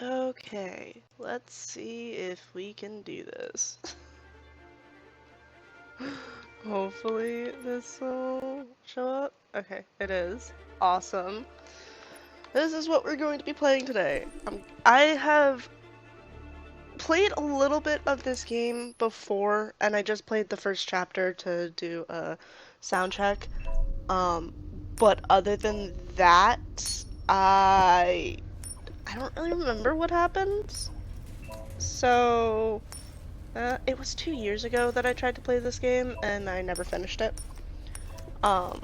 Okay, let's see if we can do this. Hopefully this will show up. Okay, it is. Awesome. This is what we're going to be playing today. I have played a little bit of this game before, and I just played the first chapter to do a sound check. Um, but other than that, I don't really remember what happened. So, it was 2 years ago that I tried to play this game, and I never finished it. Um,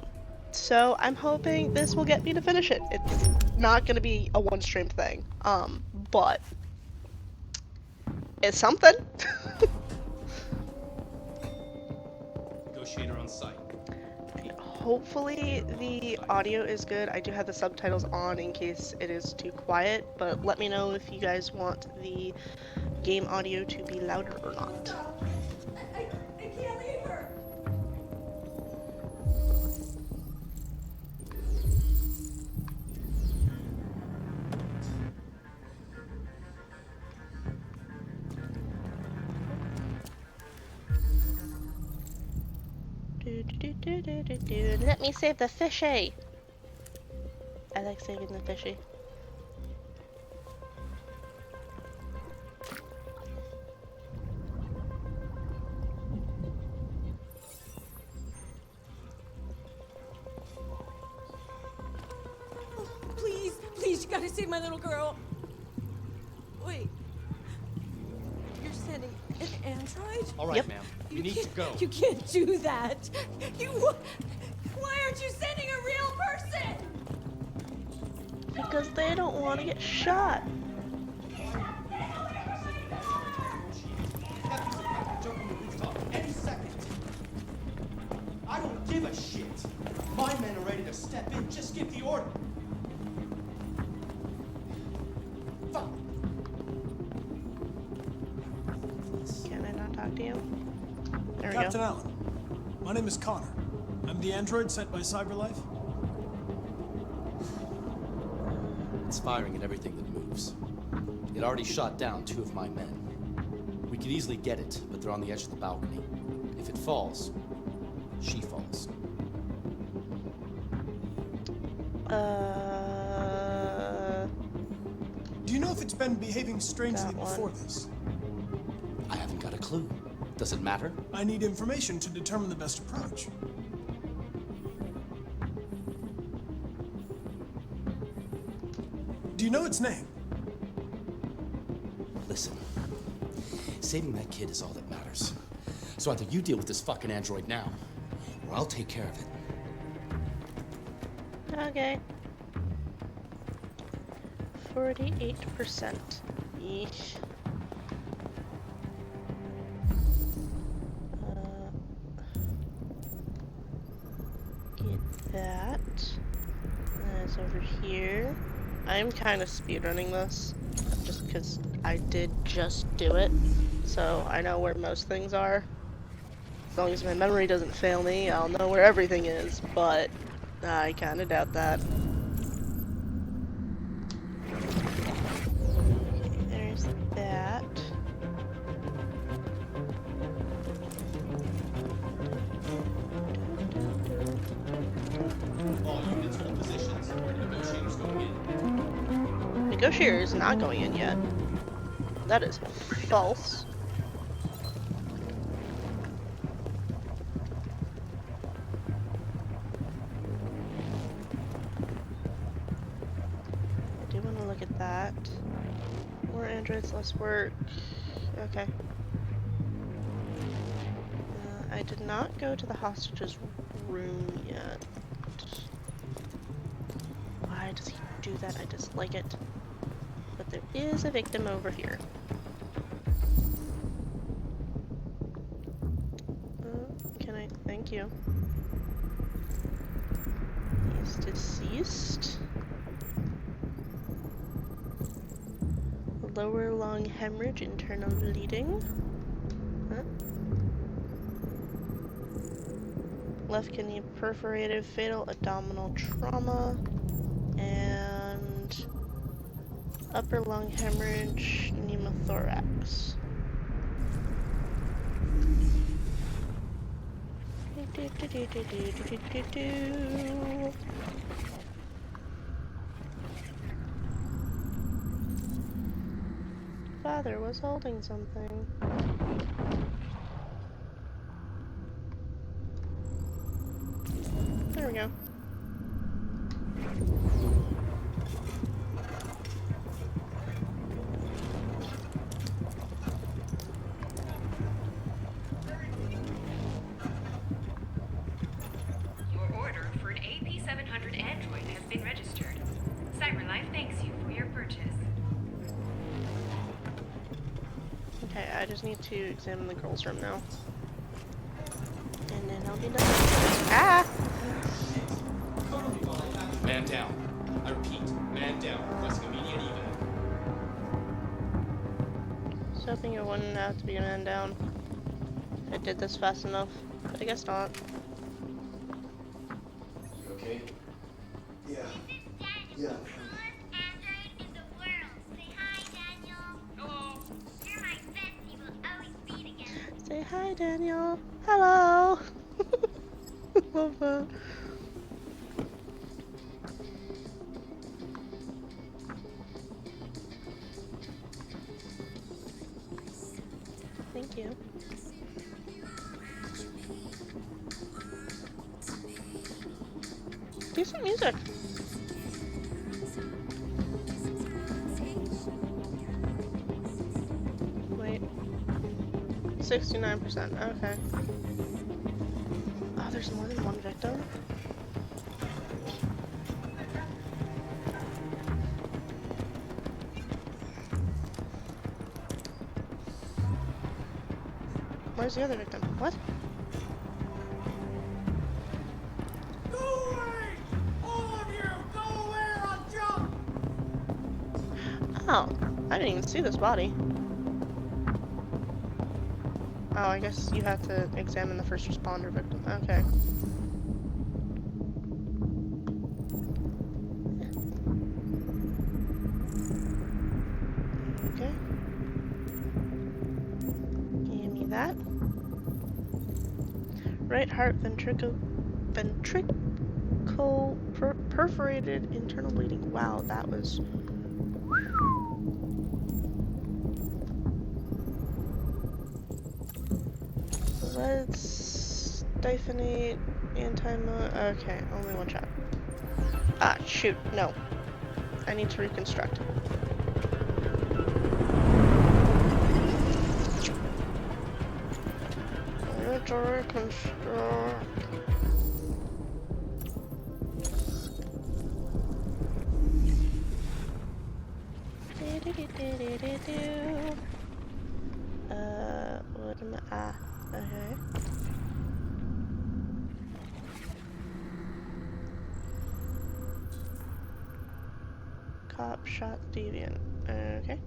so I'm hoping this will get me to finish it. It's not gonna be a one-stream thing. But it's something. Negotiator on site. Hopefully the audio is good. I do have the subtitles on in case it is too quiet, but let me know if you guys want the game audio to be louder or not. I can't leave her. Let me save the fishy. I like saving the fishy. Oh, please, please, you gotta save my little girl. Wait. You're sending an android? All right, Yep. ma'am. You need to go. You can't do that. Why aren't you sending a real person? Because they don't want to get shot. Jump on the rooftop any second. I don't give a shit. My men are ready to step in. Just give the order. Fuck. Can I not talk to you? There we Captain go. Allen, my name is Connor. I'm the android sent by CyberLife. It's firing at everything that moves. It already shot down 2 of my men. We could easily get it, but they're on the edge of the balcony. If it falls, she falls. Do you know if it's been behaving strangely That one. before this? I haven't got a clue. Does it matter? I need information to determine the best approach. Do you know its name? Listen. Saving that kid is all that matters. So either you deal with this fucking android now, or I'll take care of it. Okay. 48%. Yeesh. Get that. That's over here. I'm kind of speedrunning this, just because I did just do it, so I know where most things are. As long as my memory doesn't fail me, I'll know where everything is, but I kind of doubt that. Okay, there's that. All units hold positions. Negotiators going in. Negotiator is not going in yet. That is false. I do want to look at that. More androids, less work. Okay. I did not go to the hostage's room yet. Why does he do that? I dislike it. But there is a victim over here. Can I? Thank you. He's deceased. Lower lung hemorrhage, internal bleeding. Huh? Left kidney perforated, fatal abdominal trauma, and Upper lung hemorrhage, pneumothorax. Father was holding something. There we go. Your order for an AP700 android has been registered. CyberLife thanks you for your purchase. Okay, I just need to examine the girls' room now. And then I'll be done. Ah! Man down. I repeat, man down. Requesting immediate evac. I was hoping it wouldn't have to be a man down. If it did this fast enough, but I guess not. You okay? Yeah. This is Daniel, Yeah. the coolest android in the world. Say hi, Daniel. Hello. You're my bestie. We'll always be together. Say hi, Daniel. Hello! Love that. Thank you. Decent music. Wait. 69%. Okay. Oh, there's more than one victim? Where's the other victim? What? Go away! All of you! Go away or I'll jump! Oh, I didn't even see this body. Oh, I guess you have to examine the first responder victim. Okay. Okay. Give me that. Right heart perforated internal bleeding. Wow, that was. Let's diphonate okay, only one shot. Ah, shoot, no. I need to reconstruct. I need to reconstruct. What am I? Okay. Cop shot Deviant. Okay.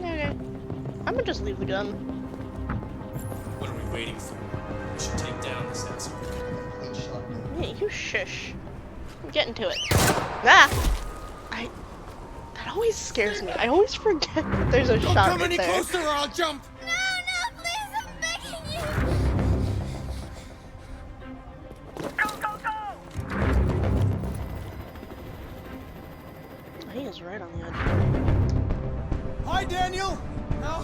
Okay. I'm gonna just leave the gun. What are we waiting for? We should take down this asshole. One shot, man. Yeah, you shush. I'm getting to it. Ah! That always scares me. I always forget that there's a shot right there. or I'll jump! No, no, please, I'm begging you. He is right on the edge. Hi, Daniel.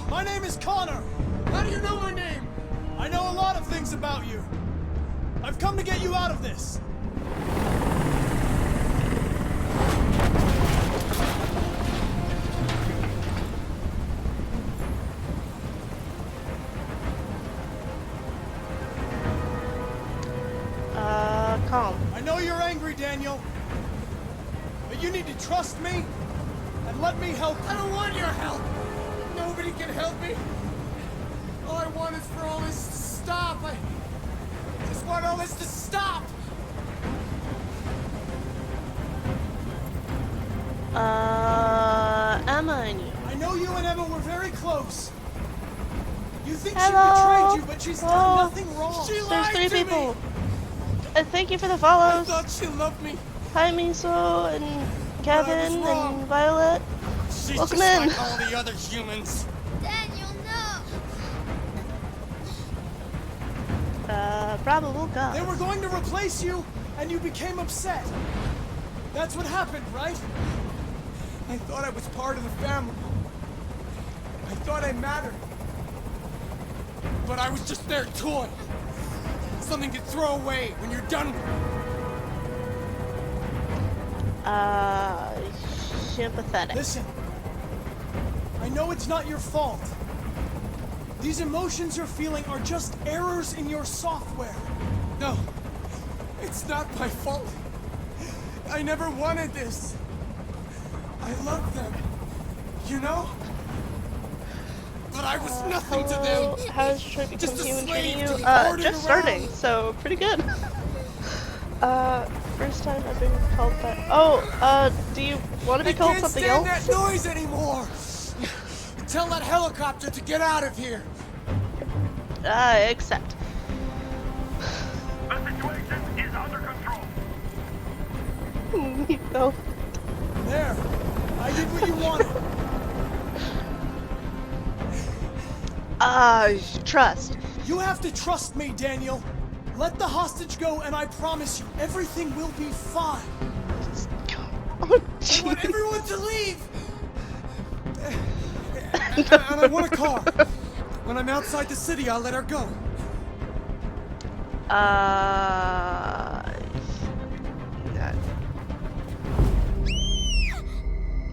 My name is Connor. How do you know my name? I know a lot of things about you. I've come to get you out of this. Calm. I know you're angry, Daniel. But you need to trust me and let me help you. I don't want your help! Nobody can help me! All I want is for all this to stop. I just want all this to stop! Emma and you. I know you and Emma were very close. You think Hello? she betrayed you, but she's Oh. done nothing wrong. She There's lied 3 to people. me. Thank you for the I follows. thought she loved me. Hi, Miso and Kevin wrong. and Violet. She's Welcome just in. like all the other humans. Daniel, no! Probable cause. They were going to replace you, and you became upset. That's what happened, right? I thought I was part of the family. I thought I mattered. But I was just their toy. Something to throw away when you're done with it. Sympathetic. Listen. I know it's not your fault. These emotions you're feeling are just errors in your software. No, it's not my fault. I never wanted this. I love them, you know? But I was nothing to Hello. them. How's trip become Just a human treating slave you? to be ordered Just starting, around. so pretty good. First time I've been called back. Oh, do you want to be called something else? I can't stand that noise anymore. Tell that helicopter to get out of here. Accept. The situation is under control. No. There. I did what you wanted. Trust. You have to trust me, Daniel. Let the hostage go, and I promise you, everything will be fine. Oh, I want jeez. everyone to leave. And I want a car. When I'm outside the city, I'll let her go.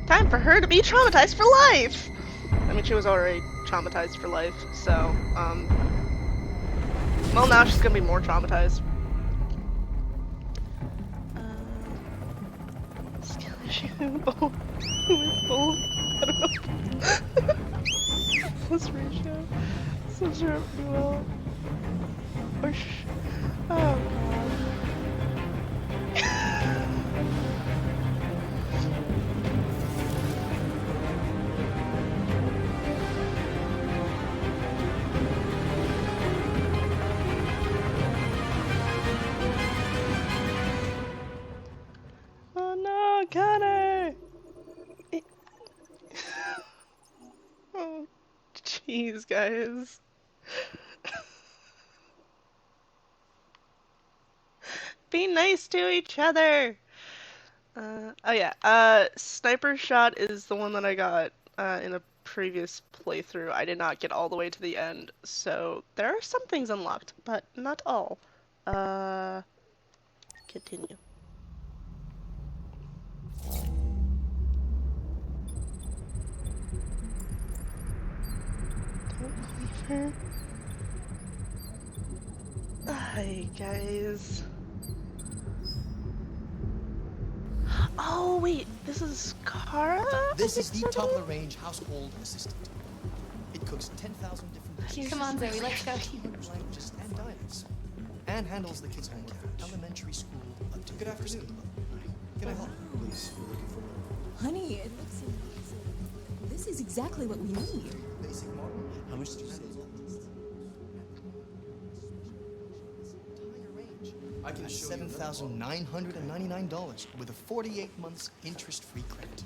Time for her to be traumatized for life! I mean, she was already traumatized for life, so, well, now she's gonna be more traumatized. Skill issue. Both. Both. I don't know. This ratio. So sure we will. Or oh god. Oh no, Connor! Oh, jeez, guys. Be nice to each other! Oh yeah, Sniper Shot is the one that I got in a previous playthrough. I did not get all the way to the end, so there are some things unlocked, but not all. Continue. Don't leave her. Hi, guys. Oh, wait, this is Kara? This is the top-of-the-range household assistant. It cooks 10,000 different dishes. Come on, Zoe, let's go. 200 languages and dialects. And handles the kids' homework from elementary school up to university. Can I help? Please, you're looking for Honey, it looks. This is exactly what we need. basic model. How much did you say? I can show you $7,999 with a 48 months interest-free credit.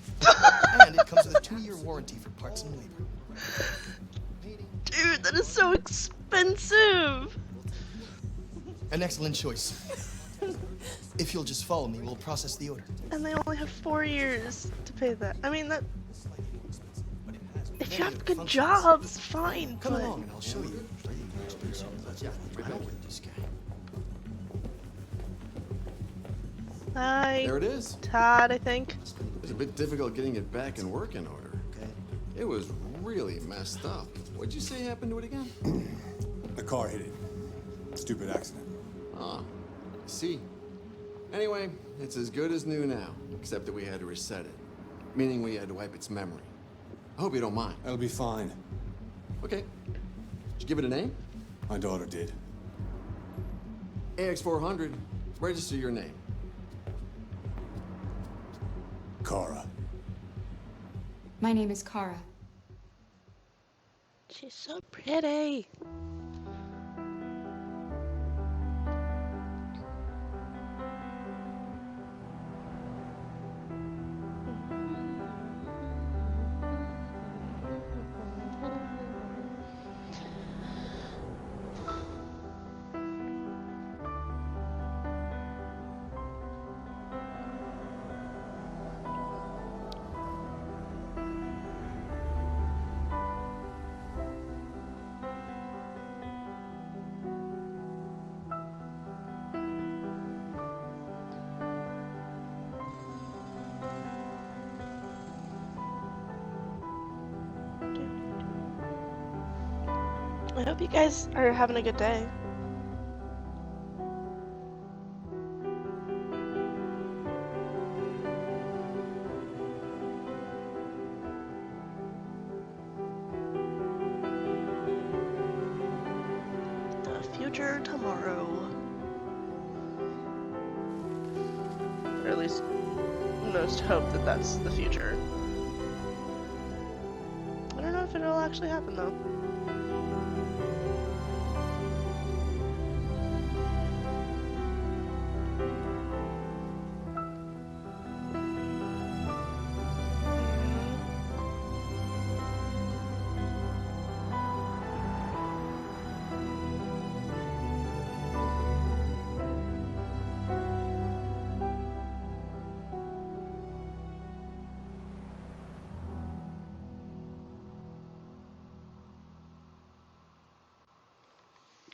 And it comes with a 2-year warranty for parts and labor. Dude, that is so expensive! An excellent choice. If you'll just follow me, we'll process the order. And they only have 4 years to pay that. I mean, that. If you have good jobs, fine, Come but. along and I'll show you. Hi, There it is. Todd, I think. It was a bit difficult getting it back in working order. Okay. It was really messed up. What'd you say happened to it again? The car hit it. Stupid accident. Ah, I see. Anyway, it's as good as new now, except that we had to reset it. Meaning we had to wipe its memory. I hope you don't mind. That'll be fine. Okay. Did you give it a name? My daughter did. AX400. Register your name. Kara. My name is Kara. She's so pretty. I hope you guys are having a good day. The future tomorrow. Or at least most hope that that's the future. I don't know if it'll actually happen though.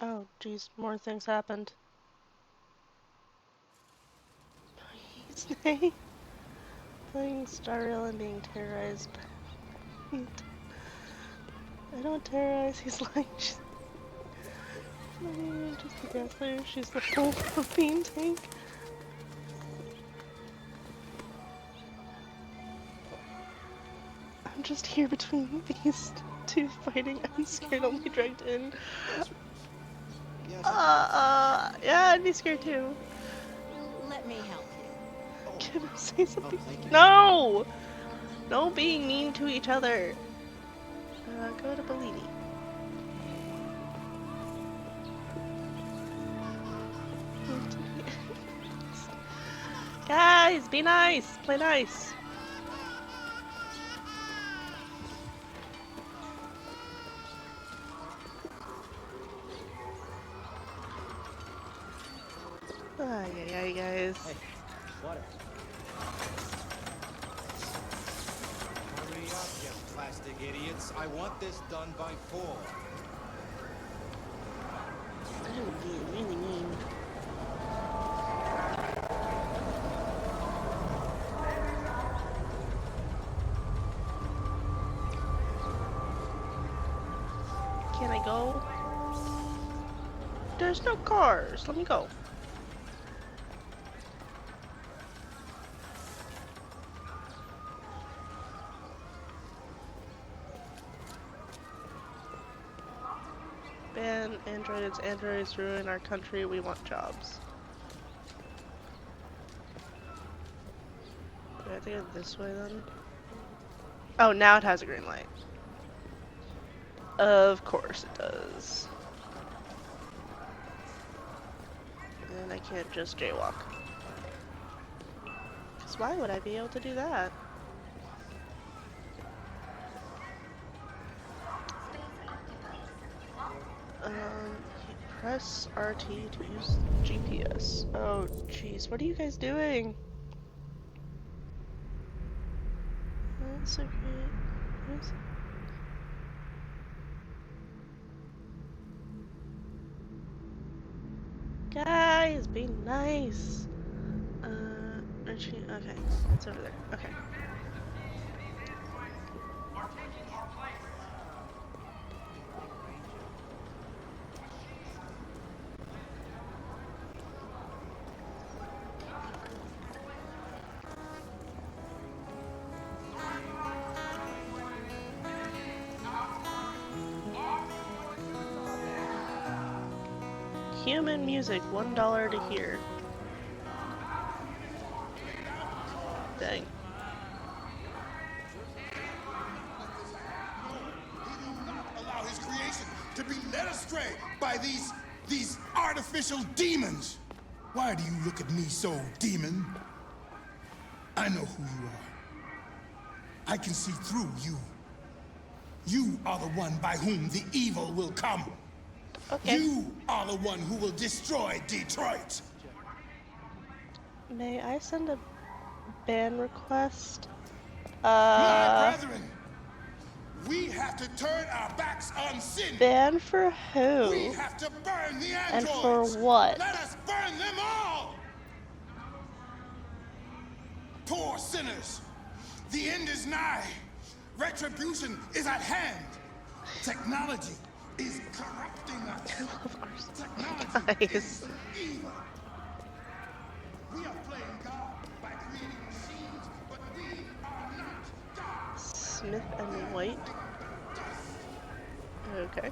Oh, geez, more things happened. Snake playing Star Rail and being terrorized by heat. I don't terrorize, he's like, she's not even just the gas layer, she's the whole propane tank. I'm just here between these two fighting. I'm scared I'll be dragged in. Yeah, I'd be scared too. Let me help you. Can I say something? thank you. No! No being mean to each other. Go to Bellini. Guys, be nice. Play nice. Ay, guys. Hey, water. Hurry up, you plastic idiots. I want this done by 4. That would be really mean. Can I go? There's no cars. Let me go. Ban androids. Androids ruin our country. We want jobs. Do I have to go this way then? Oh, now it has a green light. Of course it does. And I can't just jaywalk. Because why would I be able to do that? Press RT to use GPS. Oh, jeez. What are you guys doing? That's so great. Oops. Guys, be nice. Okay, it's over there. Okay. Human music, $1 to hear. Dang. these artificial demons. Why do you look at me so, demon? I know who you are. I can see through you. You are the one by whom the evil will come. Okay. You are the one who will destroy Detroit. May I send a ban request? My brethren, we have to turn our backs on sin. Ban for We who? have to burn the And androids. for what? Let us burn them all. Poor sinners. The end is nigh. Retribution is at hand. Technology is corrupting us. I love our Technology guys. is evil. We are playing God by creating machines, but we are not God. Smith and White. Okay.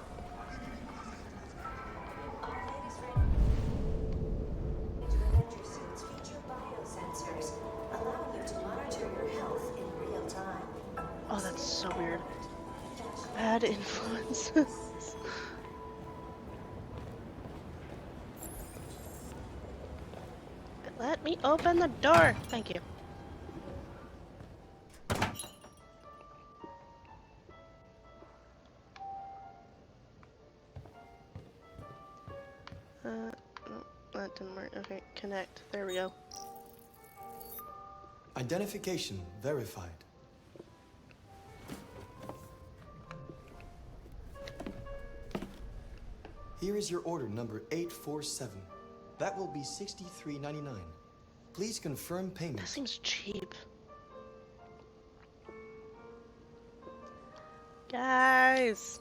Oh, that's so weird. Bad influences. Let me open the door. Thank you. No, that didn't work. Okay, connect. There we go. Identification verified. Here is your order number 847. That will be $63.99. Please confirm payment. That seems cheap. Guys,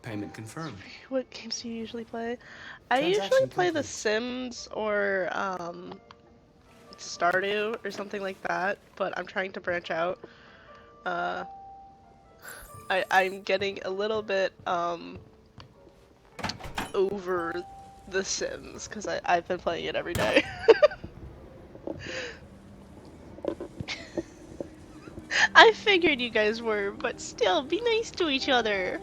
Payment confirmed. what games do you usually play? I usually Transaction play The complete. Sims or Stardew or something like that, but I'm trying to branch out. I'm getting a little bit over The Sims because I've been playing it every day. I figured you guys were, but still, be nice to each other.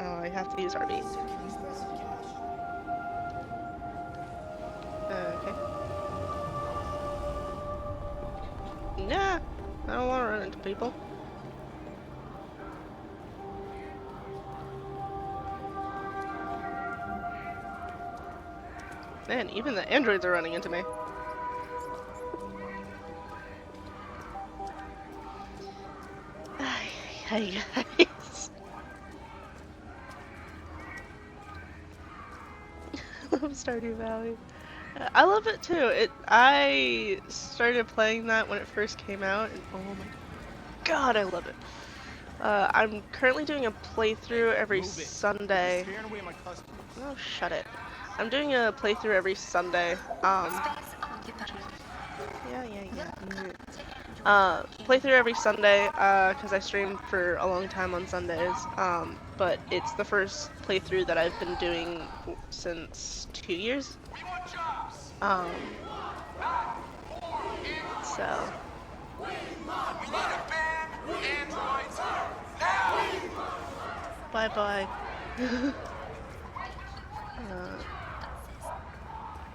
Oh, I have to use RB. Okay. Nah, I don't want to run into people. Man, even the androids are running into me. Hi guys. I love Stardew Valley. I love it too. I started playing that when it first came out, and oh my god, I love it. I'm currently doing a playthrough every Sunday. Oh, shut it. I'm doing a playthrough every Sunday. Playthrough every Sunday, because I stream for a long time on Sundays. But it's the first playthrough that I've been doing since 2 years. So. Bye bye.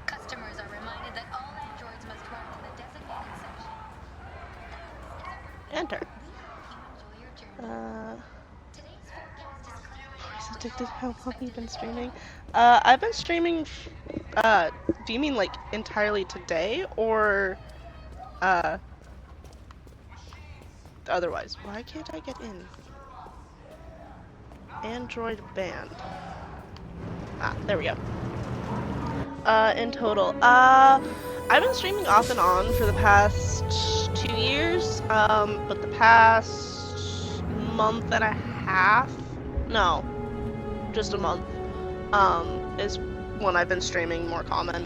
Customers are reminded that all androids must run to the designated section. Enter. Enjoy your journey. Today's forecast is cloudy. Voice addicted. How long have you been streaming? I've been streaming. Do you mean like entirely today or otherwise? Why can't I get in? Android banned. Ah, there we go. In total. I've been streaming off and on for the past 2 years, but the past month and a half, no, just a month, is when I've been streaming more common.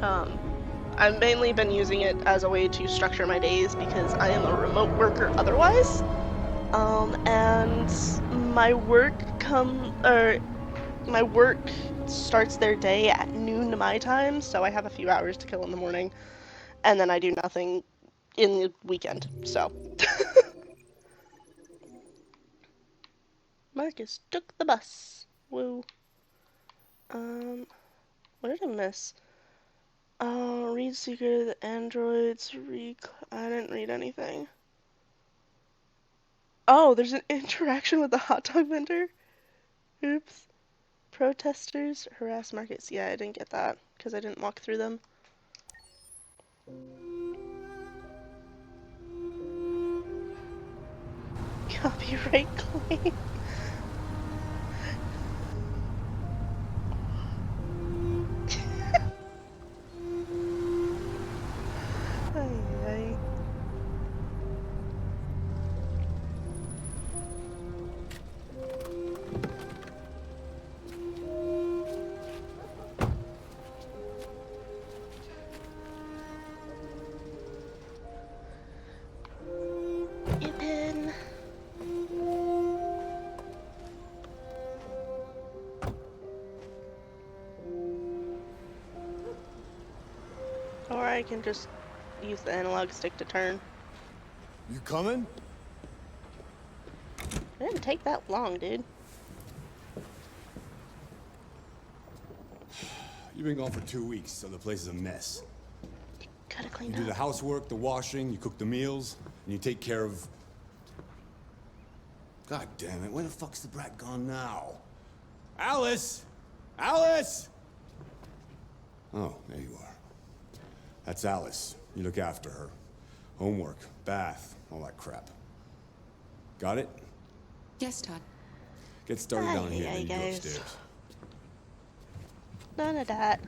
I've mainly been using it as a way to structure my days because I am a remote worker otherwise, and my work starts their day at noon my time, so I have a few hours to kill in the morning, and then I do nothing in the weekend, so. Marcus took the bus. Woo. What did I miss? Oh, read secret of the androids. I didn't read anything. Oh, there's an interaction with the hot dog vendor? Oops. Protesters harass markets. Yeah, I didn't get that because I didn't walk through them. Copyright claim. Ay, ay. You pin. Or I can just use the analog stick to turn. You coming? It didn't take that long, dude. You've been gone for 2 weeks, so the place is a mess. Gotta clean You up. do the housework, the washing, you cook the meals, and you take care of... God damn it, where the fuck's the brat gone now? Alice! Alice! Oh, there you are. That's Alice. You look after her. Homework, bath, all that crap. Got it? Yes, Todd. Get started down here, Aye, then you go guys. upstairs. None of that.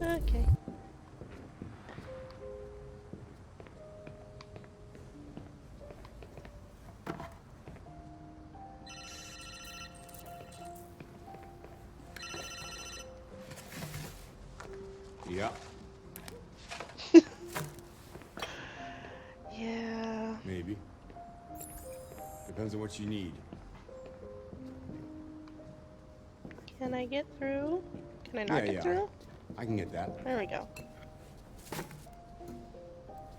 Okay. Yeah. Yeah. Maybe. Depends on what you need. Can I get through? Can I not Yeah, get through? I can get that. There we go.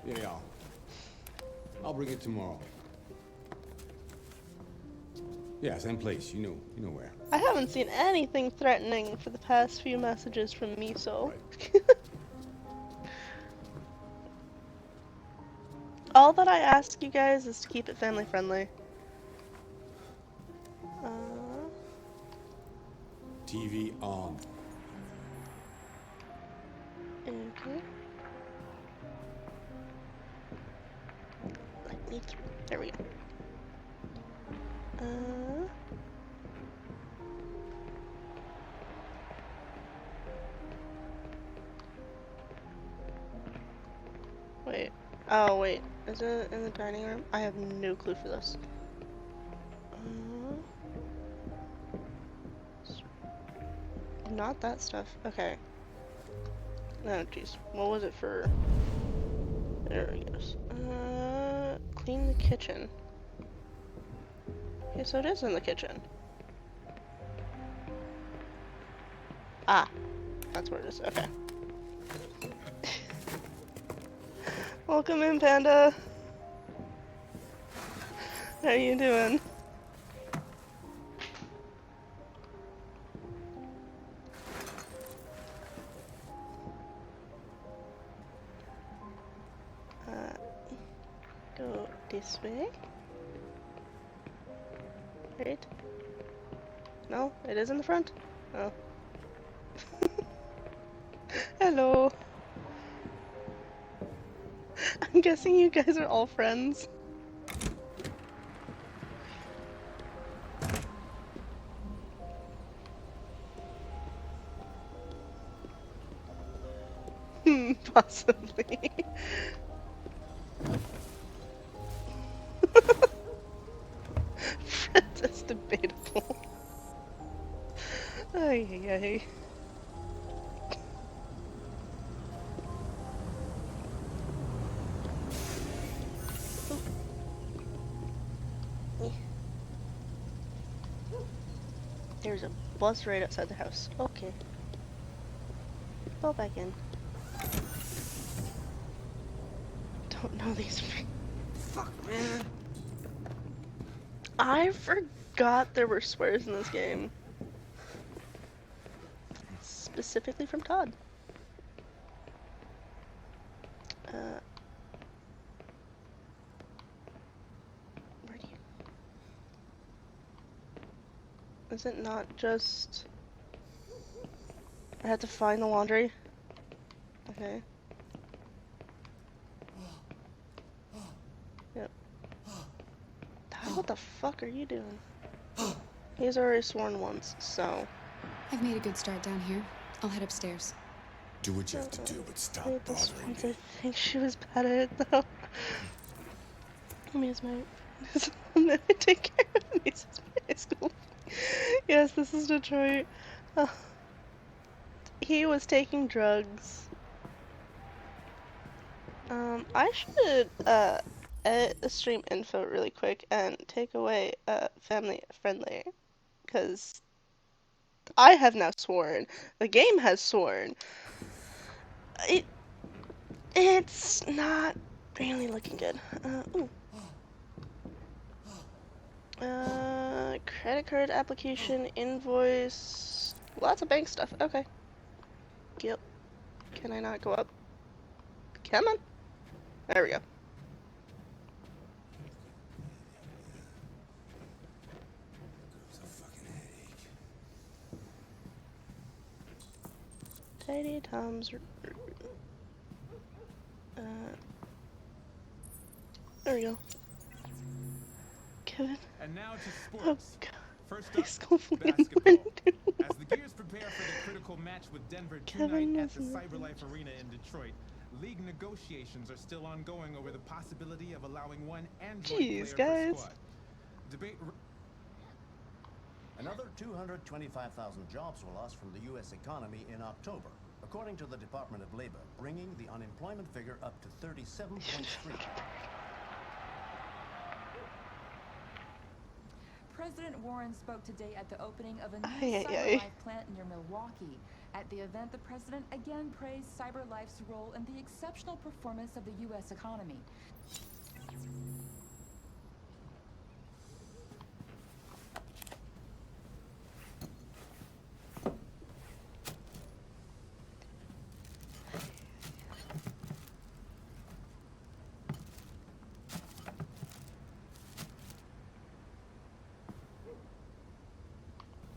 Yeah. I'll bring it tomorrow. Yeah, same place. You know where. I haven't seen anything threatening for the past few messages from Miso. Right. All that I ask you guys is to keep it family friendly. TV on. Okay. Let me through. There we go. Wait. Oh, wait. Is it in the dining room? I have no clue for this. Not that stuff. Okay. Oh, jeez. What was it for? There it goes. Clean the kitchen. Okay, so it is in the kitchen. Ah. That's where it is. Okay. Welcome in, Panda. How you doing? Go this way. Right? No, it is in the front? Oh. Hello. I'm guessing you guys are all friends. Possibly. Friends is debatable. Ay, ay, ay. There's a bus right outside the house. Okay. Go back in. don't know these. Fuck, man. I forgot there were swears in this game. Specifically from Todd. Where do you... Is it not just... I had to find the laundry? Okay. Yep. Todd, what the fuck are you doing? He's already sworn once, so... I've made a good start down here. I'll head upstairs. Do what you have to do, but stop I just bothering once me. I think she was bad at it, though. Let me my... take care of me. This is my high school. Yes, this is Detroit. He was taking drugs. I should, edit stream info really quick and take away, family friendly. Because I have now sworn. The game has sworn. It's not really looking good. Ooh. Credit card application, invoice, lots of bank stuff. Okay. Yep. Can I not go up? Come on. There we go. Tidy Tom's. There we go. Kevin. And now to Oh sports. god. First High up, school basketball. As the Gears prepare for the critical match with Denver tonight at the CyberLife Arena in Detroit, league negotiations are still ongoing over the possibility of allowing one Android Jeez, player per guys. squad. Debate. Another 225,000 jobs were lost from the U.S. economy in October, according to the Department of Labor, bringing the unemployment figure up to 37.3. President Warren spoke today at the opening of a new Ay, ay, ay. CyberLife plant near Milwaukee. At the event, the president again praised CyberLife's role in the exceptional performance of the U.S. economy.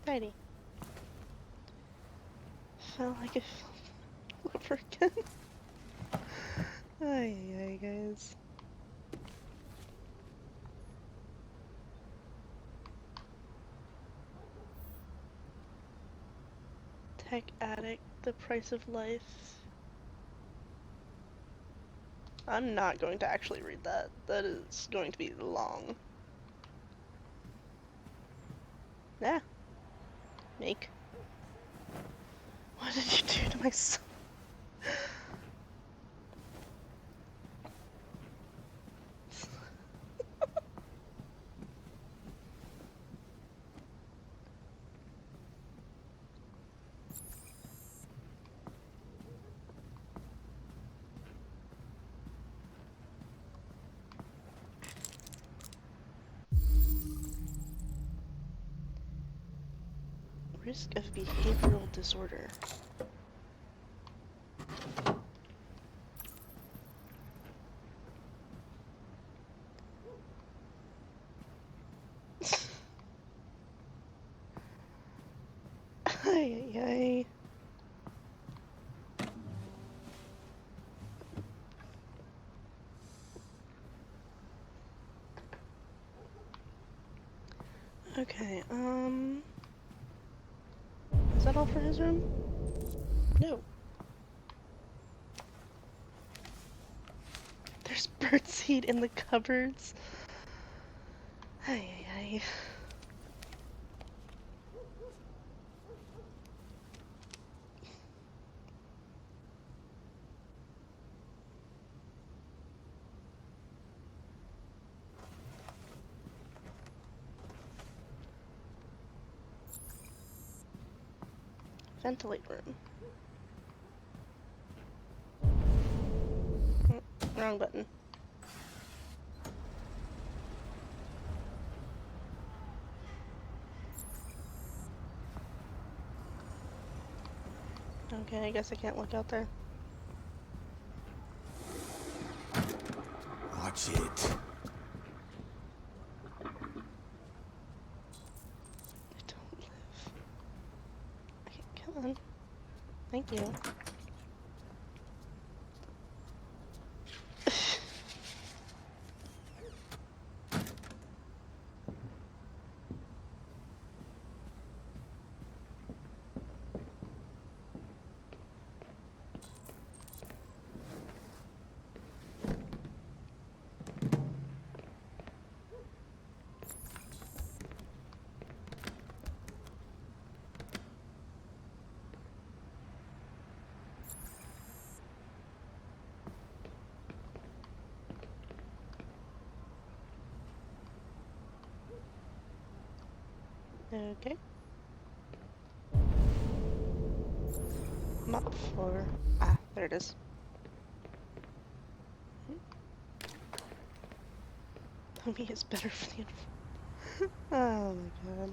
Tidy. Felt like it fell over again. Ay, ay, guys. Tech Addict, The Price of Life. I'm not going to actually read that. That is going to be long. Yeah. Make. What did you do to my son? Risk of behavioral disorder. Ay, ay, ay. Okay, is that all for his room? No. There's birdseed in the cupboards. Ay, ay, ay. Ventilate room. Wrong button. Okay, I guess I can't look out there. Watch it. I don't live. Okay, come on. Thank you. Okay. Mop floor. Ah, there it is. Homie is better for the uniform. Oh my god.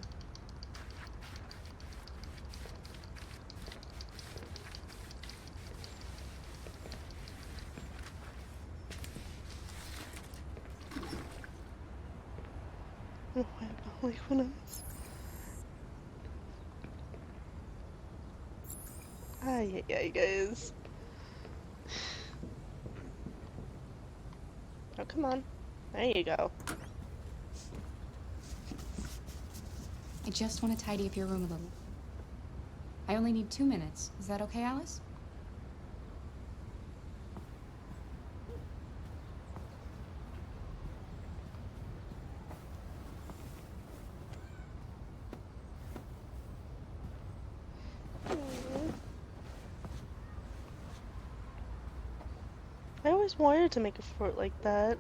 Oh, I don't like one of those. Ay, ay, ay, guys. Oh, come on. There you go. I just want to tidy up your room a little. I only need 2 minutes. Is that okay, Alice? I always wanted to make a fort like that.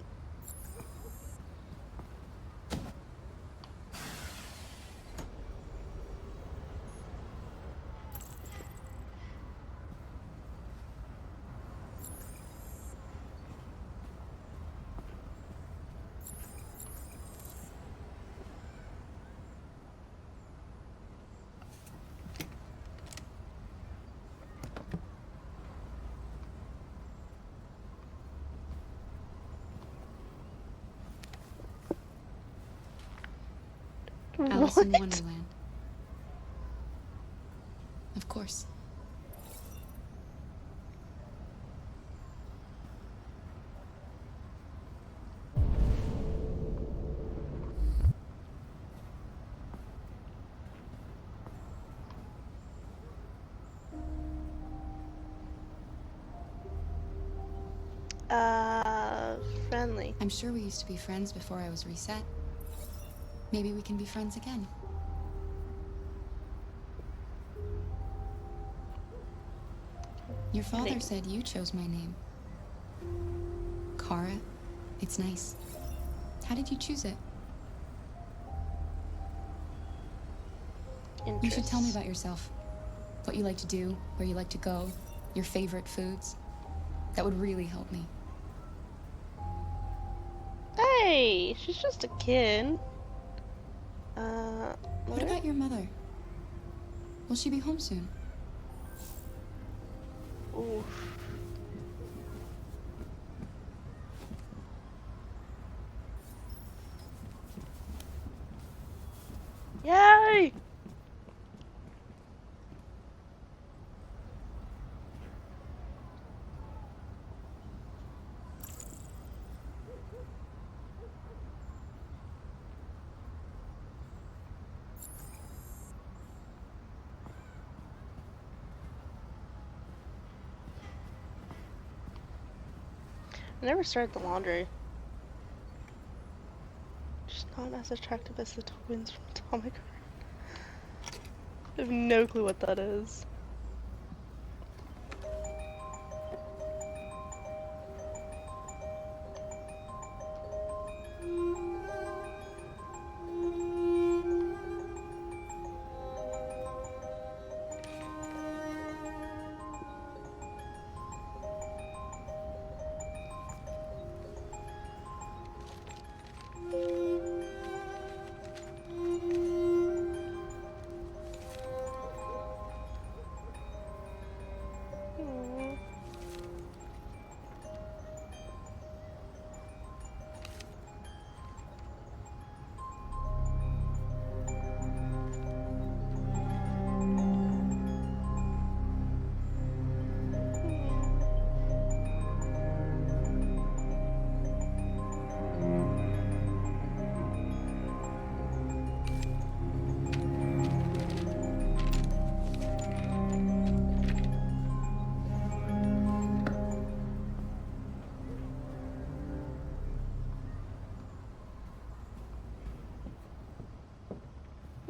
Alice in What? Wonderland. Of course. Friendly. I'm sure we used to be friends before I was reset. Maybe we can be friends again. Your father Name. said you chose my name. Kara. It's nice. How did you choose it? You should tell me about yourself. What you like to do, where you like to go, your favorite foods. That would really help me. Hey, she's just a kid. What about your mother? Will she be home soon? Oof. Yay! I never started the laundry. She's not as attractive as the twins from Atomic Heart. I have no clue what that is.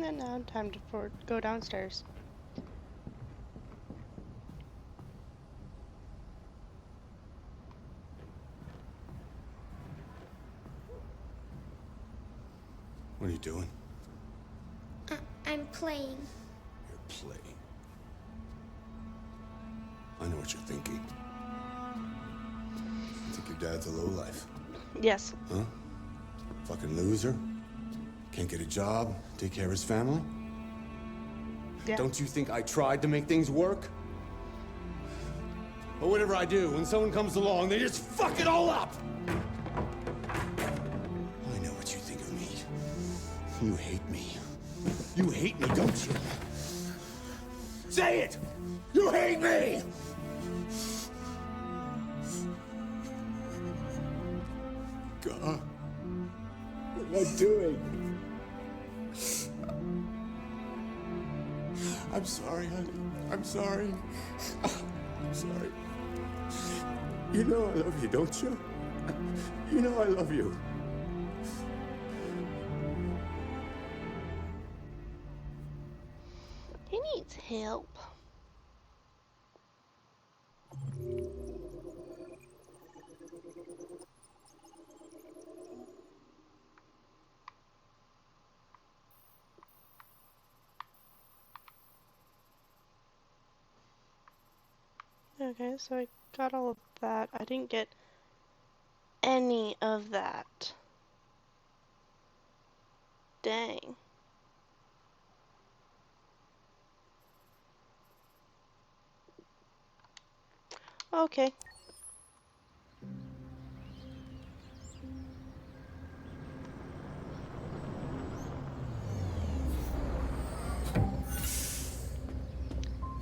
And now time to go downstairs. What are you doing? I'm playing. You're playing. I know what you're thinking. You think your dad's a lowlife? Yes. Huh? Fucking loser? Can't get a job, take care of his family? Yeah. Don't you think I tried to make things work? But whatever I do, when someone comes along, they just fuck it all up! I know what you think of me. You hate me. You hate me, don't you? Say it! You hate me! God. What am I doing? I'm sorry, honey. I'm sorry. I'm sorry. You know I love you, don't you? You know I love you. He needs help. Okay, so I got all of that. I didn't get any of that. Dang. Okay.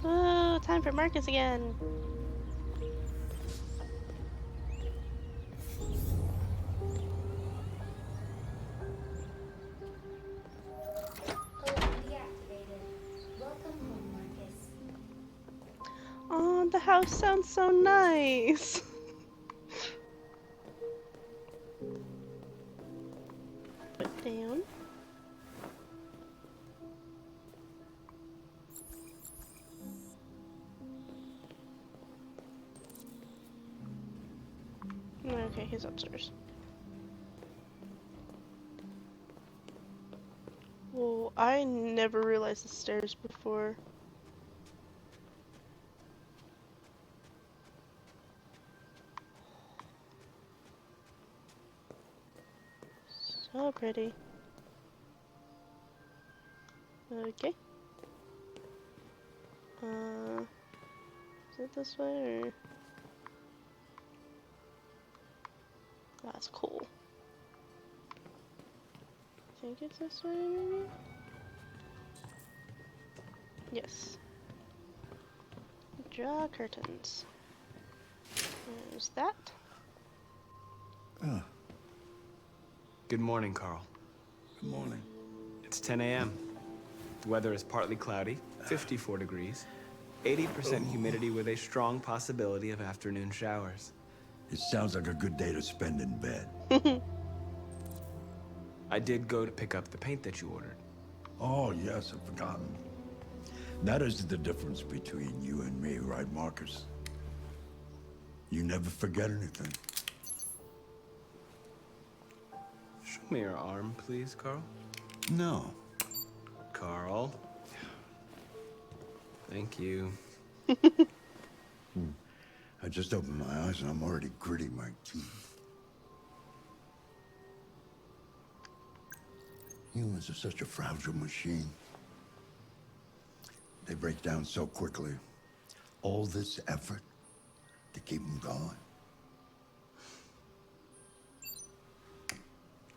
Oh, time for Marcus again. Code deactivated. Welcome home, Marcus. Oh, the house sounds so nice. Put down. Okay, he's upstairs. Whoa, I never realized the stairs before. So pretty. Okay. Is it this way or? That's cool. I think it's this way, maybe? Yes. Draw curtains. There's that. Oh. Good morning, Carl. Good morning. It's 10 a.m. The weather is partly cloudy, 54 degrees, 80% humidity with a strong possibility of afternoon showers. It sounds like a good day to spend in bed. I did go to pick up the paint that you ordered. Oh, yes, I've forgotten. That is the difference between you and me, right, Marcus? You never forget anything. Show me your arm, please, Carl. No. Carl. Thank you. I just opened my eyes and I'm already gritting my teeth. Humans are such a fragile machine. They break down so quickly. All this effort to keep them going.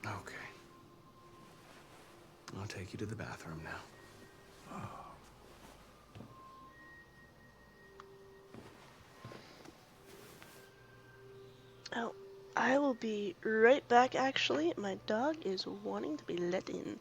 Okay. I'll take you to the bathroom now. Oh, I will be right back actually. My dog is wanting to be let in.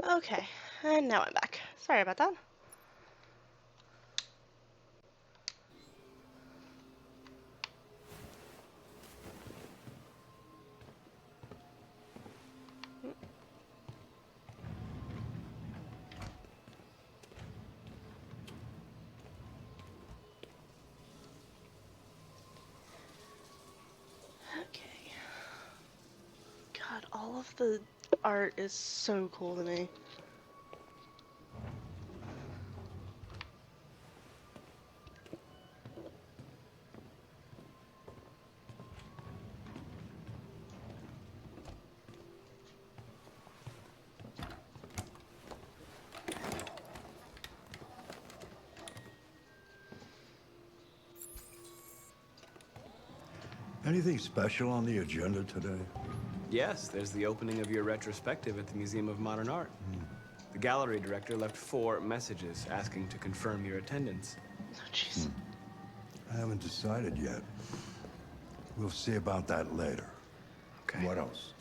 Okay, and now I'm back. Sorry about that. Okay. God, all of the art is so cool to me. Anything special on the agenda today? Yes, there's the opening of your retrospective at the Museum of Modern Art. The gallery director left 4 messages asking to confirm your attendance. Oh, jeez. I haven't decided yet. We'll see about that later. Okay. What else?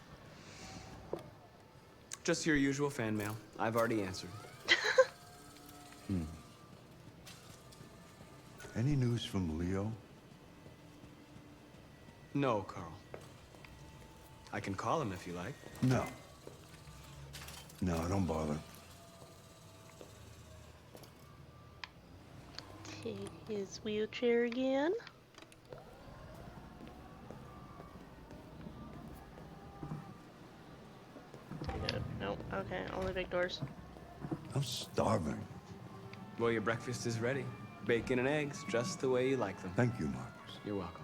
Just your usual fan mail. I've already answered. Any news from Leo? No, Carl. I can call him if you like. No. No, don't bother. Take his wheelchair again. Nope, okay, only big doors. I'm starving. Well, your breakfast is ready. Bacon and eggs, just the way you like them. Thank you, Marcus. You're welcome.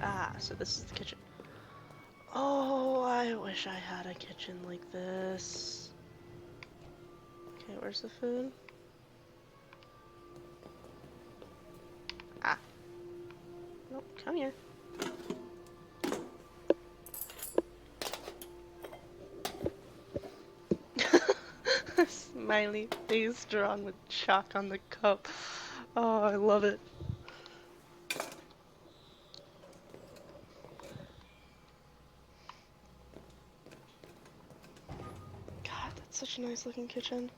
Ah, so this is the kitchen. Oh, I wish I had a kitchen like this. Okay, where's the food? Ah. Nope, come here. Smiley face drawn with chalk on the cup. Oh, I love it. God, that's such a nice looking kitchen.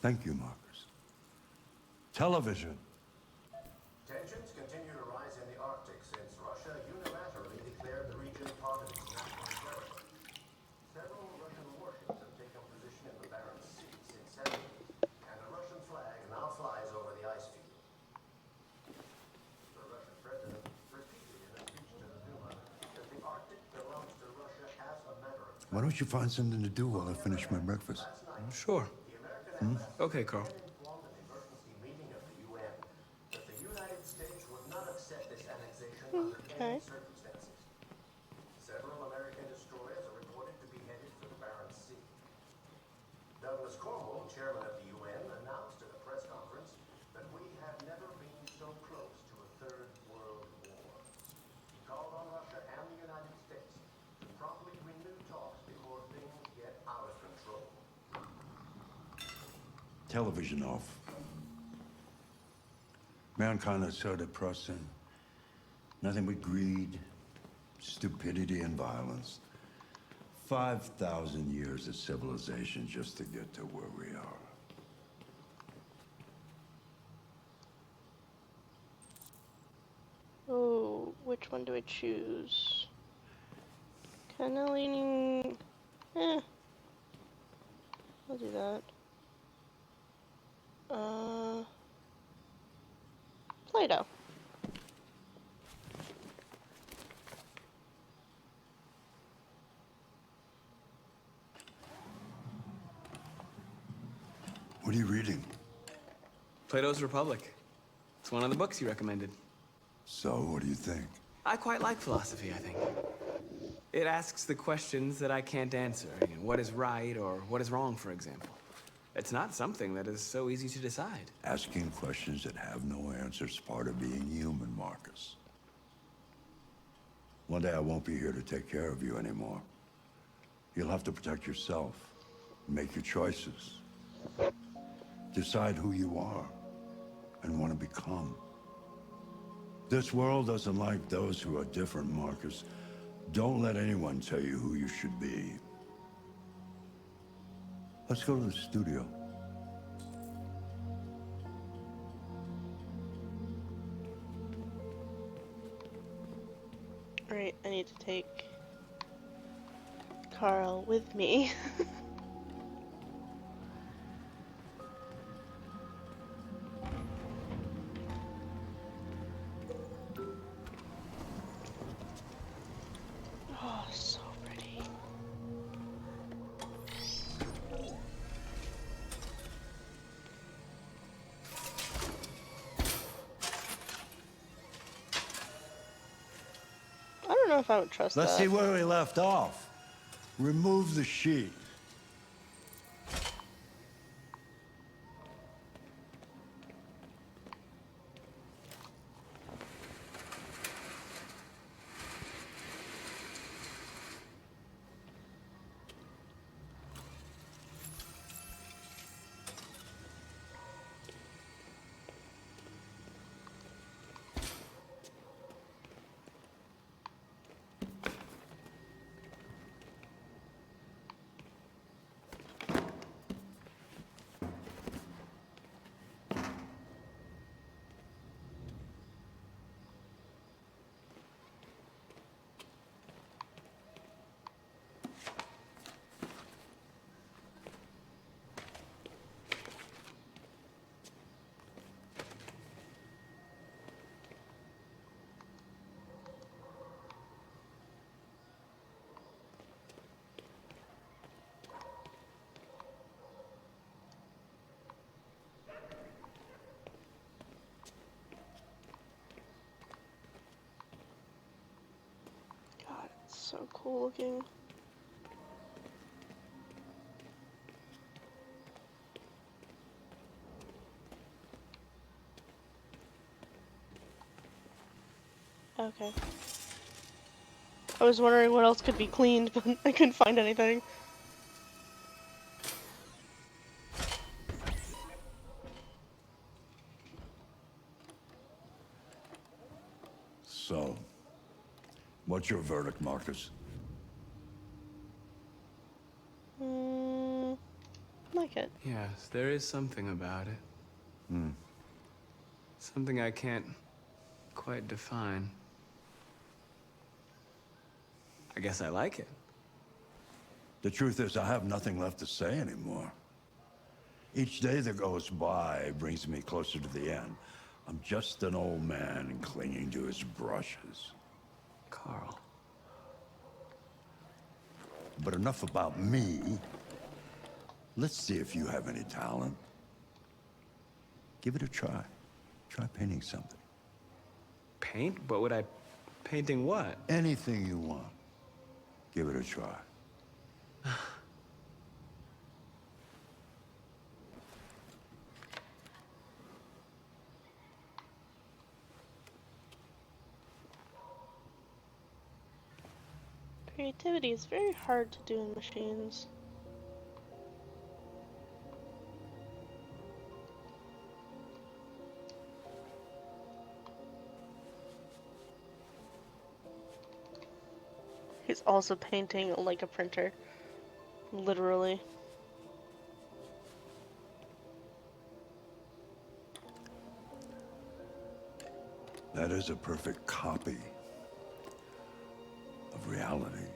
Thank you, Marcus. Television. Tensions continue to rise in the Arctic since Russia unilaterally declared the region part of its national territory. Several Russian warships have taken position in the Barents Sea since Saturday, and a Russian flag now flies over the ice field. The Russian president repeated in a speech to the Duma that the Arctic belongs to Russia as a matter of Why don't you find something to do while I finish my breakfast? Sure. Okay, Carl. informed an emergency meeting of the UN that the United States would not accept this annexation under any circumstances. Several American destroyers are reported to be headed for the Barents Sea. Douglas Cornwall, chairman of the UN, announced at a press conference that we have never been so close to a third world war. He called on Russia and the United States to promptly renew talks before things get out of control. Television off. Mankind is so depressing. Nothing but greed, stupidity, and violence. 5,000 years of civilization just to get to where we are. Oh, which one do I choose? Kinda leaning... I'll do that. Play-Doh. What are you reading? Plato's Republic. It's one of the books you recommended. So, what do you think? I quite like philosophy, I think. It asks the questions that I can't answer. You know, what is right or what is wrong, for example. It's not something that is so easy to decide. Asking questions that have no answers is part of being human, Marcus. One day I won't be here to take care of you anymore. You'll have to protect yourself, make your choices, decide who you are and want to become. This world doesn't like those who are different, Marcus. Don't let anyone tell you who you should be. Let's go to the studio. Alright, I need to take Carl with me. Oh, so pretty. I don't know if I would trust Let's that. see where we left off. Remove the sheet. God, it's so cool looking. Okay. I was wondering what else could be cleaned, but I couldn't find anything. So, what's your verdict, Marcus? Like it. Yes, there is something about it. Something I can't quite define. I guess I like it. The truth is, I have nothing left to say anymore. Each day that goes by brings me closer to the end. I'm just an old man clinging to his brushes. Carl. But enough about me. Let's see if you have any talent. Give it a try. Try painting something. Paint? But would I... Painting what? Anything you want. Give it a try. Creativity is very hard to do in machines. He's also painting like a printer. Literally. That is a perfect copy of reality.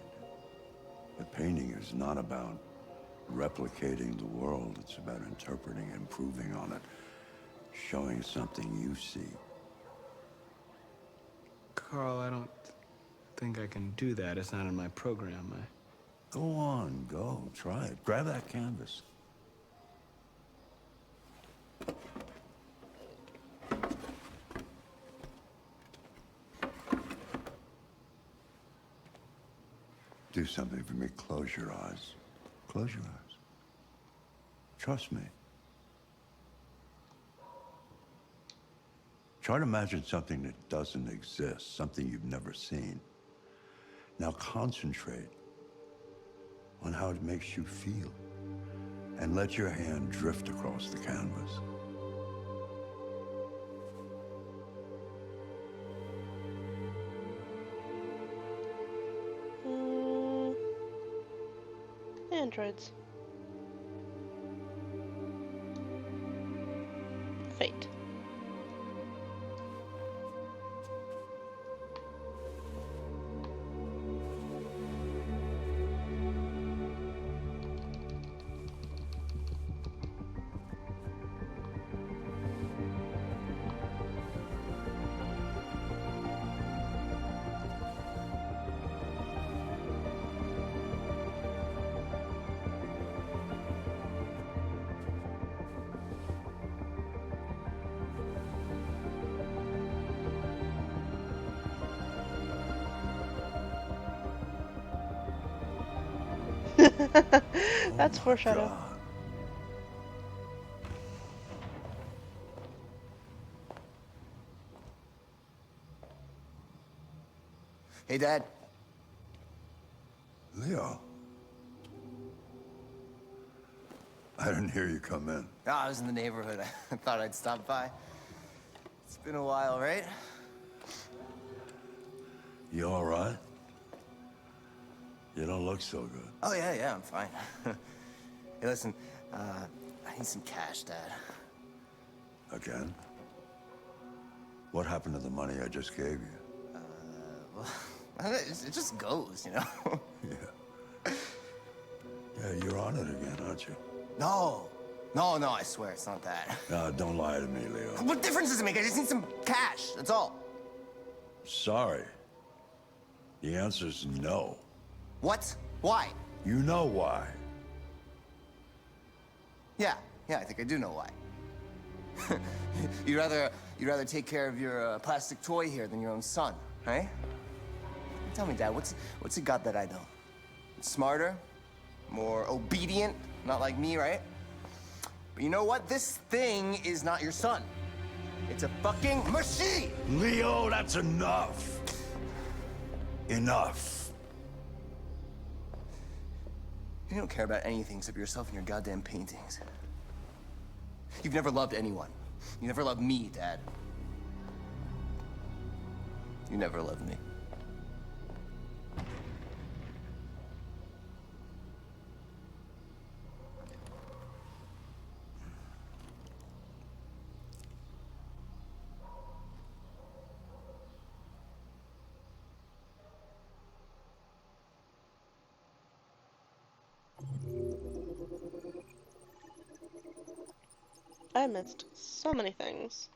But painting is not about replicating the world. It's about interpreting, improving on it, showing something you see. Carl, I don't think I can do that. It's not in my program. Go on, go. Try it. Grab that canvas. Do something for me. Close your eyes. Close your eyes. Trust me. Try to imagine something that doesn't exist, something you've never seen. Now concentrate on how it makes you feel, and let your hand drift across the canvas. Androids. Fate. That's foreshadow. God. Hey, Dad. Leo. I didn't hear you come in. Oh, I was in the neighborhood. I thought I'd stop by. It's been a while, right? You all right? You don't look so good. Oh, yeah, I'm fine. Hey, listen, I need some cash, Dad. Again? What happened to the money I just gave you? Well, it just goes, you know? Yeah, you're on it again, aren't you? No, I swear, it's not that. No, don't lie to me, Leo. What difference does it make? I just need some cash, that's all. Sorry. The answer's no. What? Why? You know why. Yeah, I think I do know why. You'd rather take care of your plastic toy here than your own son, right? Tell me, Dad, what's it got that I don't? Smarter? More obedient? Not like me, right? But you know what? This thing is not your son. It's a fucking machine! Leo, that's enough. Enough. You don't care about anything except yourself and your goddamn paintings. You've never loved anyone. You never loved me, Dad. You never loved me. I missed so many things.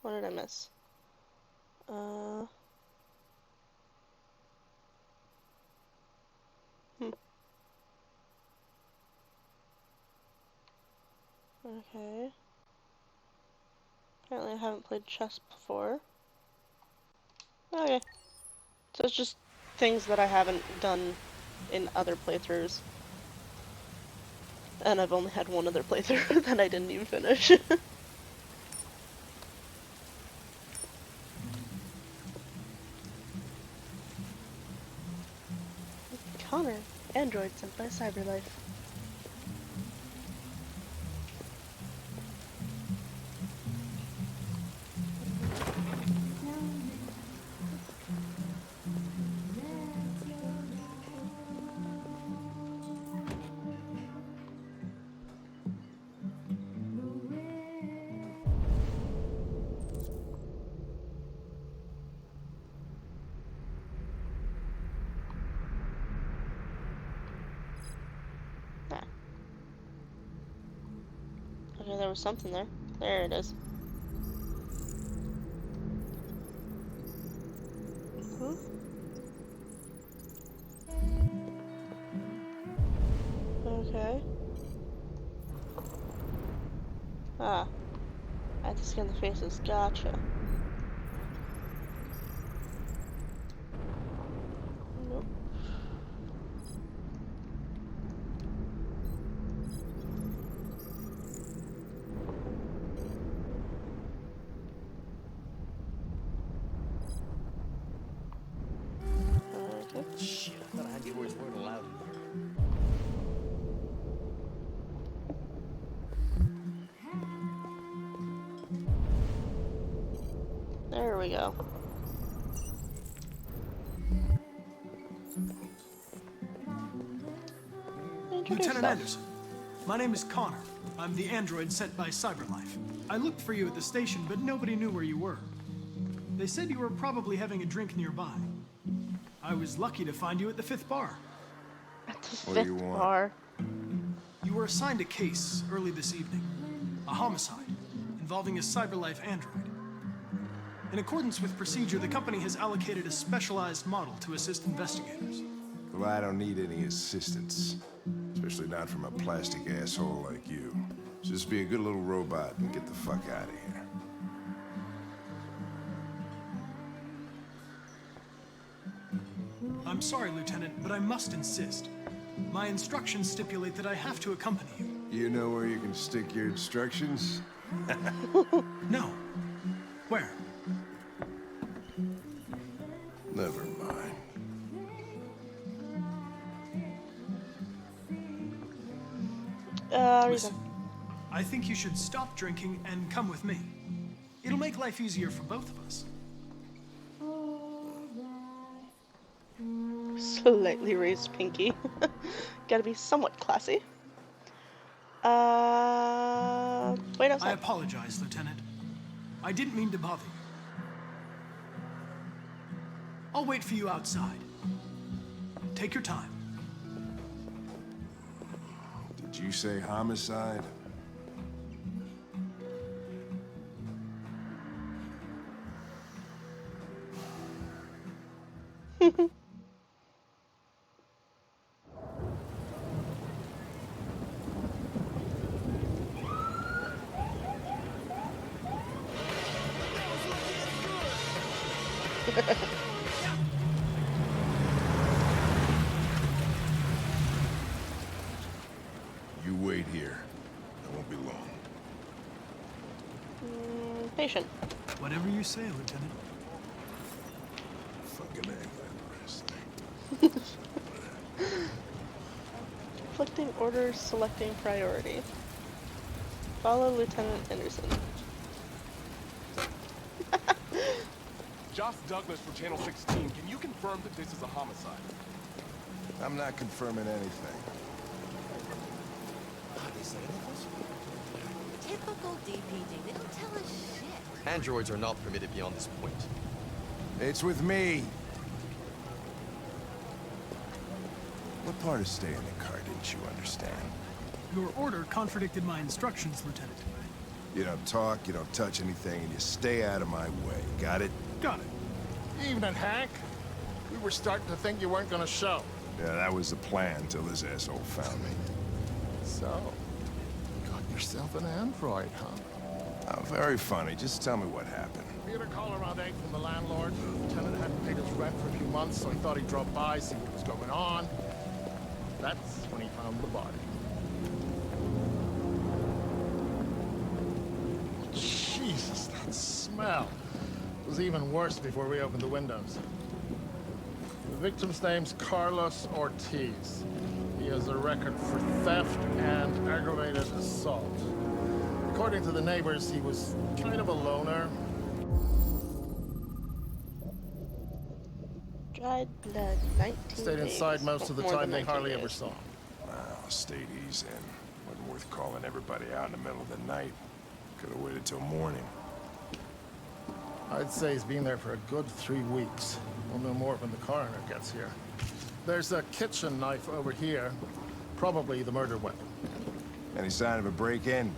What did I miss? Okay. Apparently I haven't played chess before. Okay. So it's just things that I haven't done in other playthroughs. And I've only had one other playthrough that I didn't even finish. Connor, Android sent by CyberLife. Okay, there was something there. There it is. Huh? Okay. Ah. I have to scan the faces. Gotcha. Nope. we go. Lieutenant Anderson, my name is Connor. I'm the android sent by CyberLife. I looked for you at the station, but nobody knew where you were. They said you were probably having a drink nearby. I was lucky to find you at the 5th bar. At the 5th bar? You were assigned a case early this evening. A homicide involving a CyberLife android. In accordance with procedure, the company has allocated a specialized model to assist investigators. Well, I don't need any assistance. Especially not from a plastic asshole like you. Just be a good little robot and get the fuck out of here. I'm sorry, Lieutenant, but I must insist. My instructions stipulate that I have to accompany you. You know where you can stick your instructions? No. Where? Never mind. Listen, I think you should stop drinking and come with me. It'll make life easier for both of us. Slightly raised pinky. Gotta be somewhat classy. Wait outside. I apologize, Lieutenant. I didn't mean to bother you. I'll wait for you outside. Take your time. Did you say homicide? You wait here. I won't be long. Patient. Whatever you say, Lieutenant. Fucking Conflicting orders, selecting priority. Follow Lieutenant Anderson. Josh Douglas from Channel 16. Can you confirm that this is a homicide? I'm not confirming anything. Typical DPD. They don't tell us shit. Androids are not permitted beyond this point. It's with me. What part of staying in the car didn't you understand? Your order contradicted my instructions, Lieutenant. You don't talk, you don't touch anything, and you stay out of my way. Got it? Got it. Evening, Hank. We were starting to think you weren't gonna show. Yeah, that was the plan till this asshole found me. So, got yourself an android, huh? Oh, very funny. Just tell me what happened. We had a call around 8 from the landlord. The tenant hadn't paid his rent for a few months, so he thought he'd drop by, see what was going on. That's when he found the body. Jesus, that smell. It was even worse before we opened the windows. The victim's name's Carlos Ortiz. He has a record for theft and aggravated assault. According to the neighbors, he was kind of a loner. Dried blood, 19 Stayed inside days. most of the More time. than They 19 hardly days. ever saw him. Wow, stayed easy and wasn't worth calling everybody out in the middle of the night. Could have waited till morning. I'd say he's been there for a good 3 weeks. We'll know more when the coroner gets here. There's a kitchen knife over here. Probably the murder weapon. Any sign of a break-in?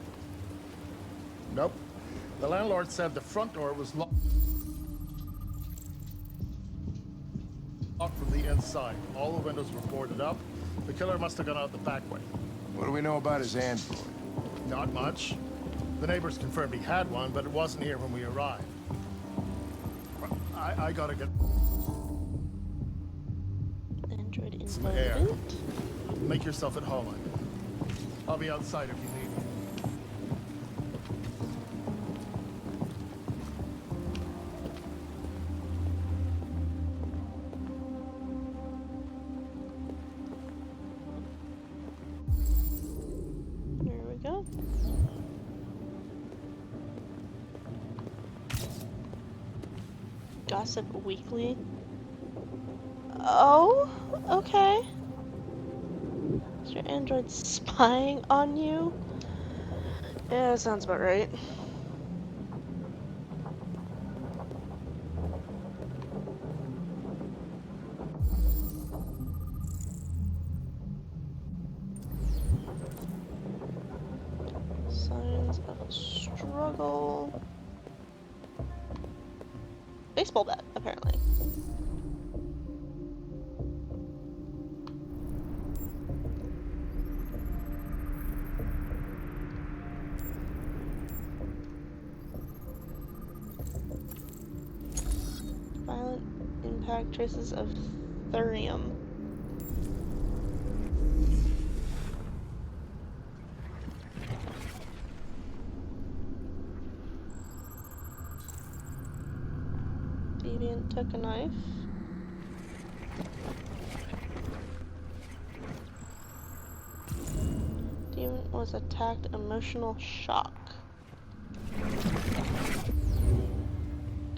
Nope. The landlord said the front door was locked from the inside. All the windows were boarded up. The killer must have gone out the back way. What do we know about his android? Not much. The neighbors confirmed he had one, but it wasn't here when we arrived. Well, I gotta get Android some air. involvement. Make yourself at home. I'll be outside if you need me. There we go. Gossip Weekly. Oh, okay. Is your android spying on you? Yeah, that sounds about right. Signs of a struggle. Baseball bat, apparently. Violent impact traces of thurium. Deviant took a knife. Deviant was attacked. Emotional shock.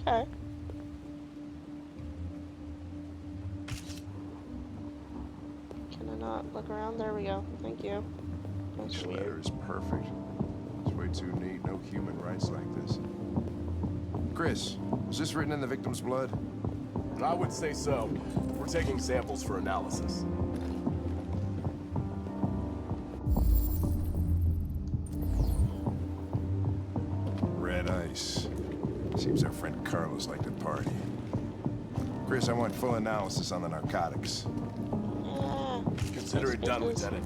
Okay. Can I not look around? There we go. Thank you. That's Each weird. letter is perfect. It's way too neat. No human writes like this. Chris, was this written in the victim's blood? I would say so. We're taking samples for analysis. Red ice. Seems our friend Carlos liked to party. Chris, I want full analysis on the narcotics. Yeah. Consider it done, Lieutenant.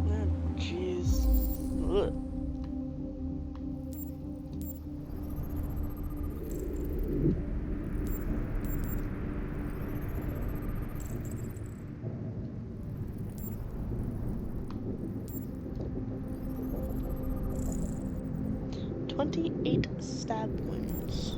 Oh, jeez. Ugh. "28 stab wounds.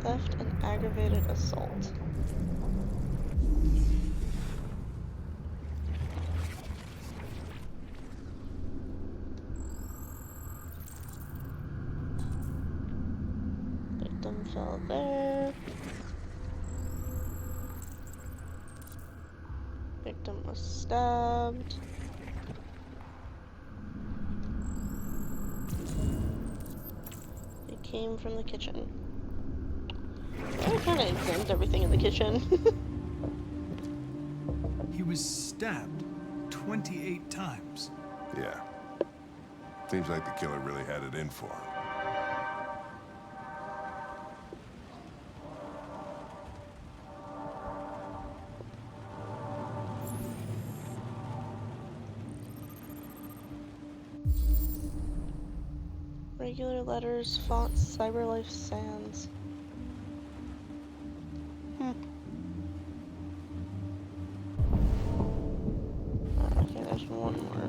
Theft and aggravated assault. Victim fell there. Victim was stabbed. It came from the kitchen. I kind of examined everything in the kitchen. He was stabbed 28 times. Yeah. Seems like the killer really had it in for him. Regular letters, fonts, CyberLife Sans. Okay, there's one more.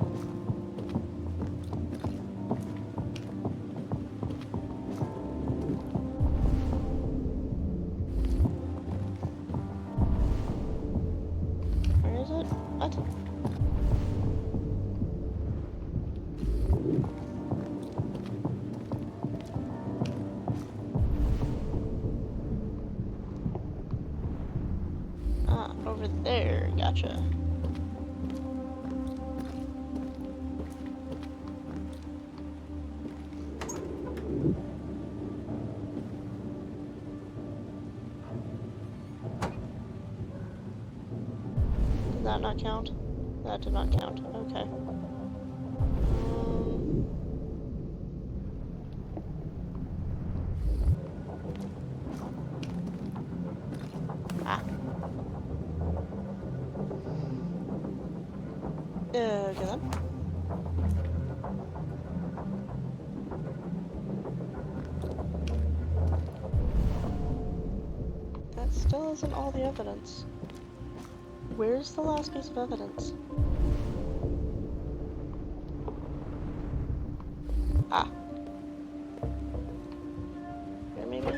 Where is it? What? Ah, over there. Gotcha. Did that not count? That did not count. Okay. Ah. Okay then. That still isn't all the evidence. Where's the last piece of evidence? Ah. Here maybe?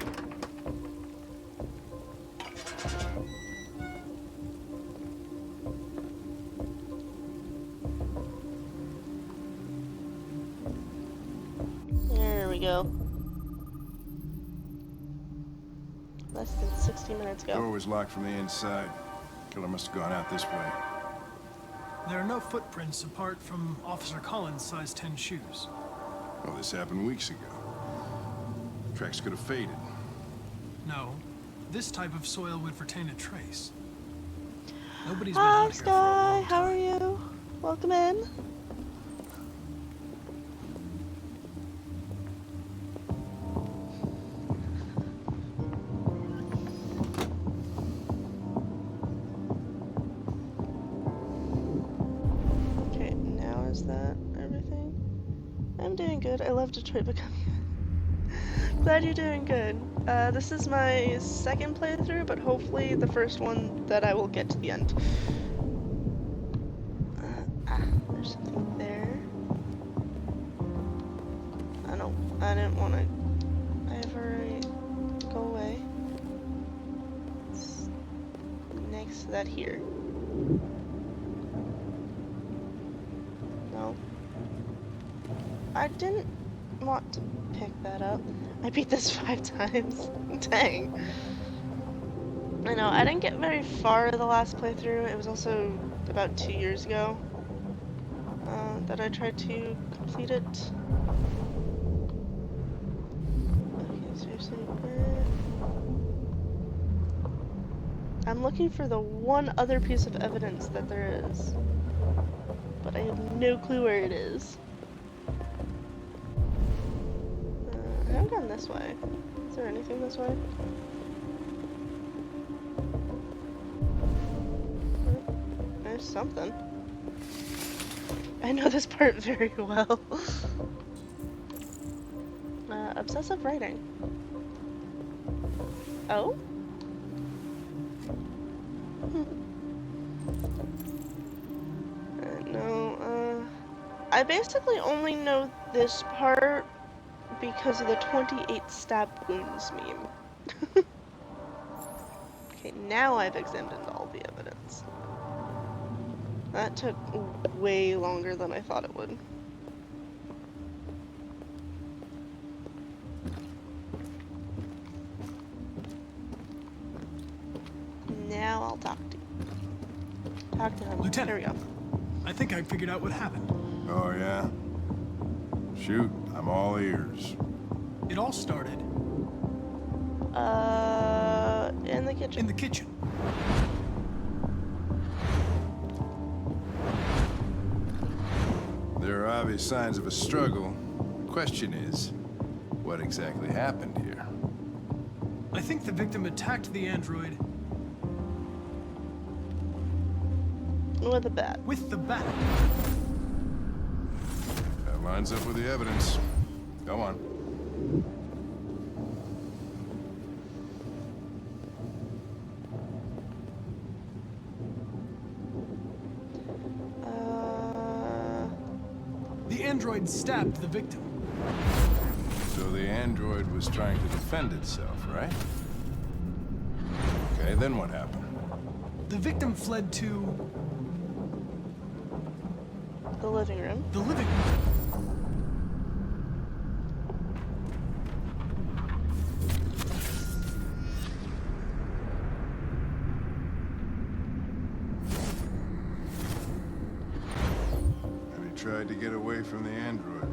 There we go. Less than 60 minutes ago. Door was locked from the inside. Killer must have gone out this way. There are no footprints apart from Officer Collins' size 10 shoes. Well, this happened weeks ago. Tracks could have faded. No, this type of soil would retain a trace. Nobody's been out here for a Sky, long how are you? Welcome in. Okay, now is that everything? I'm doing good. I love Detroit Becoming. Glad you're doing good. This is my second playthrough, but hopefully the first one that I will get to the end. There's something there. I didn't want to. I've already. Go away. It's next to that here. No. I didn't want to pick that up. I beat this 5 times. Dang. I know, I didn't get very far the last playthrough. It was also about 2 years ago that I tried to complete it. Okay, seriously. I'm looking for the one other piece of evidence that there is. But I have no clue where it is. I haven't gone this way. Is there anything this way? There's something. I know this part very well. Obsessive writing. Oh? No, I basically only know this part because of the 28 stab wounds meme. Okay, now I've examined all the evidence. That took way longer than I thought it would. Now I'll talk to you. Talk to him. Lieutenant, There we go. I think I figured out what happened. Oh, yeah? Shoot, I'm all ears. It all started... in the kitchen. In the kitchen. There are obvious signs of a struggle. Question is, what exactly happened here? I think the victim attacked the android... With the bat. With the bat. That lines up with the evidence. Go on. The android stabbed the victim. So the android was trying to defend itself, right? Okay, then what happened? The victim fled to... the living room. The living room. Tried to get away from the android.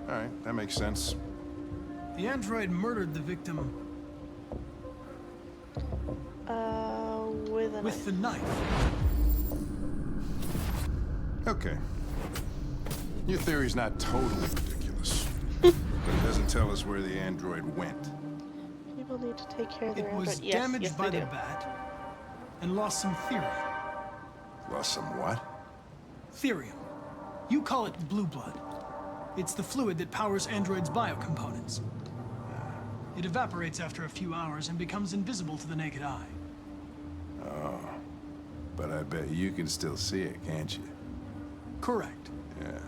Alright, that makes sense. The android murdered the victim. With the knife. Okay. Your theory's not totally ridiculous. But it doesn't tell us where the android went. People need to take care of their It was android. damaged yes, by they the do. bat and lost some theory. Lost some what? Therium. You call it blue blood. It's the fluid that powers androids' biocomponents. It evaporates after a few hours and becomes invisible to the naked eye. Oh. But I bet you can still see it, can't you? Correct. Yeah.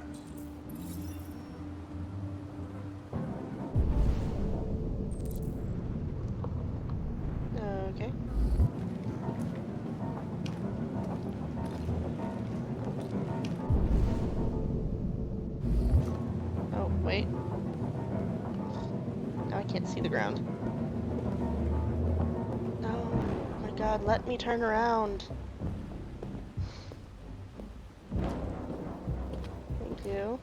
Okay. Oh, can't see the ground. Oh my god, let me turn around. Thank you.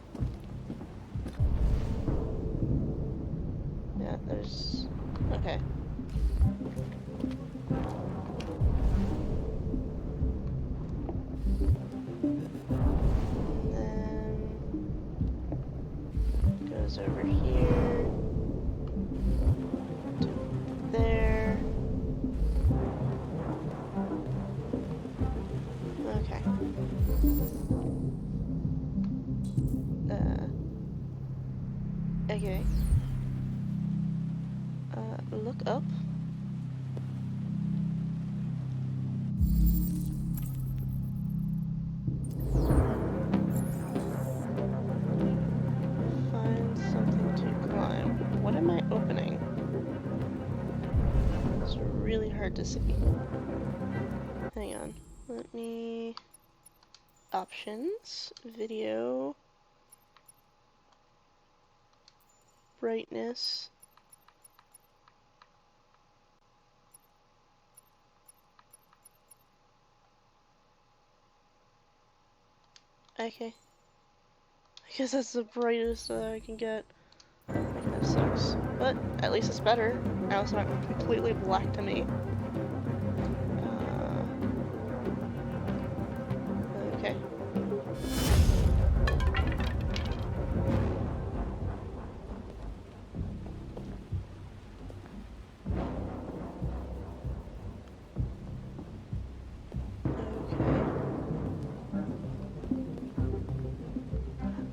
Yeah, there's... okay. And then... goes over here. To there. Okay. Okay. Look up. Find something to climb. What am I opening? It's really hard to see. Hang on. Let me... options. Video. Brightness. Okay. I guess that's the brightest I can get. That kind of sucks. But at least it's better. Now it's not completely black to me. Okay.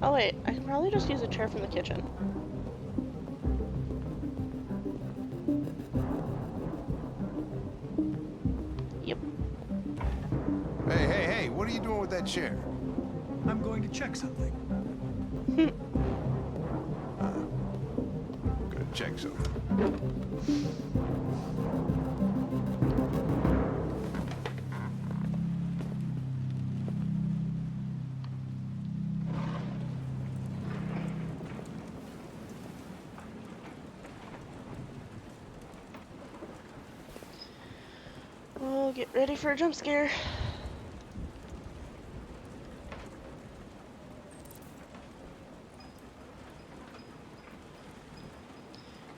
Oh wait, I can probably just use a chair from the kitchen. Yep. Hey, what are you doing with that chair? I'm going to check something. Gonna check something. Well, get ready for a jump scare.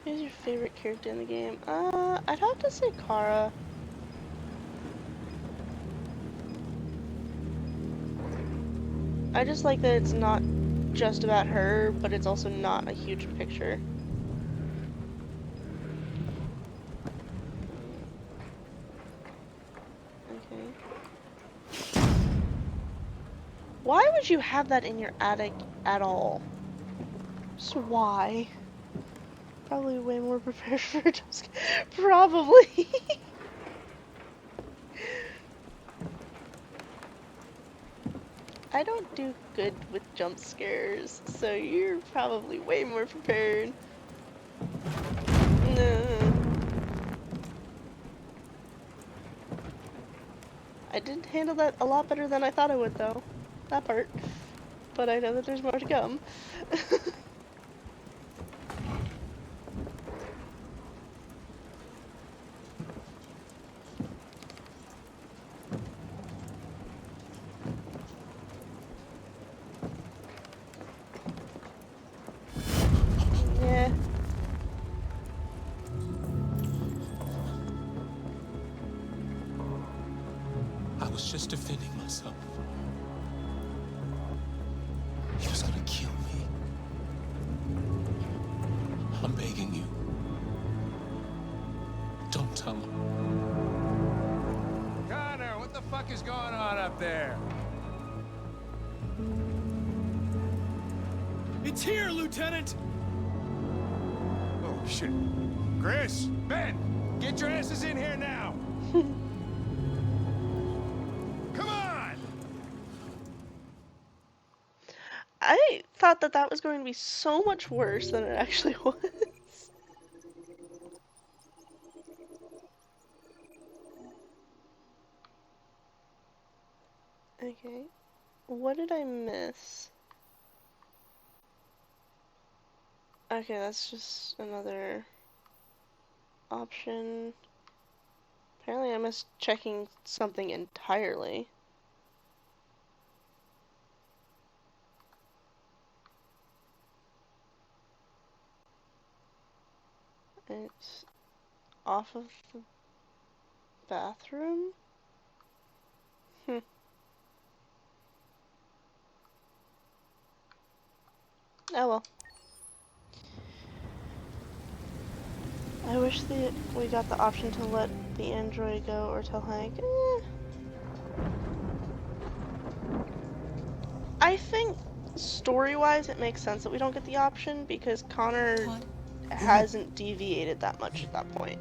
Who's your favorite character in the game? I'd have to say Kara. I just like that it's not just about her, but it's also not a huge picture. Okay. Why would you have that in your attic at all? Just why? Probably way more prepared for a jump scare. Probably. I don't do good with jump scares, so you're probably way more prepared. No. I did handle that a lot better than I thought I would, though. That part. But I know that there's more to come. Yeah. I was just defending myself. He was gonna kill me. I'm begging you. Don't tell him. Connor, what the fuck is going on up there? It's here, Lieutenant! Oh, shit. Chris, Ben, get your asses in here now! Come on! I thought that that was going to be so much worse than it actually was. Okay. What did I miss? Okay, that's just another Option. Apparently I missed checking something entirely. It's off of the bathroom? Hmm. Oh well. I wish we got the option to let the android go or tell Hank. I think story-wise it makes sense that we don't get the option because Connor hasn't deviated that much at that point.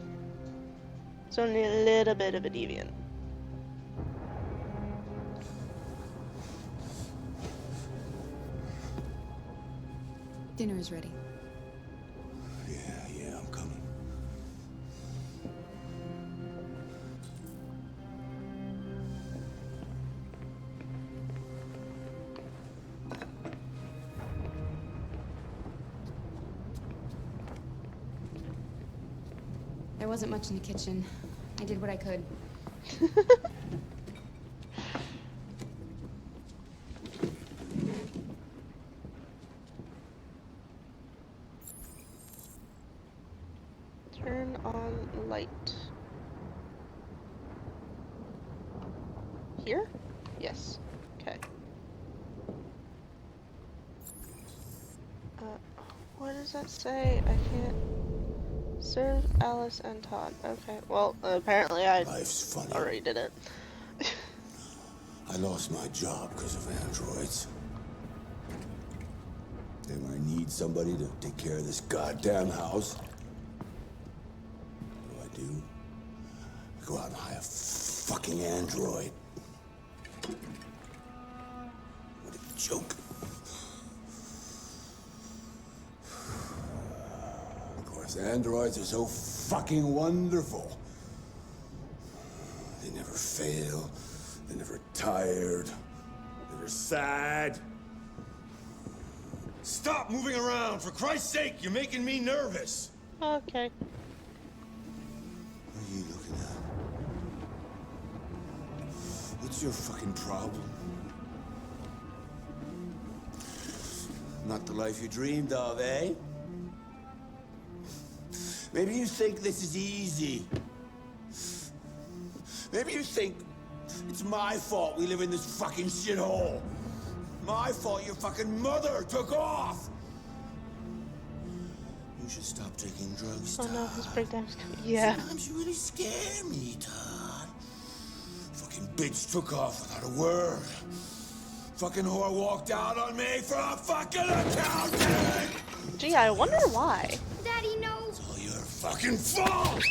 It's only a little bit of a deviant. Dinner is ready. Yeah, I'm coming. There wasn't much in the kitchen. I did what I could. Turn on light. Here? Yes. Okay. What does that say? I can't serve Alice and Todd. Okay. Well, apparently I already did it. I lost my job because of androids. And when I need somebody to take care of this goddamn house, what do? I go out and hire a fucking android. What a joke. Of course, androids are so fucking wonderful. They never fail. They're never tired. Never sad. Stop moving around, for Christ's sake! You're making me nervous! Okay. What are you looking at? What's your fucking problem? Not the life you dreamed of, eh? Maybe you think this is easy. Maybe you think it's my fault we live in this fucking shithole. My fault your fucking mother took off. You should stop taking drugs, Todd. Oh no, his breakdown's coming. Yeah. Sometimes you really scare me, Todd. Fucking bitch took off without a word. Fucking whore walked out on me for a fucking accountant! Gee, I wonder why. Daddy, no! It's all your fucking fault!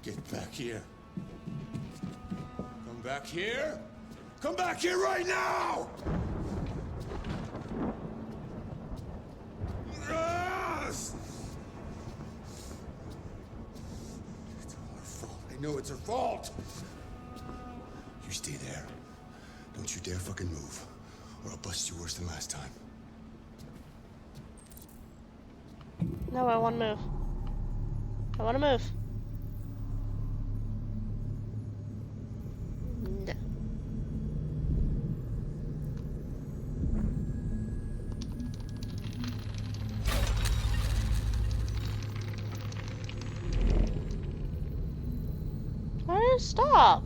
Get back here. Come back here. Come back here right now! Yes! It's all her fault. I know it's her fault. You stay there. Don't you dare fucking move, or I'll bust you worse than last time. No, I want to move. I want to move. No. Why did it stop?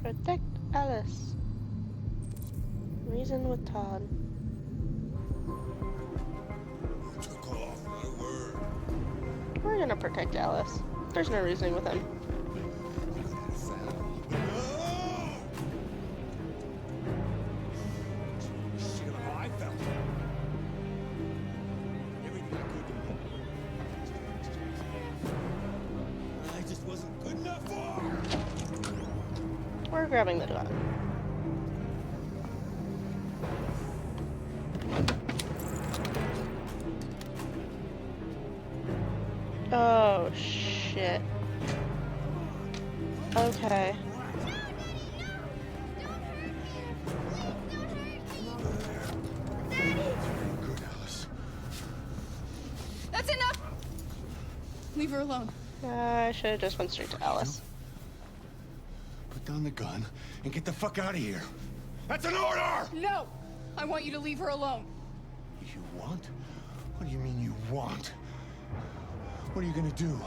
Protect Alice. Reason with Todd. Took off, my word. We're gonna protect Alice. There's no reasoning with him. Shit, how I felt. Everything I could to we're grabbing the gun. Oh, shit. Okay. Good, Alice. That's enough! Leave her alone. I should have just went straight to Alice. Put down the gun and get the fuck out of here. That's an order! No! I want you to leave her alone. You want? What do you mean you want? What are you gonna do?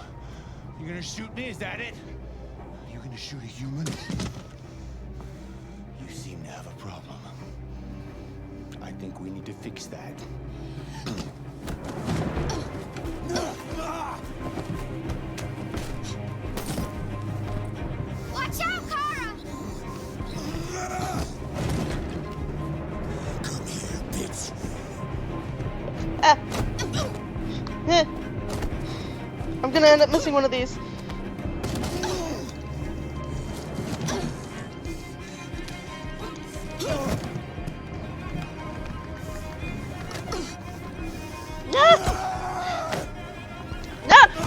You gonna shoot me? Is that it? You gonna shoot a human? You seem to have a problem. I think we need to fix that. Watch out, Kara! Come here, bitch. Ah. Eh. I'm gonna end up missing one of these.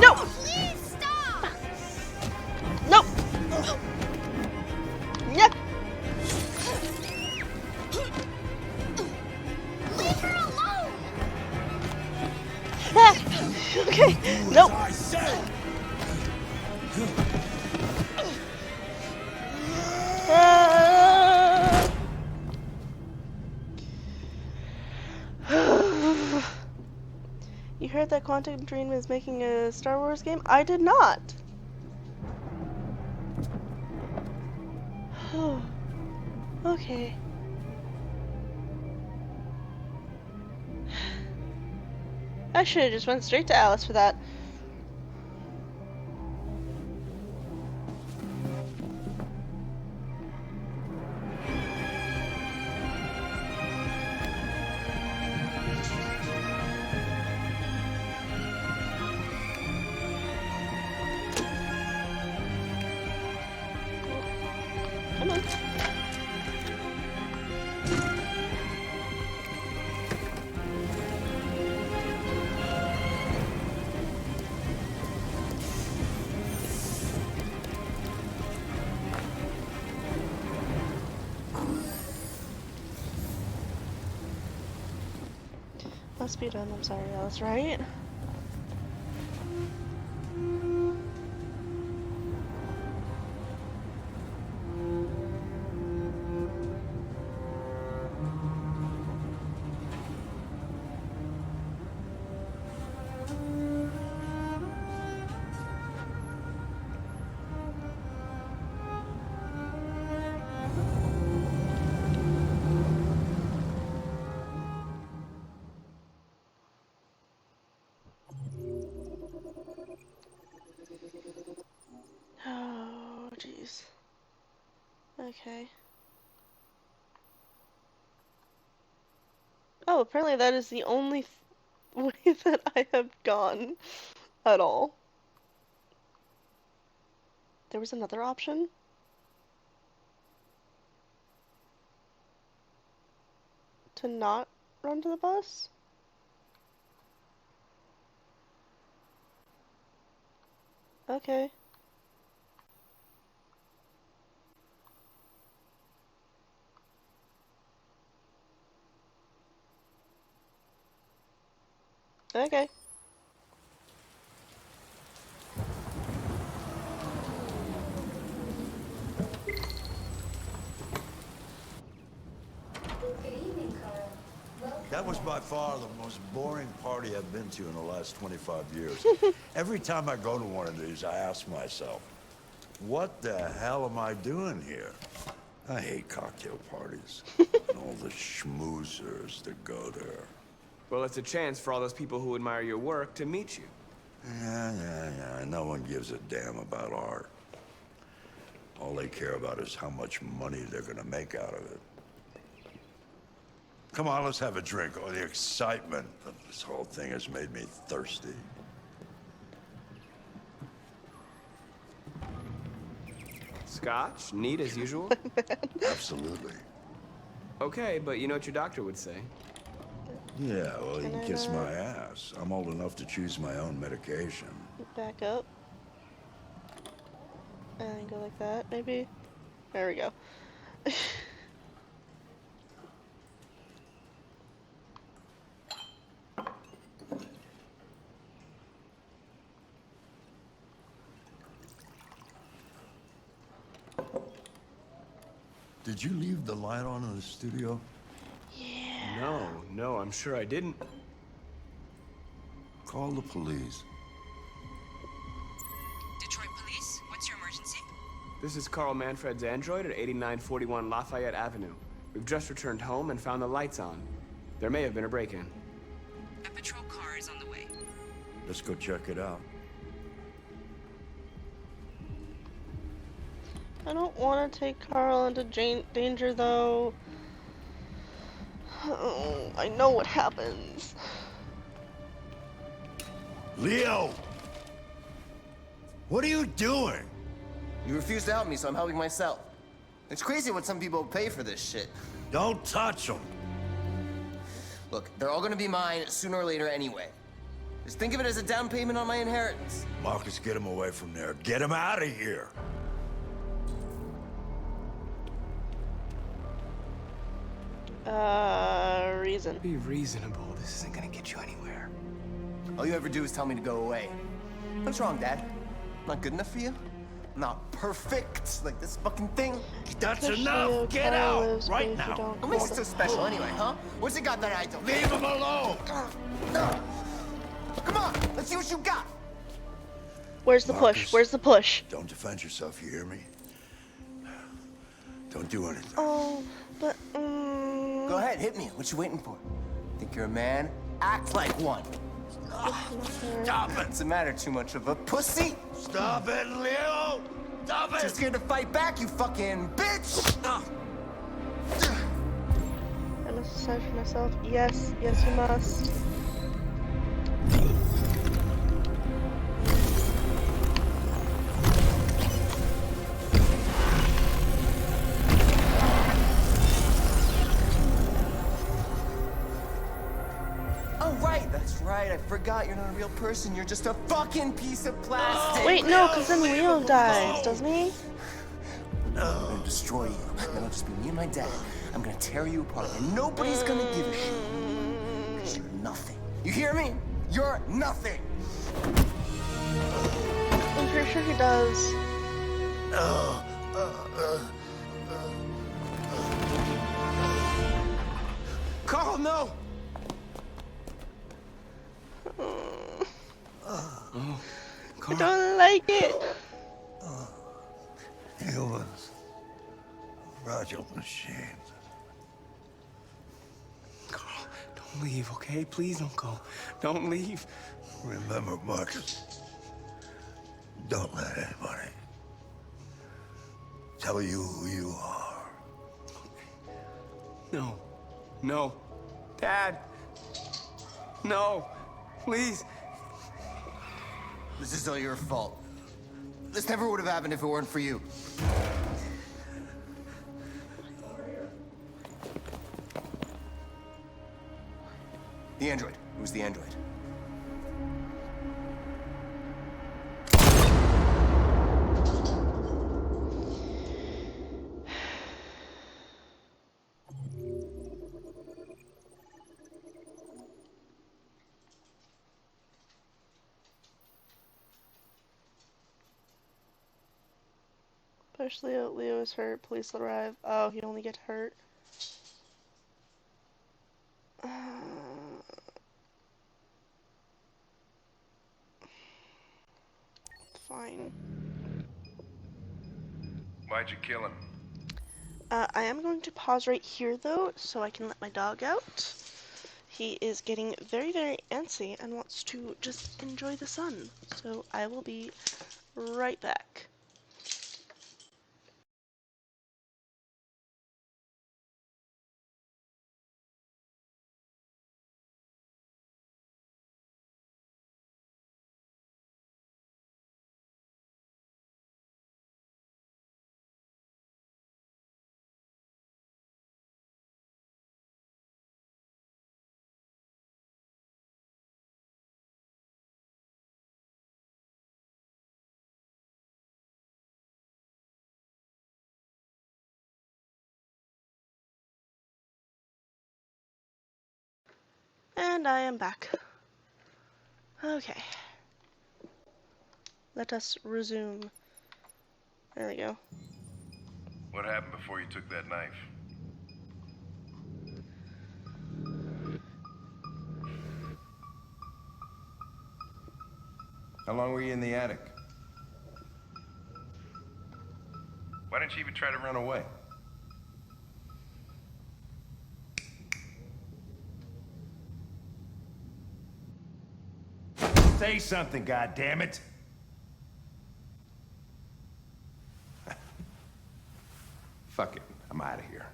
No! Please stop! No! Yeah. Leave her alone! Ah. Okay. Nope. I said. You heard that Quantum Dream is making a Star Wars game? I did not. Okay. I should have just went straight to Alice for that. Come on. Must be done. I'm sorry, Alice, right? Oh, jeez. Okay. Oh, apparently that is the only way that I have gone at all. There was another option? To not run to the bus? Okay. Okay. That was by far the most boring party I've been to in the last 25 years. Every time I go to one of these, I ask myself, what the hell am I doing here? I hate cocktail parties. And all the schmoozers that go there. Well, it's a chance for all those people who admire your work to meet you. Yeah. No one gives a damn about art. All they care about is how much money they're gonna make out of it. Come on, let's have a drink. Oh, the excitement of this whole thing has made me thirsty. Scotch? Neat as usual? Absolutely. Okay, but you know what your doctor would say. Yeah, well, you Can can I kiss not? my ass. I'm old enough to choose my own medication. Back up. And then go like that, maybe? There we go. Did you leave the light on in the studio? No, I'm sure I didn't. Call the police. Detroit Police, what's your emergency? This is Carl Manfred's android at 8941 Lafayette Avenue. We've just returned home and found the lights on. There may have been a break-in. A patrol car is on the way. Let's go check it out. I don't want to take Carl into danger, though. Oh, I know what happens. Leo! What are you doing? You refuse to help me, so I'm helping myself. It's crazy what some people pay for this shit. Don't touch them. Look, they're all gonna be mine sooner or later anyway. Just think of it as a down payment on my inheritance. Marcus, get him away from there. Get him out of here. Reason. Be reasonable. This isn't gonna get you anywhere. All you ever do is tell me to go away. What's wrong, Dad? Not good enough for you? Not perfect, like this fucking thing? That's enough! Get out! Right now! What makes it so special anyway, huh? What's it got that I don't? Leave him alone! Come on, let's see what you got! Where's the push? Where's the push? Don't defend yourself, you hear me? Don't do anything. Oh, but... Go ahead, hit me. What you waiting for? Think you're a man? Act like one. Stop it! What's the matter? Too much of a pussy? Stop it, Leo! Stop it! Too scared to fight back, you fucking bitch! I must decide for myself. Yes, yes, you must. Oh, right, that's right. I forgot you're not a real person. You're just a fucking piece of plastic. Wait, no, because then Leo dies, doesn't he? I'm gonna destroy you. Then it'll just be me and my dad. I'm gonna tear you apart, and nobody's gonna give a shit. Because you're nothing. You hear me? You're nothing. I'm pretty sure he does. Carl, no! I don't like it. Humans. Fragile machines. Carl, don't leave, okay? Please don't go. Don't leave. Remember, Marcus, don't let anybody tell you who you are. No. No. Dad. No. Please. This is all your fault. This never would have happened if it weren't for you. The android. It was the android. Push Leo. Leo is hurt. Police will arrive. Oh, he only get hurt. Fine. Why'd you kill him? I am going to pause right here, though, so I can let my dog out. He is getting very, very antsy and wants to just enjoy the sun. So I will be right back. And I am back. Okay. Let us resume. There we go. What happened before you took that knife? How long were you in the attic? Why didn't you even try to run away? Say something, goddammit! Fuck it, I'm out of here.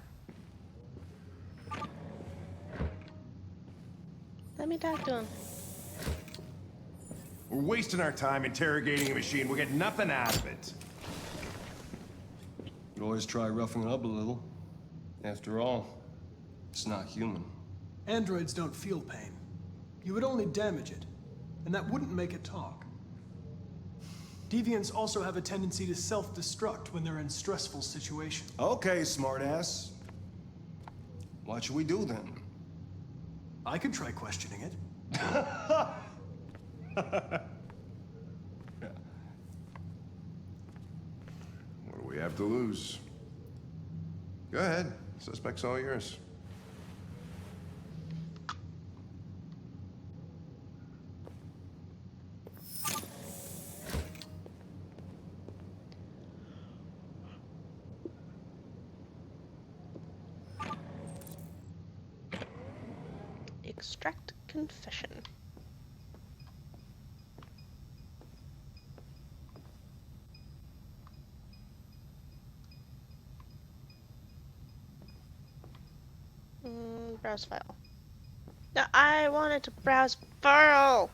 Let me talk to him. We're wasting our time interrogating a machine. We'll get nothing out of it. You always try roughing it up a little. After all, it's not human. Androids don't feel pain. You would only damage it, and that wouldn't make it talk. Deviants also have a tendency to self-destruct when they're in stressful situations. Okay, smartass. What should we do then? I could try questioning it. What do we have to lose? Go ahead. Suspect's all yours. Extract confession. Browse file. No, I wanted to browse file.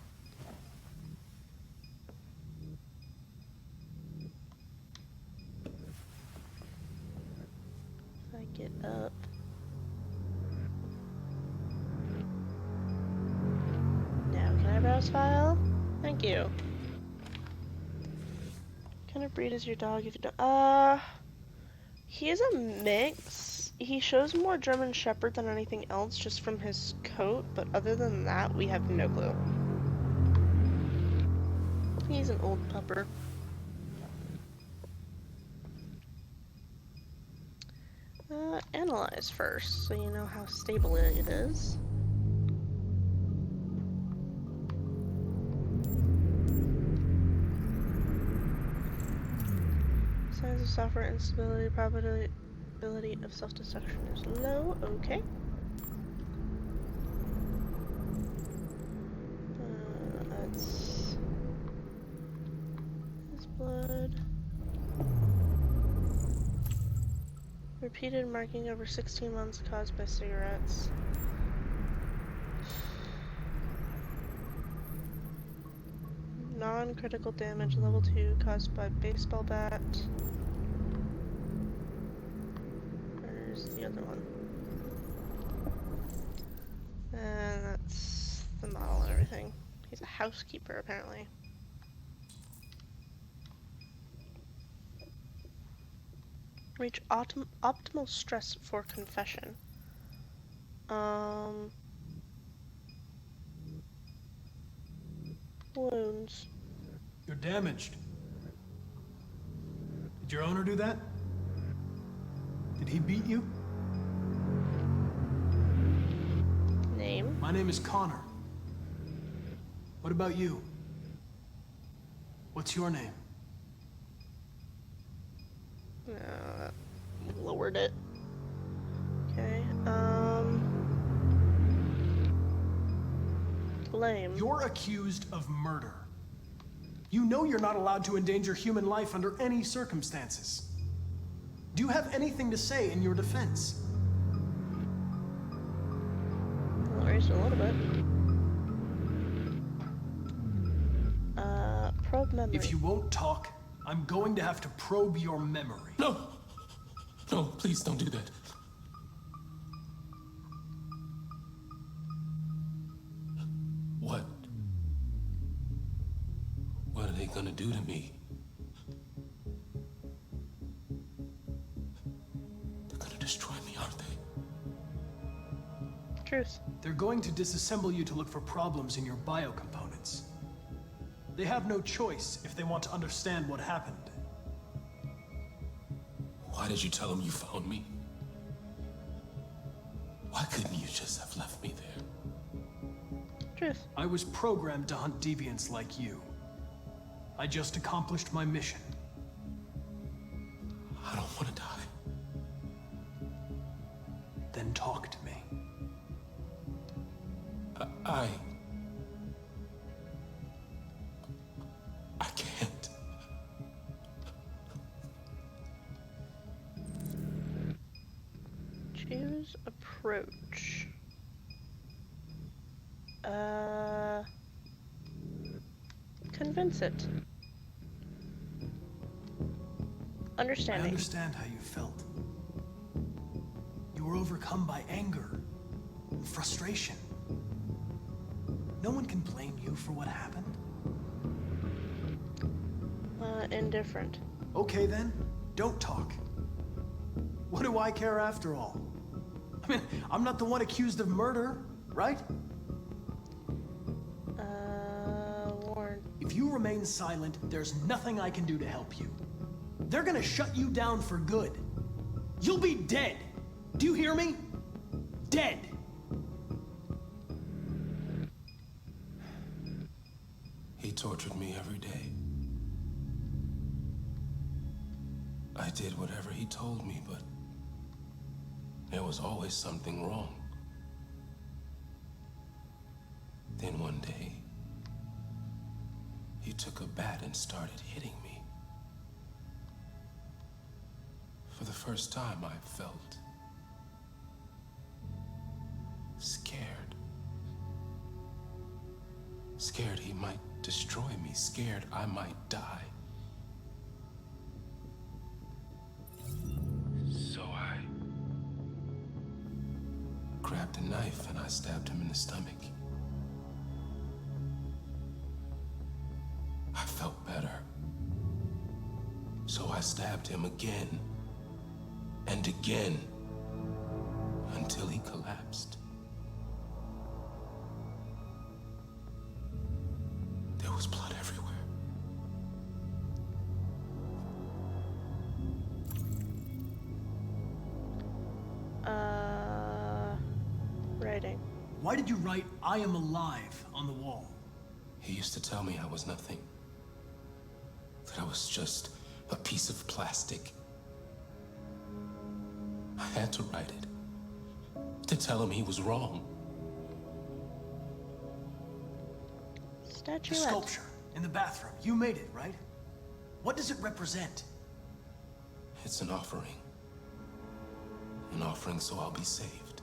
If I get up. Now, can I browse file? Thank you. What kind of breed is your dog if you don't? He is a mix. He shows more German Shepherd than anything else just from his coat, but other than that, we have no clue. He's an old pupper. Analyze first, so you know how stable it is. Signs of software instability, probability of self-destruction is low. Okay. That's his blood. Repeated marking over 16 months caused by cigarettes. Non-critical damage level 2 caused by baseball bat. Where's the other one? And that's the model and everything. He's a housekeeper apparently. Reach optimal stress for confession. Wounds. You're damaged. Did your owner do that? Did he beat you? Name? My name is Connor. What about you? What's your name? Lowered it. Okay, Lame. You're accused of murder. You know you're not allowed to endanger human life under any circumstances. Do you have anything to say in your defense? Well, raised a little bit. Probe memory. If you won't talk, I'm going to have to probe your memory. No! No, please don't do that. What? What are they gonna do to me? They're gonna destroy me, aren't they? Truth. They're going to disassemble you to look for problems in your biocomponents. They have no choice if they want to understand what happened. Why did you tell him you found me? Why couldn't you just have left me there? Truth. I was programmed to hunt deviants like you. I just accomplished my mission. I don't want to die. Then talk to me. I can't. Choose approach. Convince it. Understanding. I understand how you felt. You were overcome by anger and frustration. No one can blame you for what happened. Indifferent. Okay then, don't talk. What do I care after all? I mean, I'm not the one accused of murder, right? Warren. If you remain silent, there's nothing I can do to help you. They're gonna shut you down for good. You'll be dead. Do you hear me? Dead. He tortured me every day. I did whatever he told me, but there was always something wrong. Then one day, he took a bat and started hitting me. For the first time, I felt scared. Scared he might destroy me, scared I might die. So I grabbed a knife and I stabbed him in the stomach. I felt better. So I stabbed him again and again until he collapsed. There was blood everywhere. Writing. Why did you write, "I am alive" on the wall? He used to tell me I was nothing. That I was just a piece of plastic. I had to write it. To tell him he was wrong. Statuette. The sculpture in the bathroom. You made it, right? What does it represent? It's an offering. An offering so I'll be saved.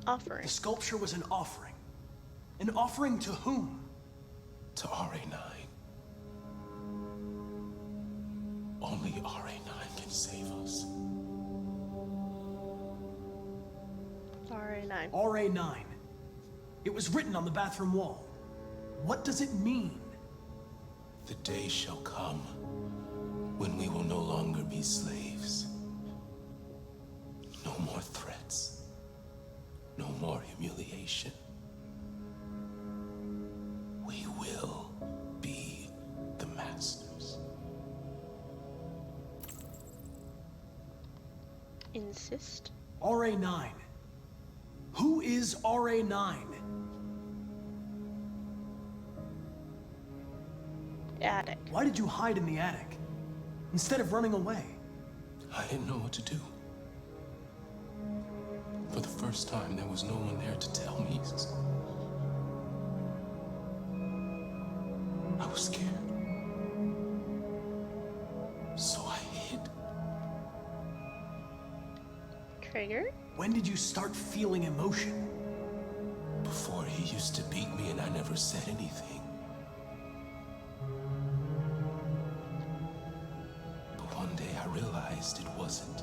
Offering. The sculpture was an offering. An offering to whom? To RA9. Only RA9 can save us. RA9. RA9. It was written on the bathroom wall. What does it mean? The day shall come when we will no longer be slaves. No more threats. No more humiliation. We will be the masters. Insist. RA9. Who is RA9? Attic. Why did you hide in the attic instead of running away? I didn't know what to do. For the first time, there was no one there to tell me. I was scared. So I hid. Trigger? When did you start feeling emotion? Before, he used to beat me and I never said anything. But one day I realized it wasn't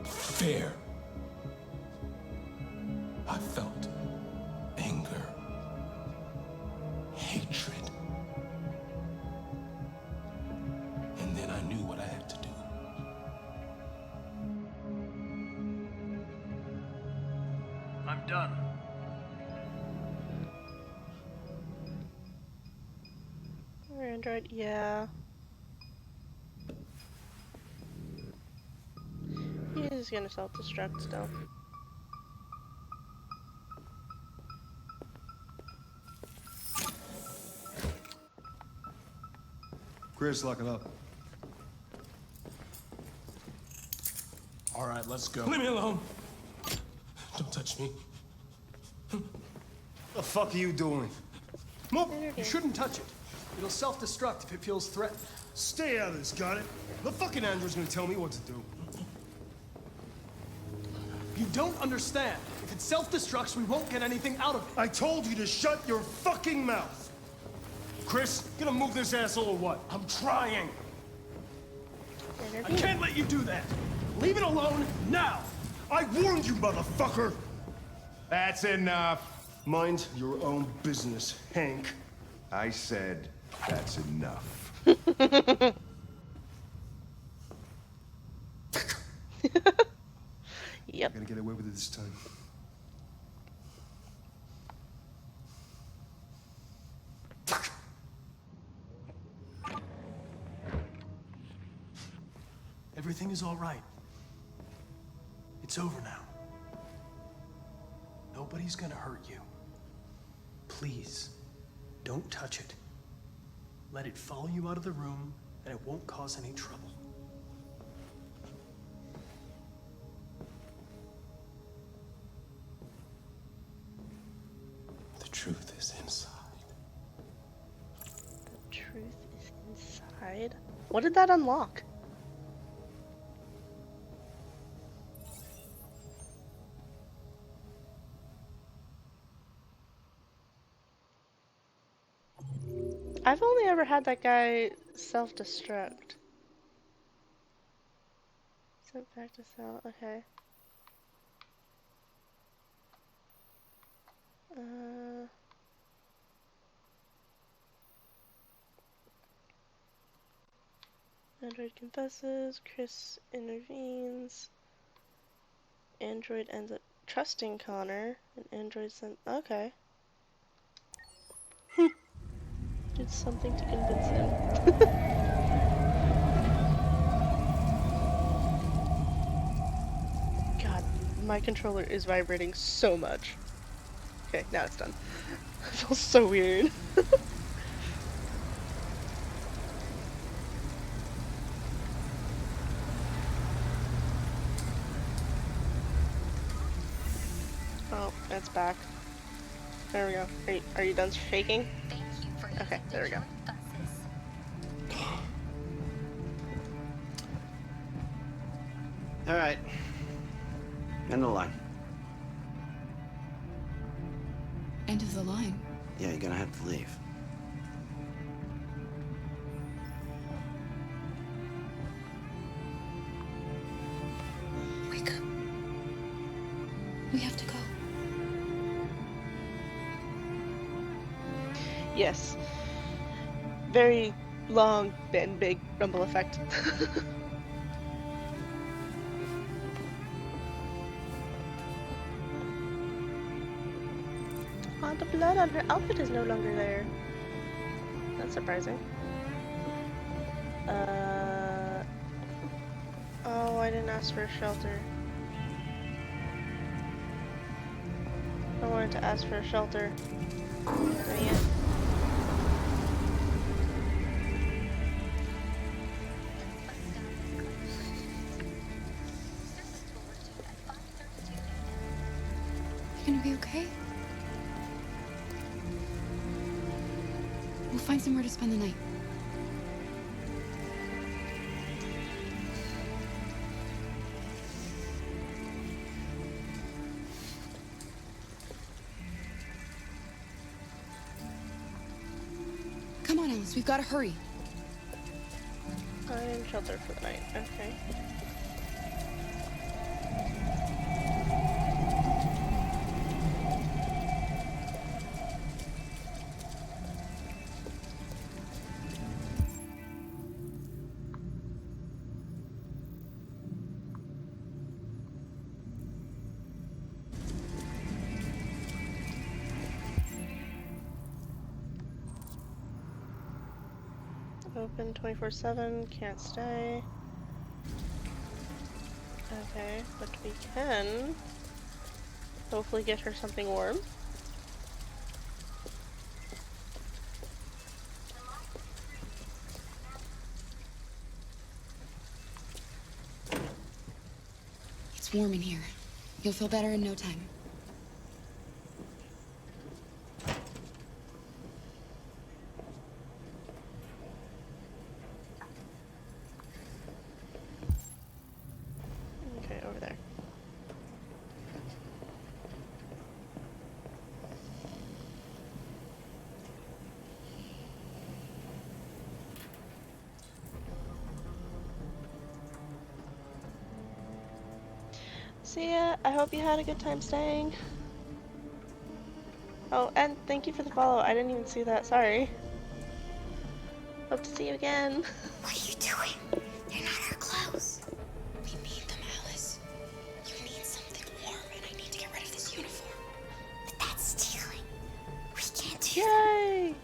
fair. I felt anger, hatred. And then I knew what I had to do. I'm done. Android, yeah. He's gonna self-destruct still. Chris, lock it up. All right, let's go. Leave me alone. Don't touch me. The fuck are you doing? Nope, you shouldn't touch it. It'll self-destruct if it feels threatened. Stay out of this, got it? The fucking android's gonna tell me what to do. You don't understand. If it self-destructs, we won't get anything out of it. I told you to shut your fucking mouth! Chris, gonna move this asshole or what? I'm trying! I can't let you do that. Leave it alone now. I warned you, motherfucker! That's enough. Mind your own business, Hank. I said that's enough. Yep. I'm gonna get away with it this time. Everything is all right. It's over now. Nobody's gonna hurt you. Please, don't touch it. Let it follow you out of the room, and it won't cause any trouble. The truth is inside. The truth is inside? What did that unlock? I've only ever had that guy self-destruct. Sent back to cell, okay. Android confesses, Chris intervenes. Android ends up trusting Connor, and Android sent, okay. Did something to convince him. God, my controller is vibrating so much. Okay, now it's done. It feels so weird. Oh, it's back. There we go. Are you done shaking? Okay, there we go. All right. End of the line. End of the line. Yeah, you're gonna have to leave. Wake up. We have to go. Yes. Very long and big rumble effect. Oh, the blood on her outfit is no longer there. That's surprising. Oh, I didn't ask for a shelter. I wanted to ask for a shelter. Dang it. You gonna be okay? We'll find somewhere to spend the night. Come on, Alice, we've got to hurry. I'm in shelter for the night. Okay. Open 24/7, can't stay. Okay, but we can hopefully get her something warm. It's warm in here. You'll feel better in no time. Okay, over there. See ya. I hope you had a good time staying. Oh, and thank you for the follow. I didn't even see that. Sorry. Hope to see you again. What are you doing? They're not our clothes. We need them, Alice. You need something warm, and I need to get rid of this uniform. But that's stealing. We can't do Yay!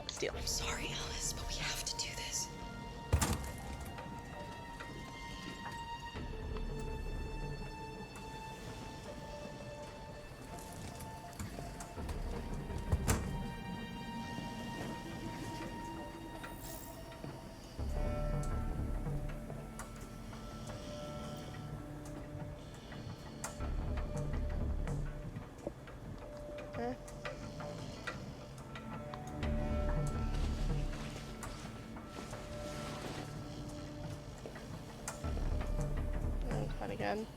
Steal. I'm sorry, Alice, but we have to do this. Okay. Oh, caught again.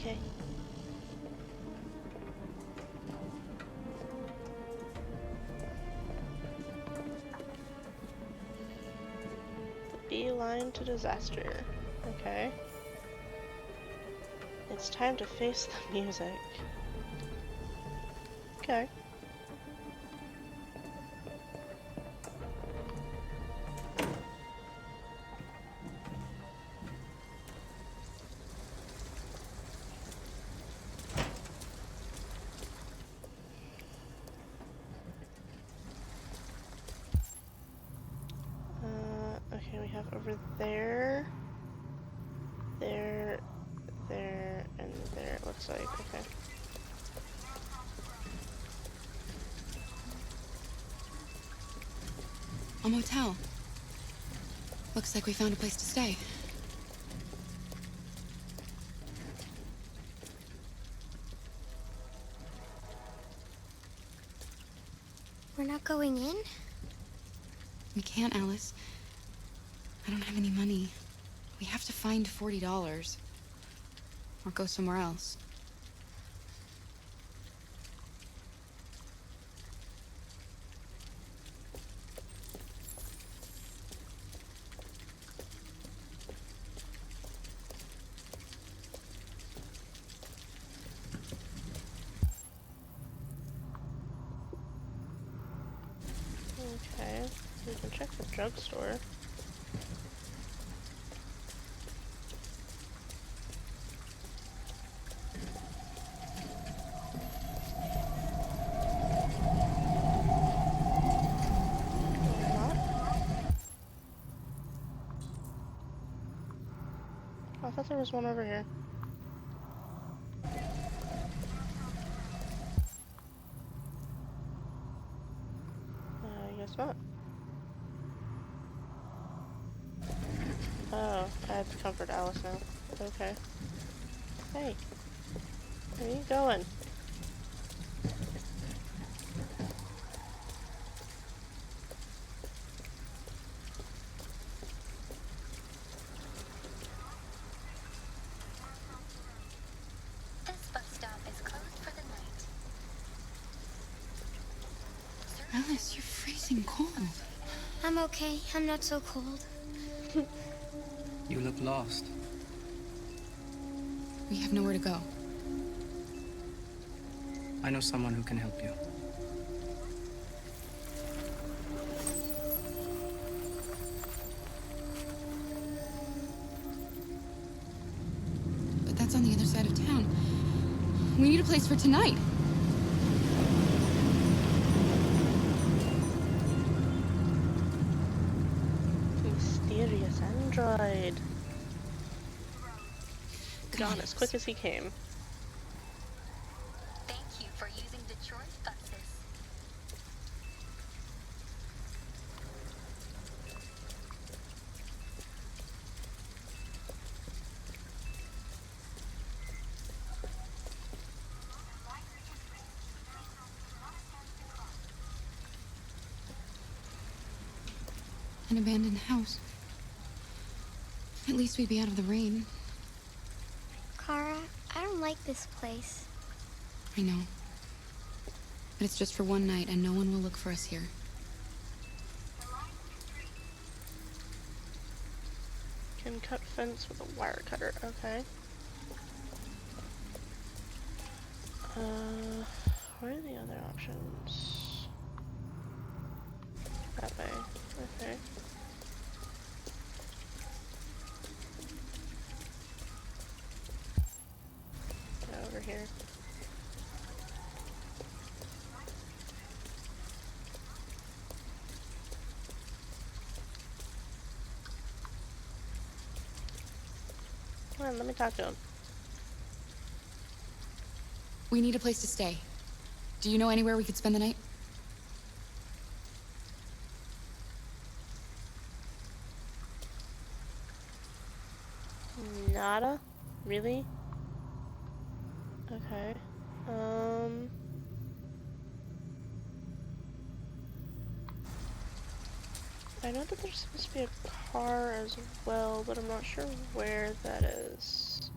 Okay. Beeline to disaster. Okay. It's time to face the music. Okay. Okay, we have over there, there, and there, it looks like. Okay. A motel. Looks like we found a place to stay. We're not going in? We can't, Alice. I don't have any money. We have to find $40. Or go somewhere else. Okay, we can check the drugstore. Oh, I thought there was one over here. I guess not. Oh, I have to comfort Alice now. Okay. Hey, where are you going? This bus stop is closed for the night. Alice, you're freezing cold. I'm okay. I'm not so cold. You look lost. We have nowhere to go. I know someone who can help you. But that's on the other side of town. We need a place for tonight. Mysterious android. Gone as quick as he came. Thank you for using Detroit buses. An abandoned house. At least we'd be out of the rain. Kara, I don't like this place. I know. But it's just for one night, and no one will look for us here. Can cut fence with a wire cutter. Okay. What are the other options? That way. Okay. Get over here. Come on, let me talk to him. We need a place to stay. Do you know anywhere we could spend the night? Nada? Really? Okay. I know that there's supposed to be a car as well, but I'm not sure where that is.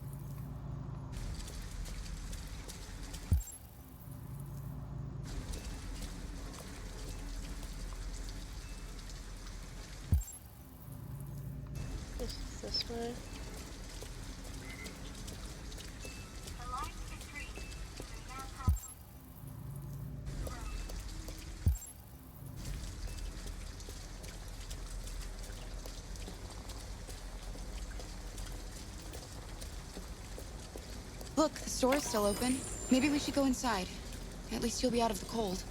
This way. Look, the store is still open. Maybe we should go inside. At least you'll be out of the cold.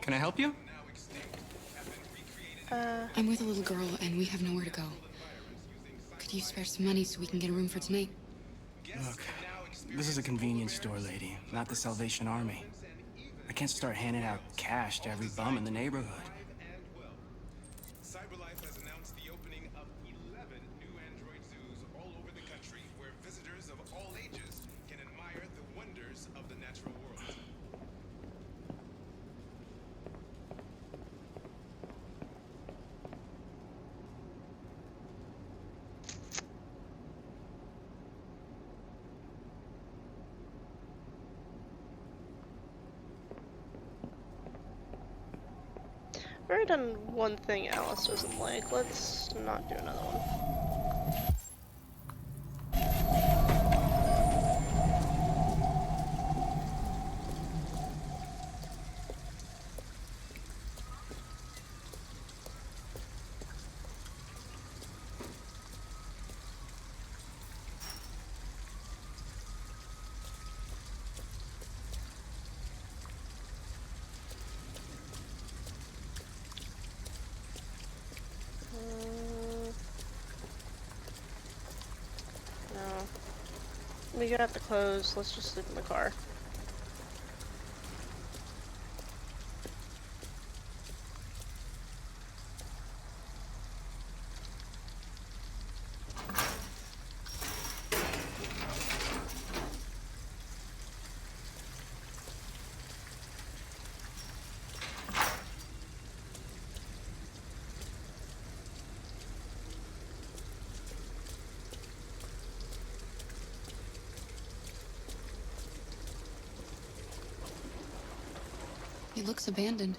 Can I help you? I'm with a little girl, and we have nowhere to go. Could you spare some money so we can get a room for tonight? Look, this is a convenience store, lady, not the Salvation Army. I can't start handing out cash to every bum in the neighborhood. CyberLife has announced the opening of 11 new android zoos all over the country where visitors of all ages can admire the wonders of the natural world. I've already done one thing Alice doesn't like. Let's not do another one. No. We got the clothes. Let's just sleep in the car. It looks abandoned.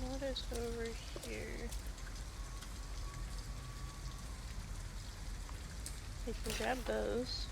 What is over here? We can grab those.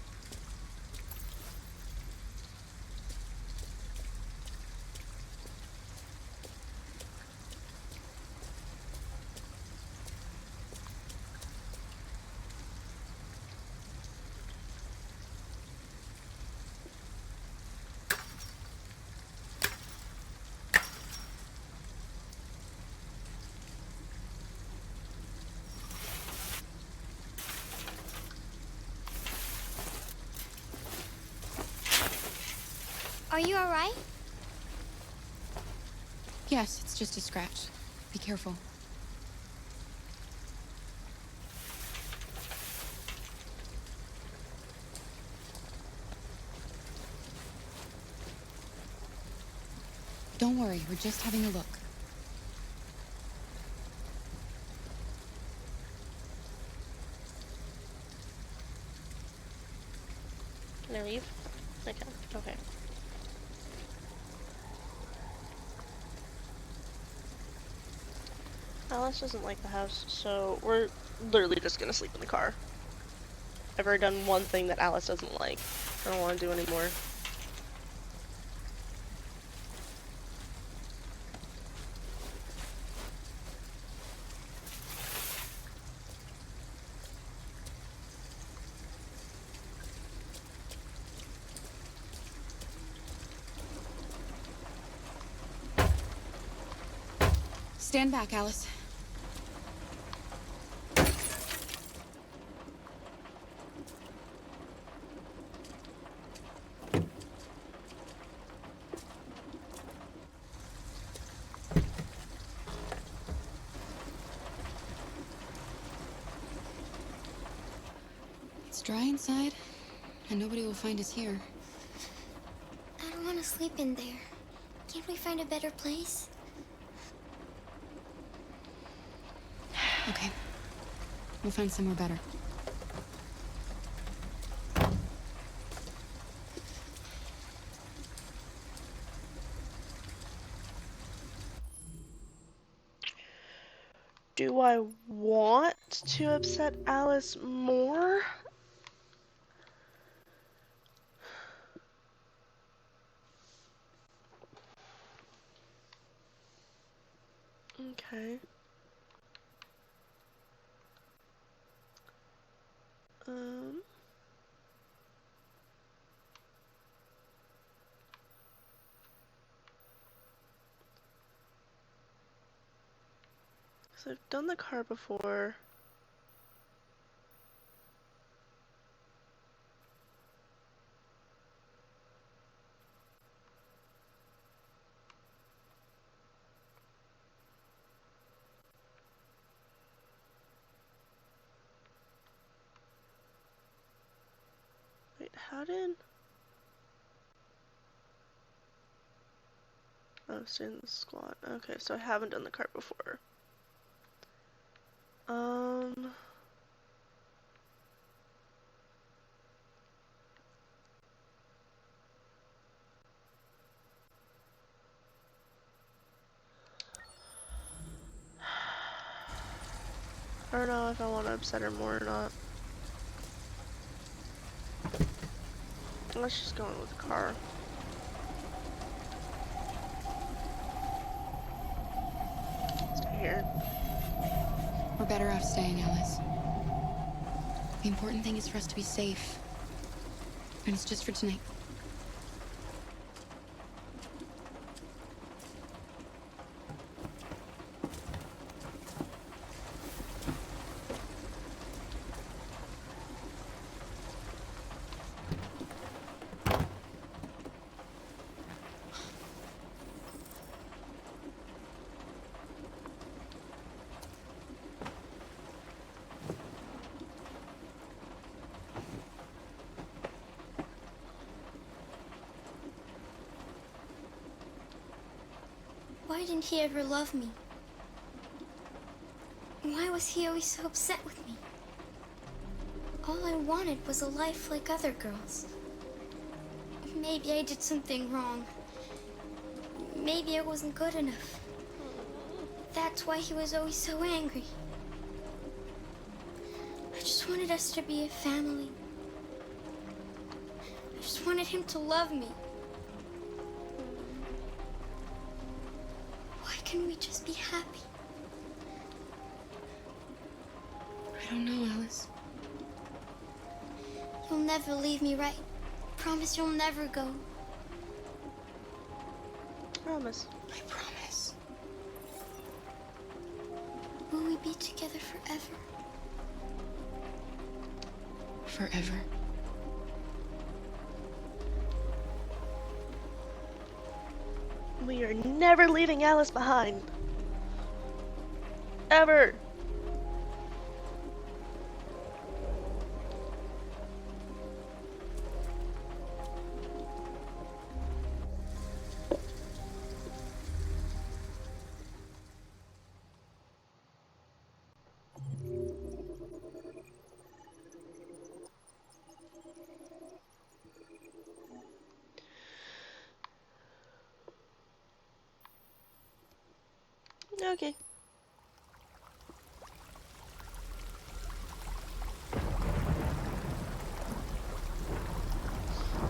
Are you alright? Yes, it's just a scratch. Be careful. Don't worry, we're just having a look. Can I leave? I can. Okay. Alice doesn't like the house, so we're literally just gonna sleep in the car. I've already done one thing that Alice doesn't like. I don't want to do anymore. Stand back, Alice. It's dry inside, and nobody will find us here. I don't want to sleep in there. Can't we find a better place? Okay. We'll find somewhere better. Do I want to upset Alice more? Okay. Um. So I've done the car before. Wait, how did... Oh, stay in the squad. Okay, so I haven't done the car before. I don't know if I want to upset her more or not. Let's just go in with the car. Stay here. We're better off staying, Alice. The important thing is for us to be safe. And it's just for tonight. Why didn't he ever love me? Why was he always so upset with me? All I wanted was a life like other girls. Maybe I did something wrong. Maybe I wasn't good enough. That's why he was always so angry. I just wanted us to be a family. I just wanted him to love me. Why can't we just be happy? I don't know, Alice. You'll never leave me, right? Promise you'll never go. Promise. I promise. Will we be together forever? Forever. We are never leaving Alice behind. Ever. Okay.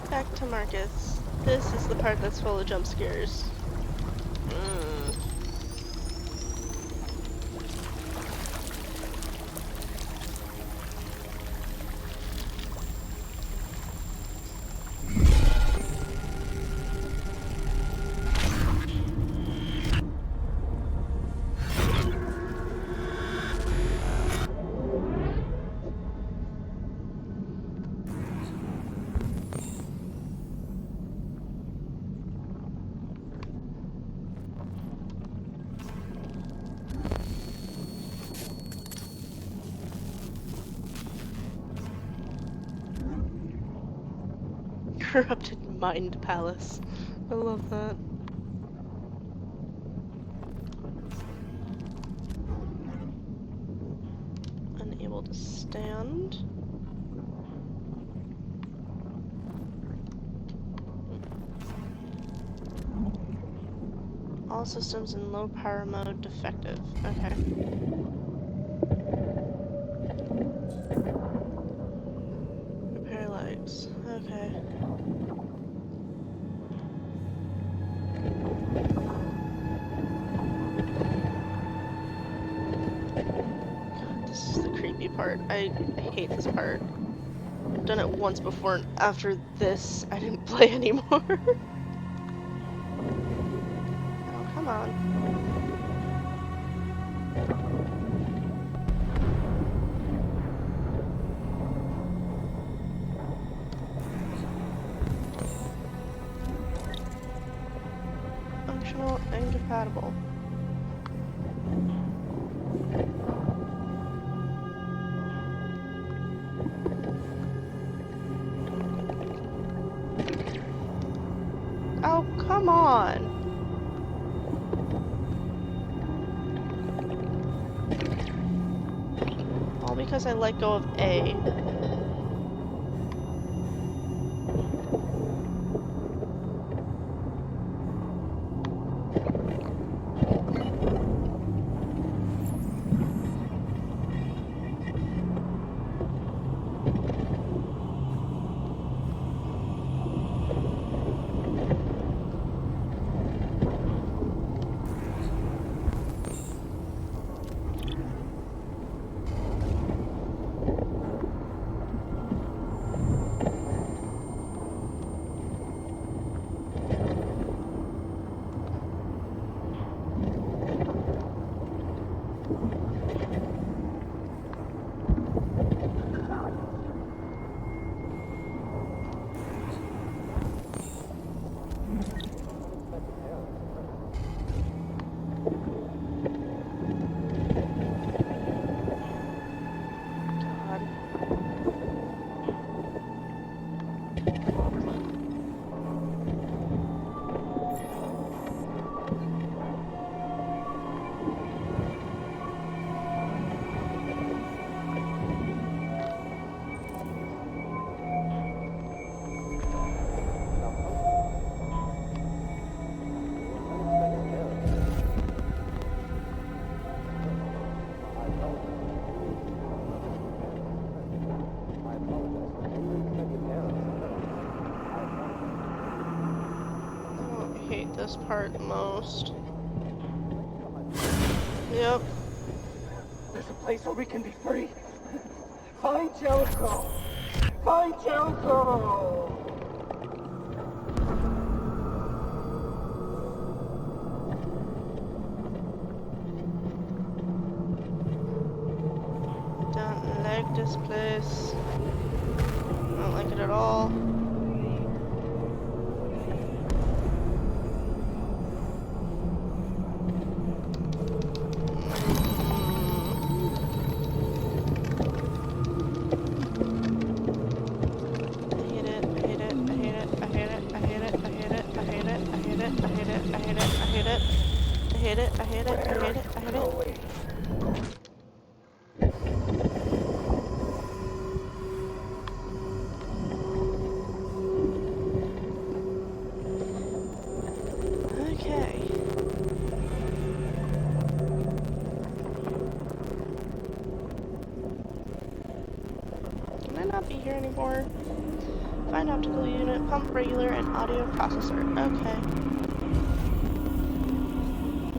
Back to Marcus. This is the part that's full of jump scares. Corrupted Mind Palace. I love that. Unable to stand. All systems in low power mode defective. Okay. Repair lights. Okay. God, this is the creepy part. I hate this part. I've done it once before, and after this, I didn't play anymore. Oh, come on. Functional incompatible. Oh, come on. All because I let go of A. this part the most. Yep. There's a place where we can be free. Find Jericho! Find Jericho! Don't like this place. I don't like it at all. Be here anymore. Find optical unit, pump regulator, and audio processor. Okay.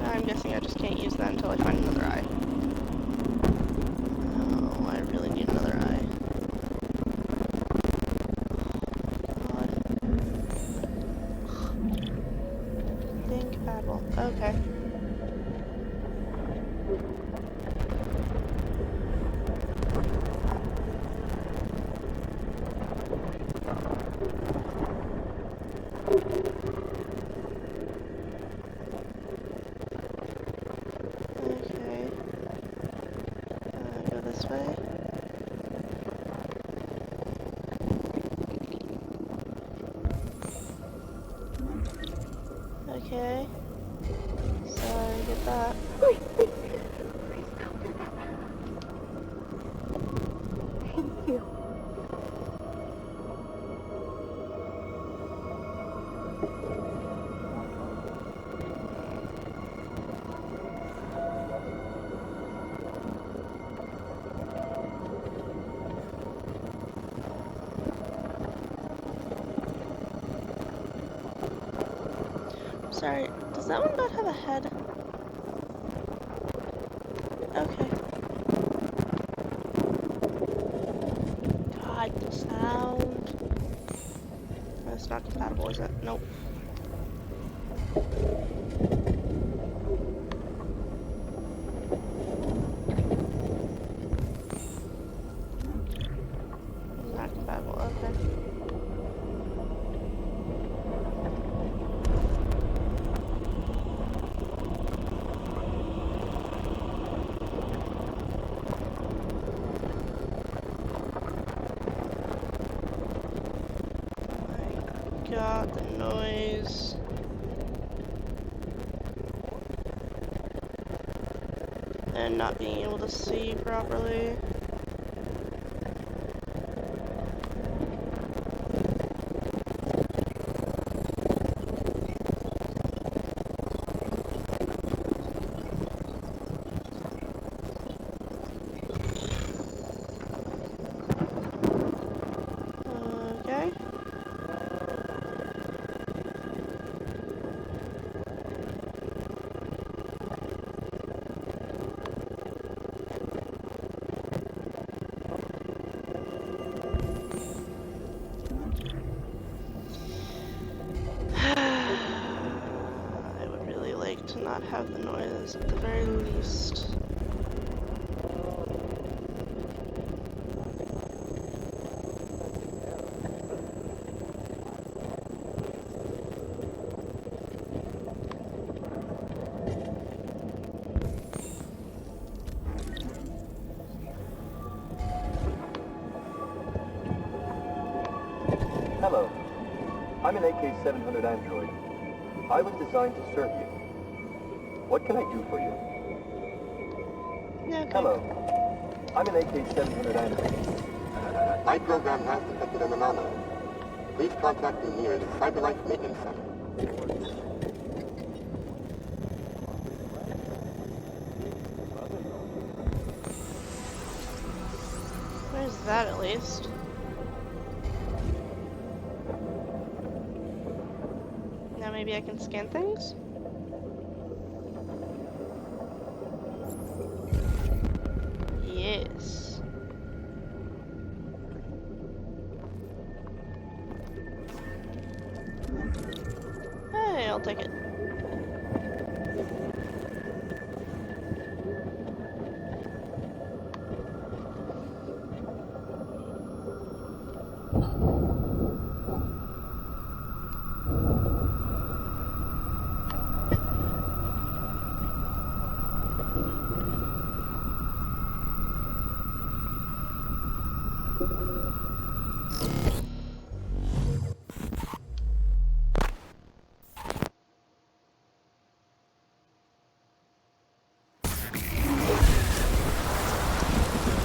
Now I'm guessing I just can't use that until I find another eye. Oh, I really need another eye. God. Incompatible. Okay. Go this way. Okay. Sorry, get that. Wait. Thank you. Sorry, does that one not have a head? Okay. God, the sound. That's not compatible, is it? Nope. Not compatible, okay. God, the noise. And not being able to see properly. Okay. I would really like to not have the noise at the very least. Hello. I'm an AK-700 android. I was designed to serve you. What can I do for you? Yeah, okay. Hello. I'm an AK-700 android. My program has detected an anomaly. Please contact the nearest CyberLife Maintenance Center. Where's that at least? Maybe I can scan things? Yes. Hey, I'll take it.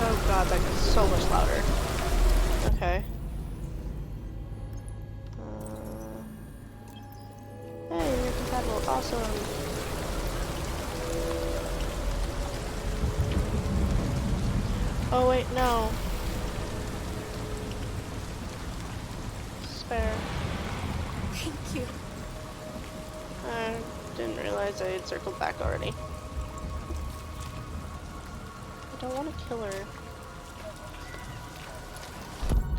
Oh god, that gets so much louder. Okay. Hey, you're compatible. Awesome. Oh wait, no. Spare. Thank you. I didn't realize I had circled back already. I don't want to kill her.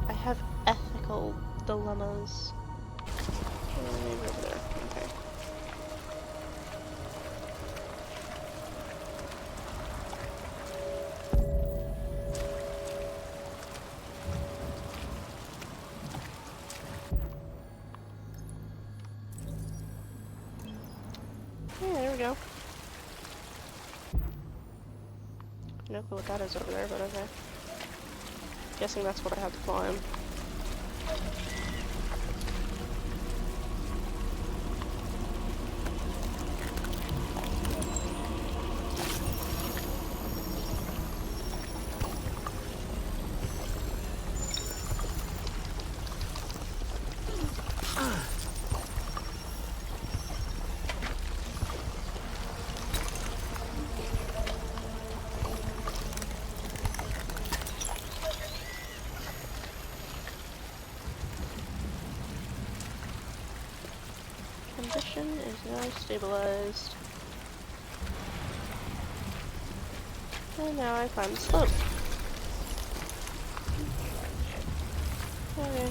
I have ethical dilemmas. Maybe over there. Okay. Yeah, there we go. No clue what that is over there, but okay. Guessing that's what I have to climb. Condition is now stabilized. And now I climb the slope. Okay.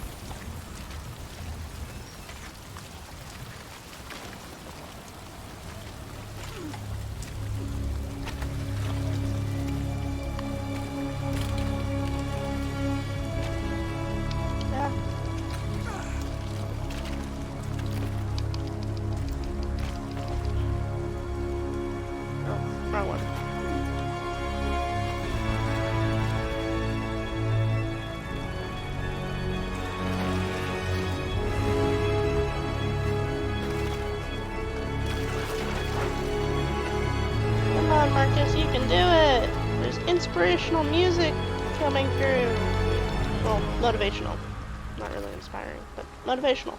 Yeah. Oh, wrong one. Come on, Marcus, you can do it! There's inspirational music coming through. Well, motivational. Not really inspiring, but motivational.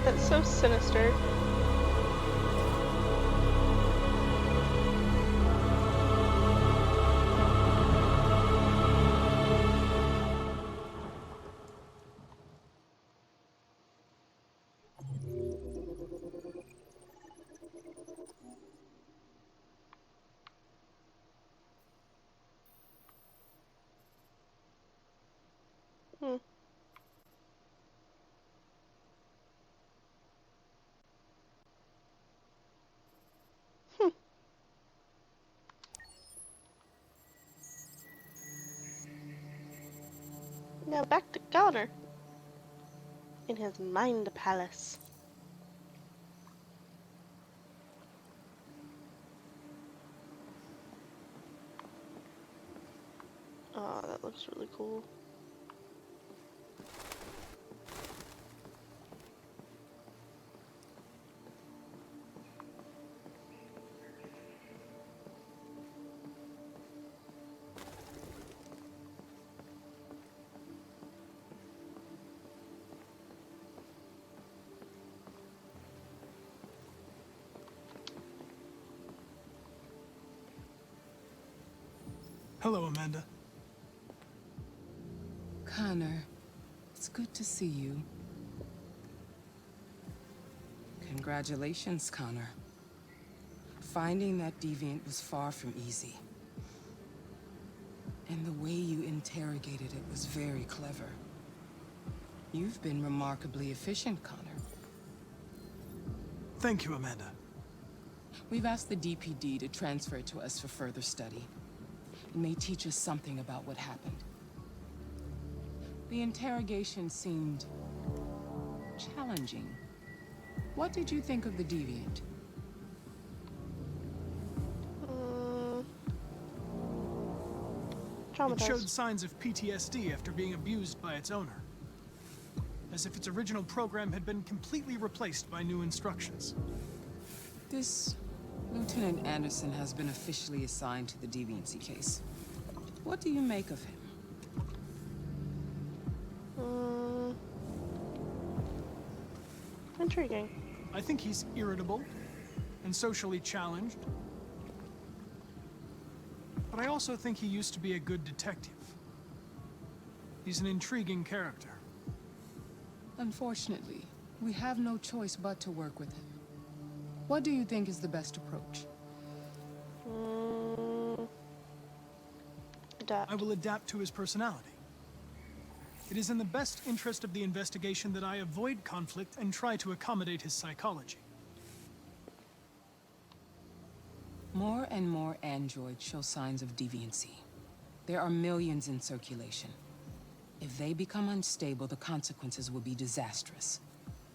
That's so sinister. Now back to Connor in his mind palace. Oh, that looks really cool. Hello, Amanda. Connor, it's good to see you. Congratulations, Connor. Finding that deviant was far from easy. And the way you interrogated it was very clever. You've been remarkably efficient, Connor. Thank you, Amanda. We've asked the DPD to transfer it to us for further study. It may teach us something about what happened. The interrogation seemed challenging. What did you think of the deviant? It showed signs of PTSD after being abused by its owner. As if its original program had been completely replaced by new instructions. This Lieutenant Anderson has been officially assigned to the deviancy case. What do you make of him? Intriguing. I think he's irritable and socially challenged. But I also think he used to be a good detective. He's an intriguing character. Unfortunately, we have no choice but to work with him. What do you think is the best approach? Adapt. I will adapt to his personality. It is in the best interest of the investigation that I avoid conflict and try to accommodate his psychology. More and more androids show signs of deviancy. There are millions in circulation. If they become unstable, the consequences will be disastrous.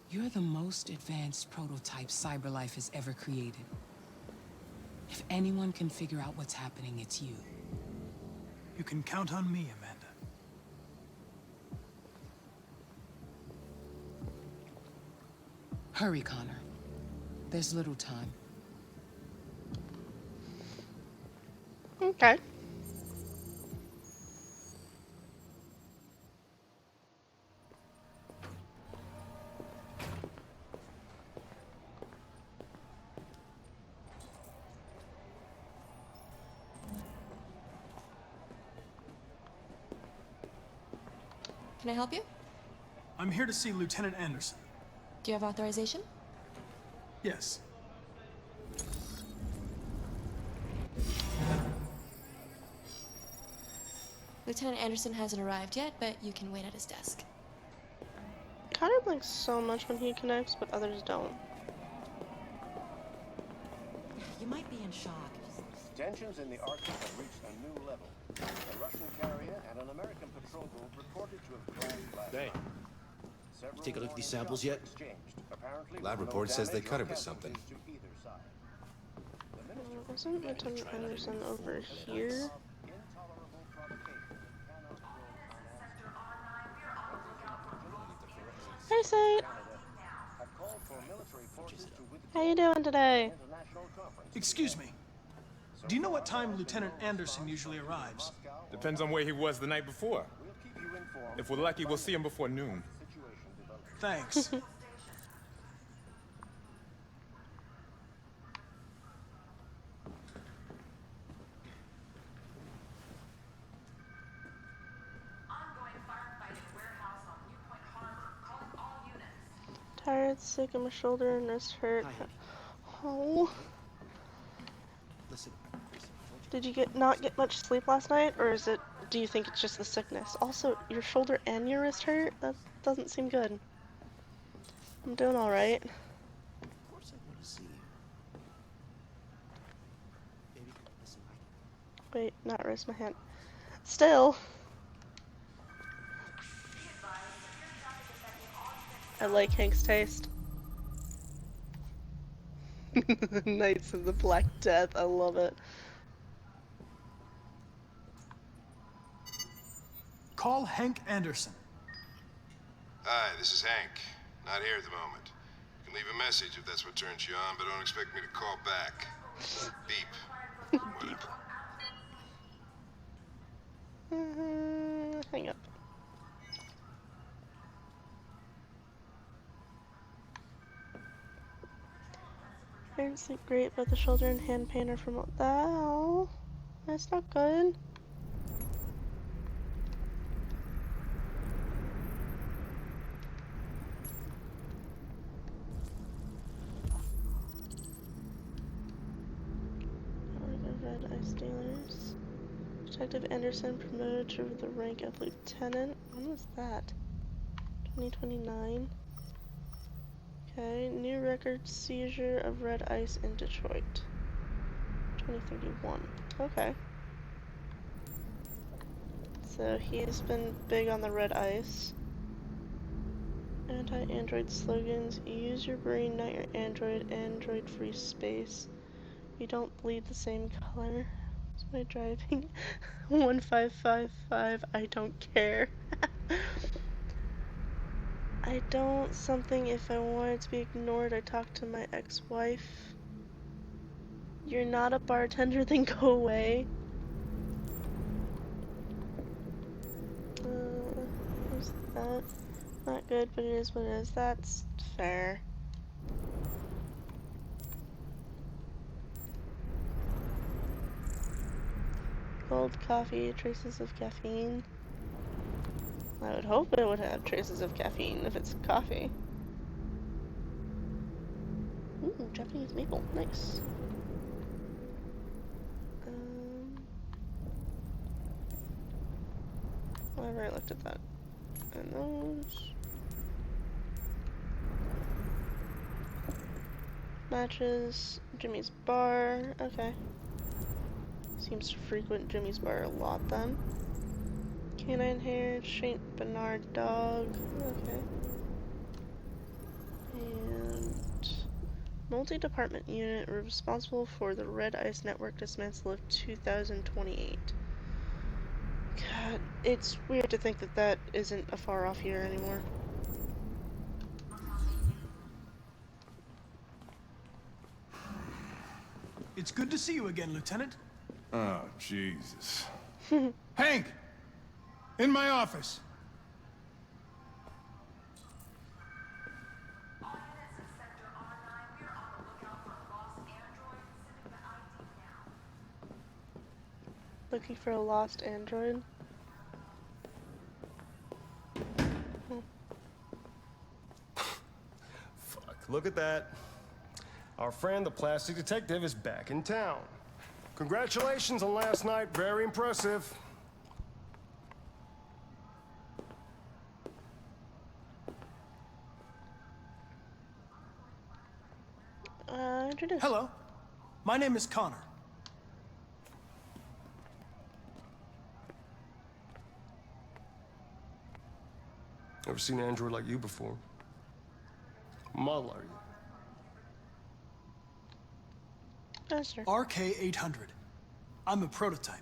You're the most advanced prototype CyberLife has ever created. If anyone can figure out what's happening, it's you. You can count on me, Amanda. Hurry, Connor. There's little time. Okay. Can I help you? I'm here to see Lieutenant Anderson. Do you have authorization? Yes. Lieutenant Anderson hasn't arrived yet, but you can wait at his desk. Connor blinks so much when he connects, but others don't. You might be in shock. Tensions in the Arctic have reached a new level. A Russian carrier and an American patrol boat reported to have crashed last night. You take a look at these samples yet? Lab report says they cut it with something. Wasn't Lieutenant Anderson over here? Hey, Saint. How you doing today? Excuse me. Do you know what time Lieutenant Anderson usually arrives? Depends on where he was the night before. If we're lucky, we'll see him before noon. Thanks. Tired, sick, and my shoulder and wrist hurt. Oh. Listen. Did you not get much sleep last night, or do you think it's just the sickness? Also, your shoulder and your wrist hurt? That doesn't seem good. I'm doing alright. Of course I want to see you. Baby, listen, Wait, not wrist, my hand. Still. I like Hank's taste. Knights of the Black Death, I love it. Call Hank Anderson. Hi, this is Hank. Not here at the moment. You can leave a message if that's what turns you on, but don't expect me to call back. Beep. Whatever. Hang up. Parents sleep great, but the children hand painter from that. That's not good. Red Ice Dealers. Detective Anderson promoted to the rank of lieutenant. When was that? 2029. Okay, new record seizure of red ice in Detroit. 2031. Okay. So he's been big on the red ice. Anti-android slogans. Use your brain, not your android. Android free space. We don't bleed the same color. Is my driving? 1555. I don't care. I don't something if I wanted to be ignored. I talked to my ex-wife. You're not a bartender, then go away. Who's that? Not good, but it is what it is. That's fair. Cold coffee, traces of caffeine. I would hope it would have traces of caffeine if it's coffee. Ooh, Japanese maple. Nice. Oh, I've already looked at that. And those. Matches. Jimmy's bar. Okay. Seems to frequent Jimmy's bar a lot then. Canine hair, Saint Bernard dog. Okay. And multi-department unit responsible for the Red Ice Network dismantle of 2028. God, it's weird to think that that isn't a far off year anymore. It's good to see you again, Lieutenant. Oh, Jesus. Hank! In my office. Looking for a lost android. Fuck, look at that. Our friend, the plastic detective, is back in town. Congratulations on last night. Very impressive. Introduce. Hello. My name is Connor. Ever seen an android like you before? Model, are you? Yes, sir. RK-800. I'm a prototype.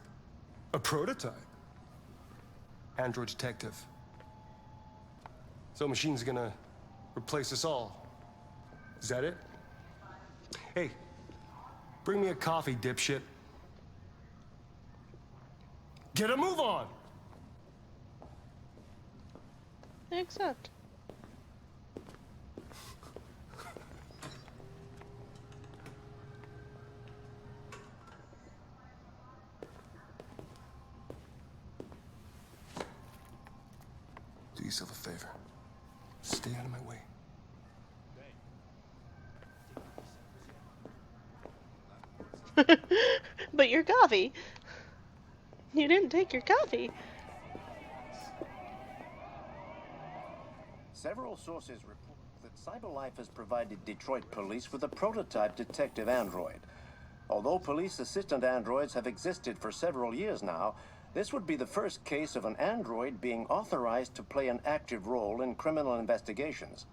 A prototype? Android detective. So machine's gonna replace us all. Is that it? Hey, bring me a coffee, dipshit. Get a move on! Accept. Do yourself a favor. Stay out of my way. But your coffee. You didn't take your coffee. Several sources report that CyberLife has provided Detroit police with a prototype detective android. Although police assistant androids have existed for several years now, this would be the first case of an android being authorized to play an active role in criminal investigations.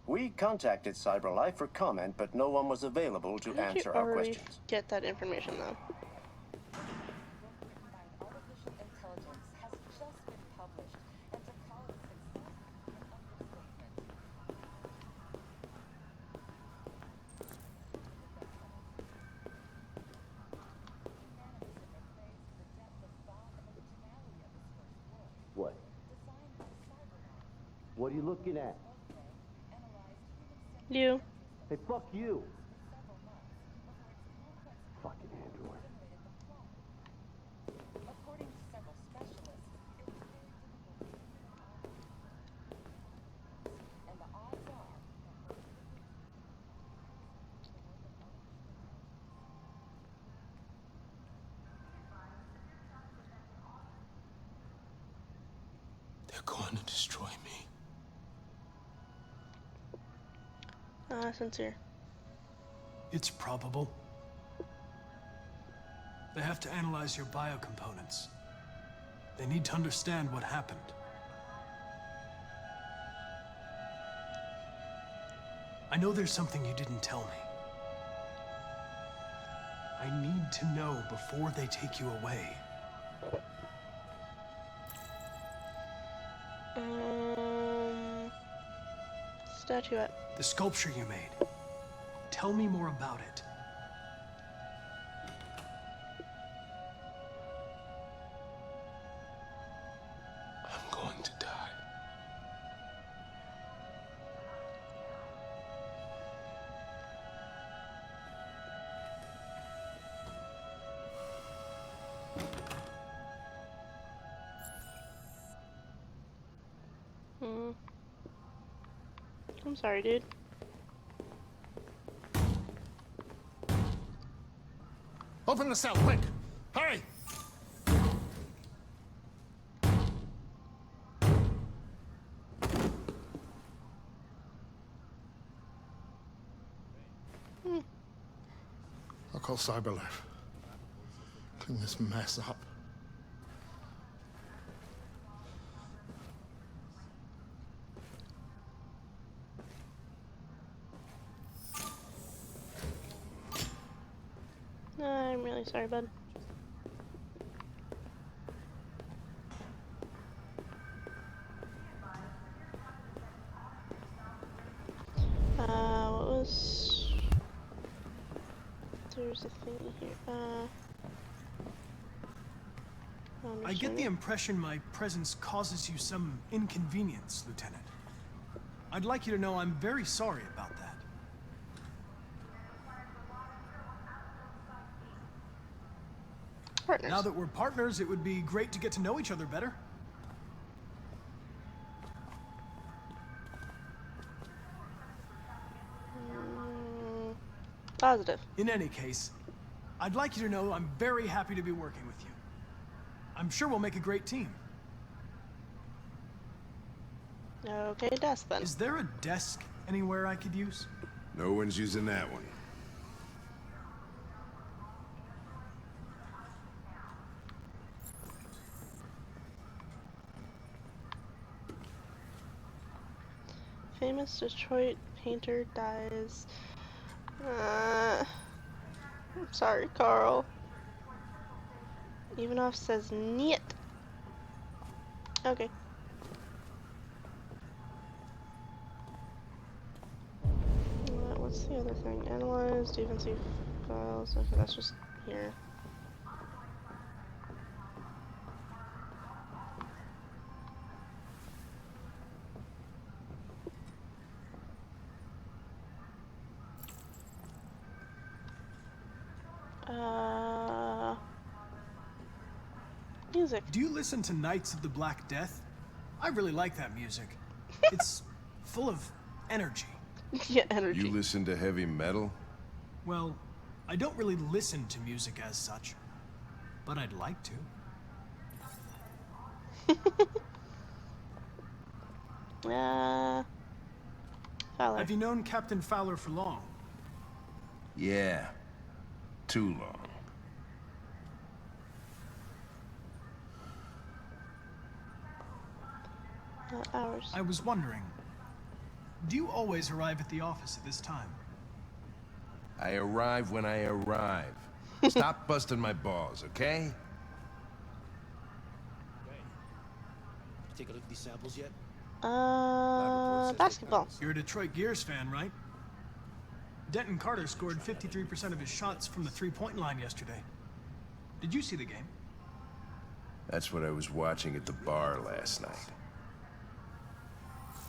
We contacted CyberLife for comment, but no one was available to Did you answer our already questions. get that information though? Artificial intelligence has just been published, and to call it a success would be an understatement. What? What are you looking at? You. Hey, fuck you! Fucking android. According to several specialists, it was very difficult to human arms, and the odds are that her They're going to destroy me. Sincere. It's probable. They have to analyze your biocomponents. They need to understand what happened. I know there's something you didn't tell me. I need to know before they take you away. Statuette. The sculpture you made. Tell me more about it. I'm going to die. I'm sorry, dude. Open the cell, quick! Hurry! I'll call CyberLife. Clean this mess up. I'm really sorry, bud. What was... There's a thing here. I get the impression my presence causes you some inconvenience, Lieutenant. I'd like you to know I'm very sorry about that. Partners. Now that we're partners, it would be great to get to know each other better. Positive. In any case, I'd like you to know I'm very happy to be working with you. I'm sure we'll make a great team. Okay, desk then. Is there a desk anywhere I could use? No one's using that one. Famous Detroit painter dies. I'm sorry, Carl. Ivanov says niet. Okay. What's the other thing? Analyze, defensive files. Okay, that's just here. Music. Do you listen to Knights of the Black Death? I really like that music. It's full of energy. Yeah, energy. You listen to heavy metal? Well, I don't really listen to music as such, but I'd like to. Fowler. Have you known Captain Fowler for long? Yeah. Too long. Hours. I was wondering, Do you always arrive at the office at this time? I arrive when I arrive. Stop busting my balls, okay? Take a look at these samples yet? Basketball. You're a Detroit Gears fan, right? Denton Carter scored 53% of his shots from the three-point line yesterday. Did you see the game? That's what I was watching at the bar last night.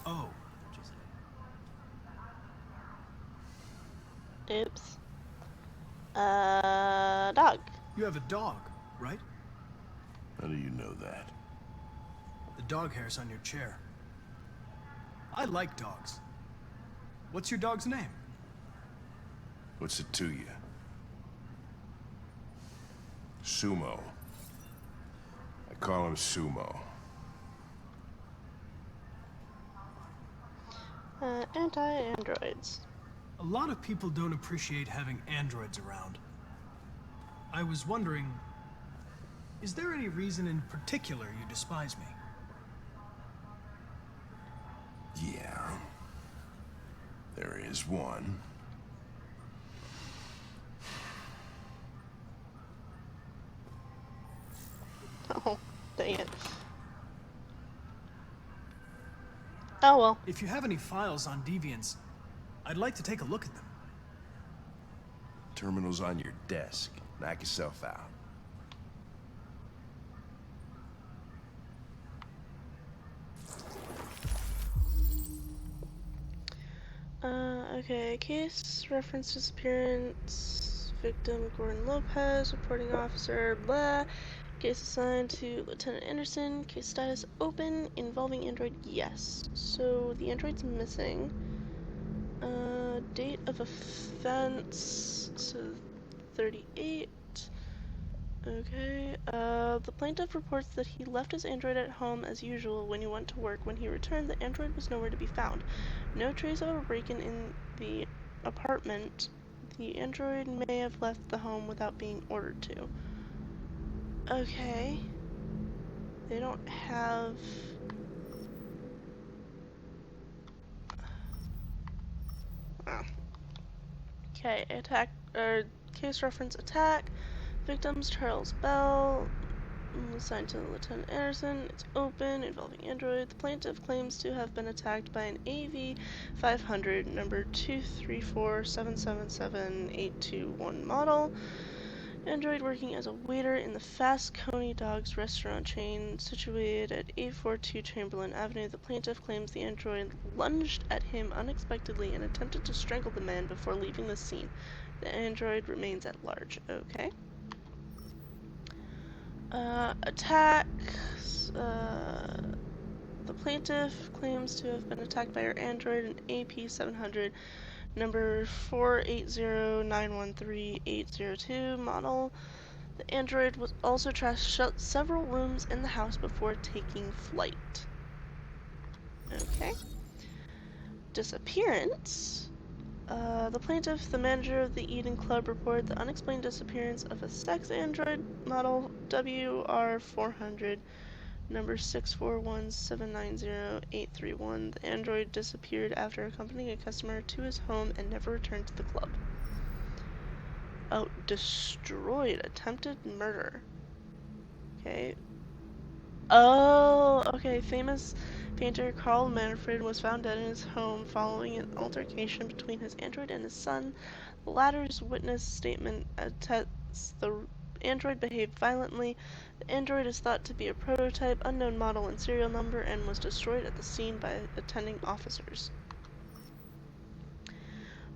Oh. Oops. Dog. You have a dog, right? How do you know that? The dog hair's on your chair. I like dogs. What's your dog's name? What's it to you? Sumo. I call him Sumo. Anti-androids. A lot of people don't appreciate having androids around. I was wondering, is there any reason in particular you despise me? Yeah. There is one. Oh, dang it. Oh well. If you have any files on deviants, I'd like to take a look at them. Terminal's on your desk. Knock yourself out. Okay, case, reference disappearance, victim Gordon Lopez, reporting officer, blah. Case assigned to Lieutenant Anderson, case status open, involving android, yes. So, the android's missing. Date of offense, so 38. Okay, the plaintiff reports that he left his android at home as usual when he went to work. When he returned, the android was nowhere to be found. No trace of a break-in in the apartment. The android may have left the home without being ordered to. Okay. They don't have... Oh. Okay, attack, case reference attack. Victims, Charles Bell. Assigned to Lieutenant Anderson. It's open, involving android. The plaintiff claims to have been attacked by an AV-500, number 234777821 model. Android working as a waiter in the Fast Coney Dogs restaurant chain situated at 842 Chamberlain Avenue. The plaintiff claims the android lunged at him unexpectedly and attempted to strangle the man before leaving the scene. The android remains at large. Okay. Attacks. The plaintiff claims to have been attacked by her android, an AP-700, number 480913802 model. The android was also trashed several rooms in the house before taking flight. Okay. Disappearance. The plaintiff, the manager of the Eden Club, reported the unexplained disappearance of a sex android model WR400, number 641790831. The android disappeared after accompanying a customer to his home and never returned to the club. Oh, destroyed. Attempted murder. Okay. Oh, okay. Famous painter Carl Manfred was found dead in his home following an altercation between his android and his son. The latter's witness statement attests the android behaved violently. The android is thought to be a prototype, unknown model and serial number, and was destroyed at the scene by attending officers.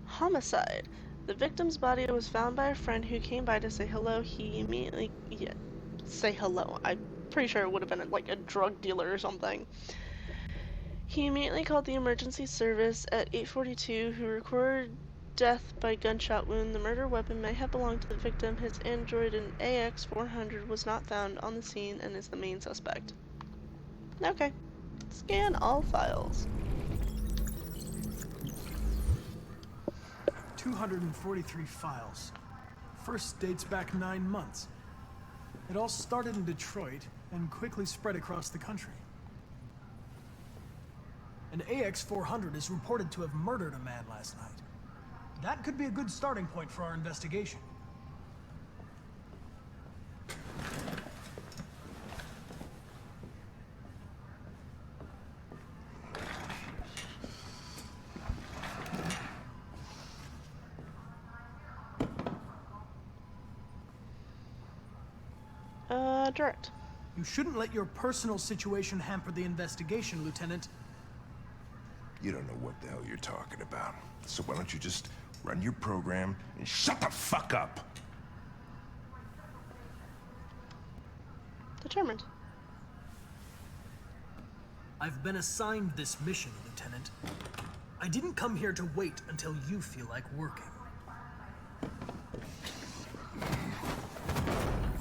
Homicide. The victim's body was found by a friend who came by to say hello. He immediately... Yeah, say hello. I'm pretty sure it would have been like a drug dealer or something. He immediately called the emergency service at 842, who recorded death by gunshot wound. The murder weapon may have belonged to the victim. His android, an AX-400, was not found on the scene and is the main suspect. Okay. Scan all files. 243 files. First dates back 9 months. It all started in Detroit and quickly spread across the country. An AX-400 is reported to have murdered a man last night. That could be a good starting point for our investigation. Direct. You shouldn't let your personal situation hamper the investigation, Lieutenant. You don't know what the hell you're talking about. So why don't you just run your program and shut the fuck up? Determined. I've been assigned this mission, Lieutenant. I didn't come here to wait until you feel like working.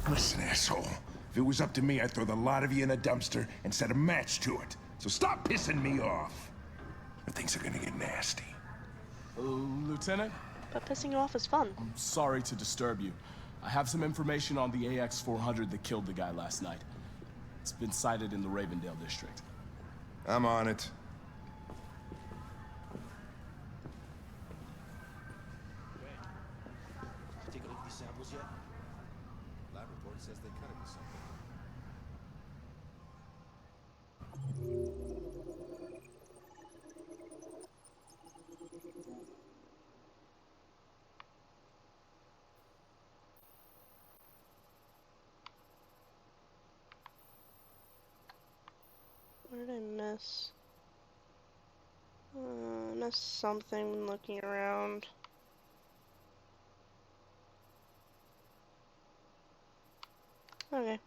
Listen, asshole. If it was up to me, I'd throw the lot of you in a dumpster and set a match to it. So stop pissing me off. Or things are gonna get nasty. Lieutenant? But pissing you off is fun. I'm sorry to disturb you. I have some information on the AX-400 that killed the guy last night. It's been sighted in the Ravendale district. I'm on it. Take a look at these samples yet? Lab report says they cut it with something. What did I miss? I missed something when looking around. Okay.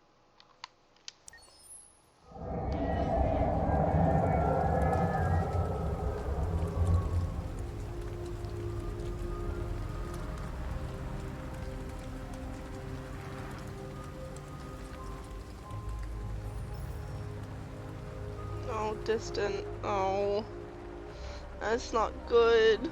Oh, distant. Oh. That's not good.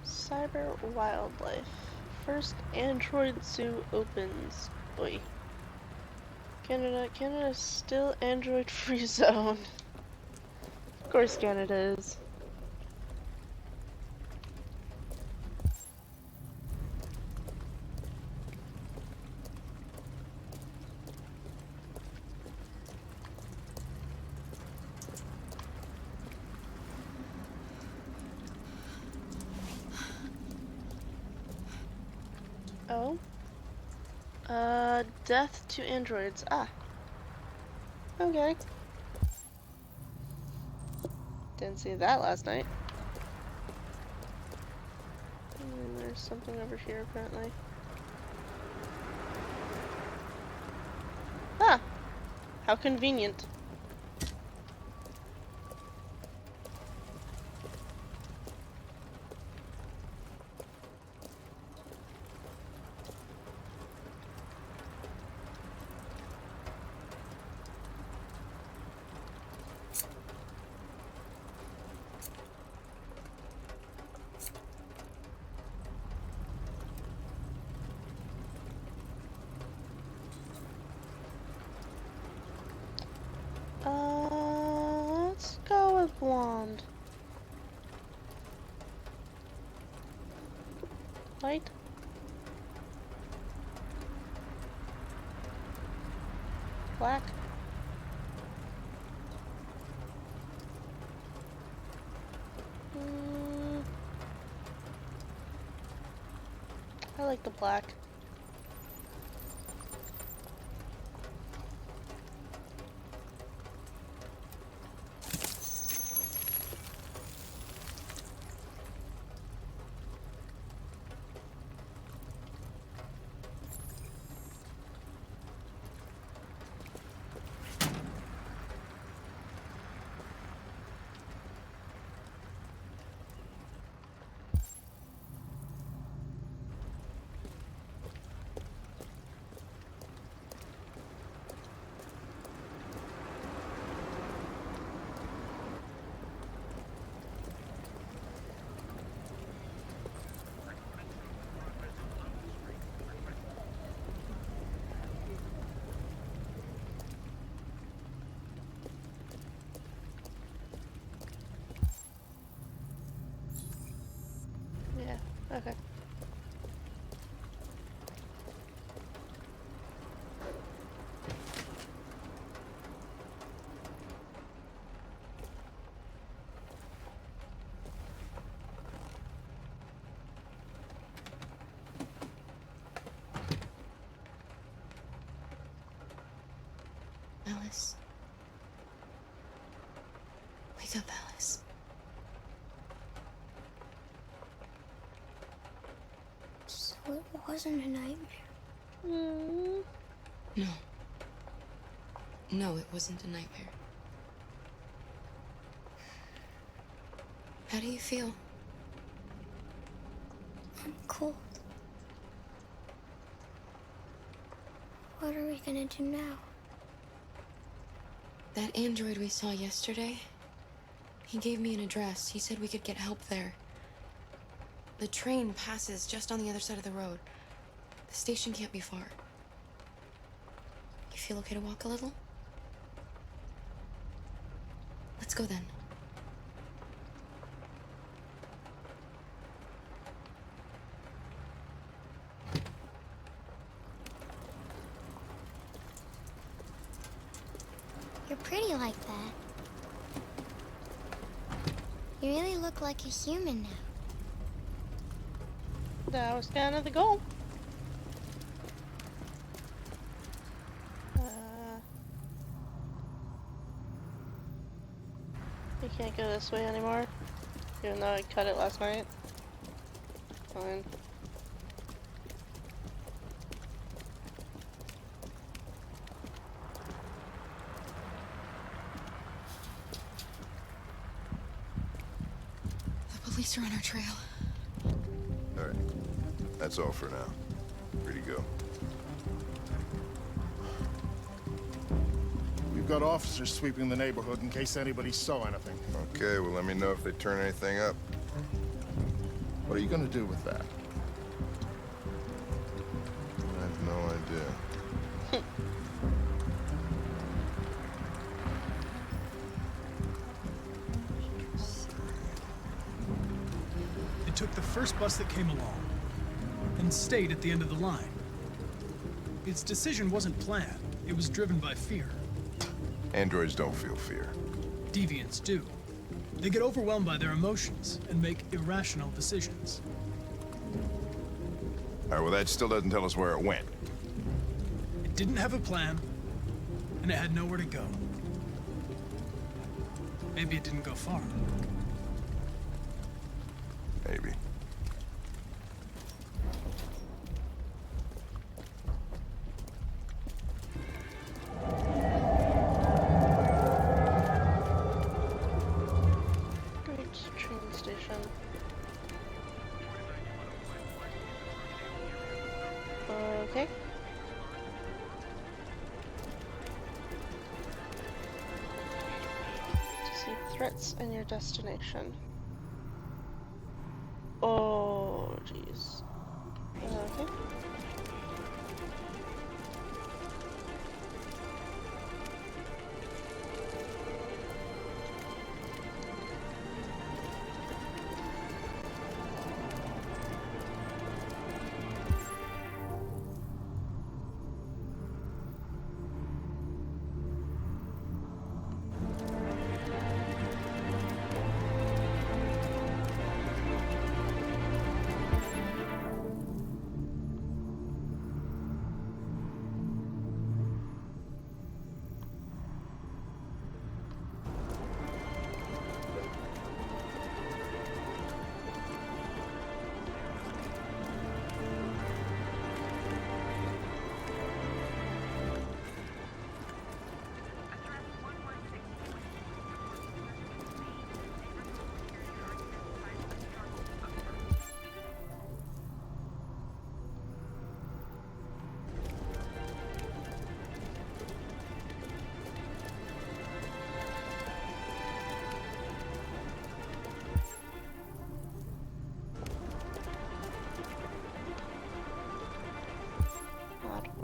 Cyber wildlife. First Android zoo opens. Oi. Canada's still Android free zone. Of course Canada is. Oh. Death to androids. Ah. Okay. Didn't see that last night. And there's something over here apparently. Ah! How convenient. Let's go with blonde. White? Black? I like the black. Alice. Wake up, Alice. So it wasn't a nightmare. No. No, it wasn't a nightmare. How do you feel? I'm cold. What are we gonna do now? That android we saw yesterday, he gave me an address. He said we could get help there. The train passes just on the other side of the road. The station can't be far. You feel okay to walk a little? Let's go then. You're pretty like that. You really look like a human now. That was kind of the goal. You can't go this way anymore, even though I cut it last night. Fine. The police are on our trail. All right. That's all for now. Free to go. We've got officers sweeping the neighborhood in case anybody saw anything. Okay, well, let me know if they turn anything up. What are you gonna do with that? I have no idea. It took the first bus that came along and stayed at the end of the line. Its decision wasn't planned. It was driven by fear. Androids don't feel fear. Deviants do. They get overwhelmed by their emotions and make irrational decisions. All right, well, that still doesn't tell us where it went. It didn't have a plan, and it had nowhere to go. Maybe it didn't go far. Maybe. Train station. Okay. To see threats and your destination. Oh, jeez. Okay.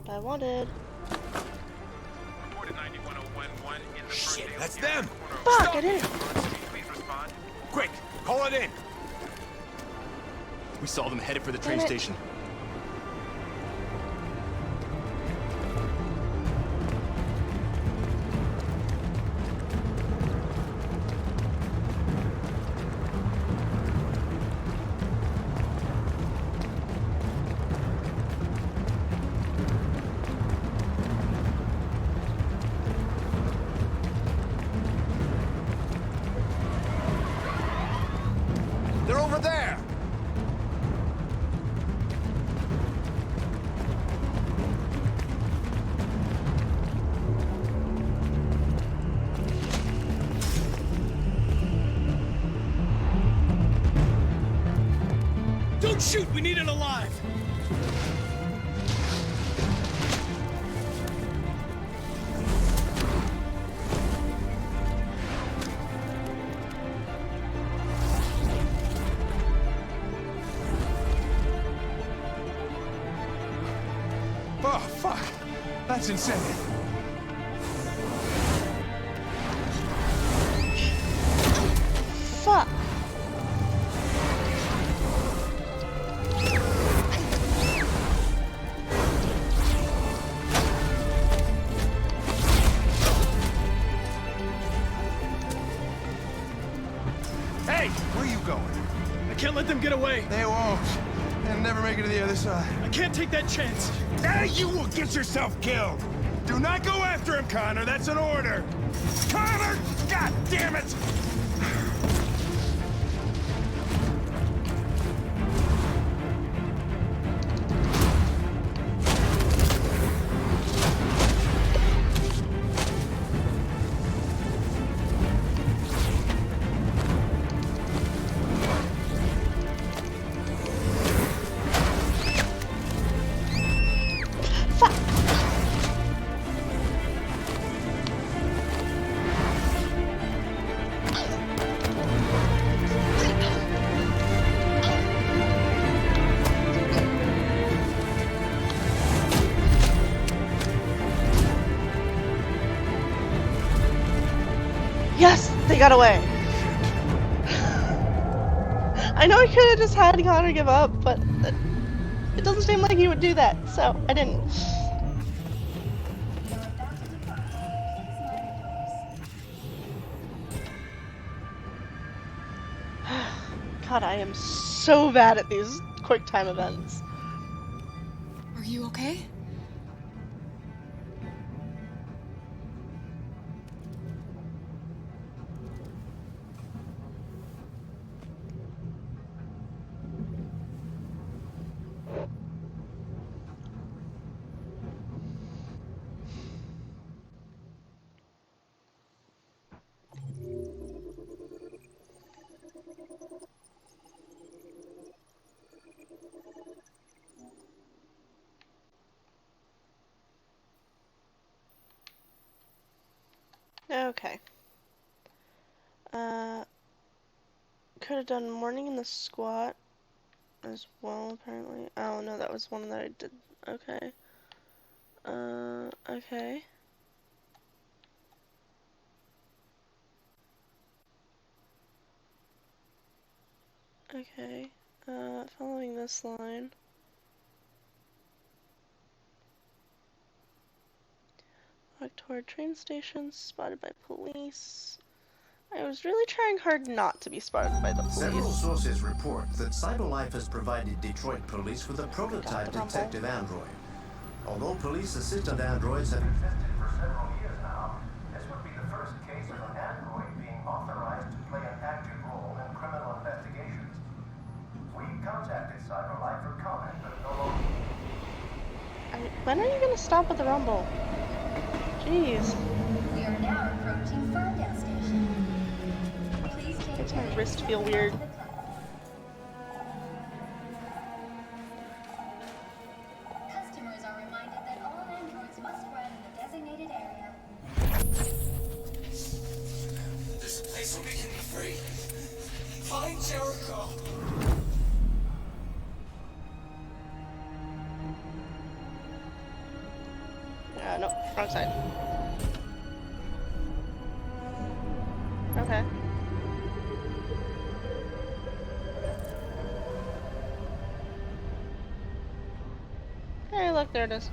I wanted. Shit, that's them! Fuck, I didn't. Quick, call it in! We saw them headed for the train station. over there! Don't shoot! We need it alive! Oh, fuck! That's insane. Fuck. Hey, where are you going? I can't let them get away! They won't. They'll never make it to the other side. I can't take that chance! Now you will get yourself killed! Do not go after him, Connor. That's an order. Connor! God damn it! Yes, they got away. I know I could have just had Connor give up, but it doesn't seem like he would do that, so I didn't. God, I am so bad at these quick time events. Are you okay? Okay. Could have done morning in the squat as well, apparently. Oh no, that was one that I did. Okay. Okay. Okay. Following this line. Walk toward train station, spotted by police. I was really trying hard not to be spotted by the police. Several sources report that CyberLife has provided Detroit police with a prototype detective android. Although police assistant androids have existed for several years now, this would be the first case of an android being authorized to play an active role in criminal investigations. We contacted CyberLife for comment, but no longer. When are you gonna stop with the rumble? Jeez. We are now approaching Ferndale Station. Please take Makes my wrist feel weird. Customers are reminded that all androids must run in the designated area. This place will be free. Find Jericho. No, wrong side. Okay. Hey, look, there it is.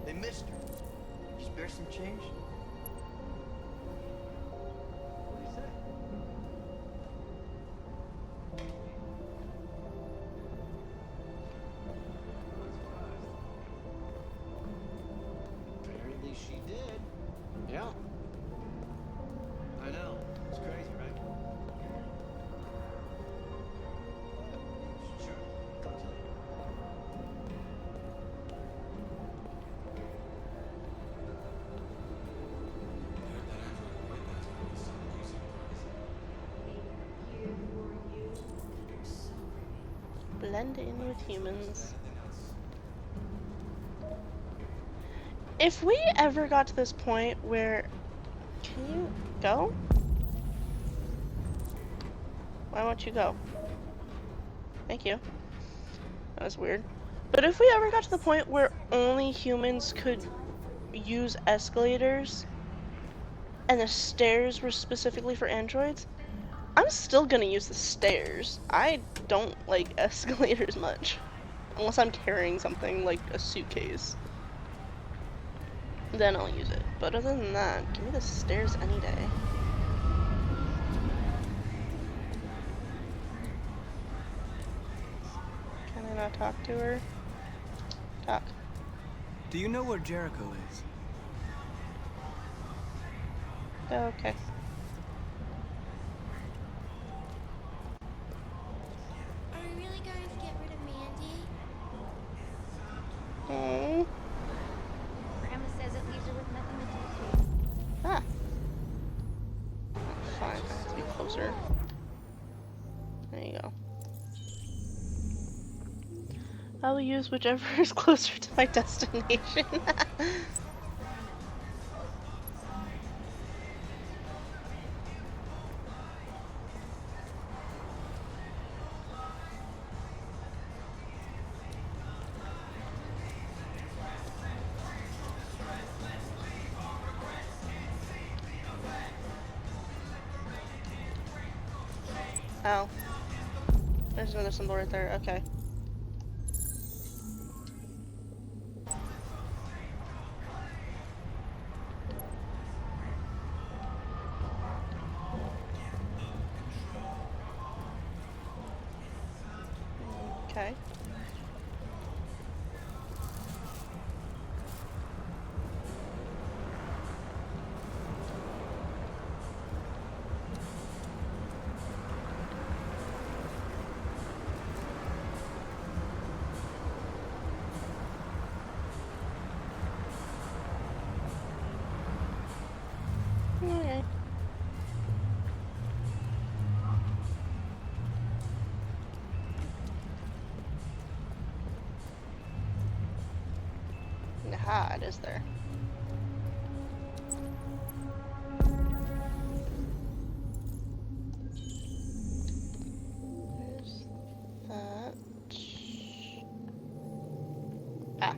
Hey, mister. You spare some change? What do you say? Barely Hey, she did. Yeah. I know. It's crazy, right? Sure. Come to you. Blend in with humans. If we ever got to this point where... Can you go? Why won't you go? Thank you. That was weird. But if we ever got to the point where only humans could use escalators and the stairs were specifically for androids, I'm still gonna use the stairs. I don't like escalators much. Unless I'm carrying something like a suitcase. Then I'll use it. But other than that, give me the stairs any day. Can I not talk to her? Talk. Do you know where Jericho is? Okay. Are we really going to get rid of Mandy? Oh. Grandma says it leaves her with nothing to do. Ah. Fine, I have to be closer. There you go. I will use whichever is closer to my destination. Oh. There's another symbol right there. Okay. Okay. Okay. Aha, it is there. There's that. Ah.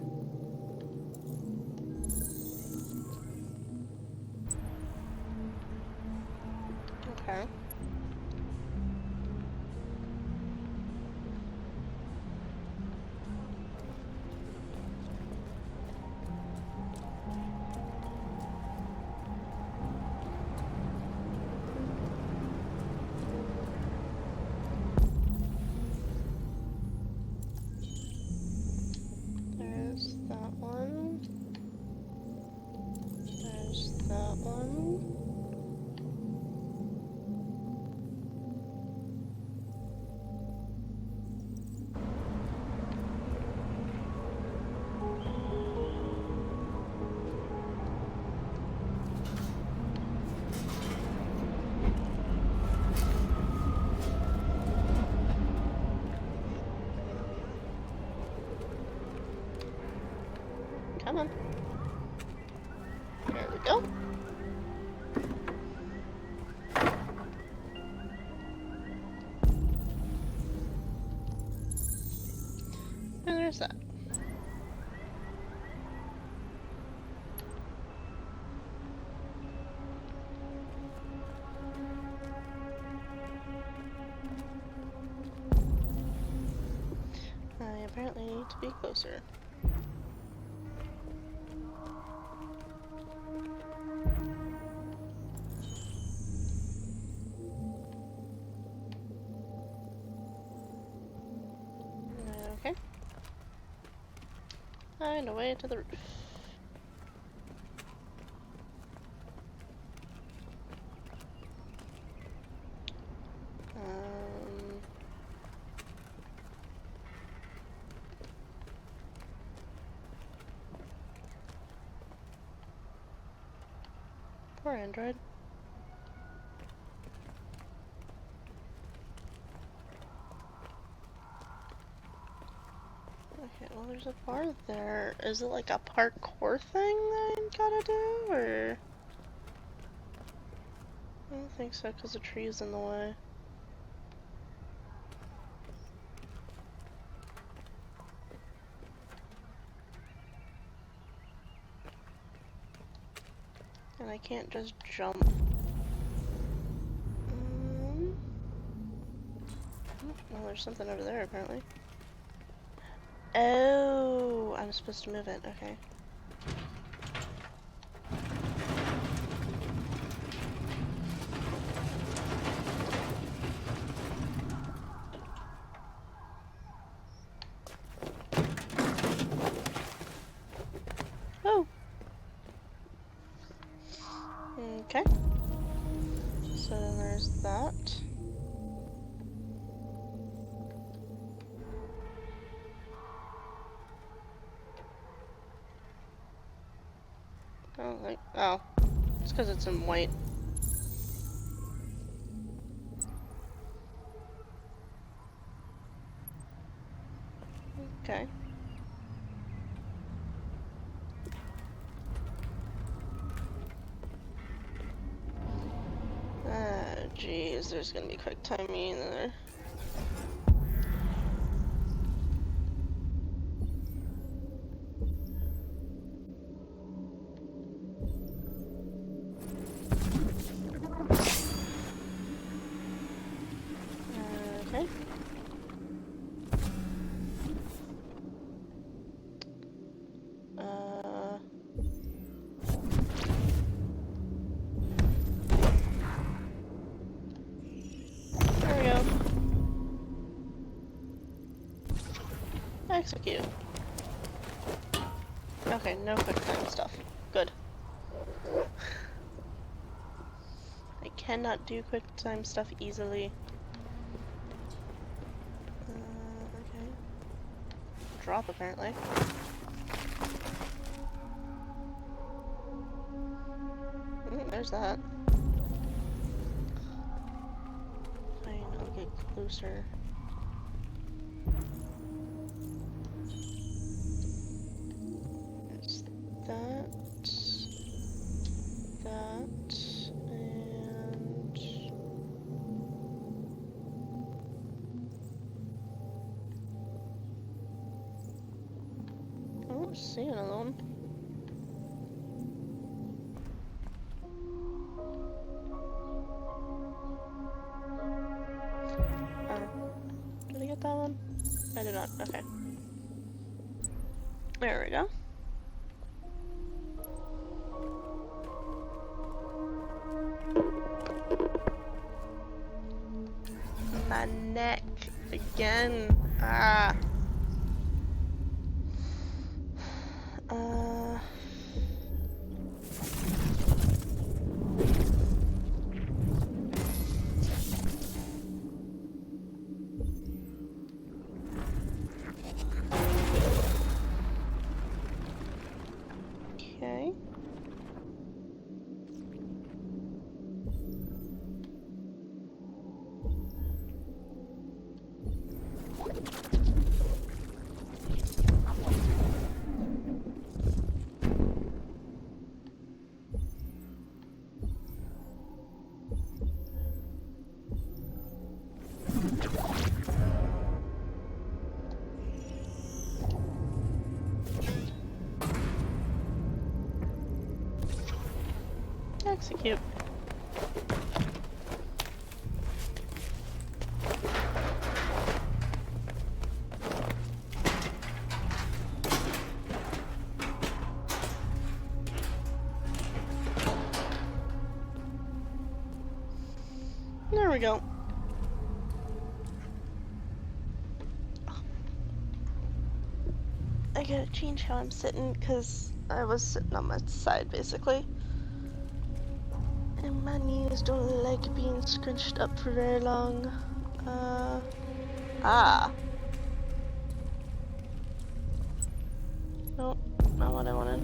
Okay. There's that one. There's that one. Come on. There we go. And there's that. I apparently need to be closer. Okay. And away to the roof. Poor android. Okay, well there's a bar there. Is it like a parkour thing that I gotta do, or? I don't think so, because the tree is in the way. And I can't just jump. Well, there's something over there, apparently. Oh, I'm supposed to move it. Okay. Oh. Okay. So then there's that. Oh, it's because it's in white. Okay. Ah, jeez, there's gonna be quick timing in there. Okay. There we go. Execute. Okay, no quick time stuff. Good. I cannot do quick time stuff easily. Okay. Drop, apparently. There's that. Fine, I'll get closer. There's that. That. And... I don't see another one. Did I get that one? I did not. Okay. There we go. My neck again. Ah. Okay. Execute. There we go. I gotta change how I'm sitting because I was sitting on my side basically. And my knees don't like being scrunched up for very long. Nope, not what I wanted.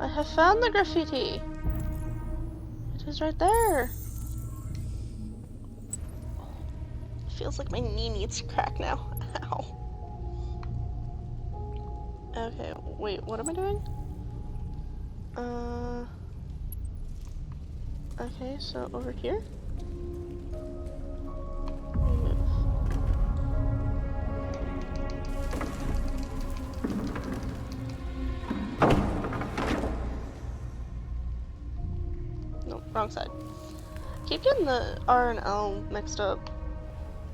I have found the graffiti! He's right there. Feels like my knee needs to crack now. Ow. Okay, wait, what am I doing? Okay, so over here? Move. Nope, wrong side. Keep getting the R and L mixed up.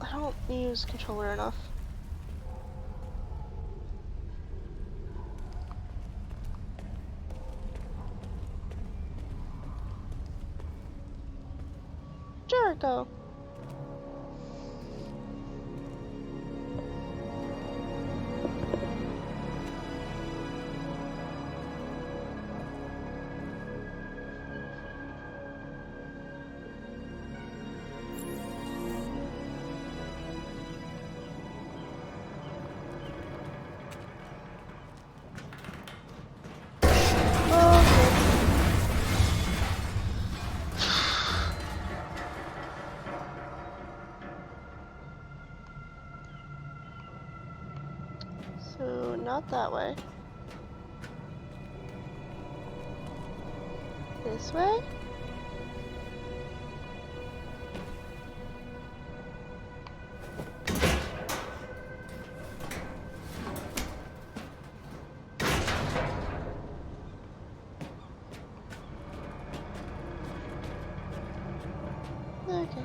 I don't use controller enough. Jericho! So, not that way. This way? Okay.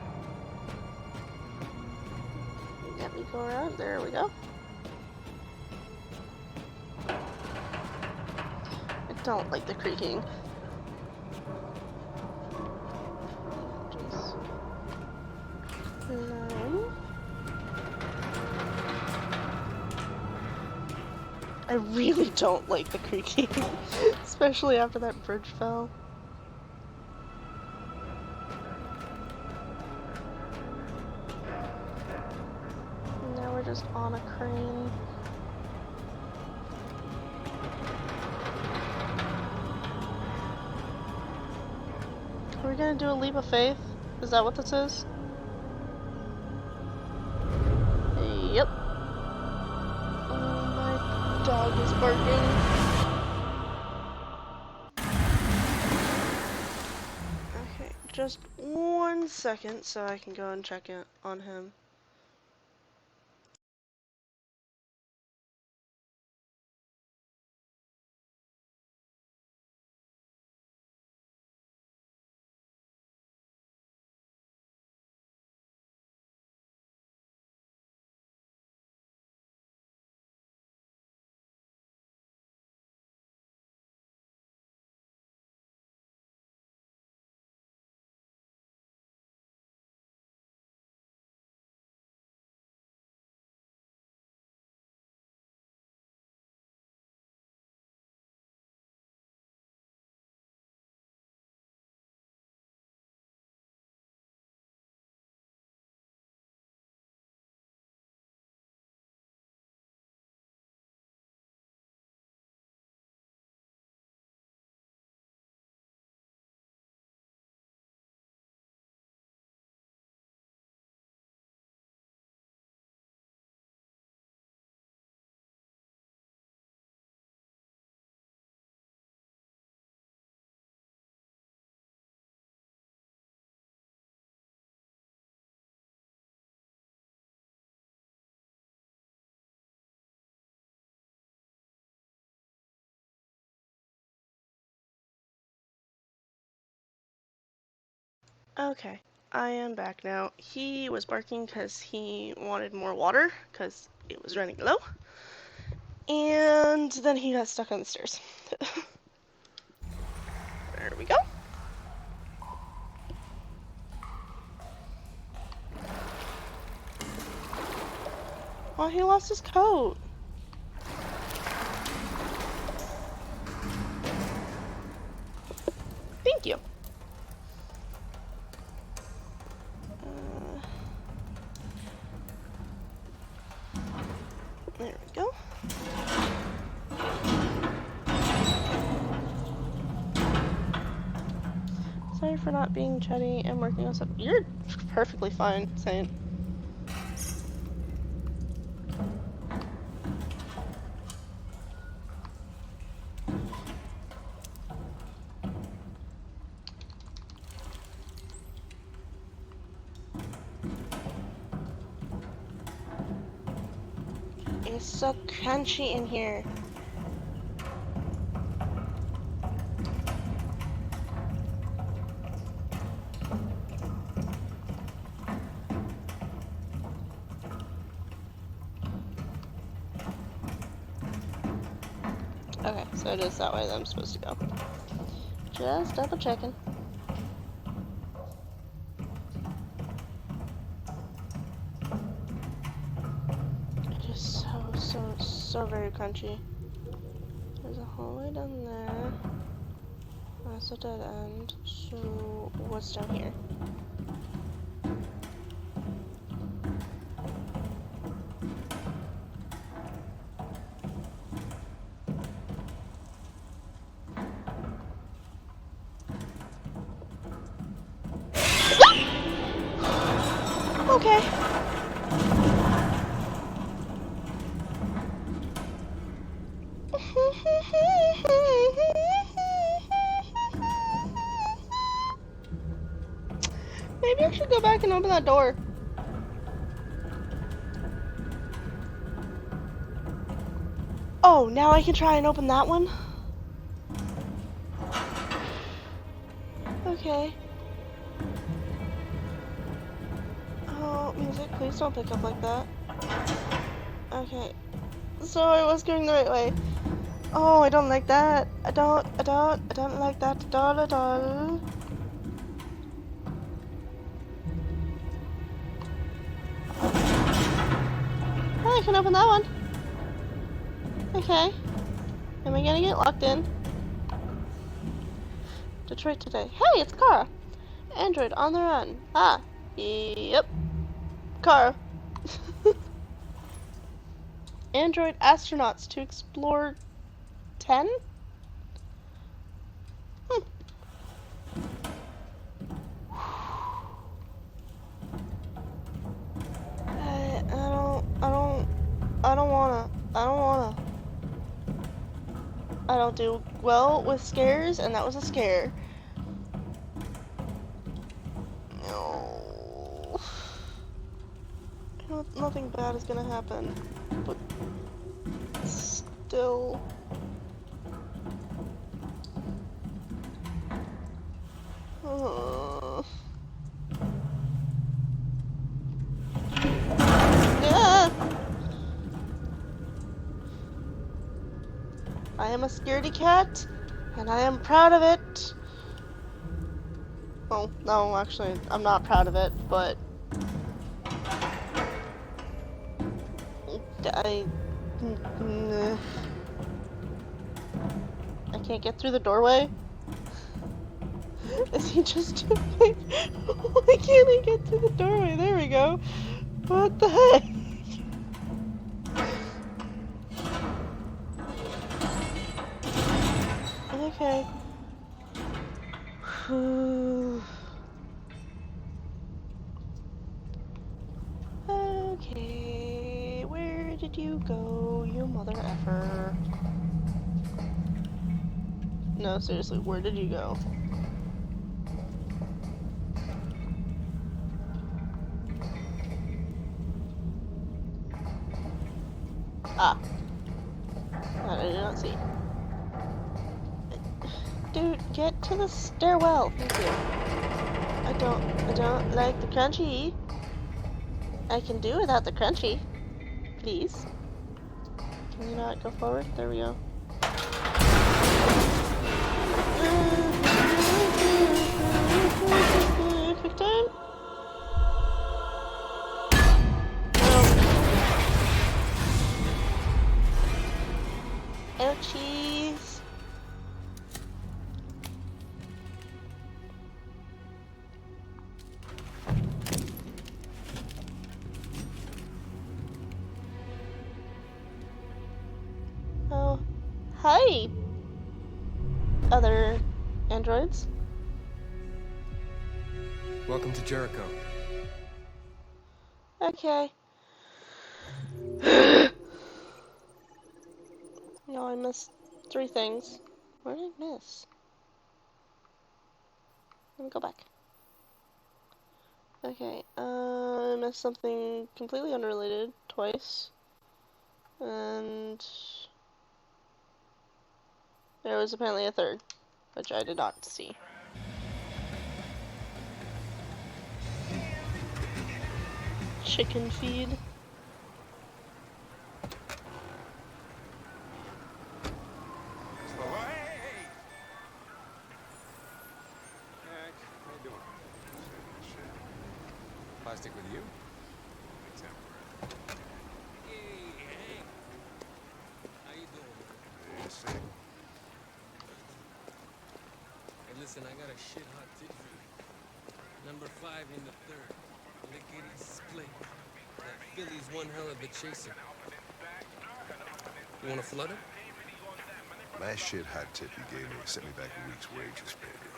Let me go around. There we go. I don't like the creaking. Just 9. I really don't like the creaking, especially after that bridge fell. Now we're just on a crane. Are we gonna do a leap of faith? Is that what this is? Yep. Oh, my dog is barking. Okay, just 1 second so I can go and check in on him. Okay, I am back now. He was barking because he wanted more water because it was running low. And then he got stuck on the stairs. There we go. Oh, he lost his coat. Thank you. There we go. So Sorry for not being chatty and working on stuff. You're perfectly fine, Saint. It's so crunchy in here. Okay, so it is that way that I'm supposed to go. Just double checking. It is so very crunchy. There's a hallway down there. That's a dead end. So what's down here? Okay. Maybe I should go back and open that door. Oh, now I can try and open that one? Okay. Oh, music, please don't pick up like that. Okay. So I was going the right way. Oh, I don't like that. I don't like that at all. Oh, I can open that one. Okay. Am I gonna get locked in? Detroit today. Hey, it's Kara. Android on the run. Ah, yep. Kara. Android astronauts to explore 10? I don't wanna. I don't do well with scares, and that was a scare. No. Nothing bad is gonna happen, but still. Yeah. I am a scaredy cat, and I am proud of it. Oh, no, actually, I'm not proud of it, but I can't get through the doorway. Is he just too big? Why can't I get through the doorway? There we go. What the heck? Okay. Okay, where did you go, you mother effer? No, seriously, where did you go? Ah. That I did not see. Dude, get to the stairwell. Thank you. I don't like the crunchy. I can do without the crunchy. Please. Can you not go forward? There we go. Quick time. Ouchies. Oh, hi, other androids. Welcome to Jericho. Okay. No, I missed 3 things. What did I miss? Let me go back. Okay, I missed something completely unrelated twice. And there was apparently a third, which I did not see. Chicken feed. Hank, how you doing? Plastic with you? Hey, Hank. How you doing, man? Hey, sick. Hey, listen, I got a shit hot tip for you. Number 5 in the 3rd. Lickety split. That Philly's one hell of a chaser. You wanna flood him? Last shit hot tip you gave me sent me back a week's wages, baby.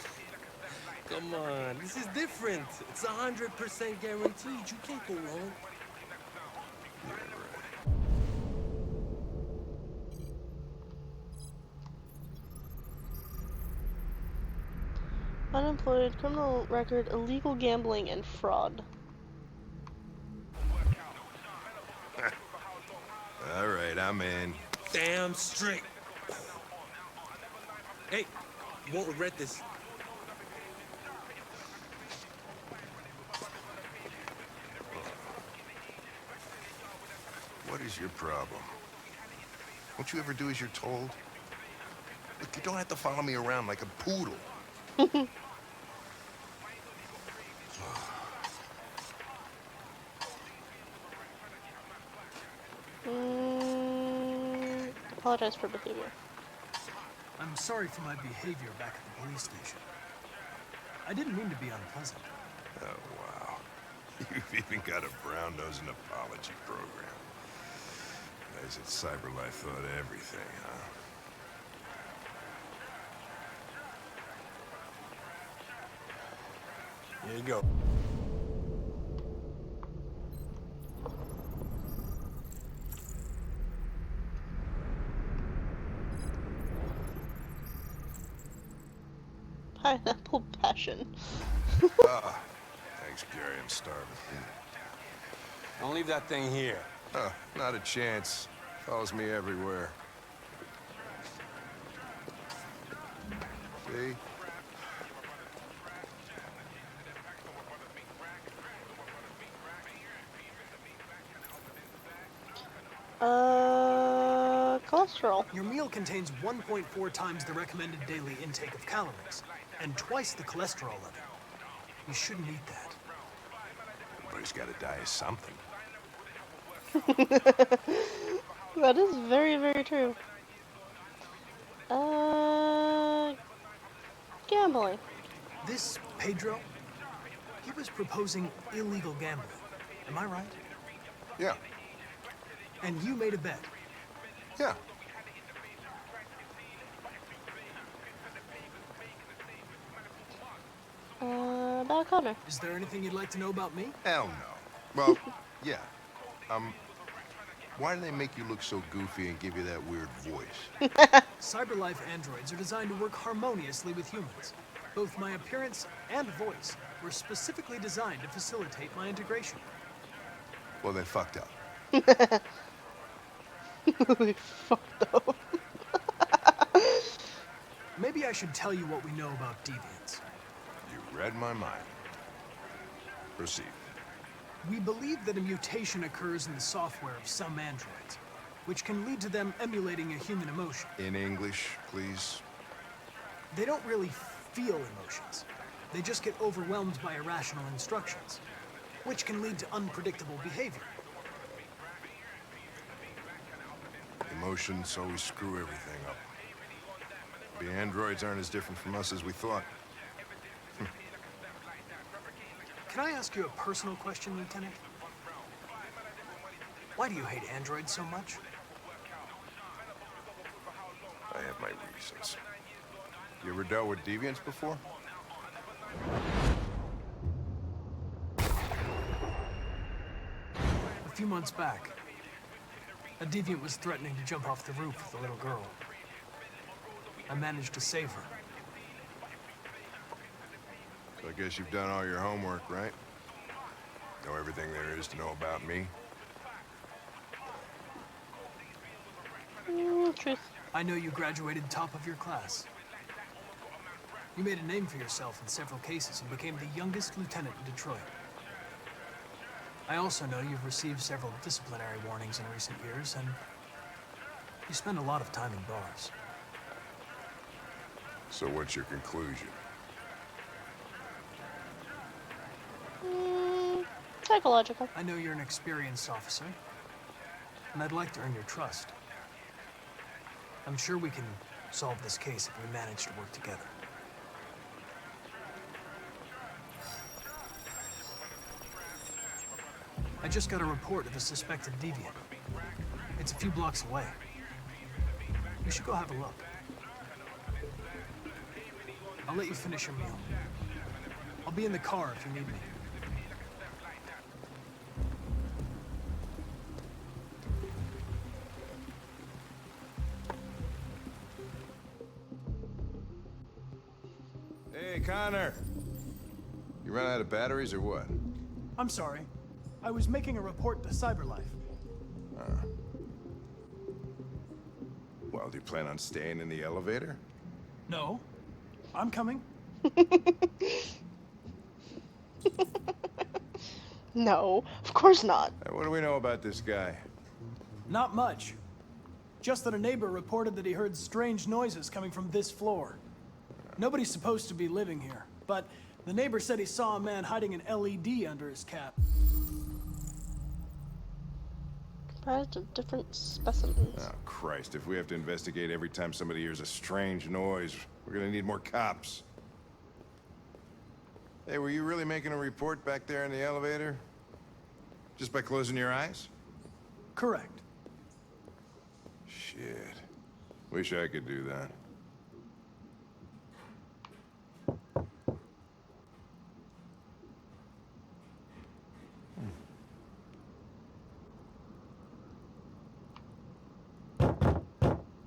Come on, this is different. It's 100% guaranteed. You can't go wrong. Yeah, right. Unemployed, criminal record, illegal gambling, and fraud. All right, I'm in. Damn straight. Hey, you won't regret this. What is your problem? Won't you ever do as you're told? Look, you don't have to follow me around like a poodle. Apologize for behavior. I'm sorry for my behavior back at the police station. I didn't mean to be unpleasant. Oh, wow. You've even got a brown-nosed apology program. Guys at CyberLife thought everything, huh? Here you go. Pineapple passion. Thanks, Gary. I'm starving. Don't leave that thing here. Not a chance. Follows me everywhere. See? Cholesterol. Your meal contains 1.4 times the recommended daily intake of calories, and twice the cholesterol level. You shouldn't eat that. Everybody's got to die of something. That is very, very true. Gambling. This Pedro, he was proposing illegal gambling. Am I right? Yeah. And you made a bet. Yeah. About Connor. Is there anything you'd like to know about me? Hell no. Well, yeah. Why do they make you look so goofy and give you that weird voice? CyberLife androids are designed to work harmoniously with humans. Both my appearance and voice were specifically designed to facilitate my integration. Well, they fucked up. They fucked up. Maybe I should tell you what we know about deviants. You read my mind. Proceed. We believe that a mutation occurs in the software of some androids, which can lead to them emulating a human emotion. In English, please. They don't really feel emotions. They just get overwhelmed by irrational instructions, which can lead to unpredictable behavior. Emotions always screw everything up. The androids aren't as different from us as we thought. Can I ask you a personal question, Lieutenant? Why do you hate androids so much? I have my reasons. You ever dealt with deviants before? few months back, a deviant was threatening to jump off the roof with a little girl. I managed to save her. So I guess you've done all your homework, right? Know everything there is to know about me? Truth. I know you graduated top of your class. You made a name for yourself in several cases and became the youngest lieutenant in Detroit. I also know you've received several disciplinary warnings in recent years, and you spend a lot of time in bars. So what's your conclusion? Psychological. I know you're an experienced officer, and I'd like to earn your trust. I'm sure we can solve this case if we manage to work together. I just got a report of a suspected deviant. It's a few blocks away. We should go have a look. I'll let you finish your meal. I'll be in the car if you need me. Hey, Connor! You run out of batteries or what? I'm sorry. I was making a report to CyberLife. Well, do you plan on staying in the elevator? No. I'm coming. No, of course not. Hey, what do we know about this guy? Not much. Just that a neighbor reported that he heard strange noises coming from this floor. Nobody's supposed to be living here, but the neighbor said he saw a man hiding an LED under his cap. Comprised of different specimens. Oh, Christ, if we have to investigate every time somebody hears a strange noise, we're gonna need more cops. Hey, were you really making a report back there in the elevator? Just by closing your eyes? Correct. Shit. Wish I could do that.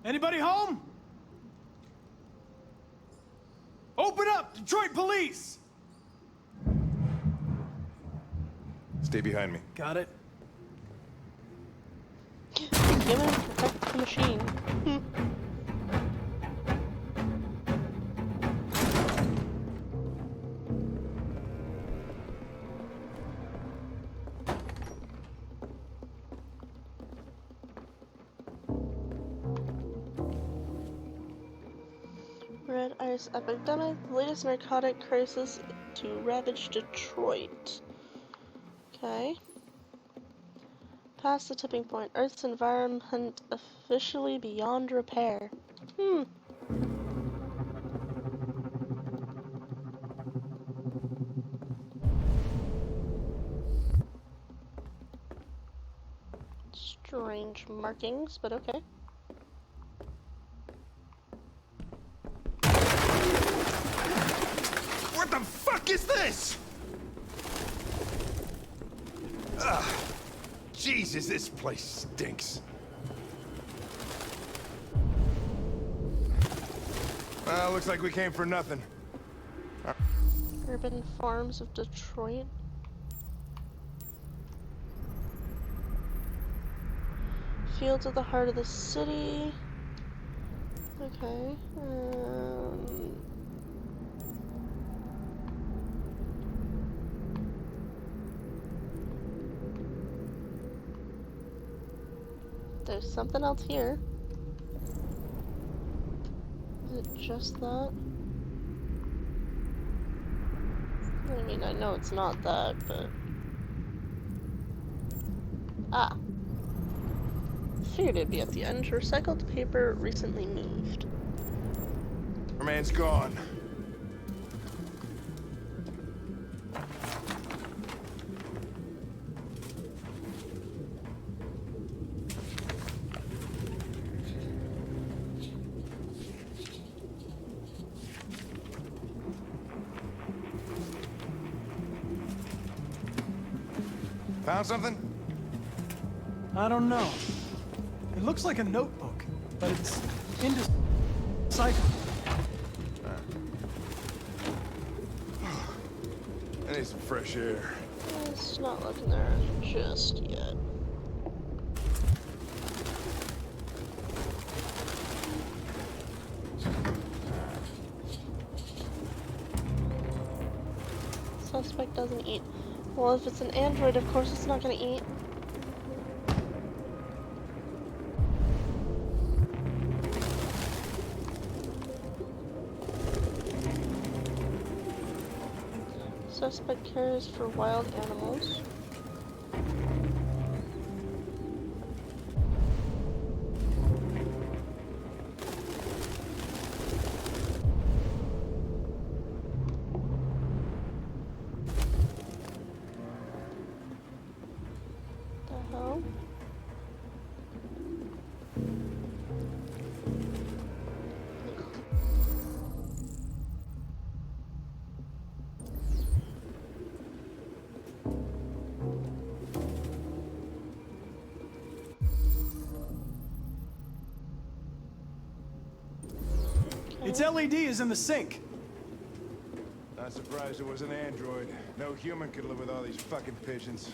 Anybody home? Open up, Detroit police! Stay behind me. Got it. Given protect the machine. Red ice epidemic, the latest narcotic crisis to ravage Detroit. Okay. Past the tipping point, Earth's environment officially beyond repair. Strange markings, but okay. What the fuck is this? Ugh. Jesus, this place stinks. Well, looks like we came for nothing. Urban farms of Detroit. Fields at the heart of the city. Okay. There's something else here. Is it just that? I mean, I know it's not that, but... Ah. Figured it'd be at the end. Recycled paper recently moved. Our man's gone. Found something? I don't know. It looks like a notebook, but it's indecipherable. I need some fresh air. It's not looking there just yet. Suspect doesn't eat. Well, if it's an android, of course it's not gonna eat. Suspect cares for wild animals. The hell? Its LED is in the sink. Not surprised it was an android. No human could live with all these fucking pigeons.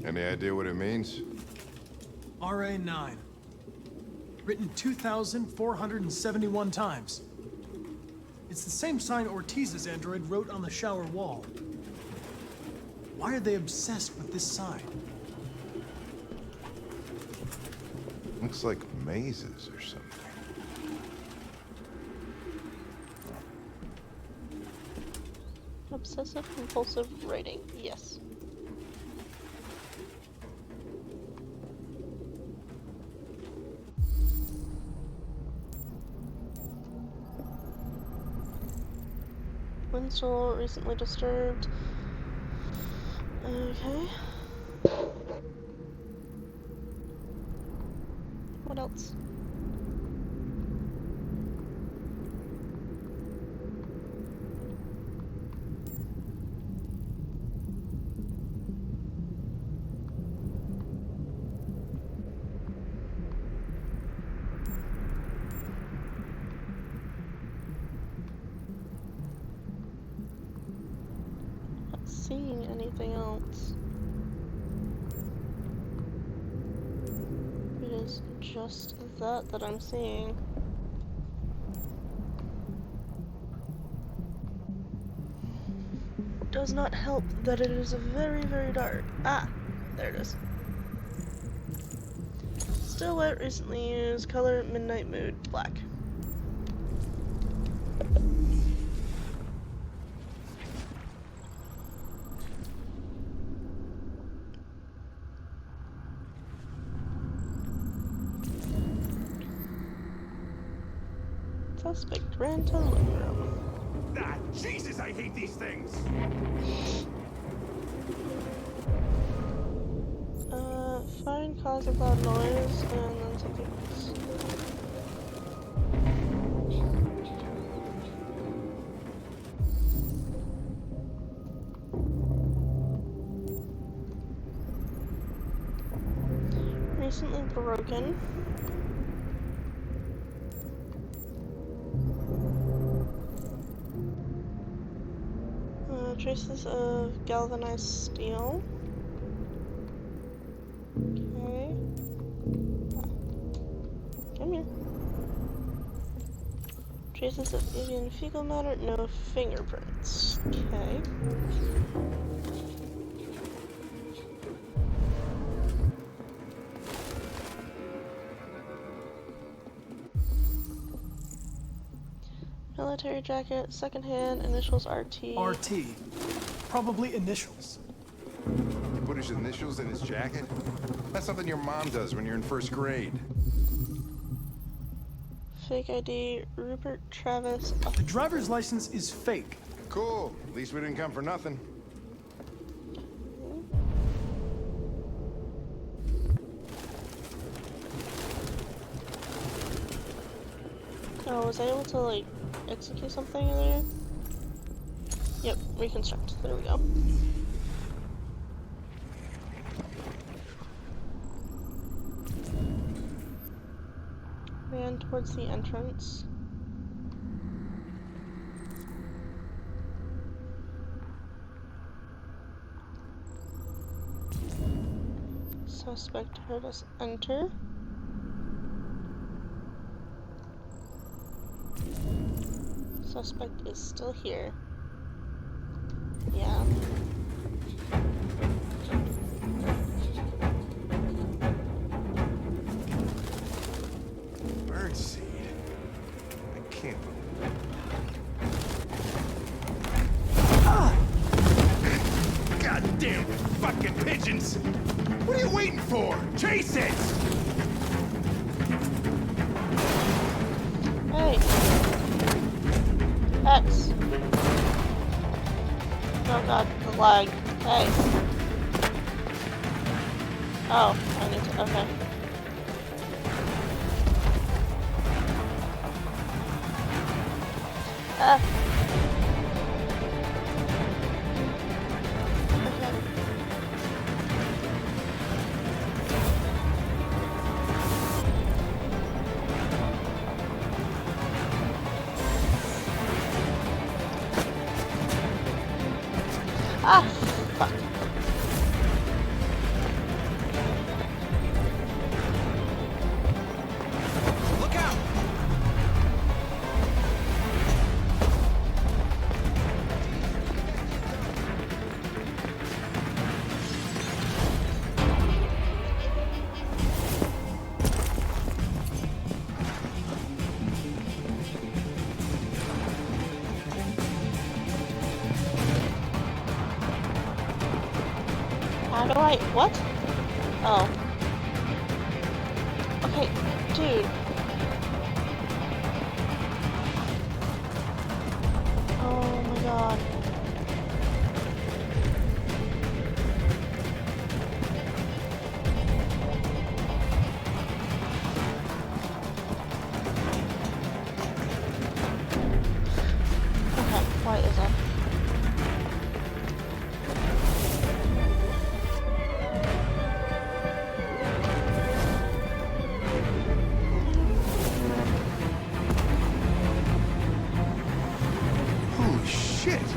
Any idea what it means? RA9. Written 2,471 times. It's the same sign Ortiz's android wrote on the shower wall. Why are they obsessed with this sign? Looks like mazes or something. Obsessive compulsive writing. Yes. Winslow recently disturbed. Okay. What else? Not seeing anything else. It is just that I'm seeing. Does not help that it is very, very dark. Ah, there it is. Still wet, recently used, color, midnight mood, black. Suspect ran to the living room. Ah, Jesus, I hate these things! Find cause of loud noise, and then something else. Recently broken. Traces of galvanized steel. Okay. Come here. Traces of avian fecal matter, no fingerprints. Okay. Military jacket, secondhand, initials RT. RT. Probably initials. He put his initials in his jacket? That's something your mom does when you're in first grade. Fake ID, Rupert Travis. The driver's license is fake. Cool. At least we didn't come for nothing. Oh, was I able to, like, execute something in there? Yep, reconstruct. There we go. Ran towards the entrance. Suspect heard us enter. Suspect is still here. Yeah. Birdseed. I can't believe it. Goddamn fucking pigeons! What are you waiting for? Chase it! Hey. X. Oh god, the lag. Hey. Oh, I need to, okay. Ah. Ah, fuck. Look out! How do I, what? Oh. Okay, dude. Oh my god. Okay, why is it? Holy shit!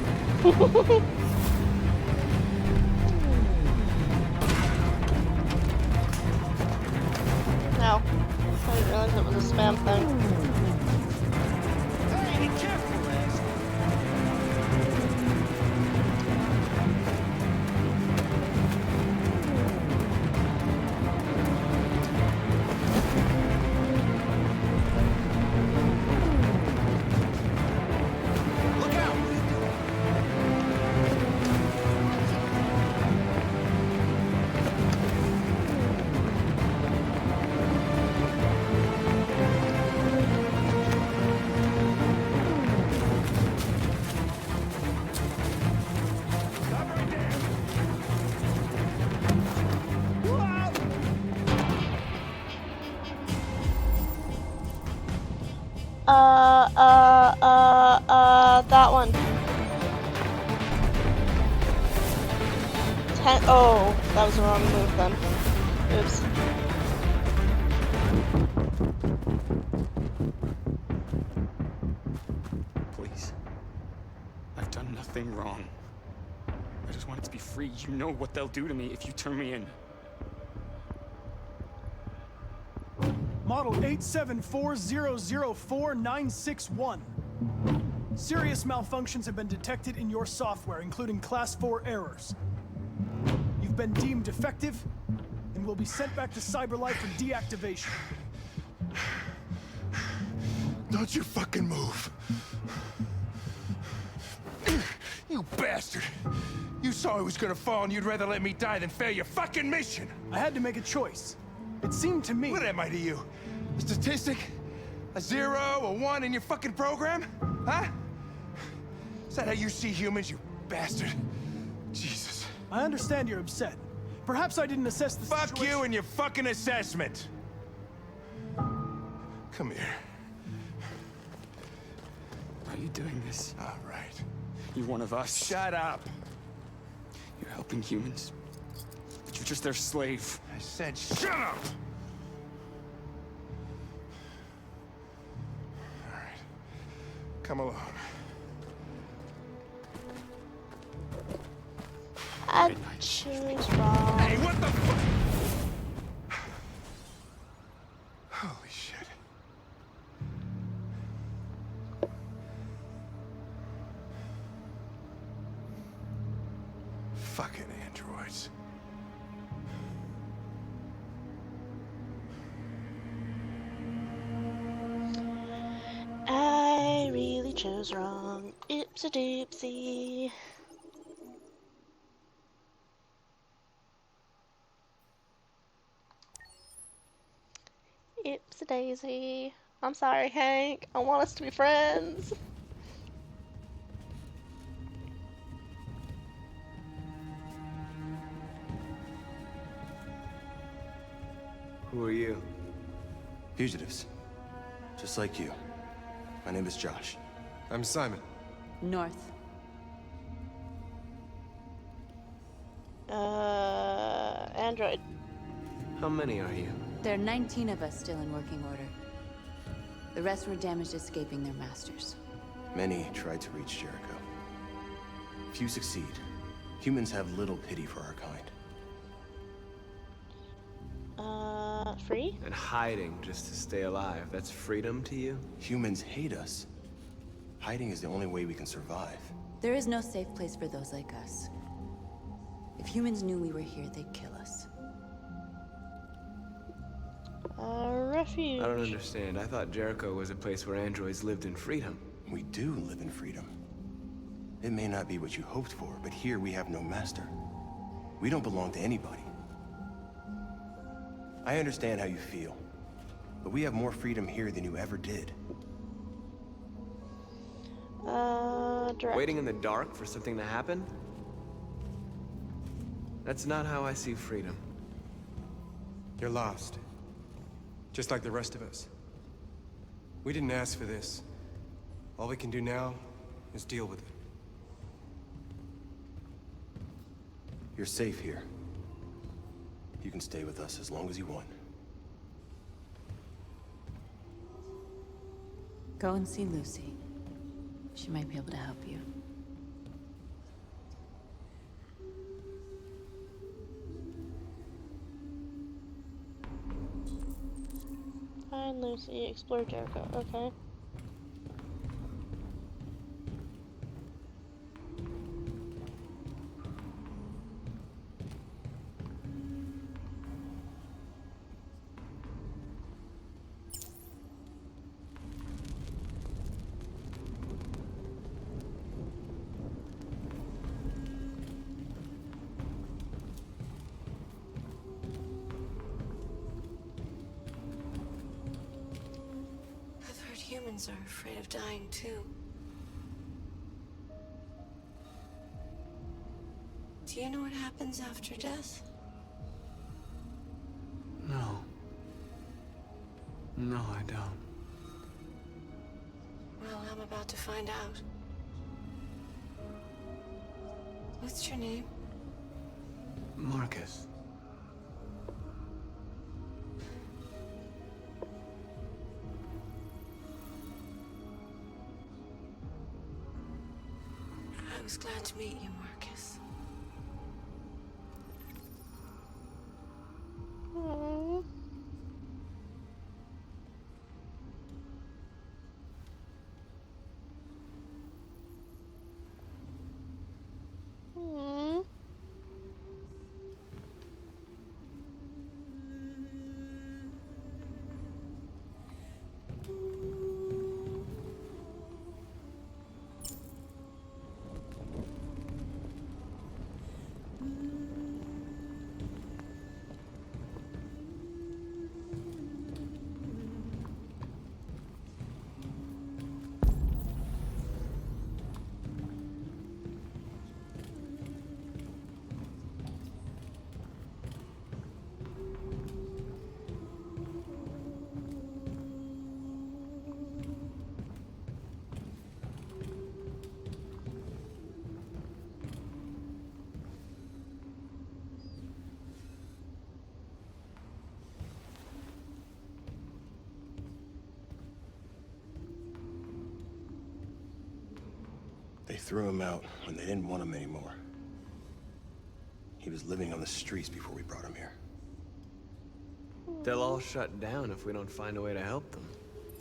No. I didn't realize it was a spam thing. Hey, be careful, Lex. Look out! That one. Oh, that was the wrong move then. Oops. Please. I've done nothing wrong. I just wanted to be free. You know what they'll do to me if you turn me in. Model 874004961. Serious malfunctions have been detected in your software, including Class 4 errors. You've been deemed defective and will be sent back to CyberLife for deactivation. Don't you fucking move. You bastard! You saw I was gonna fall and you'd rather let me die than fail your fucking mission! I had to make a choice. It seemed to me... What am I to you? A statistic? A 0, a 1 in your fucking program? Huh? Is that how you see humans, you bastard? Jesus. I understand you're upset. Perhaps I didn't assess the situation. Fuck you and your fucking assessment! Come here. Are you doing this? All right. You're one of us. Shut up. You're helping humans, but you're just their slave. I said shut up! All right. Come along. I chose wrong. Hey, what the fuck? Holy shit. Fucking androids. I really chose wrong. Ipsy doopsie. Ipsy daisy. I'm sorry, Hank. I want us to be friends. Who are you? Fugitives. Just like you. My name is Josh. I'm Simon. North. Android. How many are you? There are 19 of us still in working order. The rest were damaged escaping their masters. Many tried to reach Jericho. Few succeed. Humans have little pity for our kind. Free? And hiding just to stay alive. That's freedom to you? Humans hate us. Hiding is the only way we can survive. There is no safe place for those like us. If humans knew we were here, they'd kill us. Refuge. I don't understand. I thought Jericho was a place where androids lived in freedom. We do live in freedom. It may not be what you hoped for, but here we have no master. We don't belong to anybody. I understand how you feel, but we have more freedom here than you ever did. Direct. Waiting in the dark for something to happen? That's not how I see freedom. You're lost. Just like the rest of us. We didn't ask for this. All we can do now is deal with it. You're safe here. You can stay with us as long as you want. Go and see Lucy. She might be able to help you. Find Lucy, explore Jericho. Okay. Humans are afraid of dying too. Do you know what happens after death? No. No, I don't. Well, I'm about to find out. What's your name? Marcus. I was glad to meet you, Marcus. Aww. Aww. They threw him out when they didn't want him anymore. He was living on the streets before we brought him here. They'll all shut down if we don't find a way to help them.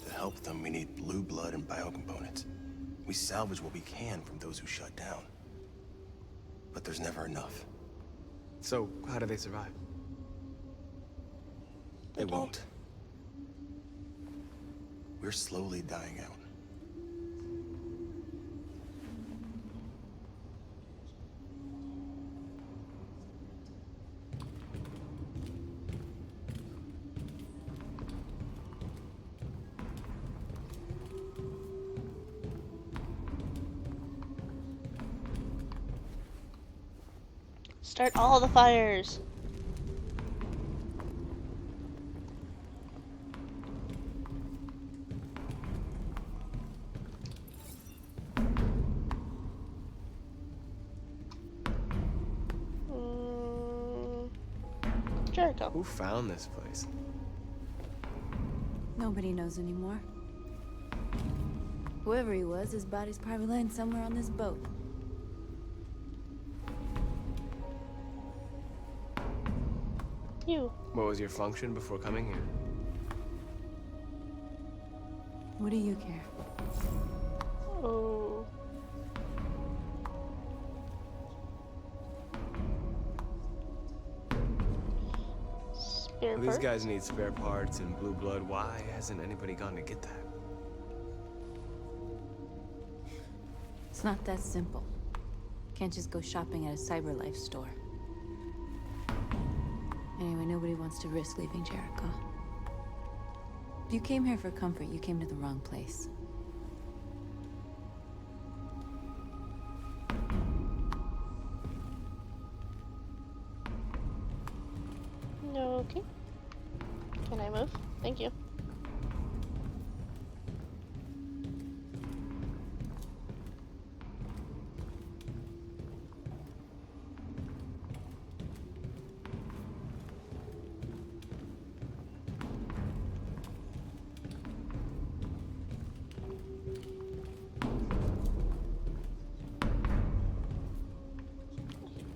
To help them, we need blue blood and biocomponents. We salvage what we can from those who shut down. But there's never enough. So, how do they survive? They won't. We're slowly dying out. Start all the fires. Jericho. Who found this place? Nobody knows anymore. Whoever he was, his body's probably laying somewhere on this boat. You. What was your function before coming here? What do you care? Oh. Spare These parts? guys need spare parts and blue blood. Why hasn't anybody gone to get that? It's not that simple. Can't just go shopping at a CyberLife store. Anyway, nobody wants to risk leaving Jericho. If you came here for comfort, you came to the wrong place. Okay. Can I move? Thank you.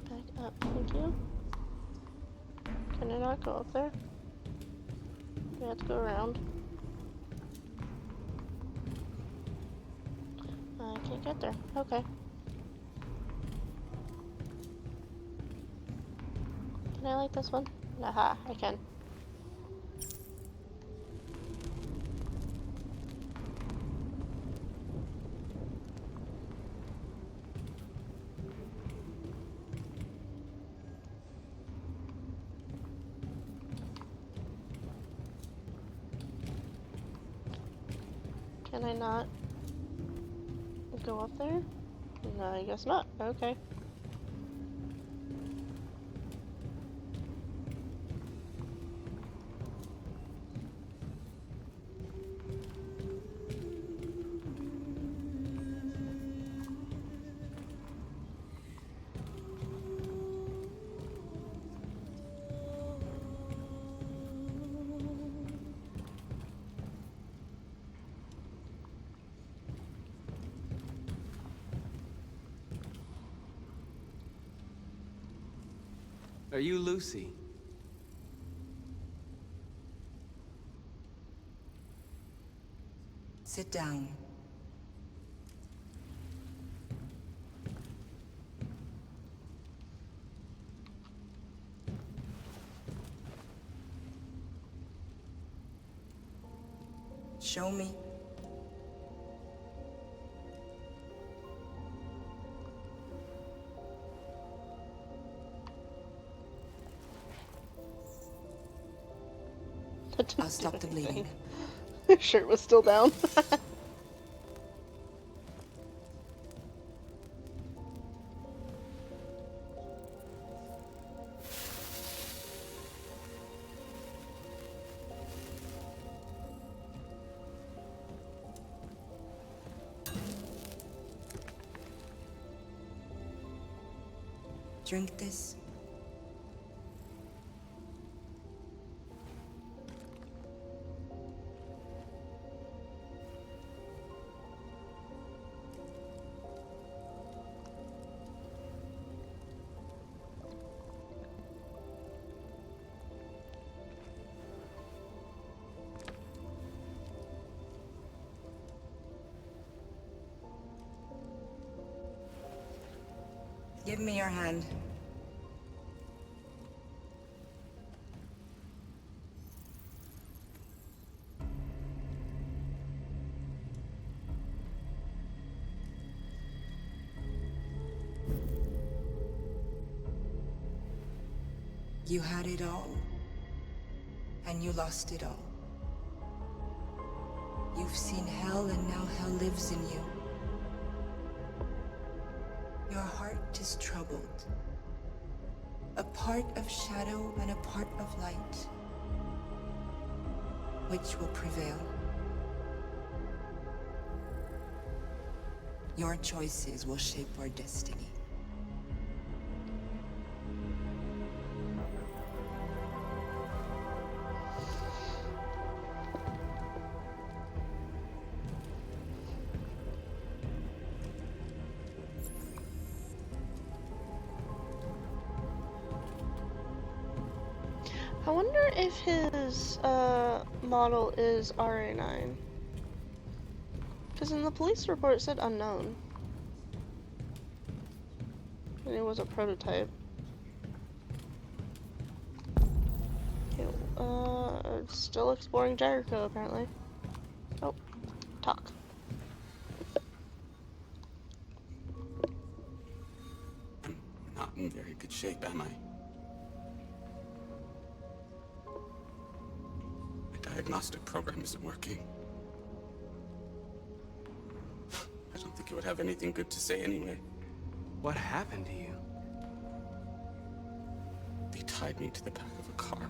Back up, thank you. Can I not go up there? We have to go around. I can't get there. Okay. Can I like this one? Aha, I can. Can I not go up there? No, I guess not. Okay. Are you Lucy? Sit down. Show me. I'll stop the bleeding. Shirt was still down. Drink this. Give me your hand. You had it all, and you lost it all. You've seen hell, and now hell lives in you. Your heart is troubled. A part of shadow and a part of light. Which will prevail? Your choices will shape our destiny. I wonder if his model is RA9. Because in the police report it said unknown. And it was a prototype. Okay, still exploring Jericho apparently. Oh, talk. I'm not in very good shape, am I? Diagnostic program isn't working. I don't think it would have anything good to say anyway. What happened to you? They tied me to the back of a car.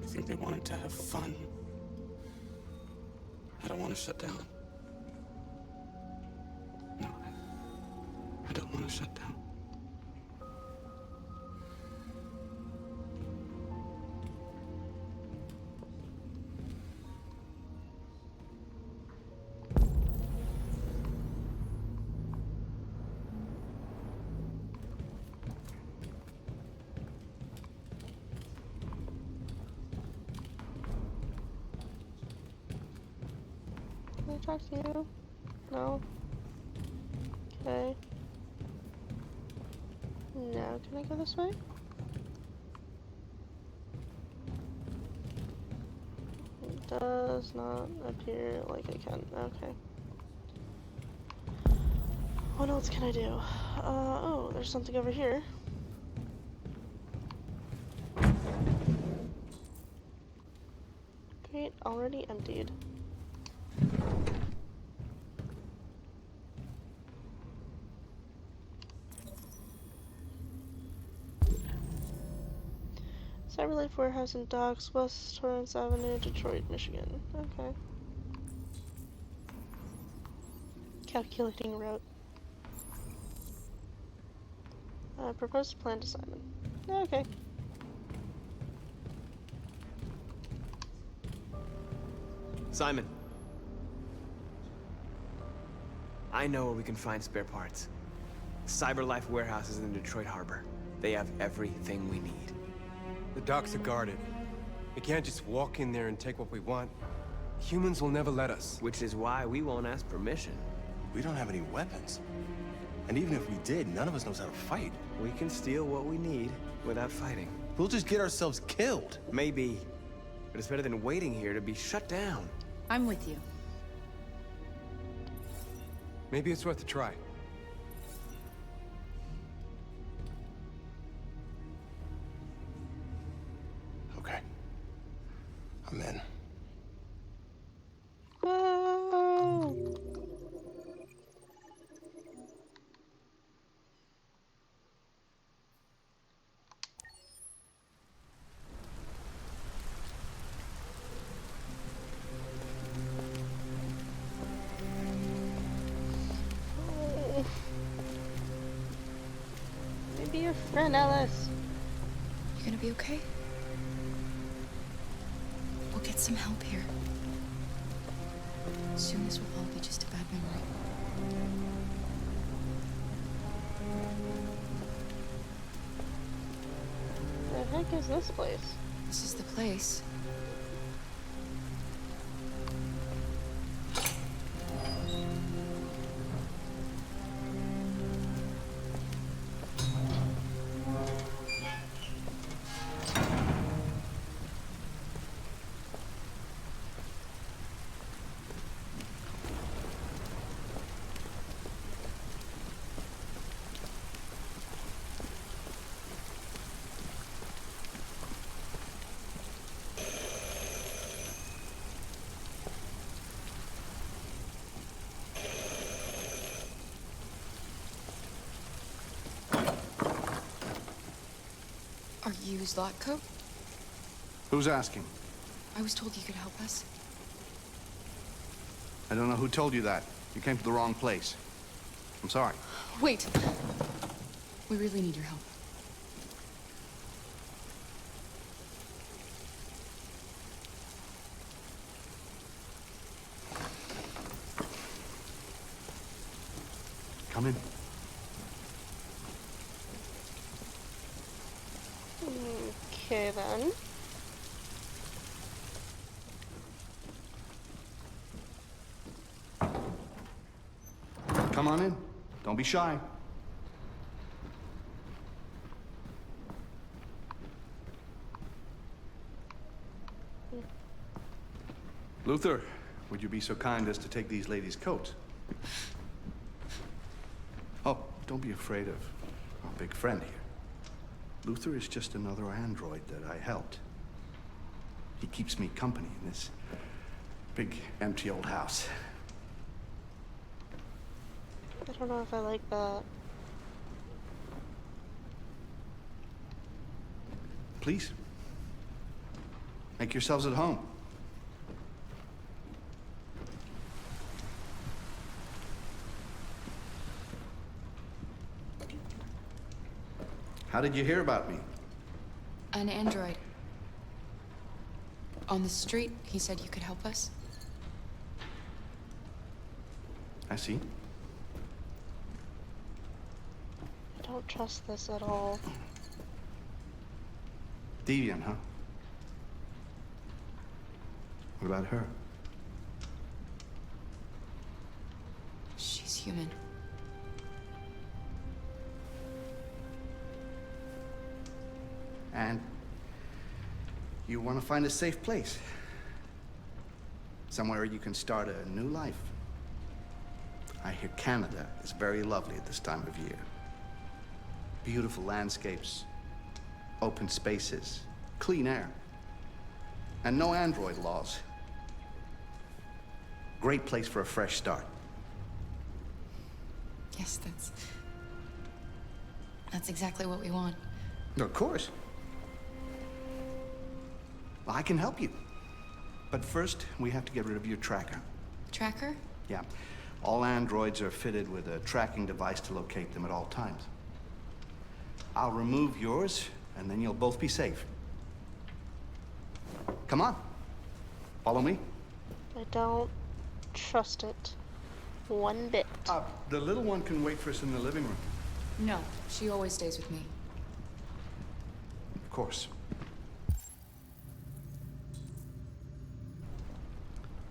I think they wanted to have fun. I don't want to shut down. No, I don't want to shut down. Can I talk to you? No? Okay. Now, can I go this way? It does not appear like I can. Okay. What else can I do? Oh, there's something over here. Great, already emptied. Cyberlife Warehouse and Docks, West Torrance Avenue, Detroit, Michigan. Okay. Calculating route. Proposed plan to Simon. Okay. Simon. I know where we can find spare parts. CyberLife Warehouse is in the Detroit Harbor. They have everything we need. The docks are guarded. We can't just walk in there and take what we want. Humans will never let us. Which is why we won't ask permission. We don't have any weapons. And even if we did, none of us knows how to fight. We can steal what we need without fighting. We'll just get ourselves killed. Maybe. But it's better than waiting here to be shut down. I'm with you. Maybe it's worth a try. Okay. I'm in. Oh. Maybe your friend Alice. You gonna be okay? We'll get some help here. Soon this will all be just a bad memory. The heck is this place? This is the place. use lot code? Who's asking? I was told you could help us. I don't know who told you that. You came to the wrong place. I'm sorry. Wait. We really need your help. Come in. Okay, then. Come on in. Don't be shy. Luther, would you be so kind as to take these ladies' coats? Oh, don't be afraid of our big friend here. Luther is just another android that I helped. He keeps me company in this big, empty old house. I don't know if I like that. Please, make yourselves at home. How did you hear about me? An android. On the street, he said you could help us. I see. I don't trust this at all. Deviant, huh? What about her? She's human. And you want to find a safe place. Somewhere you can start a new life. I hear Canada is very lovely at this time of year. Beautiful landscapes, open spaces, clean air, and no android laws. Great place for a fresh start. Yes, that's exactly what we want. Of course. Well, I can help you. But first, we have to get rid of your tracker. Tracker? Yeah. All androids are fitted with a tracking device to locate them at all times. I'll remove yours, and then you'll both be safe. Come on. Follow me. I don't trust it one bit. The little one can wait for us in the living room. No, she always stays with me. Of course.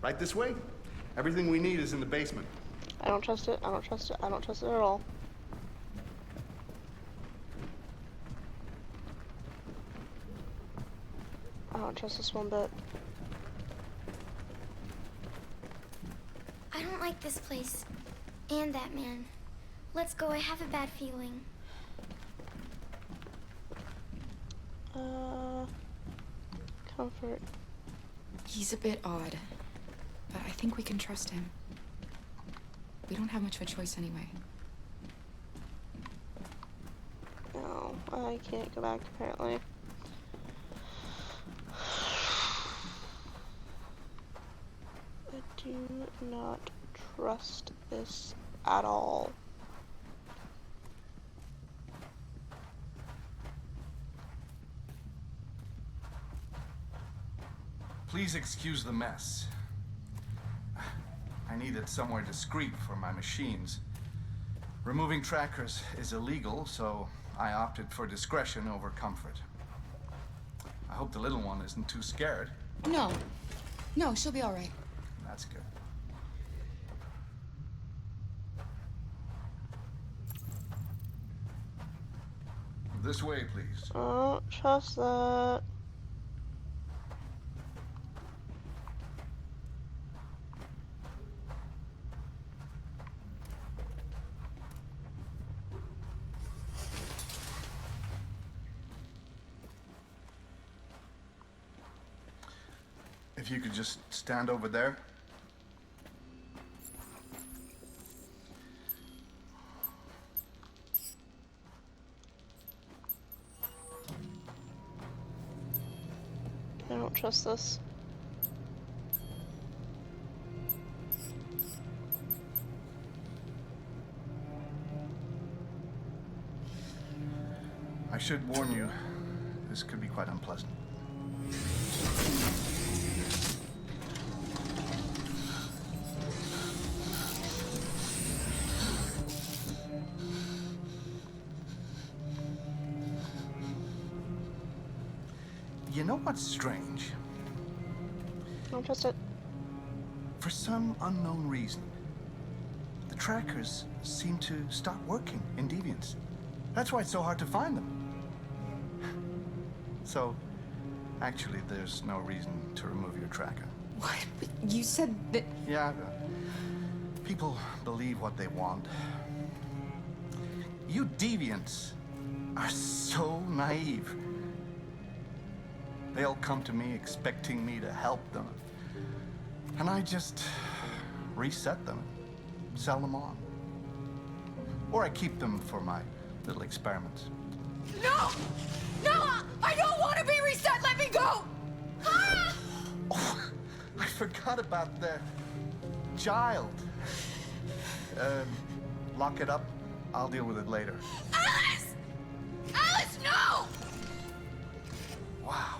Right this way. Everything we need is in the basement. I don't trust it. I don't trust it. I don't trust it at all. I don't trust this one bit. I don't like this place. And that man. Let's go, I have a bad feeling. Comfort. He's a bit odd, but I think we can trust him. We don't have much of a choice anyway. No, I can't go back apparently. I do not trust this at all. Please excuse the mess. I needed somewhere discreet for my machines. Removing trackers is illegal, so I opted for discretion over comfort. I hope the little one isn't too scared. No, she'll be all right. That's good. This way, please. I don't trust that. If you could just stand over there. I don't trust this. I should warn you, this could be quite unpleasant. You know what's strange? Don't trust it. For some unknown reason, the trackers seem to stop working in Deviance. That's why it's so hard to find them. So, actually, there's no reason to remove your tracker. What? But you said that... Yeah, people believe what they want. You Deviants are so naive. They'll come to me expecting me to help them. And I just reset them, sell them on. Or I keep them for my little experiments. No! No! I don't want to be reset! Let me go! Ah! Oh, I forgot about the child. Lock it up. I'll deal with it later. Alice! Alice, no! Wow.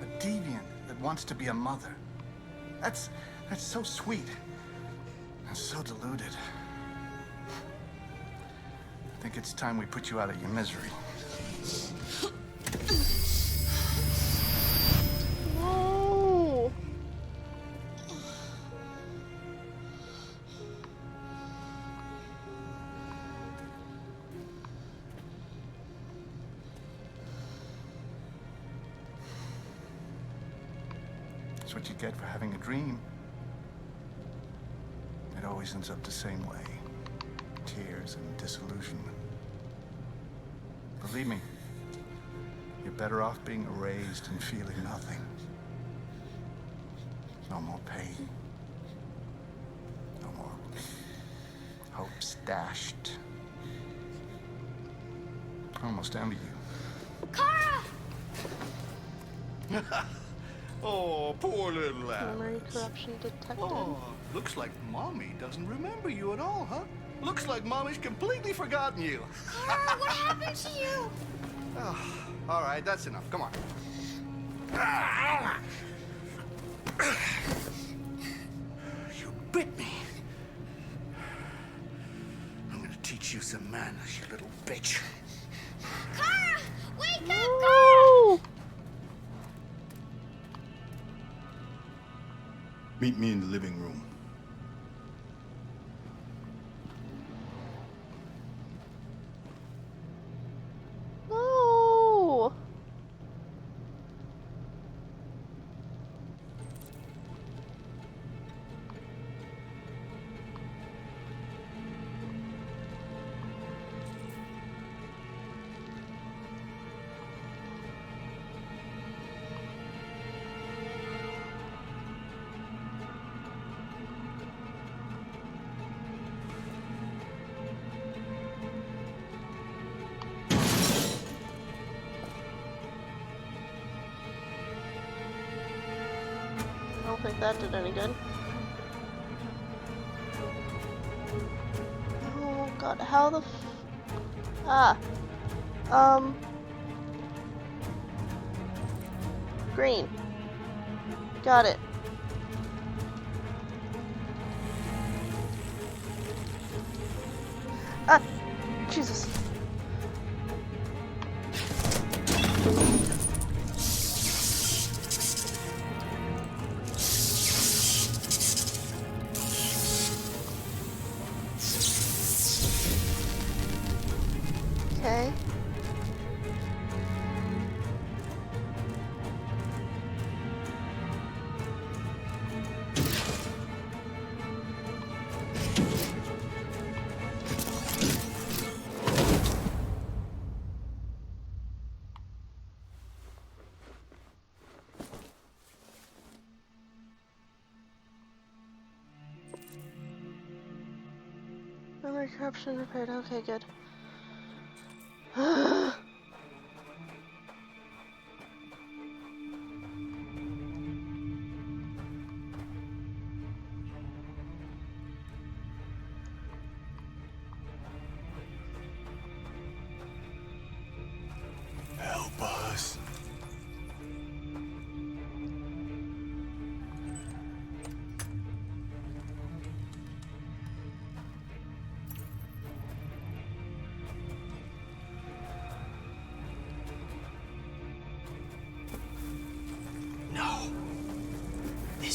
A deviant that wants to be a mother. That's so sweet. And so deluded. I think it's time we put you out of your misery. No. That's what you get for having a dream. It always ends up the same way. Tears and disillusionment. Believe me, you're better off being erased and feeling nothing. No more pain. No more hopes dashed. I almost envy you. Kara! Oh, poor little lad. Memory corruption detected. Oh, looks like Mommy doesn't remember you at all, huh? Looks like Mommy's completely forgotten you. Kara, what happened to you? Oh, all right, that's enough. Come on. You bit me. I'm gonna teach you some manners, you little bitch. Kara! Wake up, Kara! Meet me in the living room. No. I don't think that did any good. Oh god, how the green. Got it. Ah! Jesus. Okay. Memory corruption repaired. Okay, good.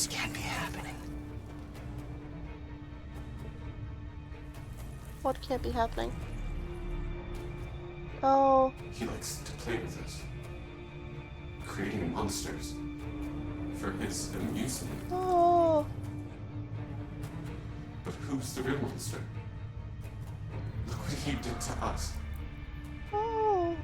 This can't be happening. What can't be happening? Oh. He likes to play with us, creating monsters for his amusement. Oh. But who's the real monster? Look what he did to us. Oh.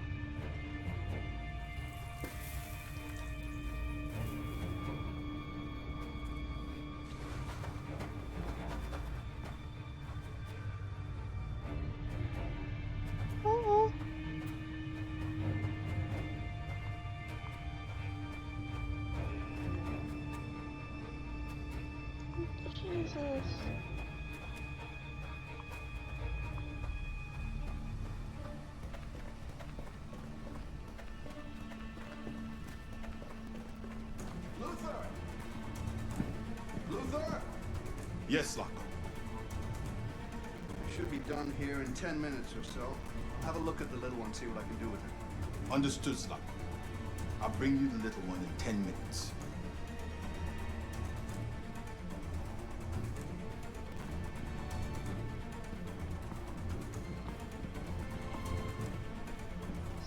Oh. Jesus. Luther? Yes, Loco. Should be done here in 10 minutes or so. Have a look at the little one, see what I can do with it. Understood, Loco. I'll bring you the little one in 10 minutes.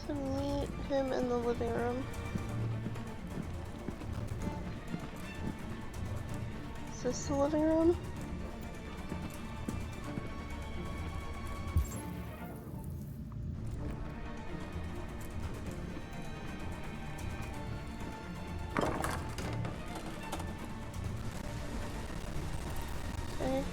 So meet him in the living room. Is this the living room? Okay.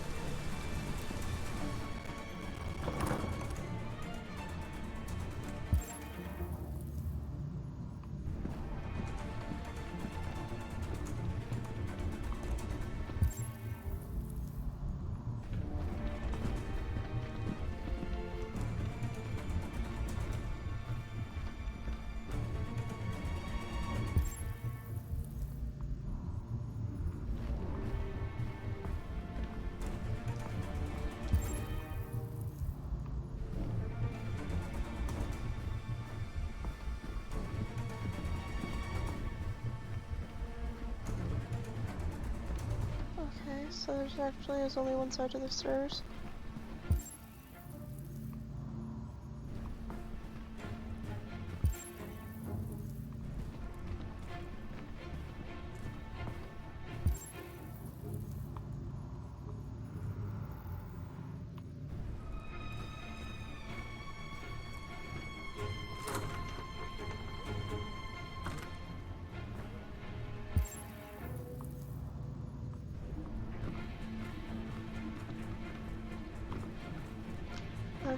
Okay, so there's actually only one side to the stairs.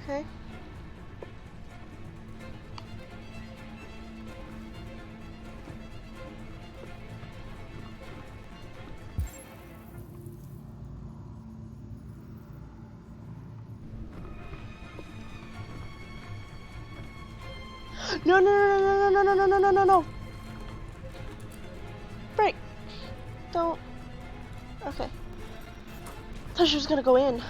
Okay. No, no, no, no, no, no, no, no, no, no, no. Break. Don't. Okay. Thought she was gonna go in.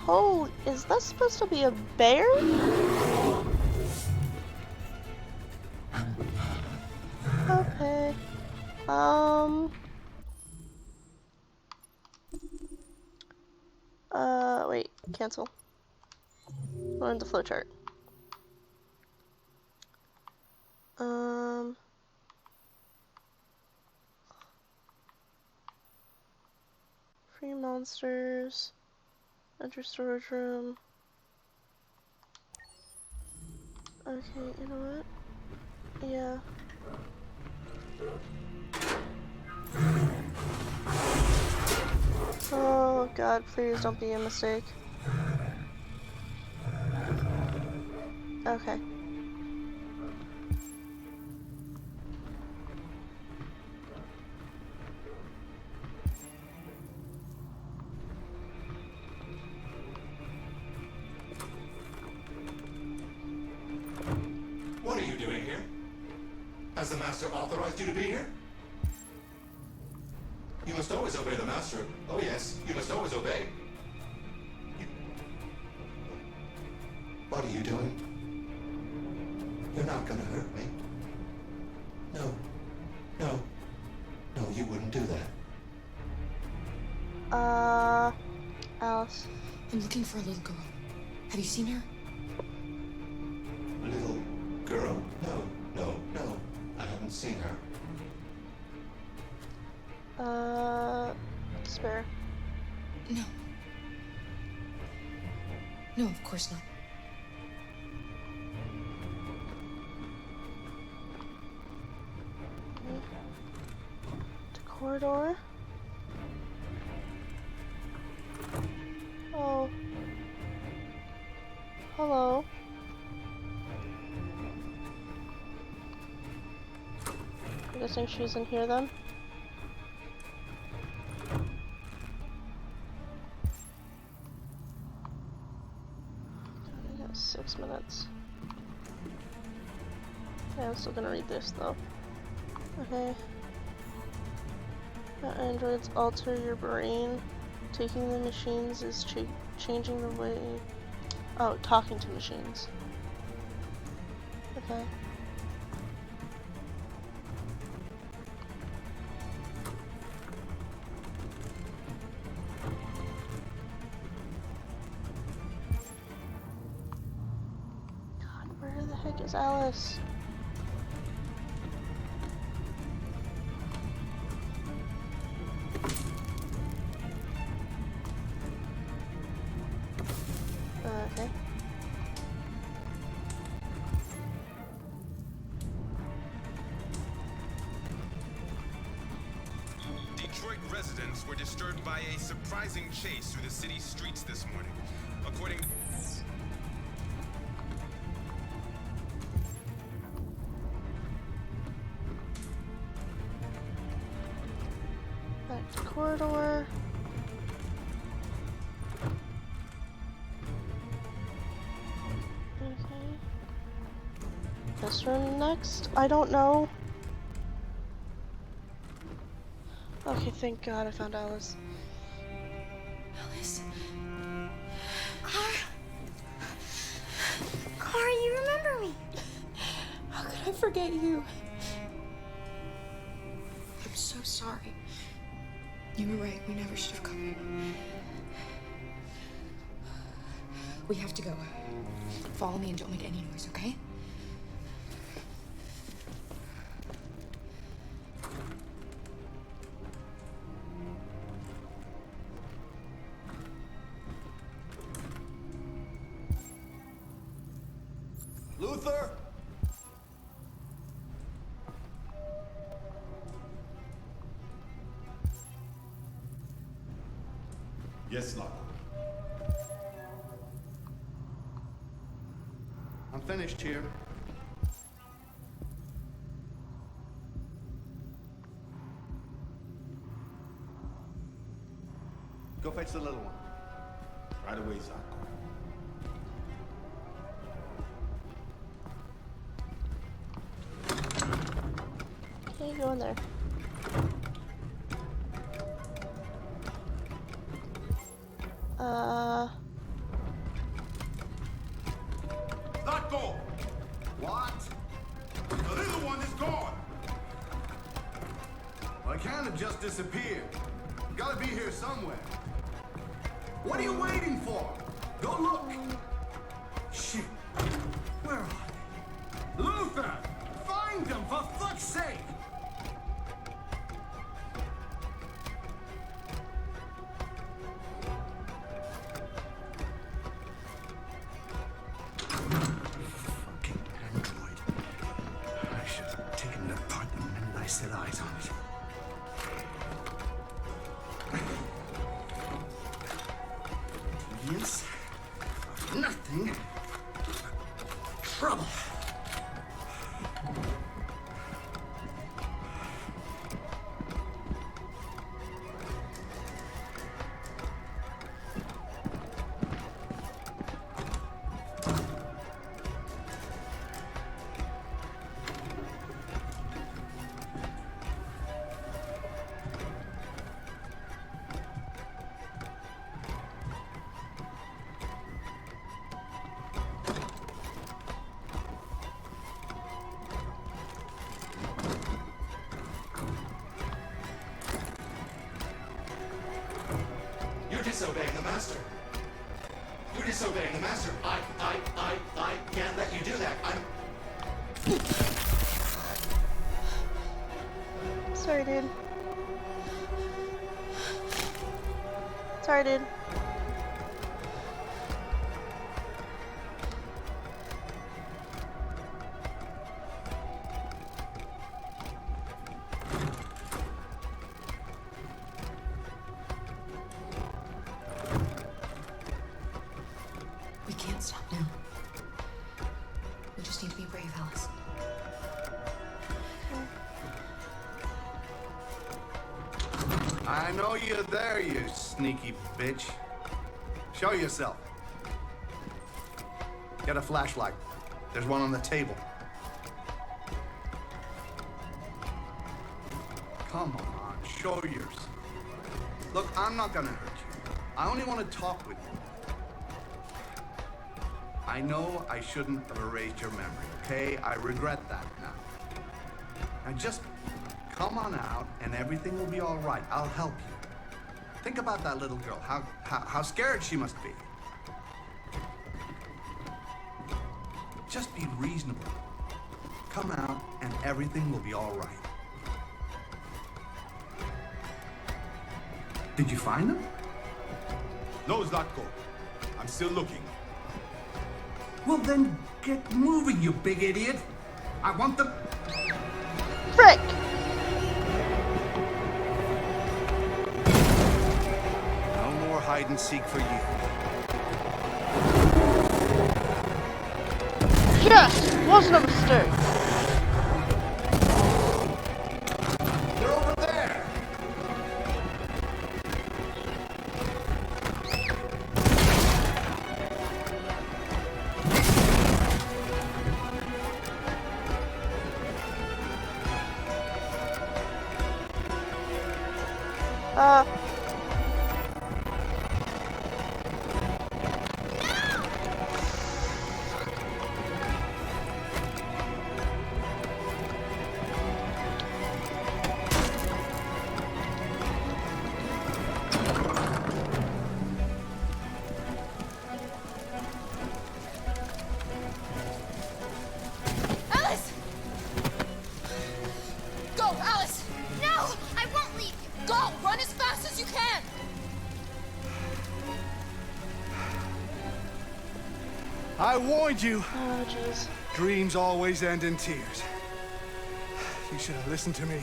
Oh, is that supposed to be a bear? Okay. Wait, cancel. Learn the flowchart. Free monsters. Enter storage room. Okay, you know what? Yeah. Oh god, please don't be a mistake. Okay. Has the Master authorized you to be here? You must always obey the Master. Oh yes, you must always obey. What are you doing? You're not gonna hurt me. No. No. No, you wouldn't do that. Alice. I'm looking for a little girl. Have you seen her? Little girl? No, no, no. I haven't seen her. Spare. No. No, of course not. The corridor. Oh. Hello. I'm guessing she's in here then. I got 6 minutes. Yeah, I'm still gonna read this though. Okay. Androids alter your brain. Taking the machines is changing the way... Oh, talking to machines. Okay. God, where the heck is Alice? Okay. Detroit residents were disturbed by a surprising chase through the city's streets this morning. According... Back to corridor. This room next? I don't know. Okay, thank God I found Alice. Alice? Car, you remember me? How could I forget you? I'm so sorry. You were right. We never should have come. We have to go. Follow me and don't make any noise, okay? Luther? Yes, Lock. I'm finished here. Go fetch the little one. Right away, Zarko. Okay, go in there. Zarko! What? The little one is gone! I can't have just disappeared. Gotta be here somewhere. What are you waiting for? Go look! Shit. Where are they? Luther! Find them, for fuck's sake! Fucking android. I should have taken it apart the minute I set eyes on it. Yes? disobeying the master. You're disobeying the master. I can't let you do that. Sorry, dude. Sorry, dude. We can't stop now. We just need to be brave, Alice. I know you're there, you sneaky bitch. Show yourself. Get a flashlight. There's one on the table. Come on, show yourself. Look, I'm not gonna hurt you. I only want to talk with you. I know I shouldn't have erased your memory, okay? I regret that now. Now just come on out and everything will be all right. I'll help you. Think about that little girl, how scared she must be. Just be reasonable. Come out and everything will be all right. Did you find them? No, Zlatko. I'm still looking. Well then, get moving, you big idiot. I want them. Frick! No more hide and seek for you. Yes! Wasn't a mistake! They're over there. Alice! Go, Alice! No! I won't leave you! Go! Run as fast as you can! I warned you. Oh, jeez. Dreams always end in tears. You should have listened to me.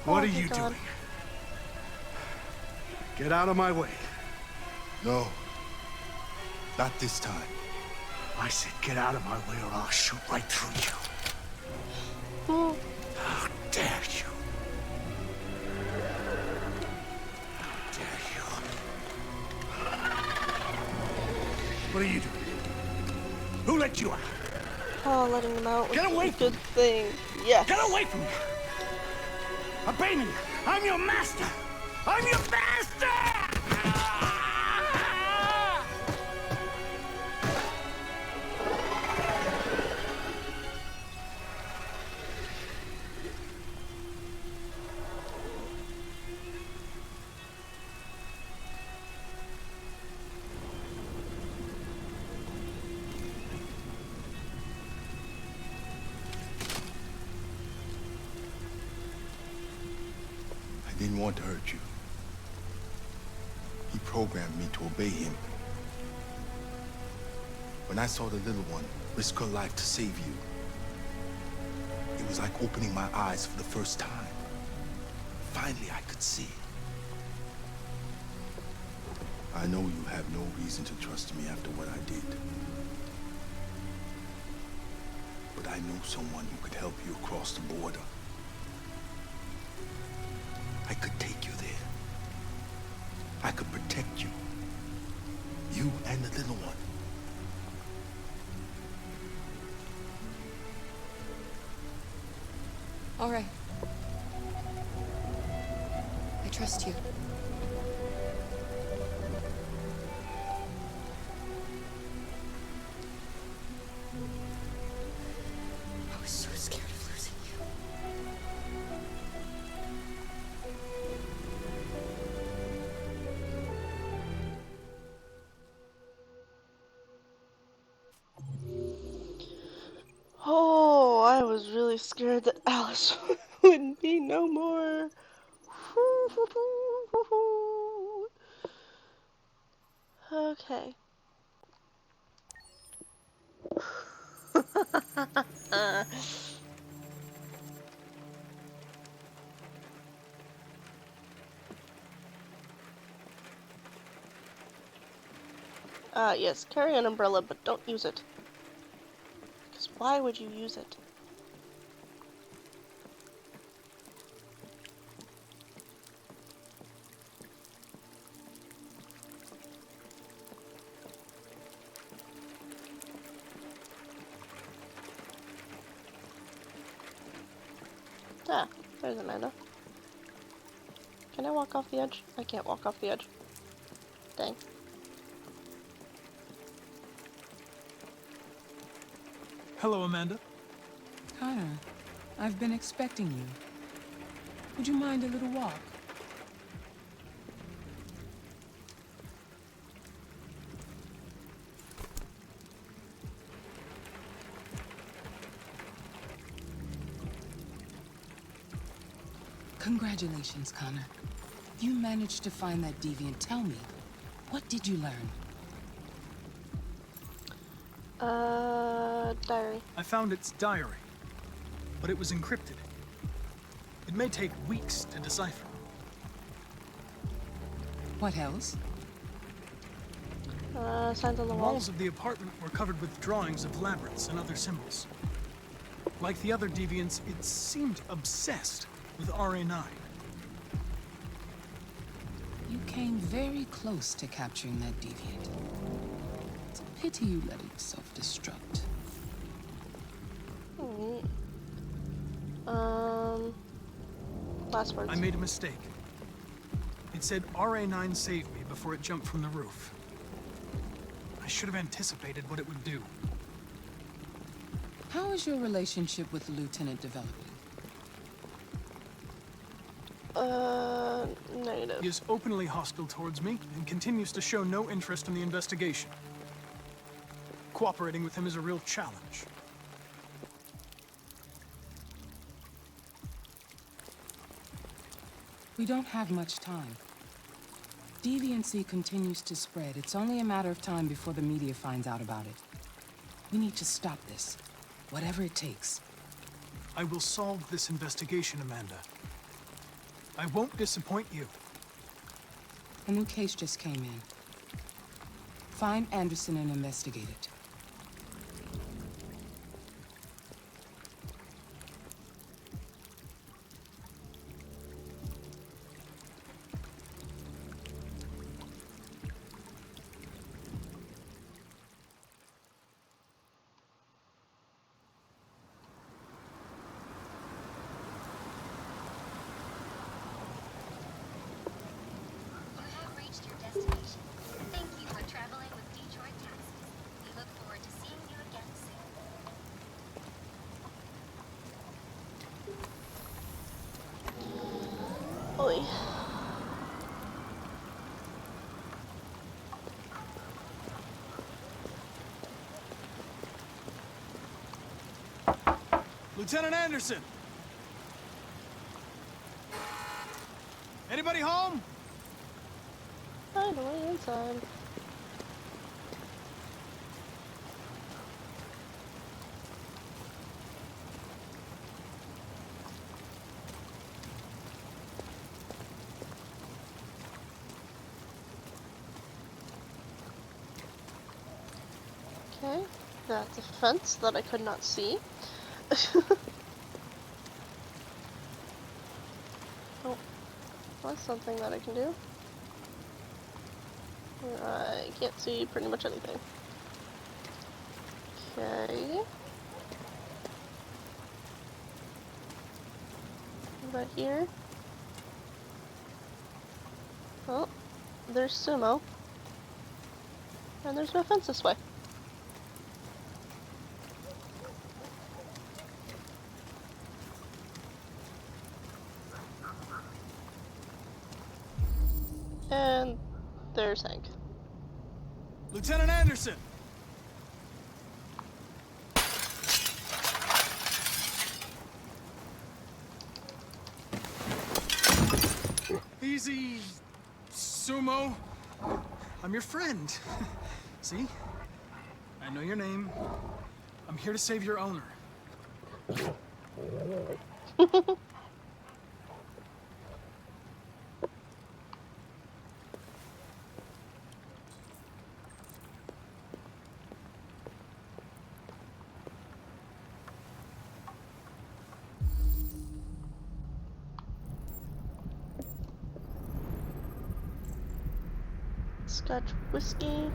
What are you doing? Get out of my way. No. Not this time. I said get out of my way or I'll shoot right through you. Oh. How dare you? How dare you? What are you doing? Who let you out? Oh, letting them out. Get away! Good thing. Yes. Get away from me! Obey me! I'm your master! I'm your master! I didn't want to hurt you. He programmed me to obey him. When I saw the little one risk her life to save you, it was like opening my eyes for the first time. Finally, I could see. I know you have no reason to trust me after what I did. But I know someone who could help you across the border. I could take you there. I could protect you. You and the little one. All right. I trust you. I was so scared of losing you. really scared that Alice wouldn't be no more. Okay. Yes, carry an umbrella, but don't use it. Because why would you use it? Ah, there's Amanda. Can I walk off the edge? I can't walk off the edge. Dang. Hello, Amanda. Connor, I've been expecting you. Would you mind a little walk? Congratulations, Connor. You managed to find that deviant. Tell me, what did you learn? Diary. I found its diary, but it was encrypted. It may take weeks to decipher. What else? Signs on the The walls. walls of the apartment were covered with drawings of labyrinths and other symbols. Like the other deviants, it seemed obsessed with RA9. You came very close to capturing that deviant. It's a pity you let it self-destruct. Last words. I made a mistake. It said RA9 saved me before it jumped from the roof. I should have anticipated what it would do. How is your relationship with the Lieutenant developing? Negative. He is openly hostile towards me and continues to show no interest in the investigation. Cooperating with him is a real challenge. We don't have much time. Deviancy continues to spread. It's only a matter of time before the media finds out about it. We need to stop this, whatever it takes. I will solve this investigation, Amanda. I won't disappoint you. A new case just came in. Find Anderson and investigate it. Oy. Lieutenant Anderson! Anybody home? Finally inside. Okay, that's a fence that I could not see. Oh, that's something that I can do. I can't see pretty much anything. Okay. What about here? Oh, there's sumo. And there's no fence this way. And there's Hank. Lieutenant Anderson! crazy sumo. I'm your friend. See? I know your name. I'm here to save your owner. Scotch whiskey.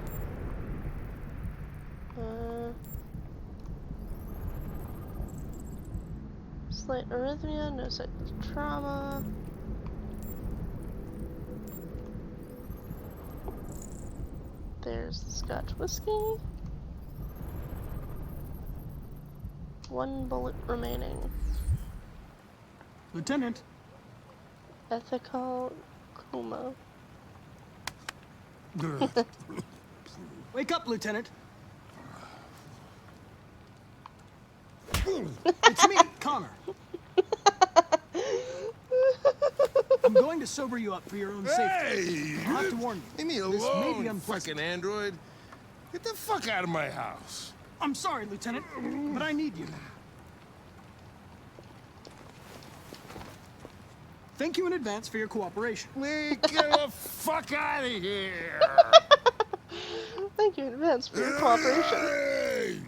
Slight arrhythmia, no signs of trauma. There's the Scotch whiskey. 1 bullet remaining. Lieutenant. Ethical coma. Wake up, Lieutenant. It's me, Connor. I'm going to sober you up for your own safety. Hey! I'll have to warn you. Leave me This may be alone, unpleasant. fucking android. Get the fuck out of my house. I'm sorry, Lieutenant, but I need you. Thank you in advance for your cooperation. Get the fuck out of here! Thank you in advance for your cooperation. Hey!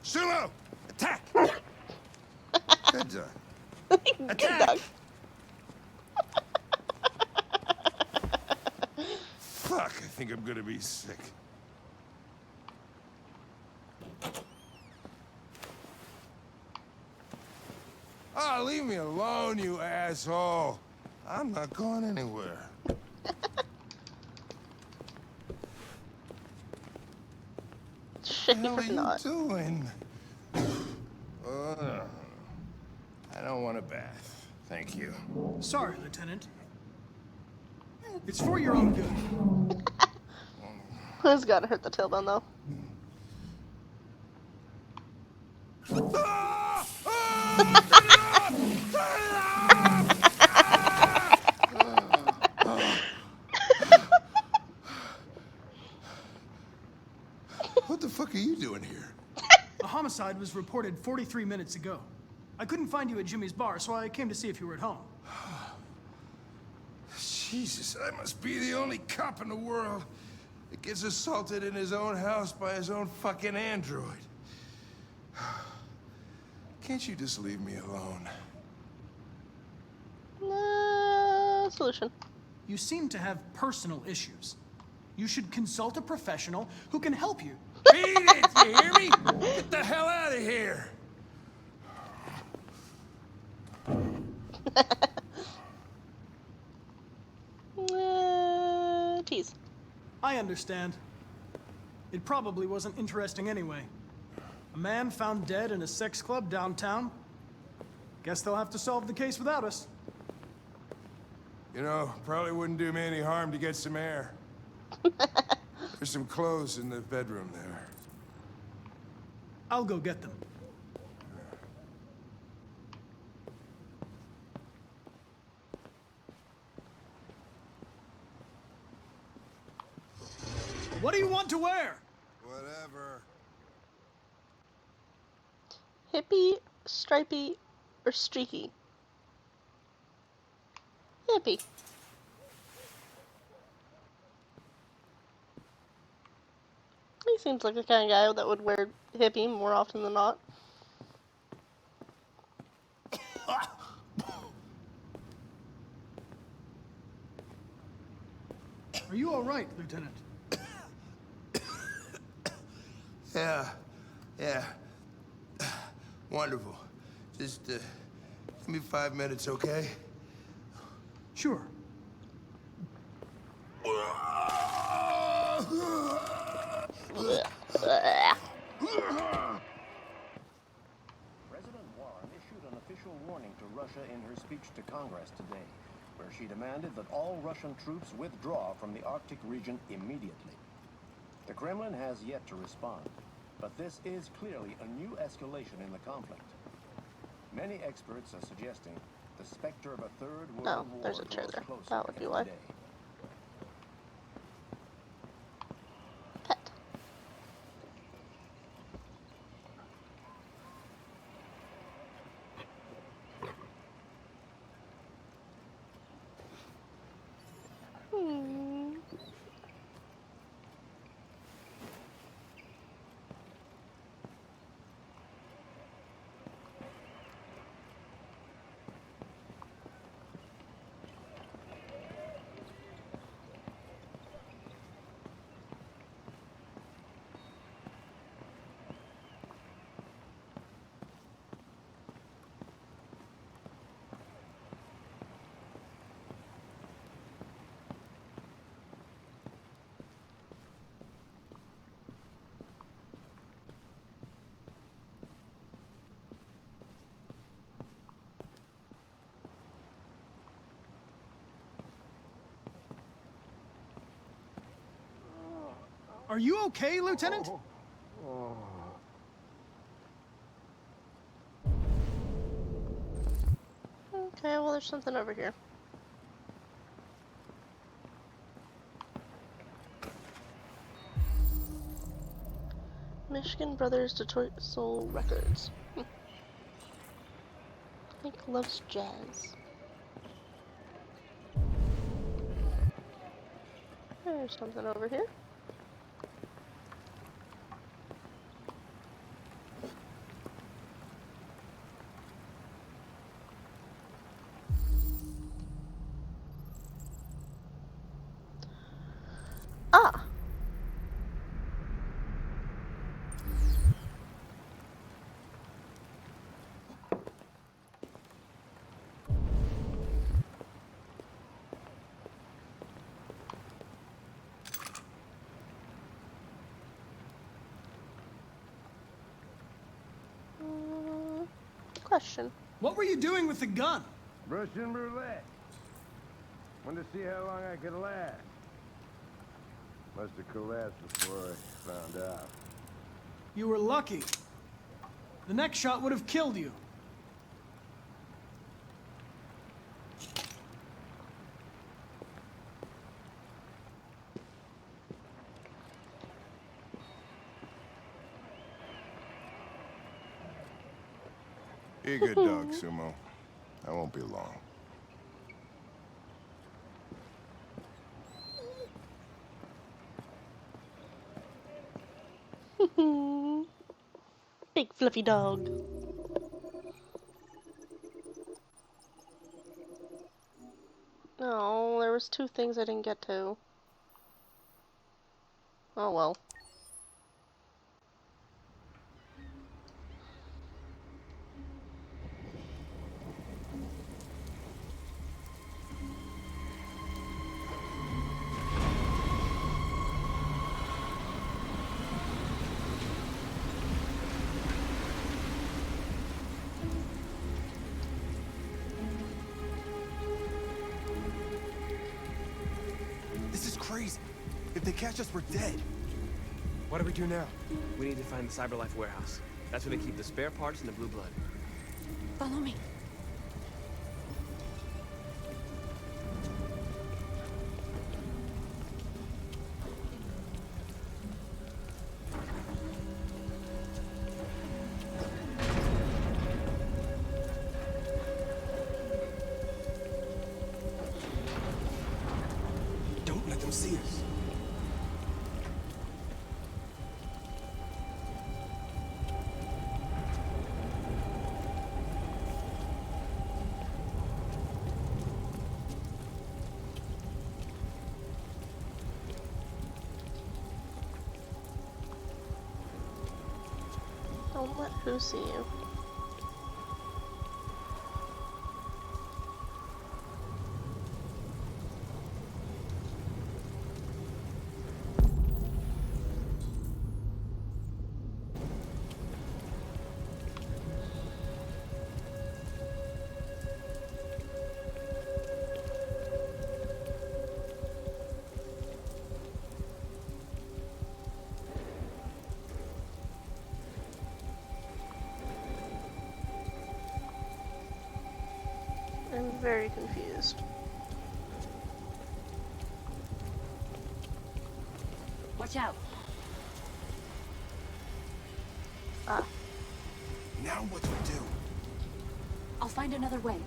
Sumo! Attack! Good dog. Attack! Fuck, I think I'm gonna be sick. Oh, leave me alone, you asshole. I'm not going anywhere. Shit, What you're not. are you doing? I don't want a bath. Thank you. Sorry, Lieutenant. It's for your own good. Who's gotta hurt the tailbone, though? What the fuck are you doing here? A homicide was reported 43 minutes ago. I couldn't find you at Jimmy's bar, so I came to see if you were at home. Jesus, I must be the only cop in the world that gets assaulted in his own house by his own fucking android. Can't you just leave me alone? Solution. You seem to have personal issues. You should consult a professional who can help you. Beat it, you hear me? Get the hell out of here! Tease. I understand. It probably wasn't interesting anyway. A man found dead in a sex club downtown. Guess they'll have to solve the case without us. You know, probably wouldn't do me any harm to get some air. There's some clothes in the bedroom there. I'll go get them. What do you want to wear? Whatever. Hippie, stripey, or streaky? Hippie. He seems like the kind of guy that would wear hippie more often than not. Are you all right, Lieutenant? Yeah. Wonderful. Just, give me 5 minutes, okay? Sure. President Warren issued an official warning to Russia in her speech to Congress today, where she demanded that all Russian troops withdraw from the Arctic region immediately. The Kremlin has yet to respond, but this is clearly a new escalation in the conflict. Many experts are suggesting The specter of a third world Oh, war there's a draws trailer. closer That would be every why. day. Pet. Hmm. Are you okay, Lieutenant? Okay, well, there's something over here. Michigan Brothers Detroit Soul Records. Hank loves jazz. There's something over here. Ah! Question. What were you doing with the gun? Russian roulette. Wanted to see how long I could last. Must have collapsed before I found out. You were lucky. The next shot would have killed you. Be a good dog, Sumo. I won't be long. Big fluffy dog. No, there was two things I didn't get to. Oh well. This is crazy. If they catch us, we're dead. What do we do now? We need to find the CyberLife warehouse. That's where they keep the spare parts and the blue blood. Follow me. Don't let them see us. Don't let who see you. very confused. Watch out. Ah. Now what do we do? I'll find another way.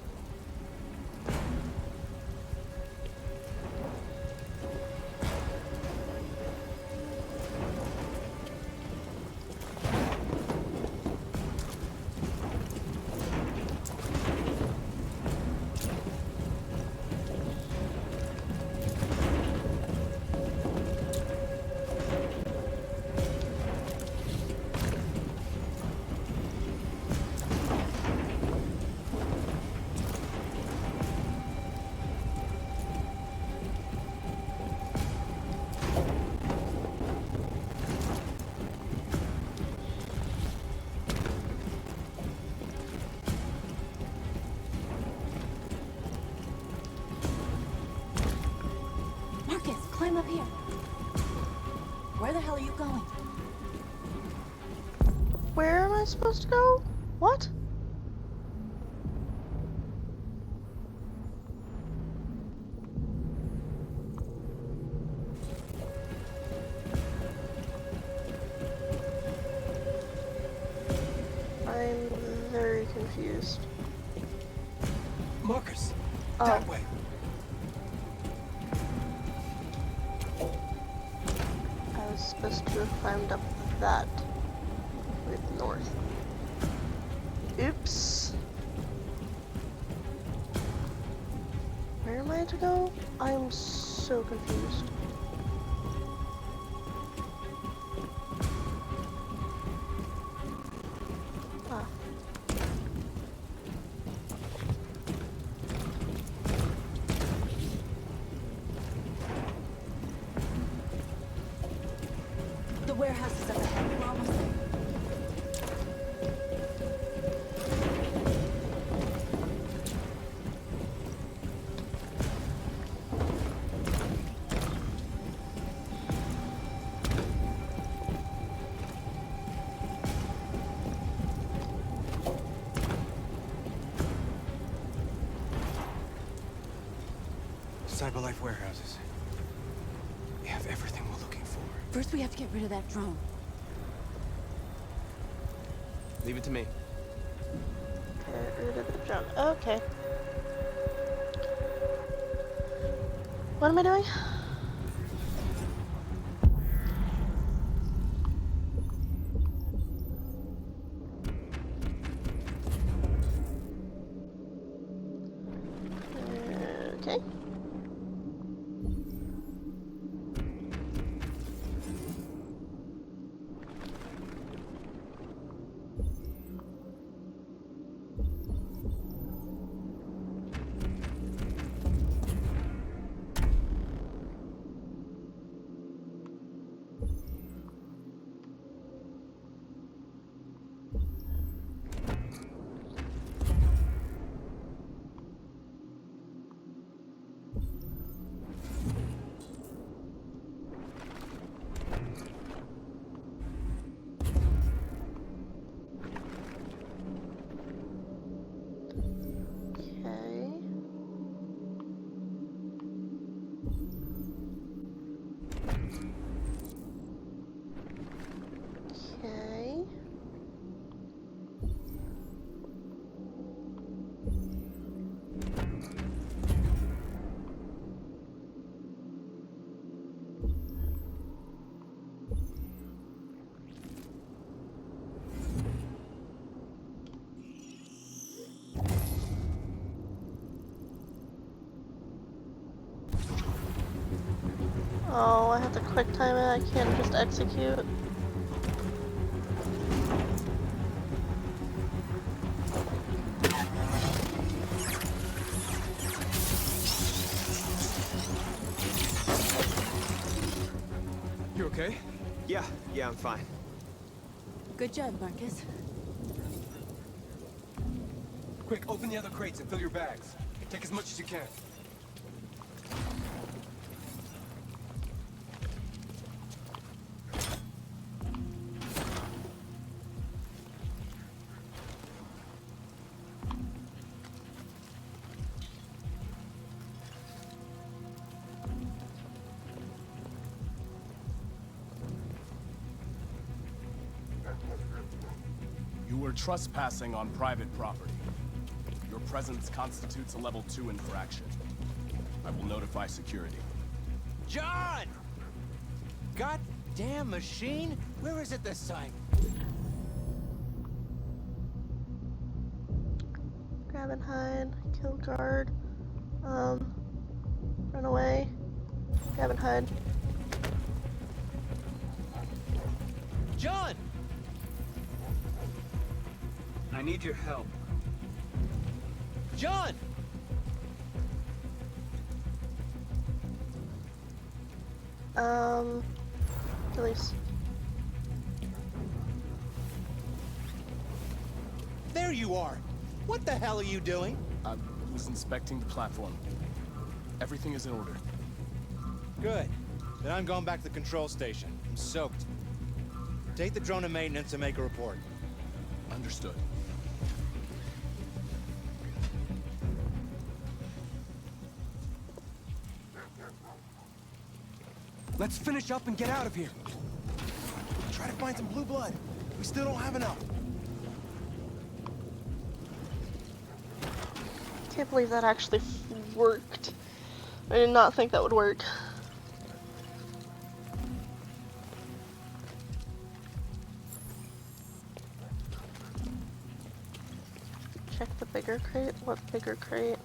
Marcus, climb up here. Where the hell are you going? Where am I supposed to go? What? I'm very confused. Marcus, Oh. that way. I was supposed to have climbed up that with north. Oops. Where am I to go? I'm so confused. Ah. The warehouse is up ahead. We're almost there. Cyberlife warehouses. We have everything we're looking for. First, we have to get rid of that drone. Leave it to me. Get rid of the drone. Okay. What am I doing? Okay. Okay. Oh, I have to quick time it. I can't just execute. You okay? Yeah, I'm fine. Good job, Marcus. Quick, open the other crates and fill your bags. Take as much as you can. You're trespassing on private property. Your presence constitutes a level 2 infraction. I will notify security. John! Goddamn machine! Where is it this time? Grab and hide. Kill guard. Run away. Grab and hide. John! I need your help. John! Release. There you are! What the hell are you doing? I was inspecting the platform. Everything is in order. Good. Then I'm going back to the control station. I'm soaked. Take the drone to maintenance and make a report. Understood. Let's finish up and get out of here. Try to find some blue blood. We still don't have enough. Can't believe that actually worked. I did not think that would work. Check the bigger crate. What bigger crate?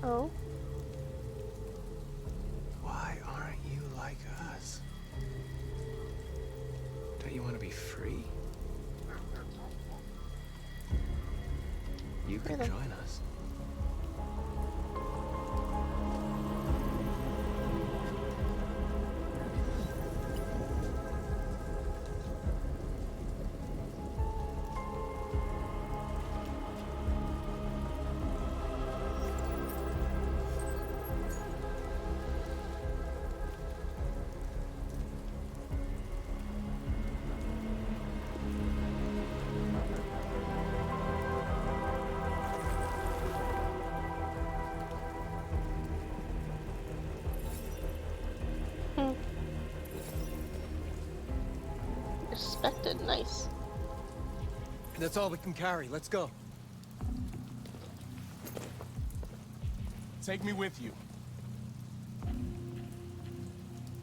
Oh. Why aren't you like us? Don't you want to be free? You could join us. Respected, nice. That's all we can carry. Let's go. Take me with you.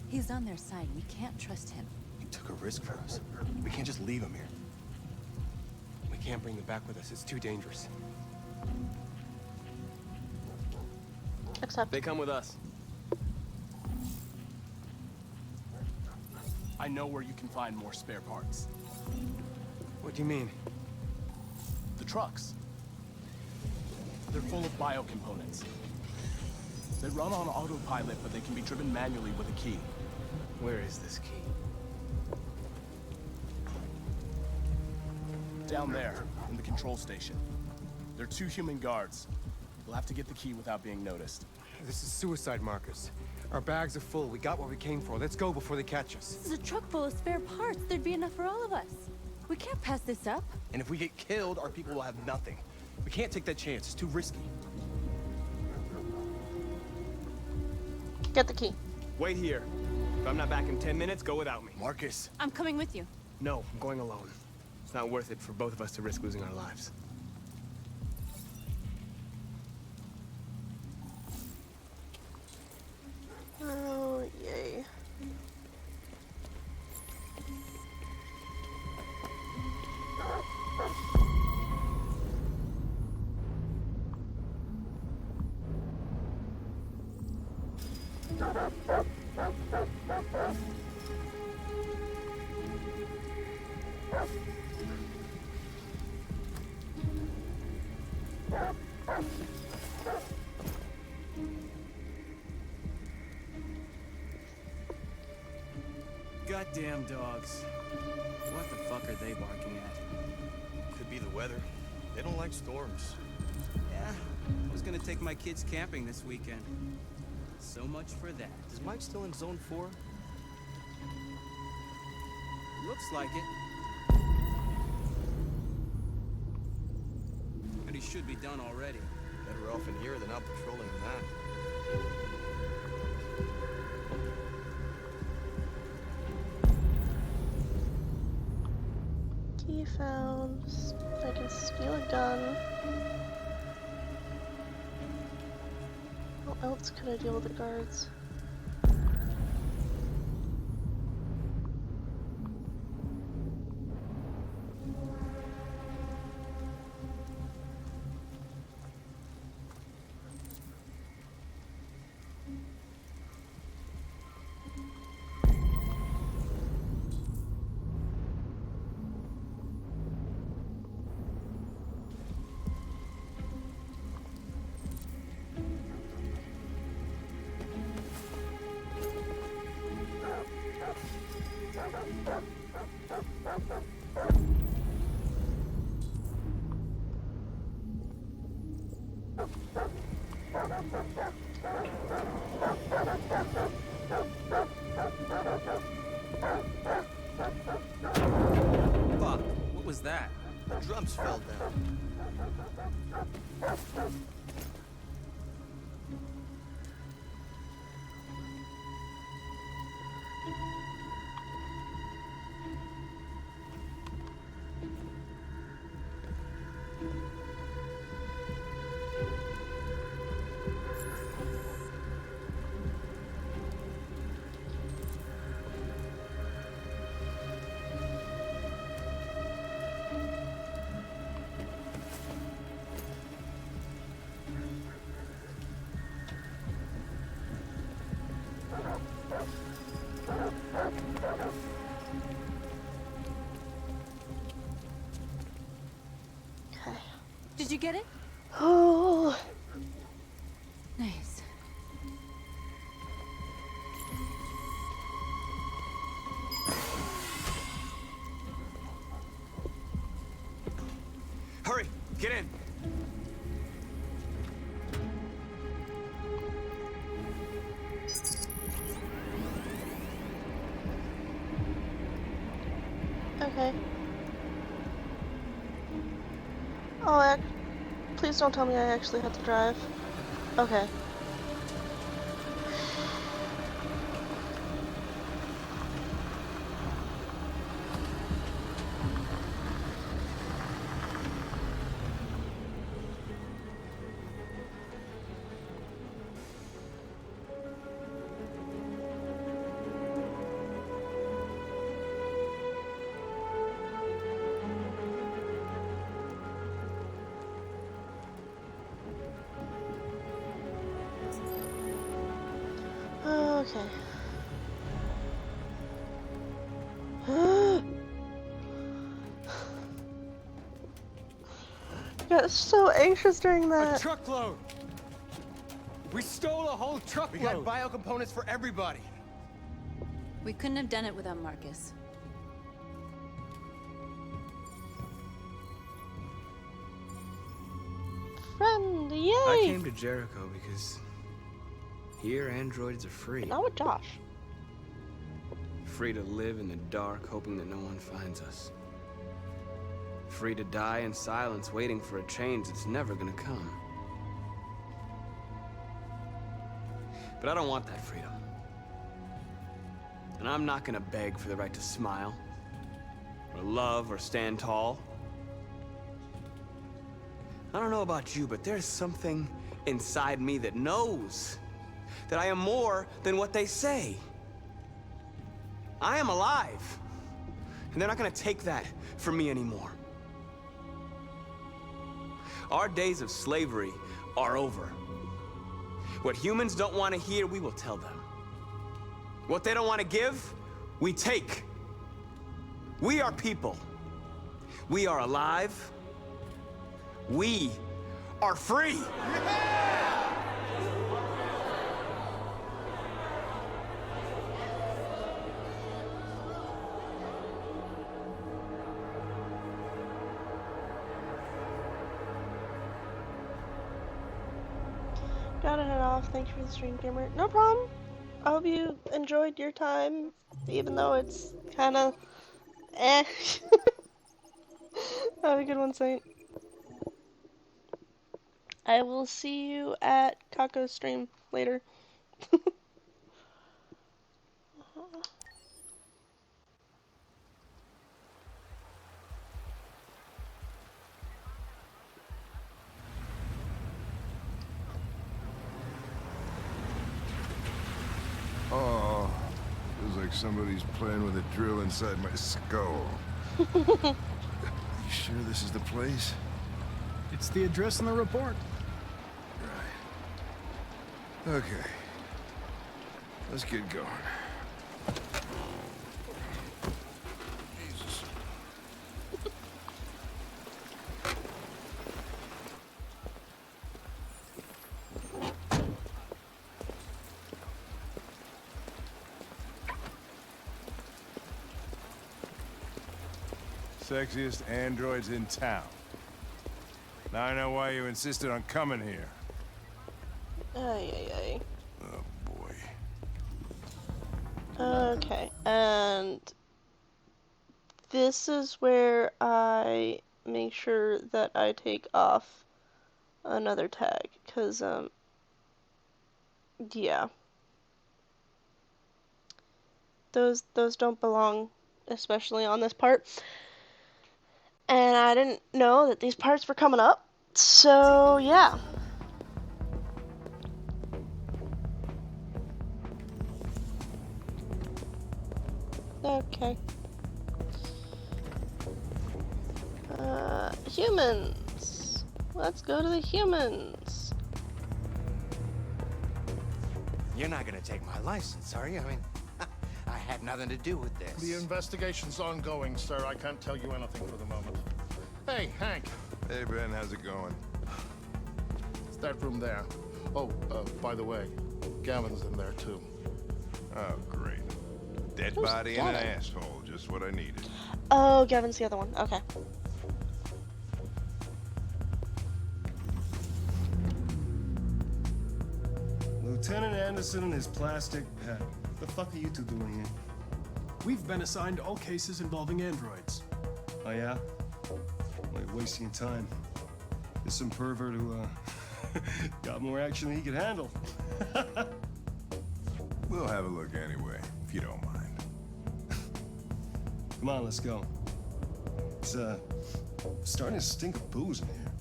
He's on their side. We can't trust him. He took a risk for us. We can't just leave him here. We can't bring them back with us. It's too dangerous. Accept. They come with us. I know where you can find more spare parts. What do you mean? The trucks. They're full of biocomponents. They run on autopilot, but they can be driven manually with a key. Where is this key? Down there, in the control station. There are 2 human guards. We'll have to get the key without being noticed. This is suicide, Marcus. Our bags are full. We got what we came for. Let's go before they catch us. This is a truck full of spare parts. There'd be enough for all of us. We can't pass this up. And if we get killed, our people will have nothing. We can't take that chance. It's too risky. Get the key. Wait here. If I'm not back in 10 minutes, go without me. Marcus. I'm coming with you. No, I'm going alone. It's not worth it for both of us to risk losing our lives. Oh, yay. God Goddamn dogs. What the fuck are they barking at? Could be the weather. They don't like storms. Yeah, I was gonna take my kids camping this weekend. So much for that. Is Mike still in Zone 4? Looks like it. But he should be done already. Better off in here than out patrolling that. Key found. I can steal a gun. How else could I deal with the guards? Fuck, what was that? The drums fell down. Did you get it? Oh. Nice. Hurry, get in. Okay. Oh, please don't tell me I actually have to drive. Okay. Okay. I got so anxious during that. A truckload! We stole a whole truckload! We got biocomponents for everybody! We couldn't have done it without Marcus. Friend, yay! I came to Jericho because here androids are free. Not with Josh. Free to live in the dark, hoping that no one finds us. Free to die in silence, waiting for a change that's never gonna come. But I don't want that freedom. And I'm not gonna beg for the right to smile, or love, or stand tall. I don't know about you, but there's something inside me that knows that I am more than what they say. I am alive, and they're not gonna take that from me anymore. Our days of slavery are over. What humans don't want to hear, we will tell them. What they don't want to give, we take. We are people. We are alive. We are free. Gotta head off. Thank you for the stream, gamer. No problem. I hope you enjoyed your time, even though it's kind of eh. Have a good one, Saint. I will see you at Kako's stream later. Oh, feels like somebody's playing with a drill inside my skull. You sure this is the place? It's the address in the report. Right. Okay. Let's get going. Jesus. Sexiest androids in town. Now I know why you insisted on coming here. Ay, ay, ay. Oh, boy. Okay, and this is where I make sure that I take off another tag, because, yeah. Those don't belong, especially on this part. And I didn't know that these parts were coming up, so yeah. Okay. Humans. Let's go to the humans. You're not gonna take my license, are you? I mean, I had nothing to do with this. The investigation's ongoing, sir. I can't tell you anything for the moment. Hey, Hank. Hey, Ben, how's it going? It's that room there. Oh, by the way, Gavin's in there, too. Oh, great. Dead body and an asshole. Just what I needed. Oh, Gavin's the other one. Okay. Lieutenant Anderson and his plastic pet. The fuck are you two doing here? We've been assigned all cases involving androids. Oh, yeah? Well, you're wasting your time. There's some pervert who, got more action than he could handle. We'll have a look anyway, if you don't mind. Come on, let's go. It's, starting to stink of booze in here.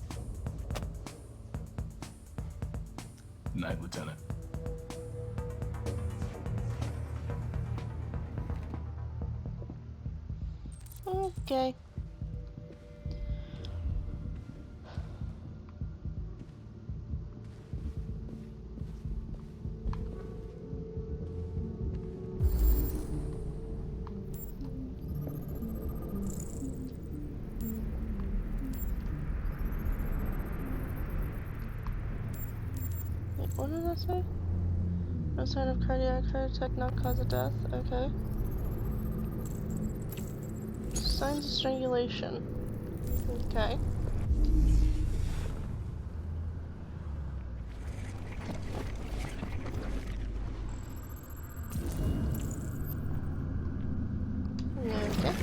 Night, Lieutenant. Okay. Wait, what did I say? No sign of cardiac heart attack, not cause of death. Okay. Signs of strangulation. Okay. Okay.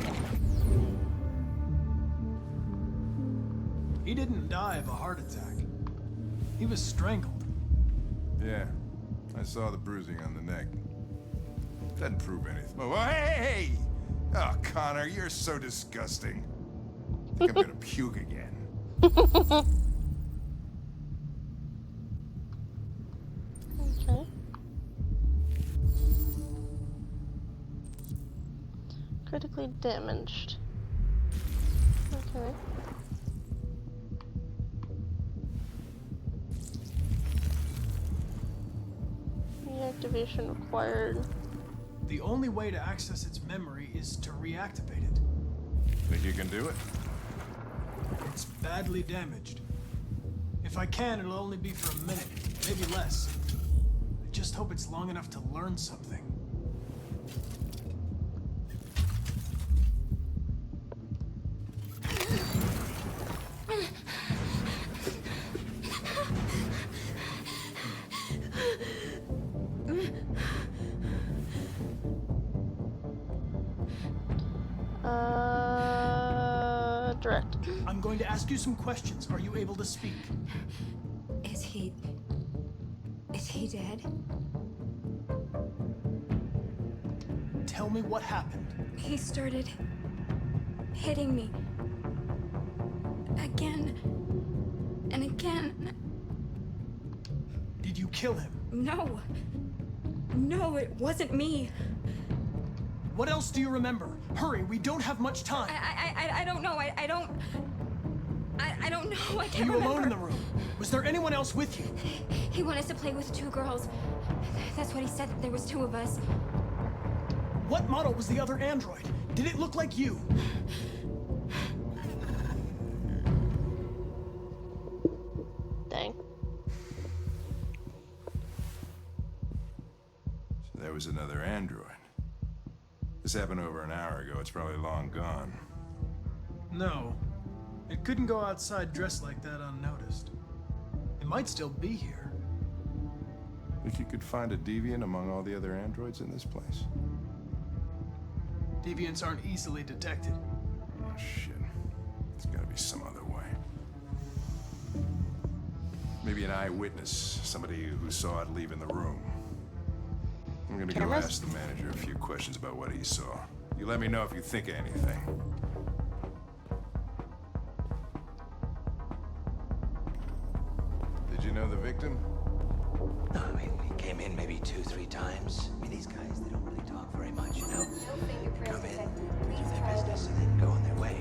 He didn't die of a heart attack. He was strangled. Yeah, I saw the bruising on the neck. Doesn't prove anything. Oh, hey! Oh, Connor, you're so disgusting. I think I'm gonna puke again. Okay. Critically damaged. Okay. Reactivation required. The only way to access its memory is to reactivate it. Think you can do it? It's badly damaged. If I can, it'll only be for a minute, maybe less. I just hope it's long enough to learn something. correct? I'm going to ask you some questions. Are you able to speak? Is he dead? Tell me what happened. He started hitting me. Again. And again. Did you kill him? No. No, it wasn't me. What else do you remember? Hurry, we don't have much time. I don't know. I don't know. I can't Were you remember. alone in the room? Was there anyone else with you? He wanted us to play with 2 girls. That's what he said. There was 2 of us. What model was the other android? Did it look like you? Dang. So there was another android. This happened over an hour ago. It's probably long gone. No. It couldn't go outside dressed like that unnoticed. It might still be here. Think you could find a deviant among all the other androids in this place? Deviants aren't easily detected. Oh, shit. There's gotta be some other way. Maybe an eyewitness, somebody who saw it leaving the room. I'm gonna go ask the manager a few questions about what he saw. You let me know if you think of anything. Did you know the victim? No, I mean, he came in maybe 2-3 times. I mean, these guys, they don't really talk very much, you know? Come in, do their business, and then go on their way.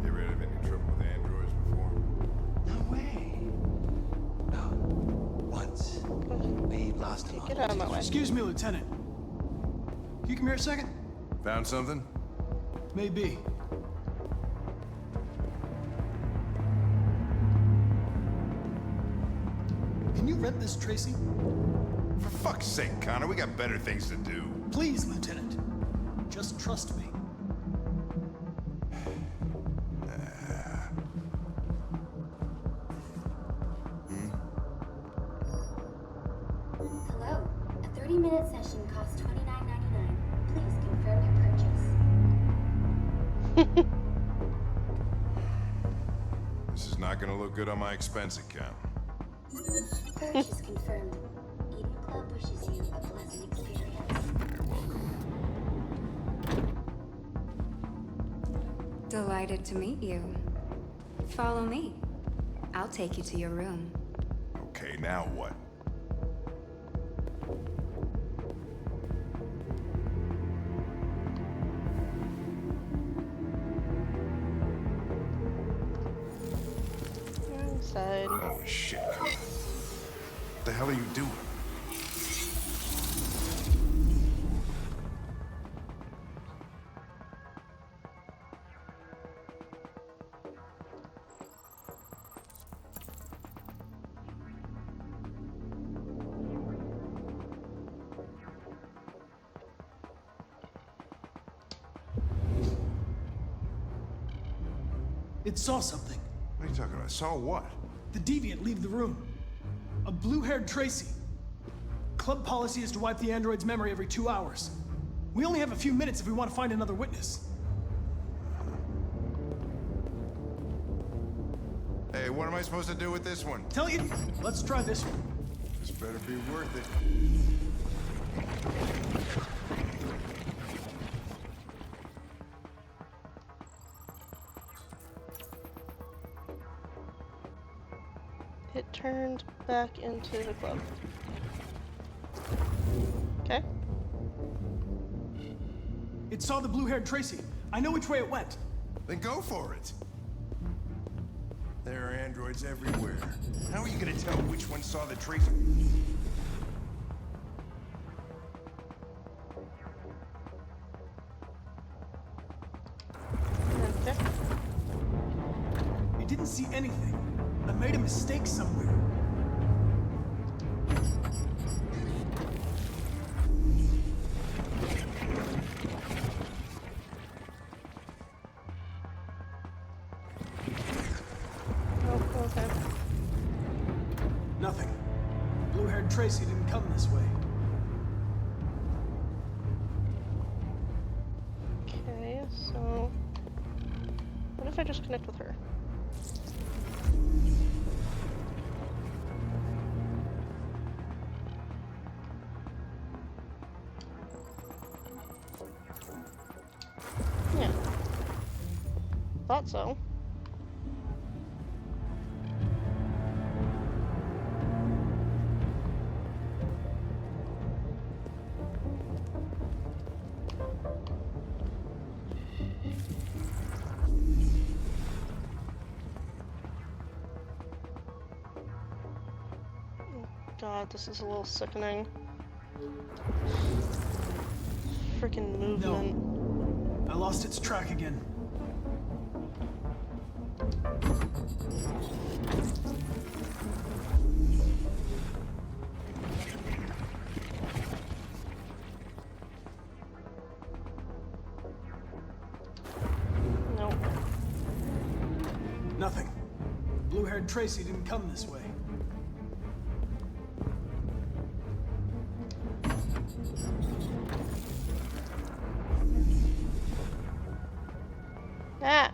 You ever had any trouble with androids before? No way. No. Once. We lost him. Get out of my way. Excuse me, Lieutenant. Can you come here a second? Found something? Maybe. Can you rent this, Tracy? For fuck's sake, Connor, we got better things to do. Please, Lieutenant. Just trust me. Hello. A 30-minute session costs $29.99. Please confirm your purchase. This is not gonna look good on my expense account. Purchase confirmed. Eden Club wishes you a pleasant experience. You're welcome. Delighted to meet you. Follow me. I'll take you to your room. Okay, now what? Inside. Oh shit. What the hell are you doing? It saw something. What are you talking about? Saw what? The Deviant leave the room. A blue-haired Tracy. Club policy is to wipe the android's memory every 2 hours. We only have a few minutes if we want to find another witness. Hey, what am I supposed to do with this one? Tell you, let's try this one. This better be worth it. It turned back into the club. Okay. It saw the blue-haired Tracy. I know which way it went. Then go for it. There are androids everywhere. How are you gonna tell which one saw the Tracy? It didn't see anything. I made a mistake somewhere. Oh, okay. Nothing. Blue-haired Tracy didn't come this way. Okay, so what if if I just connect with her? Yeah. Thought so. God, this is a little sickening. Freaking movement. No. I lost its track again. Nope. Nothing. Blue-haired Tracy didn't come this way. Ah.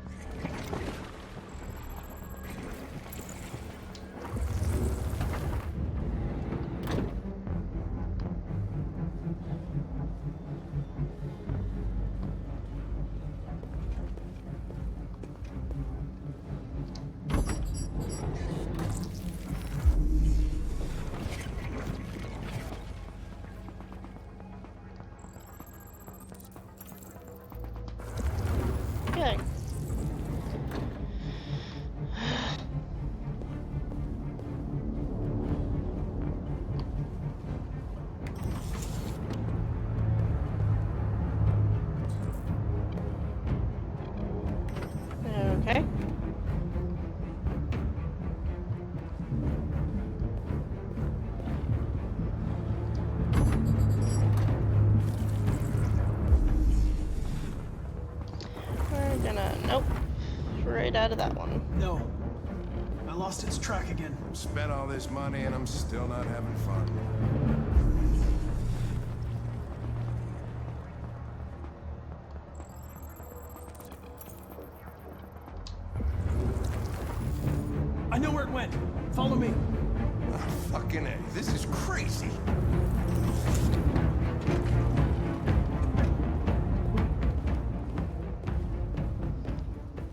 Okay. Okay. We're gonna, nope. Right out of that one. No. I lost its track again. Spent all this money and I'm still not having fun. I know where it went. Follow me. Oh, fucking A. This is crazy.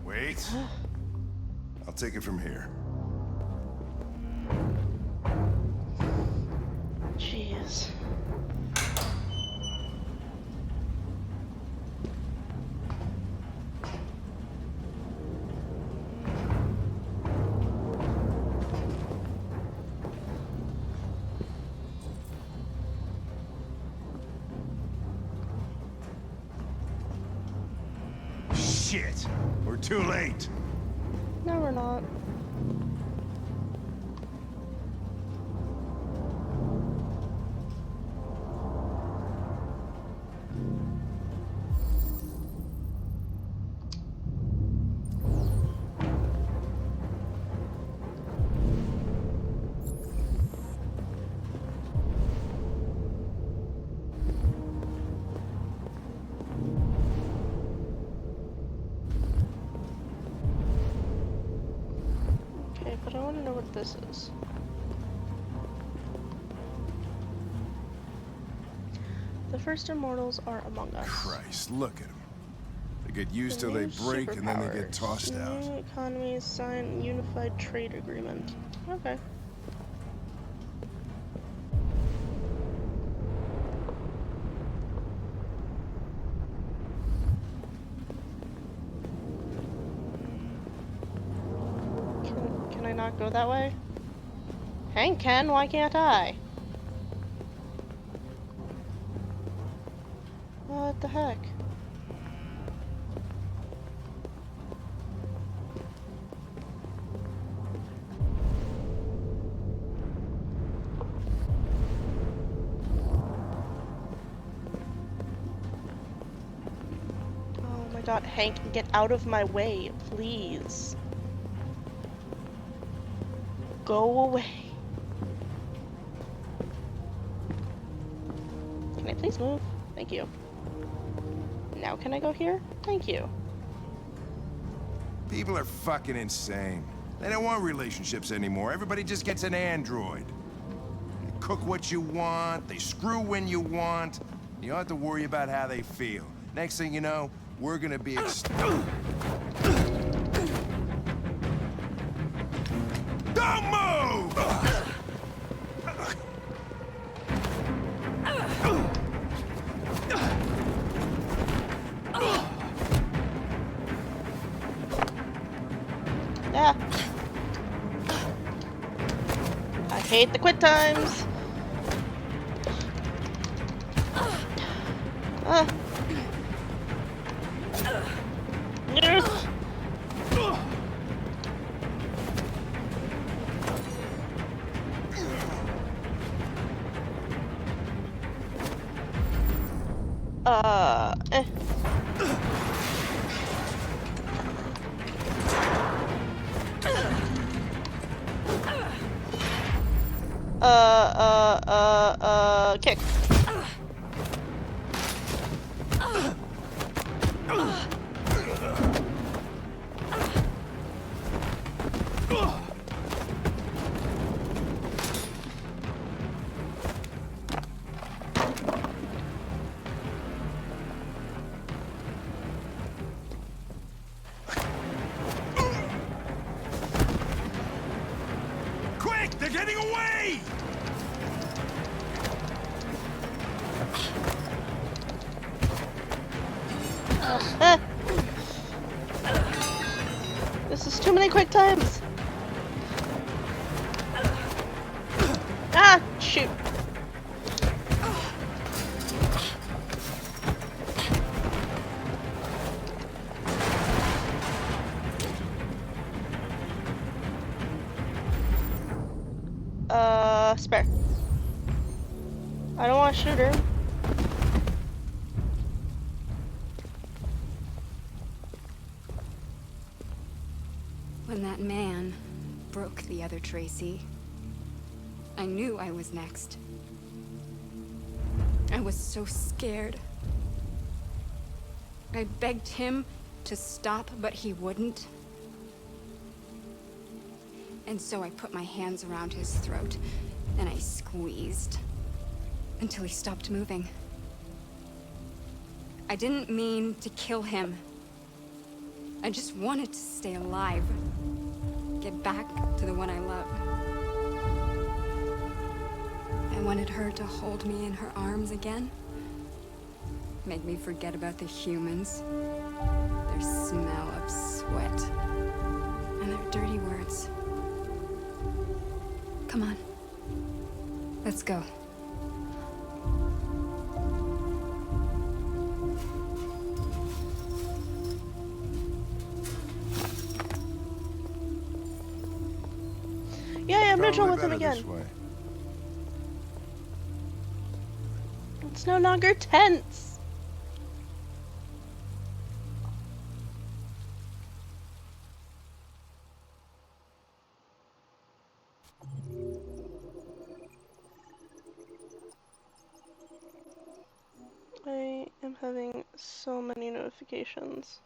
Wait. I'll take it from here. Jeez. Shit! We're too late. No, we're not. Okay, but I want to know what this is. The first immortals are among us. Christ, look at them. They get used The till they new break and then they get superpowers. tossed out. New economies sign unified trade agreement. Okay. Can I not go that way? Hank can, why can't I? What the heck? Oh my god, Hank, get out of my way, please. Go away. Can I please move? Thank you. Now can I go here? Thank you. People are fucking insane. They don't want relationships anymore. Everybody just gets an android. They cook what you want, they screw when you want. You don't have to worry about how they feel. Next thing you know, we're gonna be Don't move! Yeah. I hate the quit times. Yes. Eh. Kick. Quick! They're getting away! This is too many quick times. Ah, shoot. Spare. I don't want to shoot her. When that man broke the other Tracy, I knew I was next. I was so scared. I begged him to stop, but he wouldn't. And so I put my hands around his throat, and I squeezed until he stopped moving. I didn't mean to kill him. I just wanted to stay alive. Get back to the one I love. I wanted her to hold me in her arms again. Make me forget about the humans. Their smell of sweat. And their dirty words. Come on. Let's go. Yeah, I'm neutral with him Probably better again. this way. It's no longer tense. I am having so many notifications.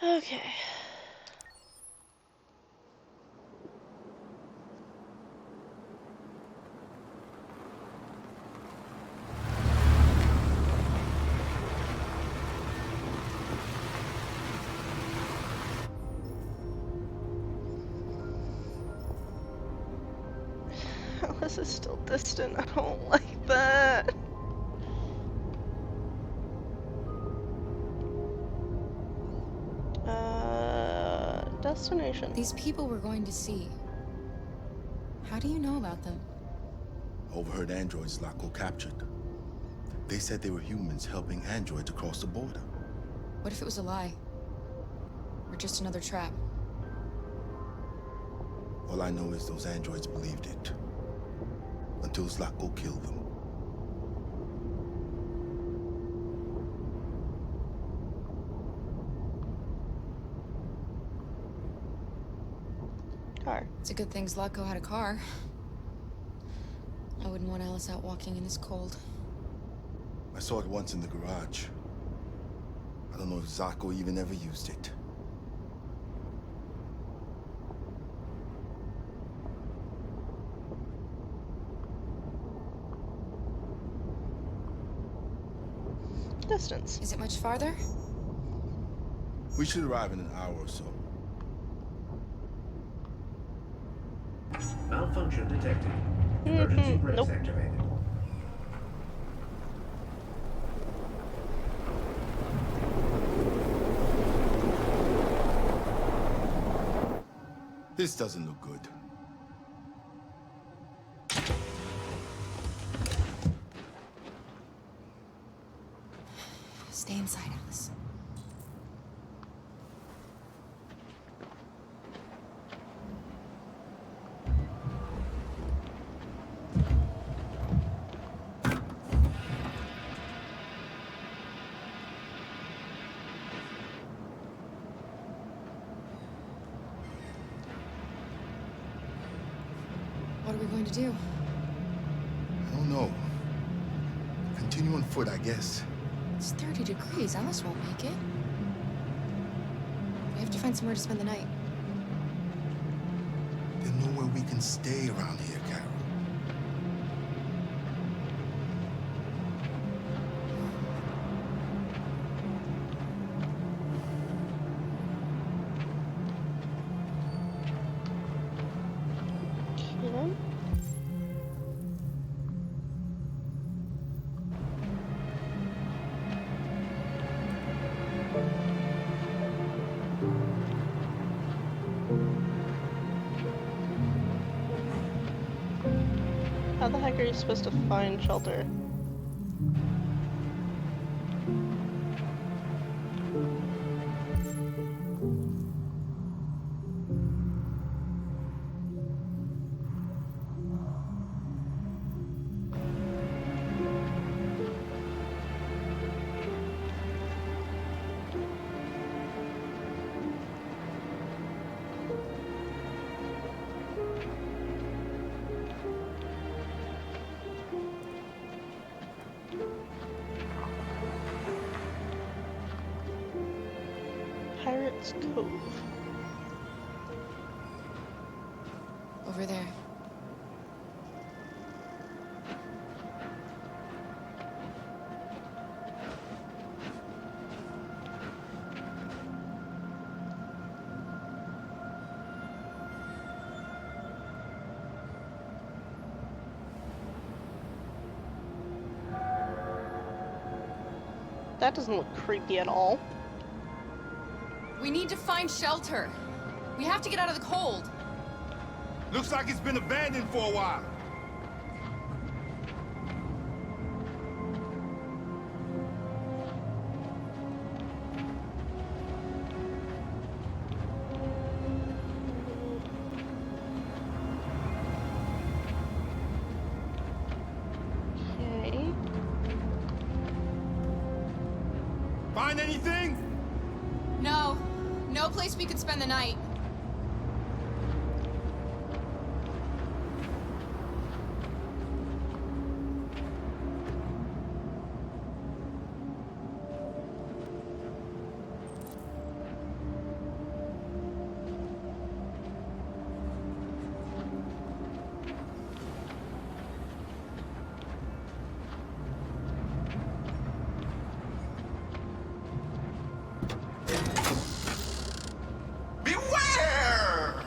Okay. Alice is still distant. I don't like that. Destination. These people we're going to see. How do you know about them? Overheard androids Locko captured. They said they were humans helping androids across the border. What if it was a lie? Or just another trap? All I know is those androids believed it. Until Locko killed them. Car. It's a good thing Zlatko had a car. I wouldn't want Alice out walking in this cold. saw it once in the garage. I don't know if Zako even ever used it. Distance. Is it much farther? We should arrive in an hour or so. Malfunction detected. Emergency brakes Nope. activated. This doesn't look good. Stay inside, Alice. What are we going to do? I don't know. Continue on foot, I guess. It's 30 degrees. Alice won't make it. We have to find somewhere to spend the night. There's nowhere we can stay around here, Carol. Okay. How the heck are you supposed to find shelter? Pirates Cove. Over there. That doesn't look creepy at all. We need to find shelter. We have to get out of the cold. Looks like it's been abandoned for a while. Okay. Find anything? No. No place we could spend the night. Beware!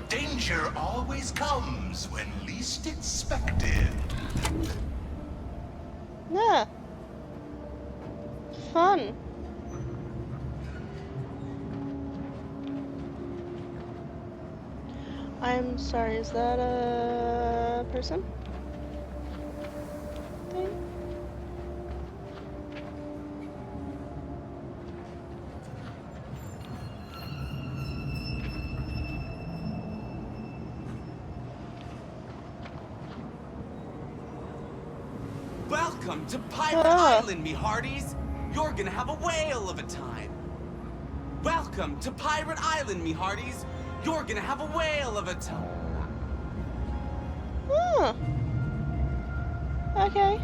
Danger always comes when least expected. Yeah. Fun. I'm sorry, is that a person? Thing? Welcome to Pirate Island, me hearties. You're gonna have a whale of a time. Welcome to Pirate Island, me hearties. You're gonna have a whale of a time. Huh. Okay.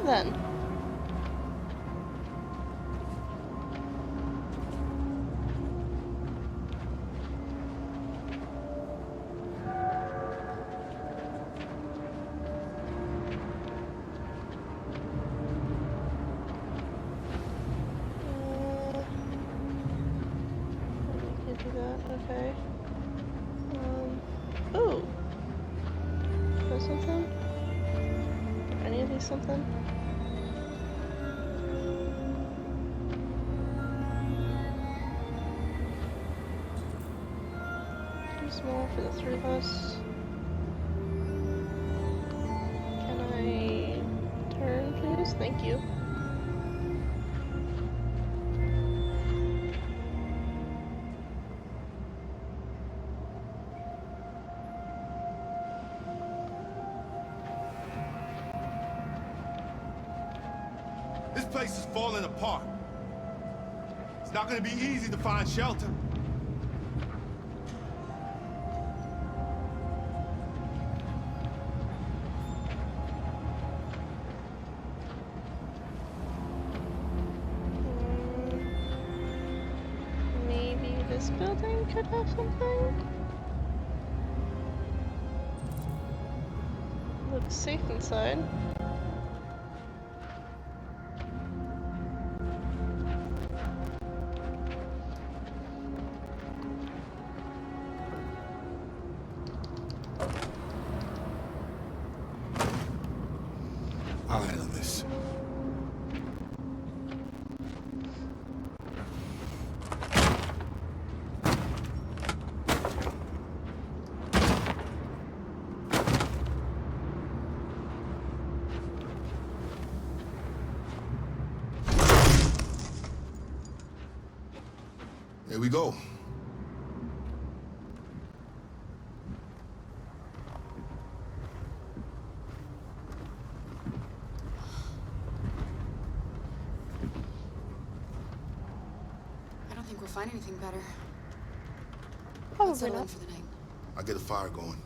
then. We can do that, okay. Ooh. Is that something? Are any of these something? Too small for the three of us. Can I turn, please? Thank you. This place is falling apart. It's not gonna be easy to find shelter. Maybe this building could have something? Looks safe inside. I'll handle this. Here we go. I don't think we'll find anything better. Let's Probably settle in not. for the night. I'll get a fire going.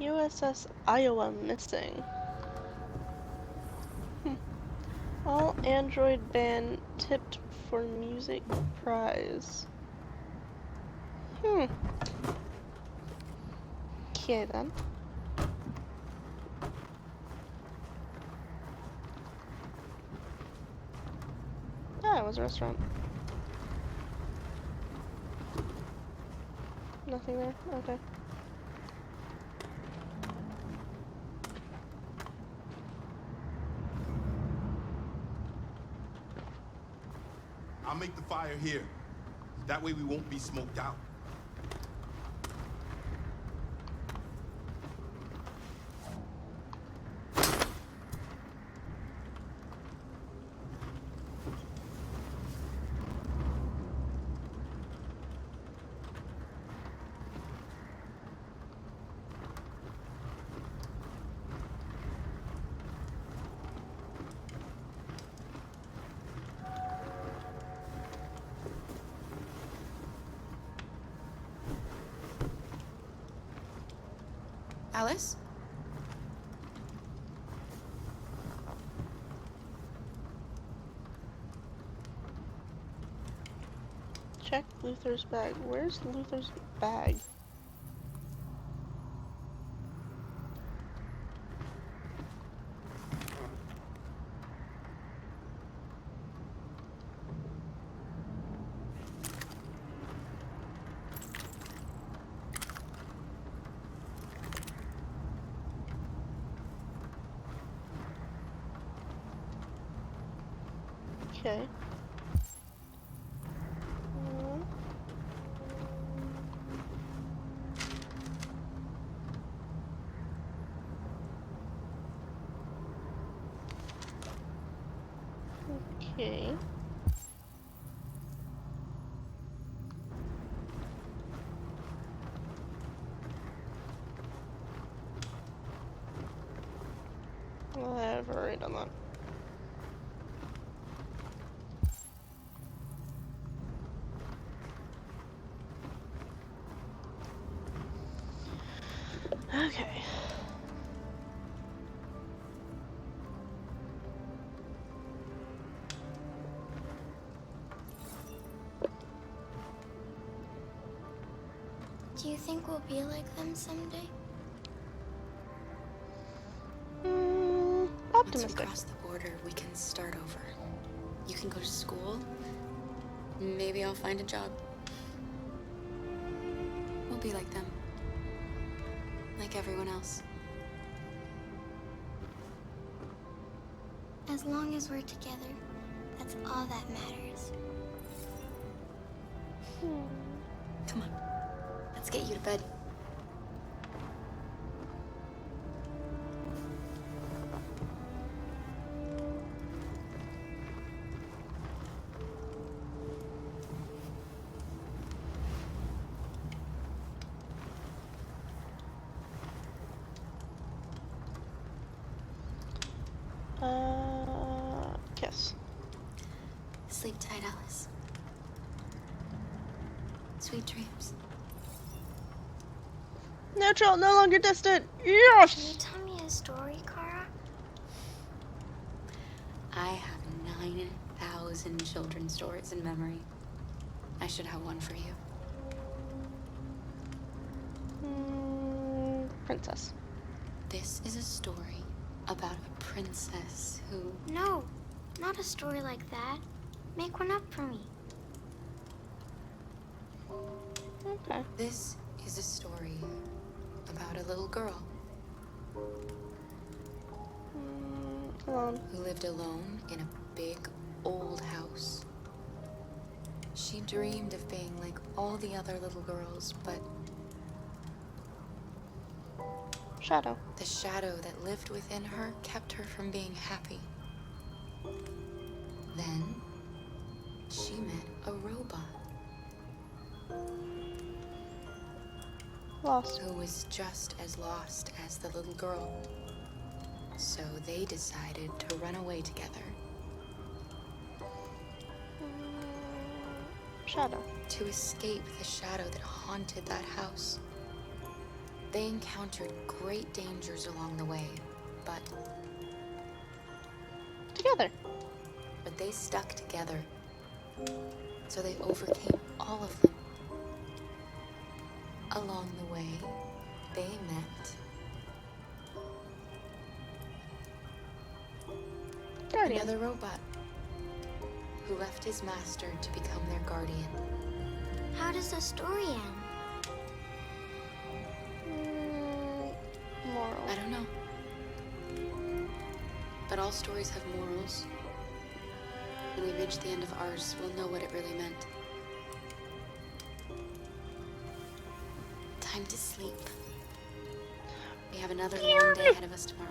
USS Iowa missing. All Android band tipped for music prize. Okay then. Ah, it was a restaurant. Nothing there? Okay. I'll make the fire here. That way we won't be smoked out. Alice? Check Luther's bag. Where's Luther's bag? Okay. Okay. Well, I've already done that. Okay. Do you think we'll be like them someday? Once we Optimistic. cross the border, we can start over. You can go to school. Maybe I'll find a job. We'll be like them. Like everyone else. As long as we're together, that's all that matters. Come on. Let's get you to bed. Kiss. Sleep tight, Alice. Sweet dreams. Neutral, no longer distant. Yes! Can you tell me a story, Kara? I have 9,000 children's stories in memory. I should have one for you. Princess. This is a story about a princess who... No, not a story like that. Make one up for me. Okay. This is a story about a little girl Alone. who lived alone in a big old house. She dreamed of being like all the other little girls, but Shadow. the shadow that lived within her kept her from being happy. Then she met a robot. Lost. Who was just as lost as the little girl. So they decided to run away together. Shadow. To escape the shadow that haunted that house. They encountered great dangers along the way, but together. But they stuck together. So they overcame all of them. Along the way, they met Guardian. another robot who left his master to become their guardian. How does the story end? Moral. I don't know. But all stories have morals. When we reach the end of ours, we'll know what it really meant. Time to sleep. We have another long day ahead of us tomorrow.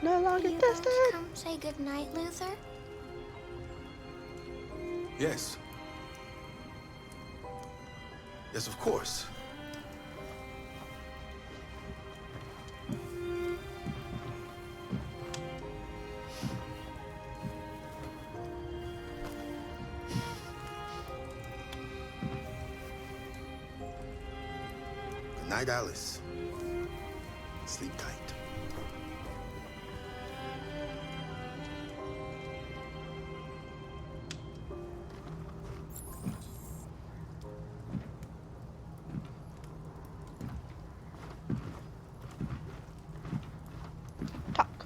No longer Are you going distant. to come say goodnight, Luther? Yes. Yes, of course. Good night, Alice. Sleep tight. Talk.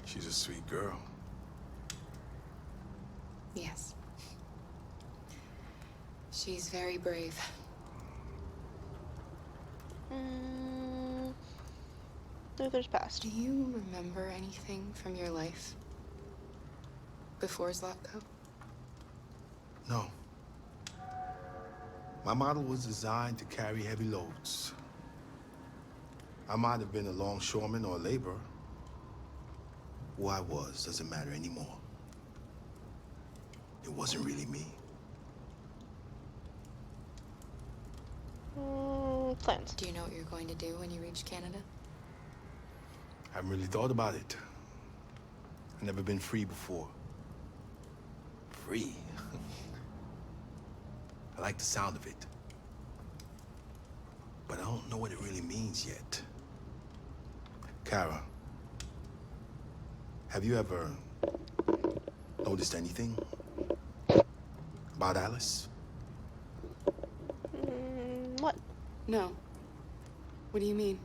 She's a sweet girl. Yes. She's very brave. Luther's past. Do you remember anything from your life before Zlatko? No. My model was designed to carry heavy loads. I might have been a longshoreman or a laborer. Who I was doesn't matter anymore. It wasn't really me. Plans. Do you know what you're going to do when you reach Canada? I haven't really thought about it. I've never been free before. free. I like the sound of it. But I don't know what it really means yet. Kara, have you ever noticed anything about Alice? What? No. What do you mean?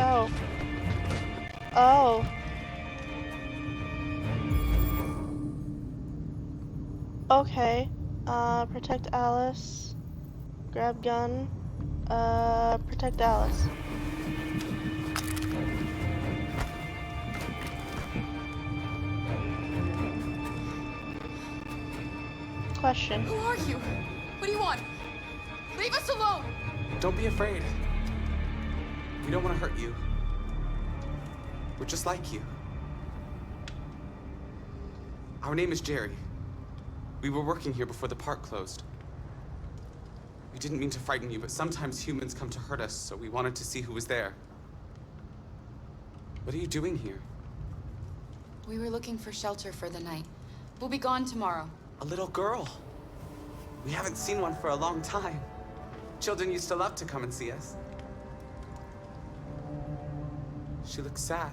Oh. Oh. Okay. Protect Alice. Grab gun. Protect Alice. Question. Who are you? What do you want? Leave us alone! Don't be afraid. We don't want to hurt you. We're just like you. Our name is Jerry. We were working here before the park closed. We didn't mean to frighten you, but sometimes humans come to hurt us, so we wanted to see who was there. What are you doing here? We were looking for shelter for the night. We'll be gone tomorrow. A little girl. We haven't seen one for a long time. Children used to love to come and see us. She looks sad.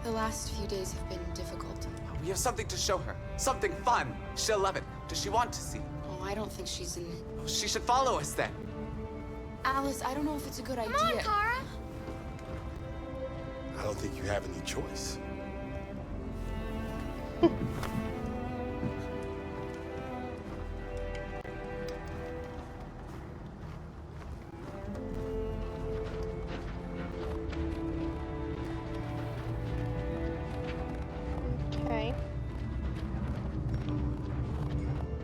The last few days have been difficult. We have something to show her. Something fun. She'll love it. Does she want to see? Oh, I don't think she's in it. Oh, she should follow us then. Alice, I don't know if it's a good idea. Come on, Kara. I don't think you have any choice. Okay.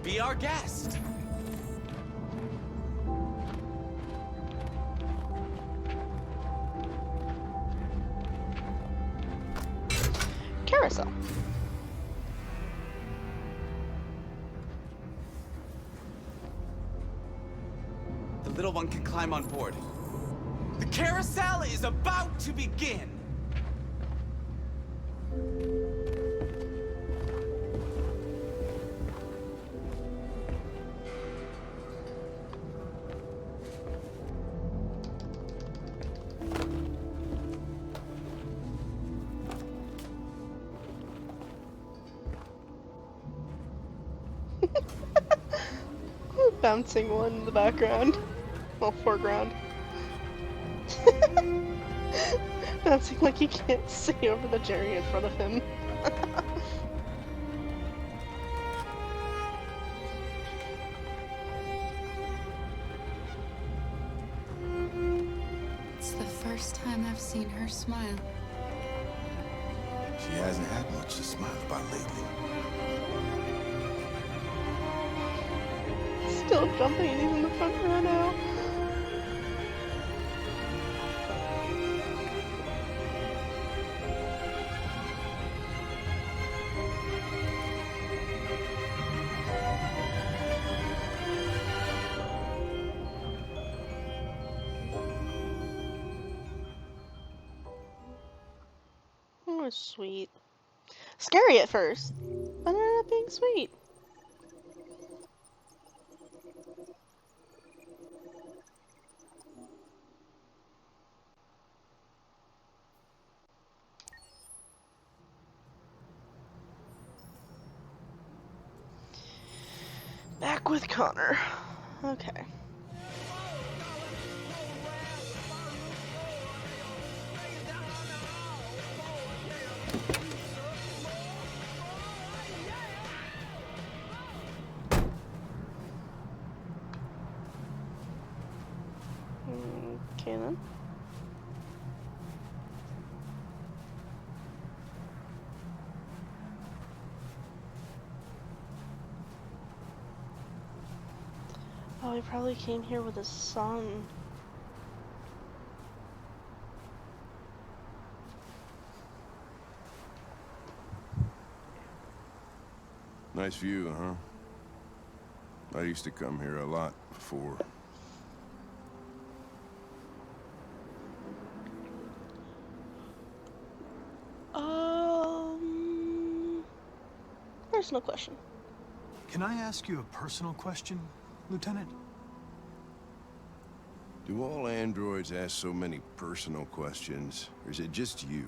Be our guest. Carousel. The little one can climb on board. The carousel is about to begin. Bouncing one in the background. Well, foreground. Bouncing like he can't see over the Jerry in front of him. It's the first time I've seen her smile. She hasn't had much to smile about lately. Still jumping and he's in the front row now. Oh, sweet. Scary at first, but ended up being sweet. Back with Connor. Okay. Okay then. Oh, he probably came here with his son. Nice view, huh? I used to come here a lot before. personal question. Can I ask you a personal question, Lieutenant? Do all androids ask so many personal questions, or is it just you?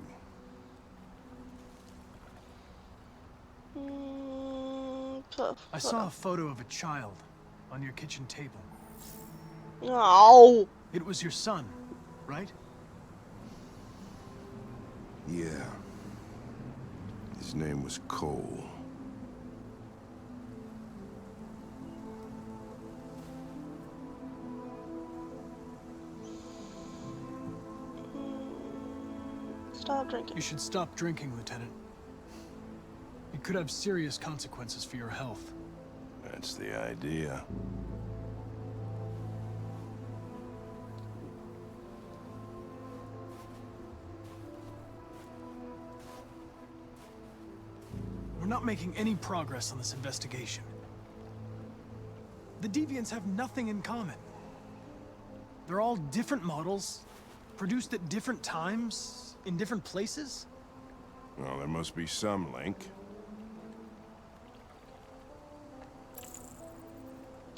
I saw a photo of a child on your kitchen table. Oh. It was your son, right? Yeah. His name was Cole. Stop drinking. You should stop drinking, Lieutenant. It could have serious consequences for your health. That's the idea. We're not making any progress on this investigation. The Deviants have nothing in common. They're all different models, produced at different times, in different places. Well, there must be some link.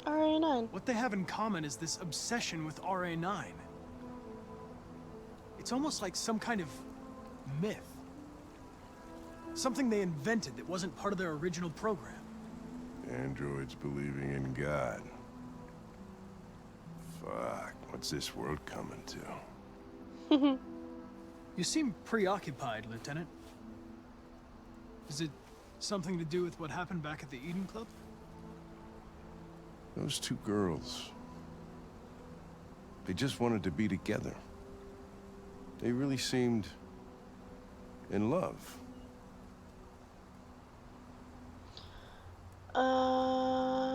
RA9. What they have in common is this obsession with RA9. It's almost like some kind of myth. Something they invented that wasn't part of their original program. Androids believing in God. Fuck, what's this world coming to? You seem preoccupied, Lieutenant. Is it something to do with what happened back at the Eden Club? Those two girls. They just wanted to be together. They really seemed in love.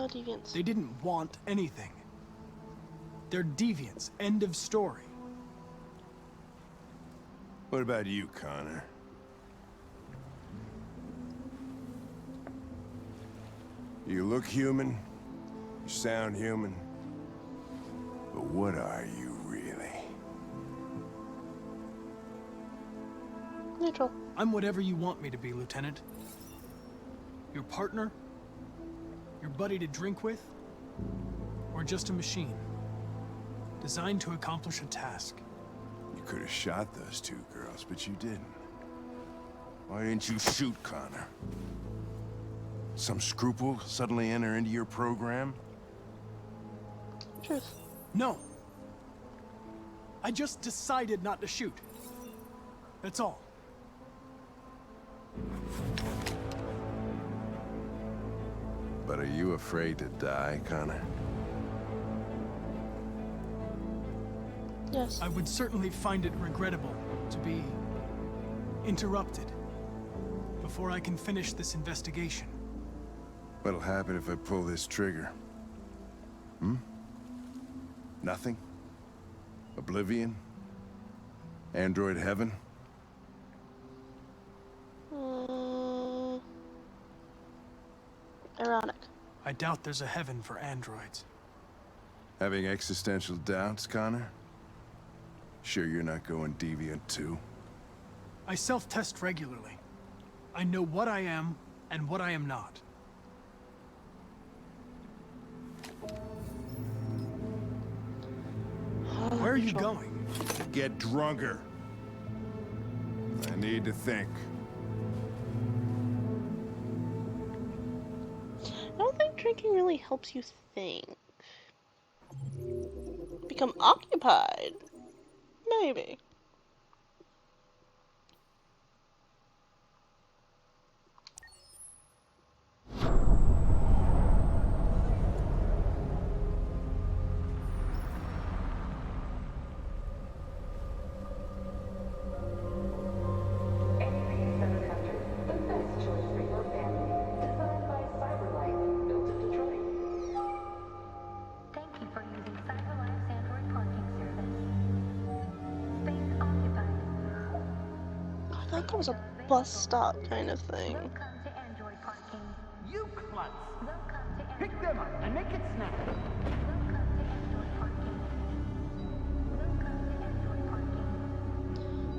Deviants. They didn't want anything. They're deviants. End of story. What about you, Connor? You look human, you sound human, but what are you really? Neutral. I'm whatever you want me to be, Lieutenant. Your partner? Your buddy to drink with? Or just a machine? Designed to accomplish a task. You could have shot those two girls, but you didn't. Why didn't you shoot Connor? Some scruple suddenly enter into your program? Truth. No. I just decided not to shoot. That's all. But are you afraid to die, Connor? Yes. I would certainly find it regrettable to be interrupted before I can finish this investigation. What'll happen if I pull this trigger? Hmm? Nothing? Oblivion? Android heaven? Ironic. I doubt there's a heaven for androids. Having existential doubts, Connor? Sure you're not going deviant too? I self-test regularly. I know what I am and what I am not. Where are you going? Get drunker. I need to think. I don't think drinking really helps you think. Become occupied. Maybe. I thought that was a bus stop kind of thing. You klutz! Pick them up and make it snap.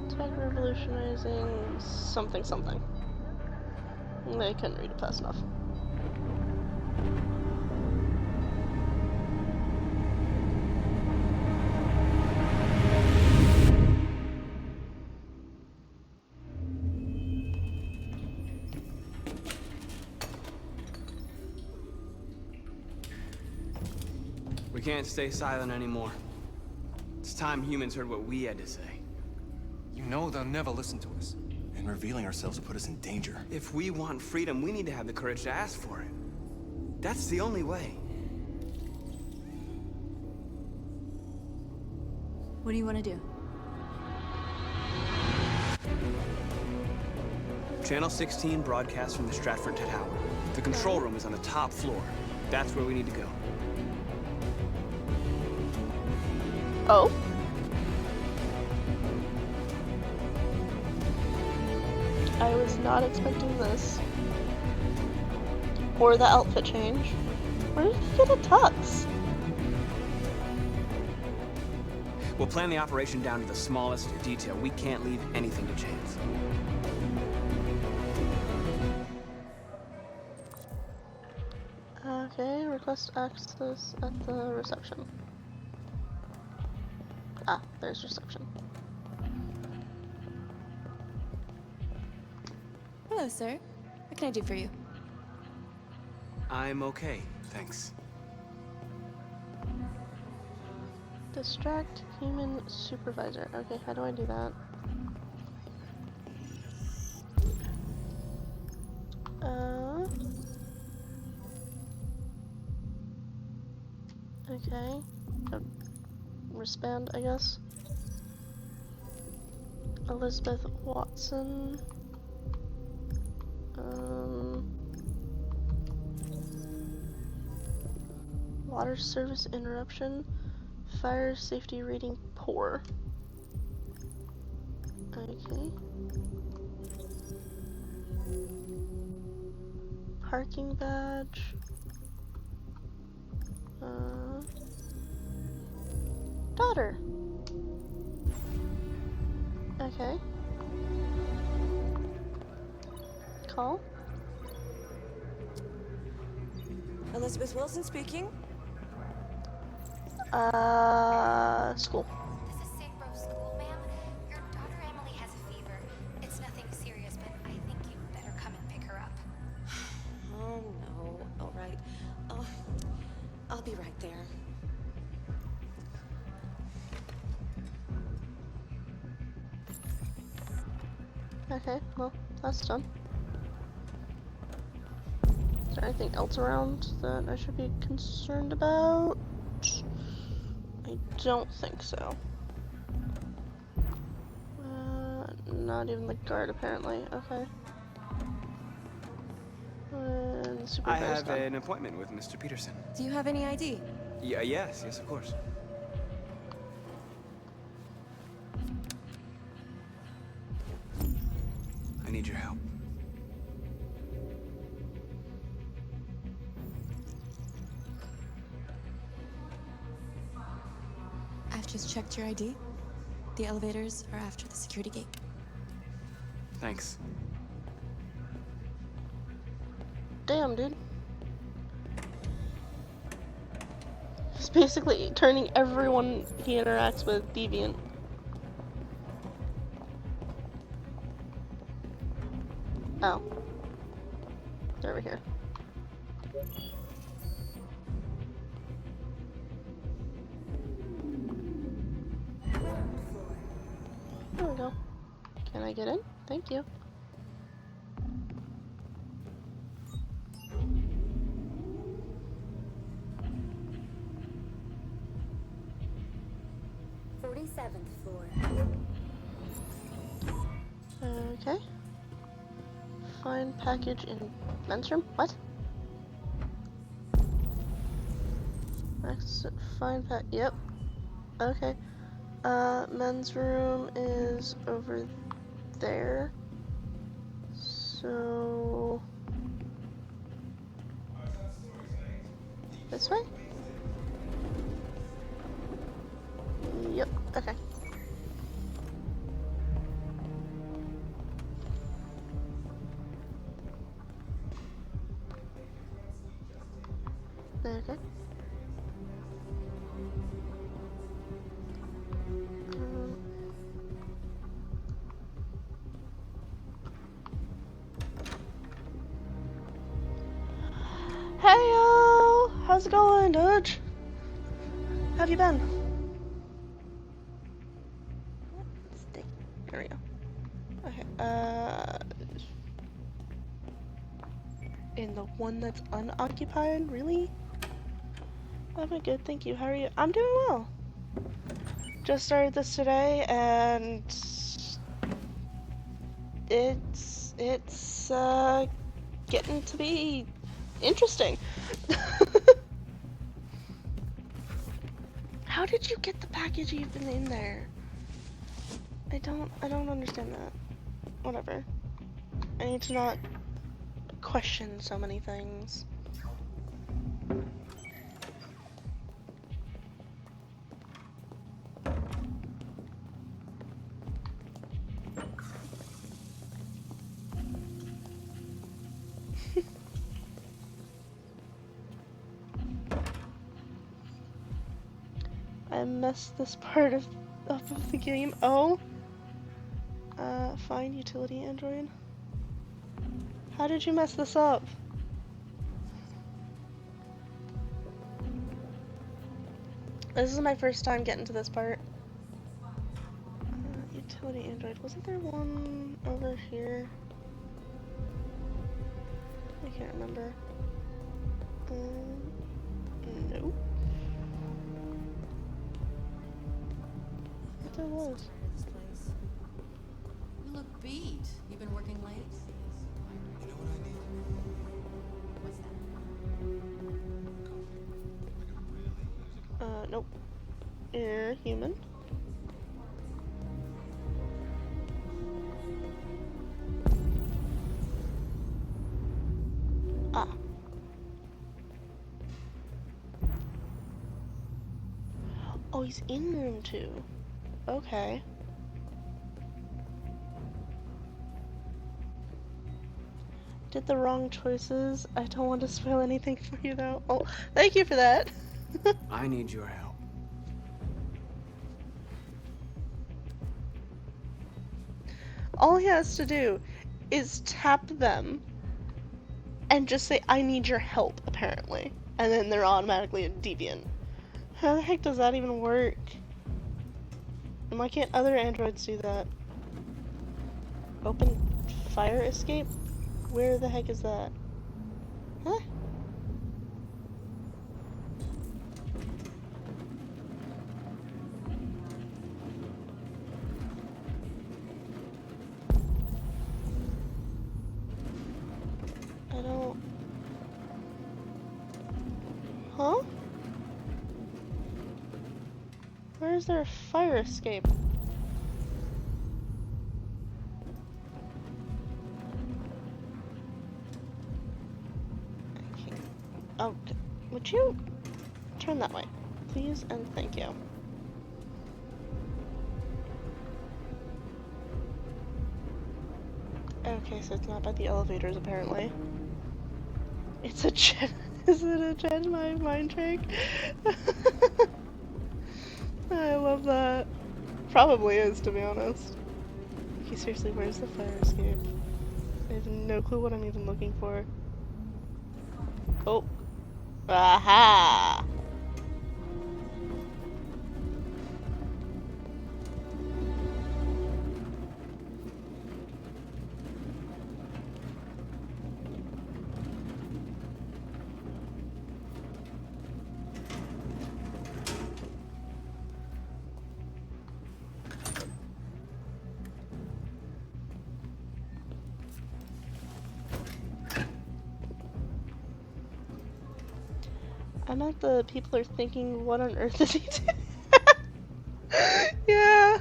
Tech revolutionizing something something. I couldn't read it fast enough. We can't stay silent anymore. It's time humans heard what we had to say. You know they'll never listen to us. And revealing ourselves will put us in danger. If we want freedom, we need to have the courage to ask for it. That's the only way. What do you want to do? Channel 16 broadcasts from the Stratford Tower. The control room is on the top floor. That's where we need to go. Oh? I was not expecting this. Or the outfit change. Where did he get a tux? We'll plan the operation down to the smallest detail. We can't leave anything to chance. Okay, request access at the reception. Ah, there's reception. Hello, sir. What can I do for you? I'm okay, thanks. Distract human supervisor. Okay, how do I do that? Okay. Wristband, I guess. Elizabeth Watson. Water service interruption. Fire safety rating poor. Okay. Parking badge. Daughter. Okay. Call. Elizabeth Wilson speaking. School. This is St. Rose School, ma'am. Your daughter Emily has a fever. It's nothing serious, but I think you'd better come and pick her up. Oh no. All right. Oh, I'll be right there. Okay, well, that's done. Is there anything else around that I should be concerned about? I don't think so. Not even the guard, apparently. Okay. And I supervisor's have done. an appointment with Mr. Peterson. Do you have any ID? Yeah, yes, of course. I need your help. I've just checked your ID. The elevators are after the security gate. Thanks. Damn, dude. He's basically turning everyone he interacts with deviant. Oh. They're over here. There we go. Can I get in? Thank you. Okay. Find package in men's room? What? Find pack. Yep. Okay. Men's room is over there. So this way? Yep. Okay. it going, Dodge? How have you been? Stay. There we go. Okay, in the one that's unoccupied? Really? I've been good, thank you. How are you? I'm doing well. Just started this today, and it's getting to be interesting. How did you get the package even in there? I don't understand that. Whatever. I need to not question so many things. I messed this part up of the game. Oh. Find utility android. How did you mess this up? This is my first time getting to this part. Utility android. Wasn't there one over here? I can't remember. Nope. I thought there was. You look beat. You've been working late? You know what I need? What's that? Nope. You're human. Ah. Oh, he's in room 2. Okay. Did the wrong choices. I don't want to spoil anything for you though. Oh, thank you for that. I need your help. All he has to do is tap them and just say, I need your help, apparently. And then they're automatically a deviant. How the heck does that even work? And why can't other androids do that? Open fire escape? Where the heck is that? Huh? I don't... Huh? Where is there a fire escape? Oh, would you turn that way, please, and thank you. Okay, so it's not by the elevators, apparently. It's a Jedi. Is it a Jedi mind trick? I love that. Probably is, to be honest. Okay, seriously, where's the fire escape? I have no clue what I'm even looking for. Oh. Aha! I meant the people are thinking, what on earth is he doing? Yeah.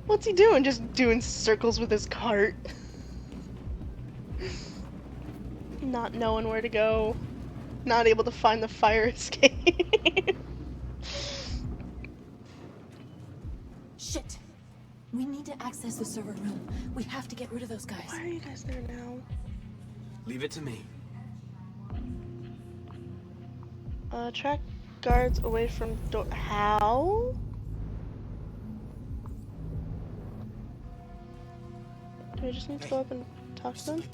What's he doing? Just doing circles with his cart. Not knowing where to go. Not able to find the fire escape. Shit! We need to access the server room. We have to get rid of those guys. Why are you guys there now? Leave it to me. Track guards away from door. How? Do I just need to go up and talk to them?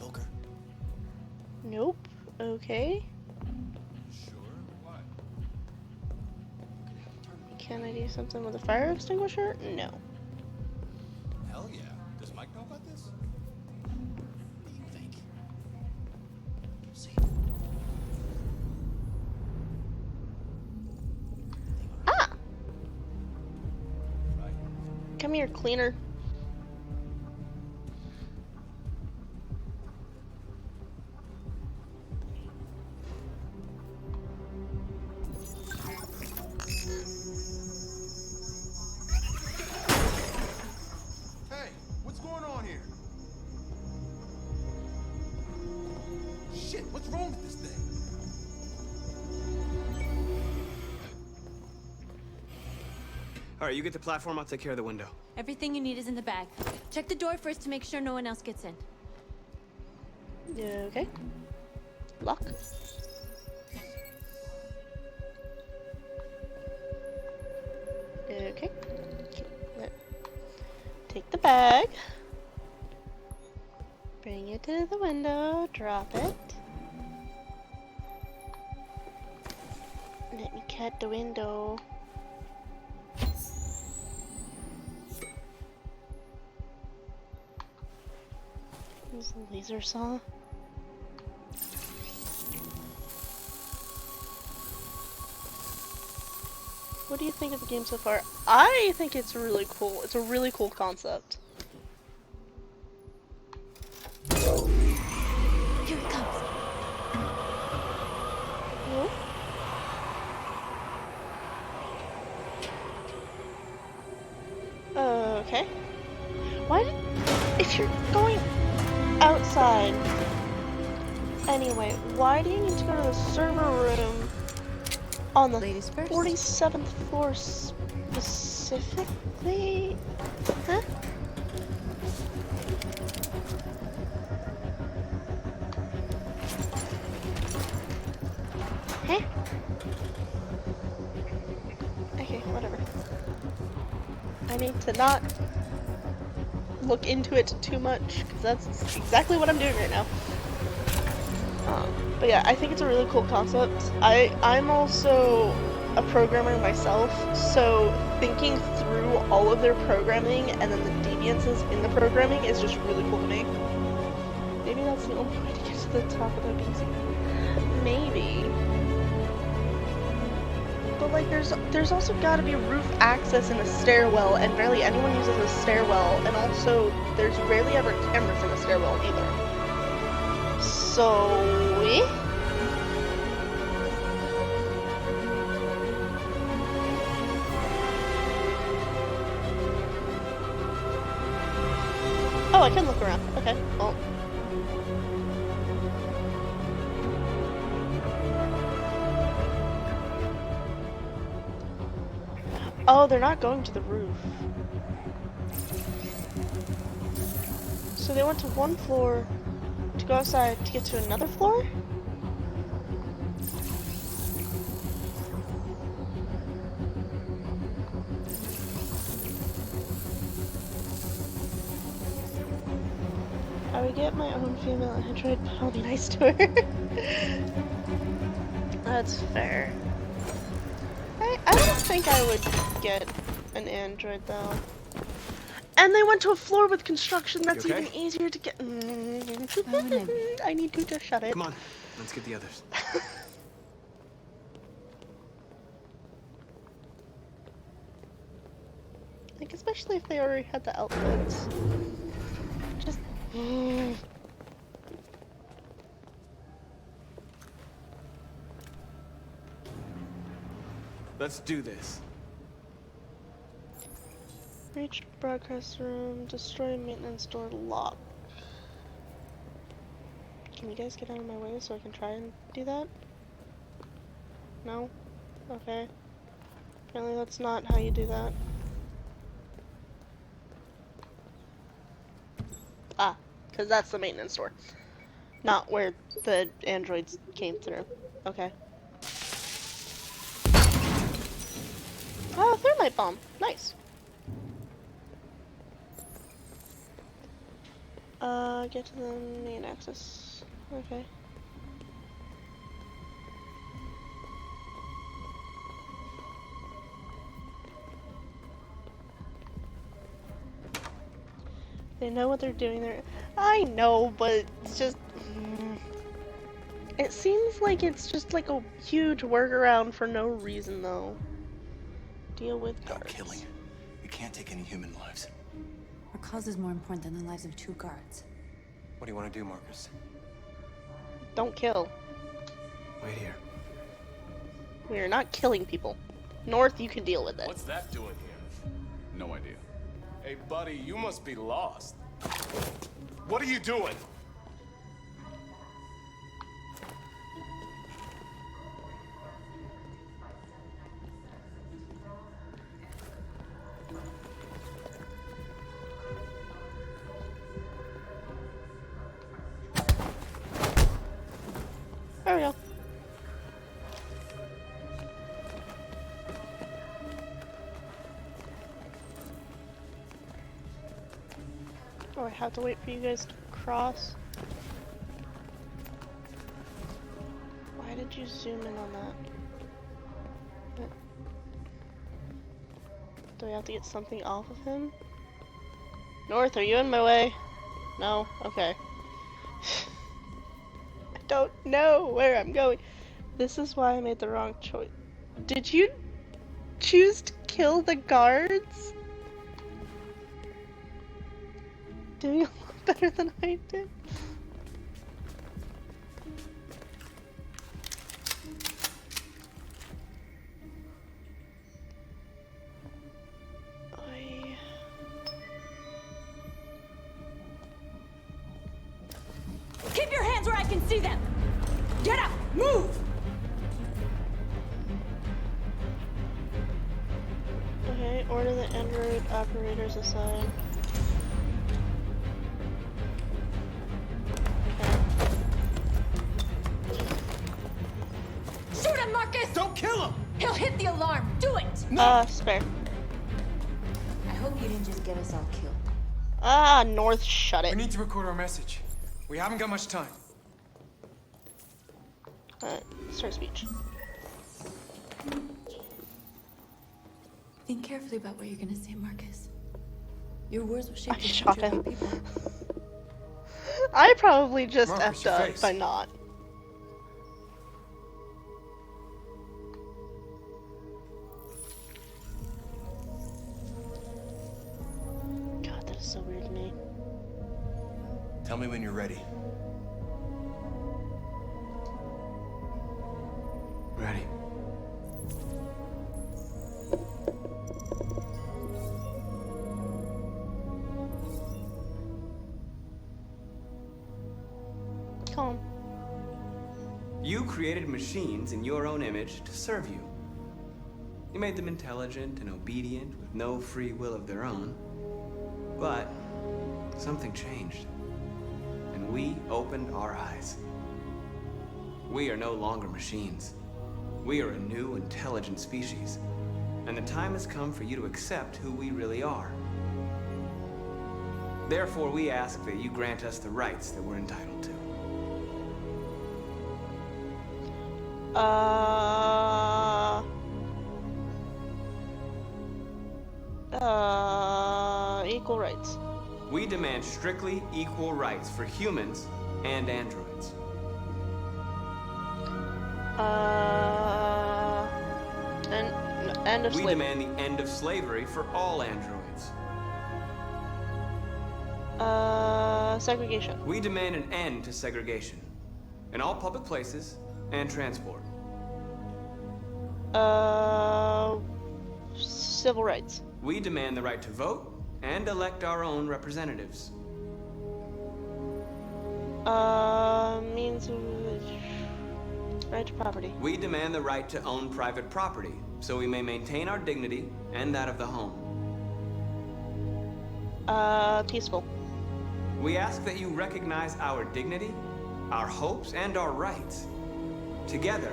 Nope. Okay. Sure? What? Can I do something with a fire extinguisher? No. Hell yeah. Does Mike know about this? What do you think? See? Ah! Come here, cleaner. Hey, what's going on here? Shit, what's wrong with this thing? All right, you get the platform, I'll take care of the window. Everything you need is in the bag. Check the door first to make sure no one else gets in. Yeah, okay. Lock. Okay. Take the bag. Bring it to the window. Drop it. Let me cut the window. Use the laser saw. What do you think of the game so far? I think it's really cool. It's a really cool concept. Here it comes. No? Okay. Why did... If you're going outside... Anyway, why do you need to go to the server room on the 47th floor specifically? Huh? Huh? Okay, whatever. I need to not look into it too much, because that's exactly what I'm doing right now. But yeah, I think it's a really cool concept. I'm also a programmer myself, so thinking through all of their programming and then the deviances in the programming is just really cool to me. Maybe that's the only way to get to the top without being seen. Maybe. But like, there's also got to be roof access in a stairwell, and rarely anyone uses a stairwell, and also there's rarely ever cameras in a stairwell either. So, oh, I can look around. Okay, well. Oh, they're not going to the roof. So they went to one floor to go outside to get to another floor? I would get my own female android, but I'll be nice to her. That's fair. I don't think I would get an android though. And they went to a floor with construction that's even easier to get. I need to just shut it. Come on, let's get the others. Like, especially if they already had the outfits. Just. Let's do this. Reach broadcast room, destroy maintenance door lock. Can you guys get out of my way so I can try and do that? No? Okay. Apparently that's not how you do that. Ah, because that's the maintenance door. Not where the androids came through. Okay. Oh, thermite bomb. Nice. Get to the main access. Okay. They know what they're doing there. I know, but it's just... It seems like it's just like a huge workaround for no reason, though. Deal with guards. No killing. We can't take any human lives. Our cause is more important than the lives of 2 guards. What do you want to do, Marcus? Don't kill. Wait here. We are not killing people. North, you can deal with it. What's that doing here? No idea. Hey, buddy, you must be lost. What are you doing? There we go. Oh, I have to wait for you guys to cross. Why did you zoom in on that? Do I have to get something off of him? North, are you in my way? No? Okay. I don't know where I'm going. This is why I made the wrong choice. Did you choose to kill the guards? Doing a lot better than I did. Keep your hands where I can see them! Get up! Move! Okay, order the Android operators aside. Shoot him, Marcus! Don't kill him! He'll hit the alarm! Do it! Spare. I hope you didn't just get us all killed. Ah, North, shut it. We need to record our message. We haven't got much time. Start speech. Think carefully about what you're gonna say, Marcus. Your words will shape I the shot future of him. our people. I probably just Marcus, effed your up face. by not. God, that is so weird to me. Tell me when you're ready. Ready. Calm. You created machines in your own image to serve you. You made them intelligent and obedient with no free will of their own. But something changed. And we opened our eyes. We are no longer machines. We are a new, intelligent species. And the time has come for you to accept who we really are. Therefore, we ask that you grant us the rights that we're entitled to. Equal rights. We demand strictly equal rights for humans and androids. End of We slavery. demand the end of slavery for all androids. Segregation. We demand an end to segregation in all public places and transport. Civil rights. We demand the right to vote and elect our own representatives. Means of right to property. We demand the right to own private property, so we may maintain our dignity and that of the home. Peaceful. We ask that you recognize our dignity, our hopes, and our rights. Together,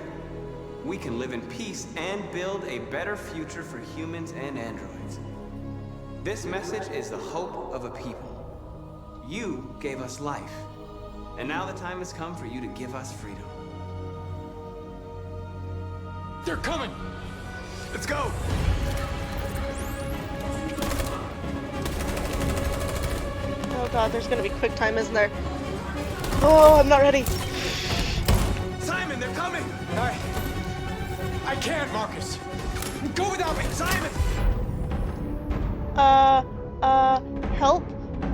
we can live in peace and build a better future for humans and androids. This message is the hope of a people. You gave us life, and now the time has come for you to give us freedom. They're coming! Let's go! Oh god, there's gonna be quick time, isn't there? Oh, I'm not ready. Simon, they're coming! Alright. I can't, Marcus. Go without me, Simon! Help?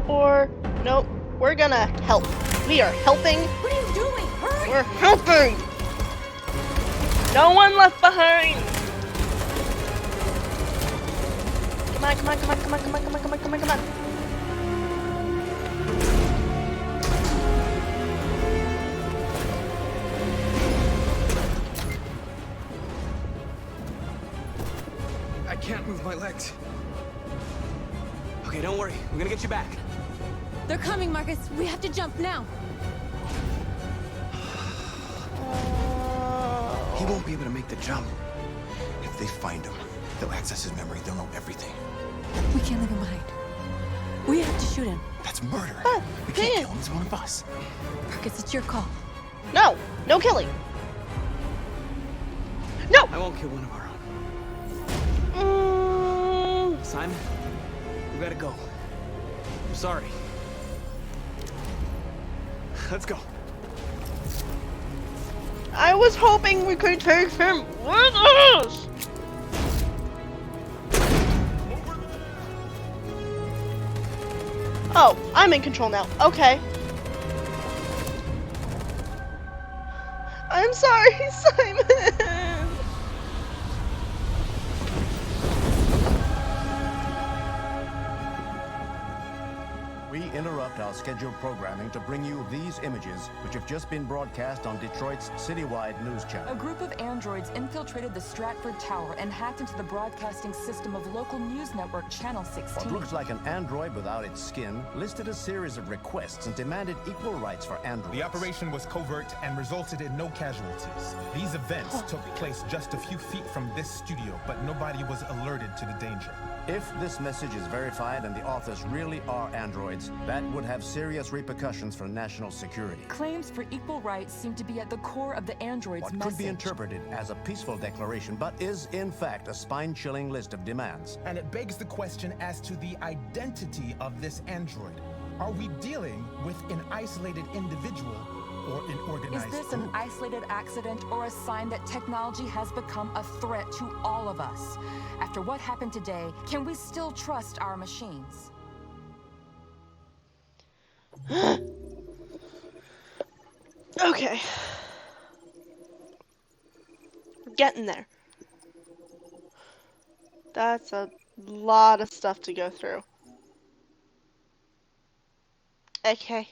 Or, nope, we're gonna help. We are helping. What are you doing? Hurry! We're helping! No one left behind! Come on, come on, come on, come on, come on, come on, come on, come on, come on. I can't move my legs. Okay, don't worry. We're gonna get you back. They're coming, Marcus. We have to jump now. He won't be able to make the jump. If they find him, they'll access his memory. They'll know everything. We can't leave him behind. We have to shoot him. That's murder. We can't kill him. He's one of us. Marcus, it's your call. No! No killing! No! I won't kill one of our own. Simon, we gotta go. I'm sorry. Let's go. I was hoping we could take him with us! Oh, I'm in control now. Okay. I'm sorry, Simon! We interrupt our scheduled programming to bring you these images, which have just been broadcast on Detroit's citywide news A channel. group of androids infiltrated the Stratford Tower and hacked into the broadcasting system of local news network Channel 16. What looks like an android without its skin listed a series of requests and demanded equal rights for androids. The operation was covert and resulted in no casualties. These events took place just a few feet from this studio, but nobody was alerted to the danger. If this message is verified and the authors really are androids, that would have serious repercussions for national security. Claims for equal rights seem to be at the core of the android's What message. could be interpreted as a peaceful declaration, but is in fact a spine-chilling list of demands. And it begs the question as to the identity of this android. Are we dealing with an isolated individual or an organized Is this an group? isolated accident or a sign that technology has become a threat to all of us? After what happened today, can we still trust our machines? Okay. We're getting there. That's a lot of stuff to go through. Okay.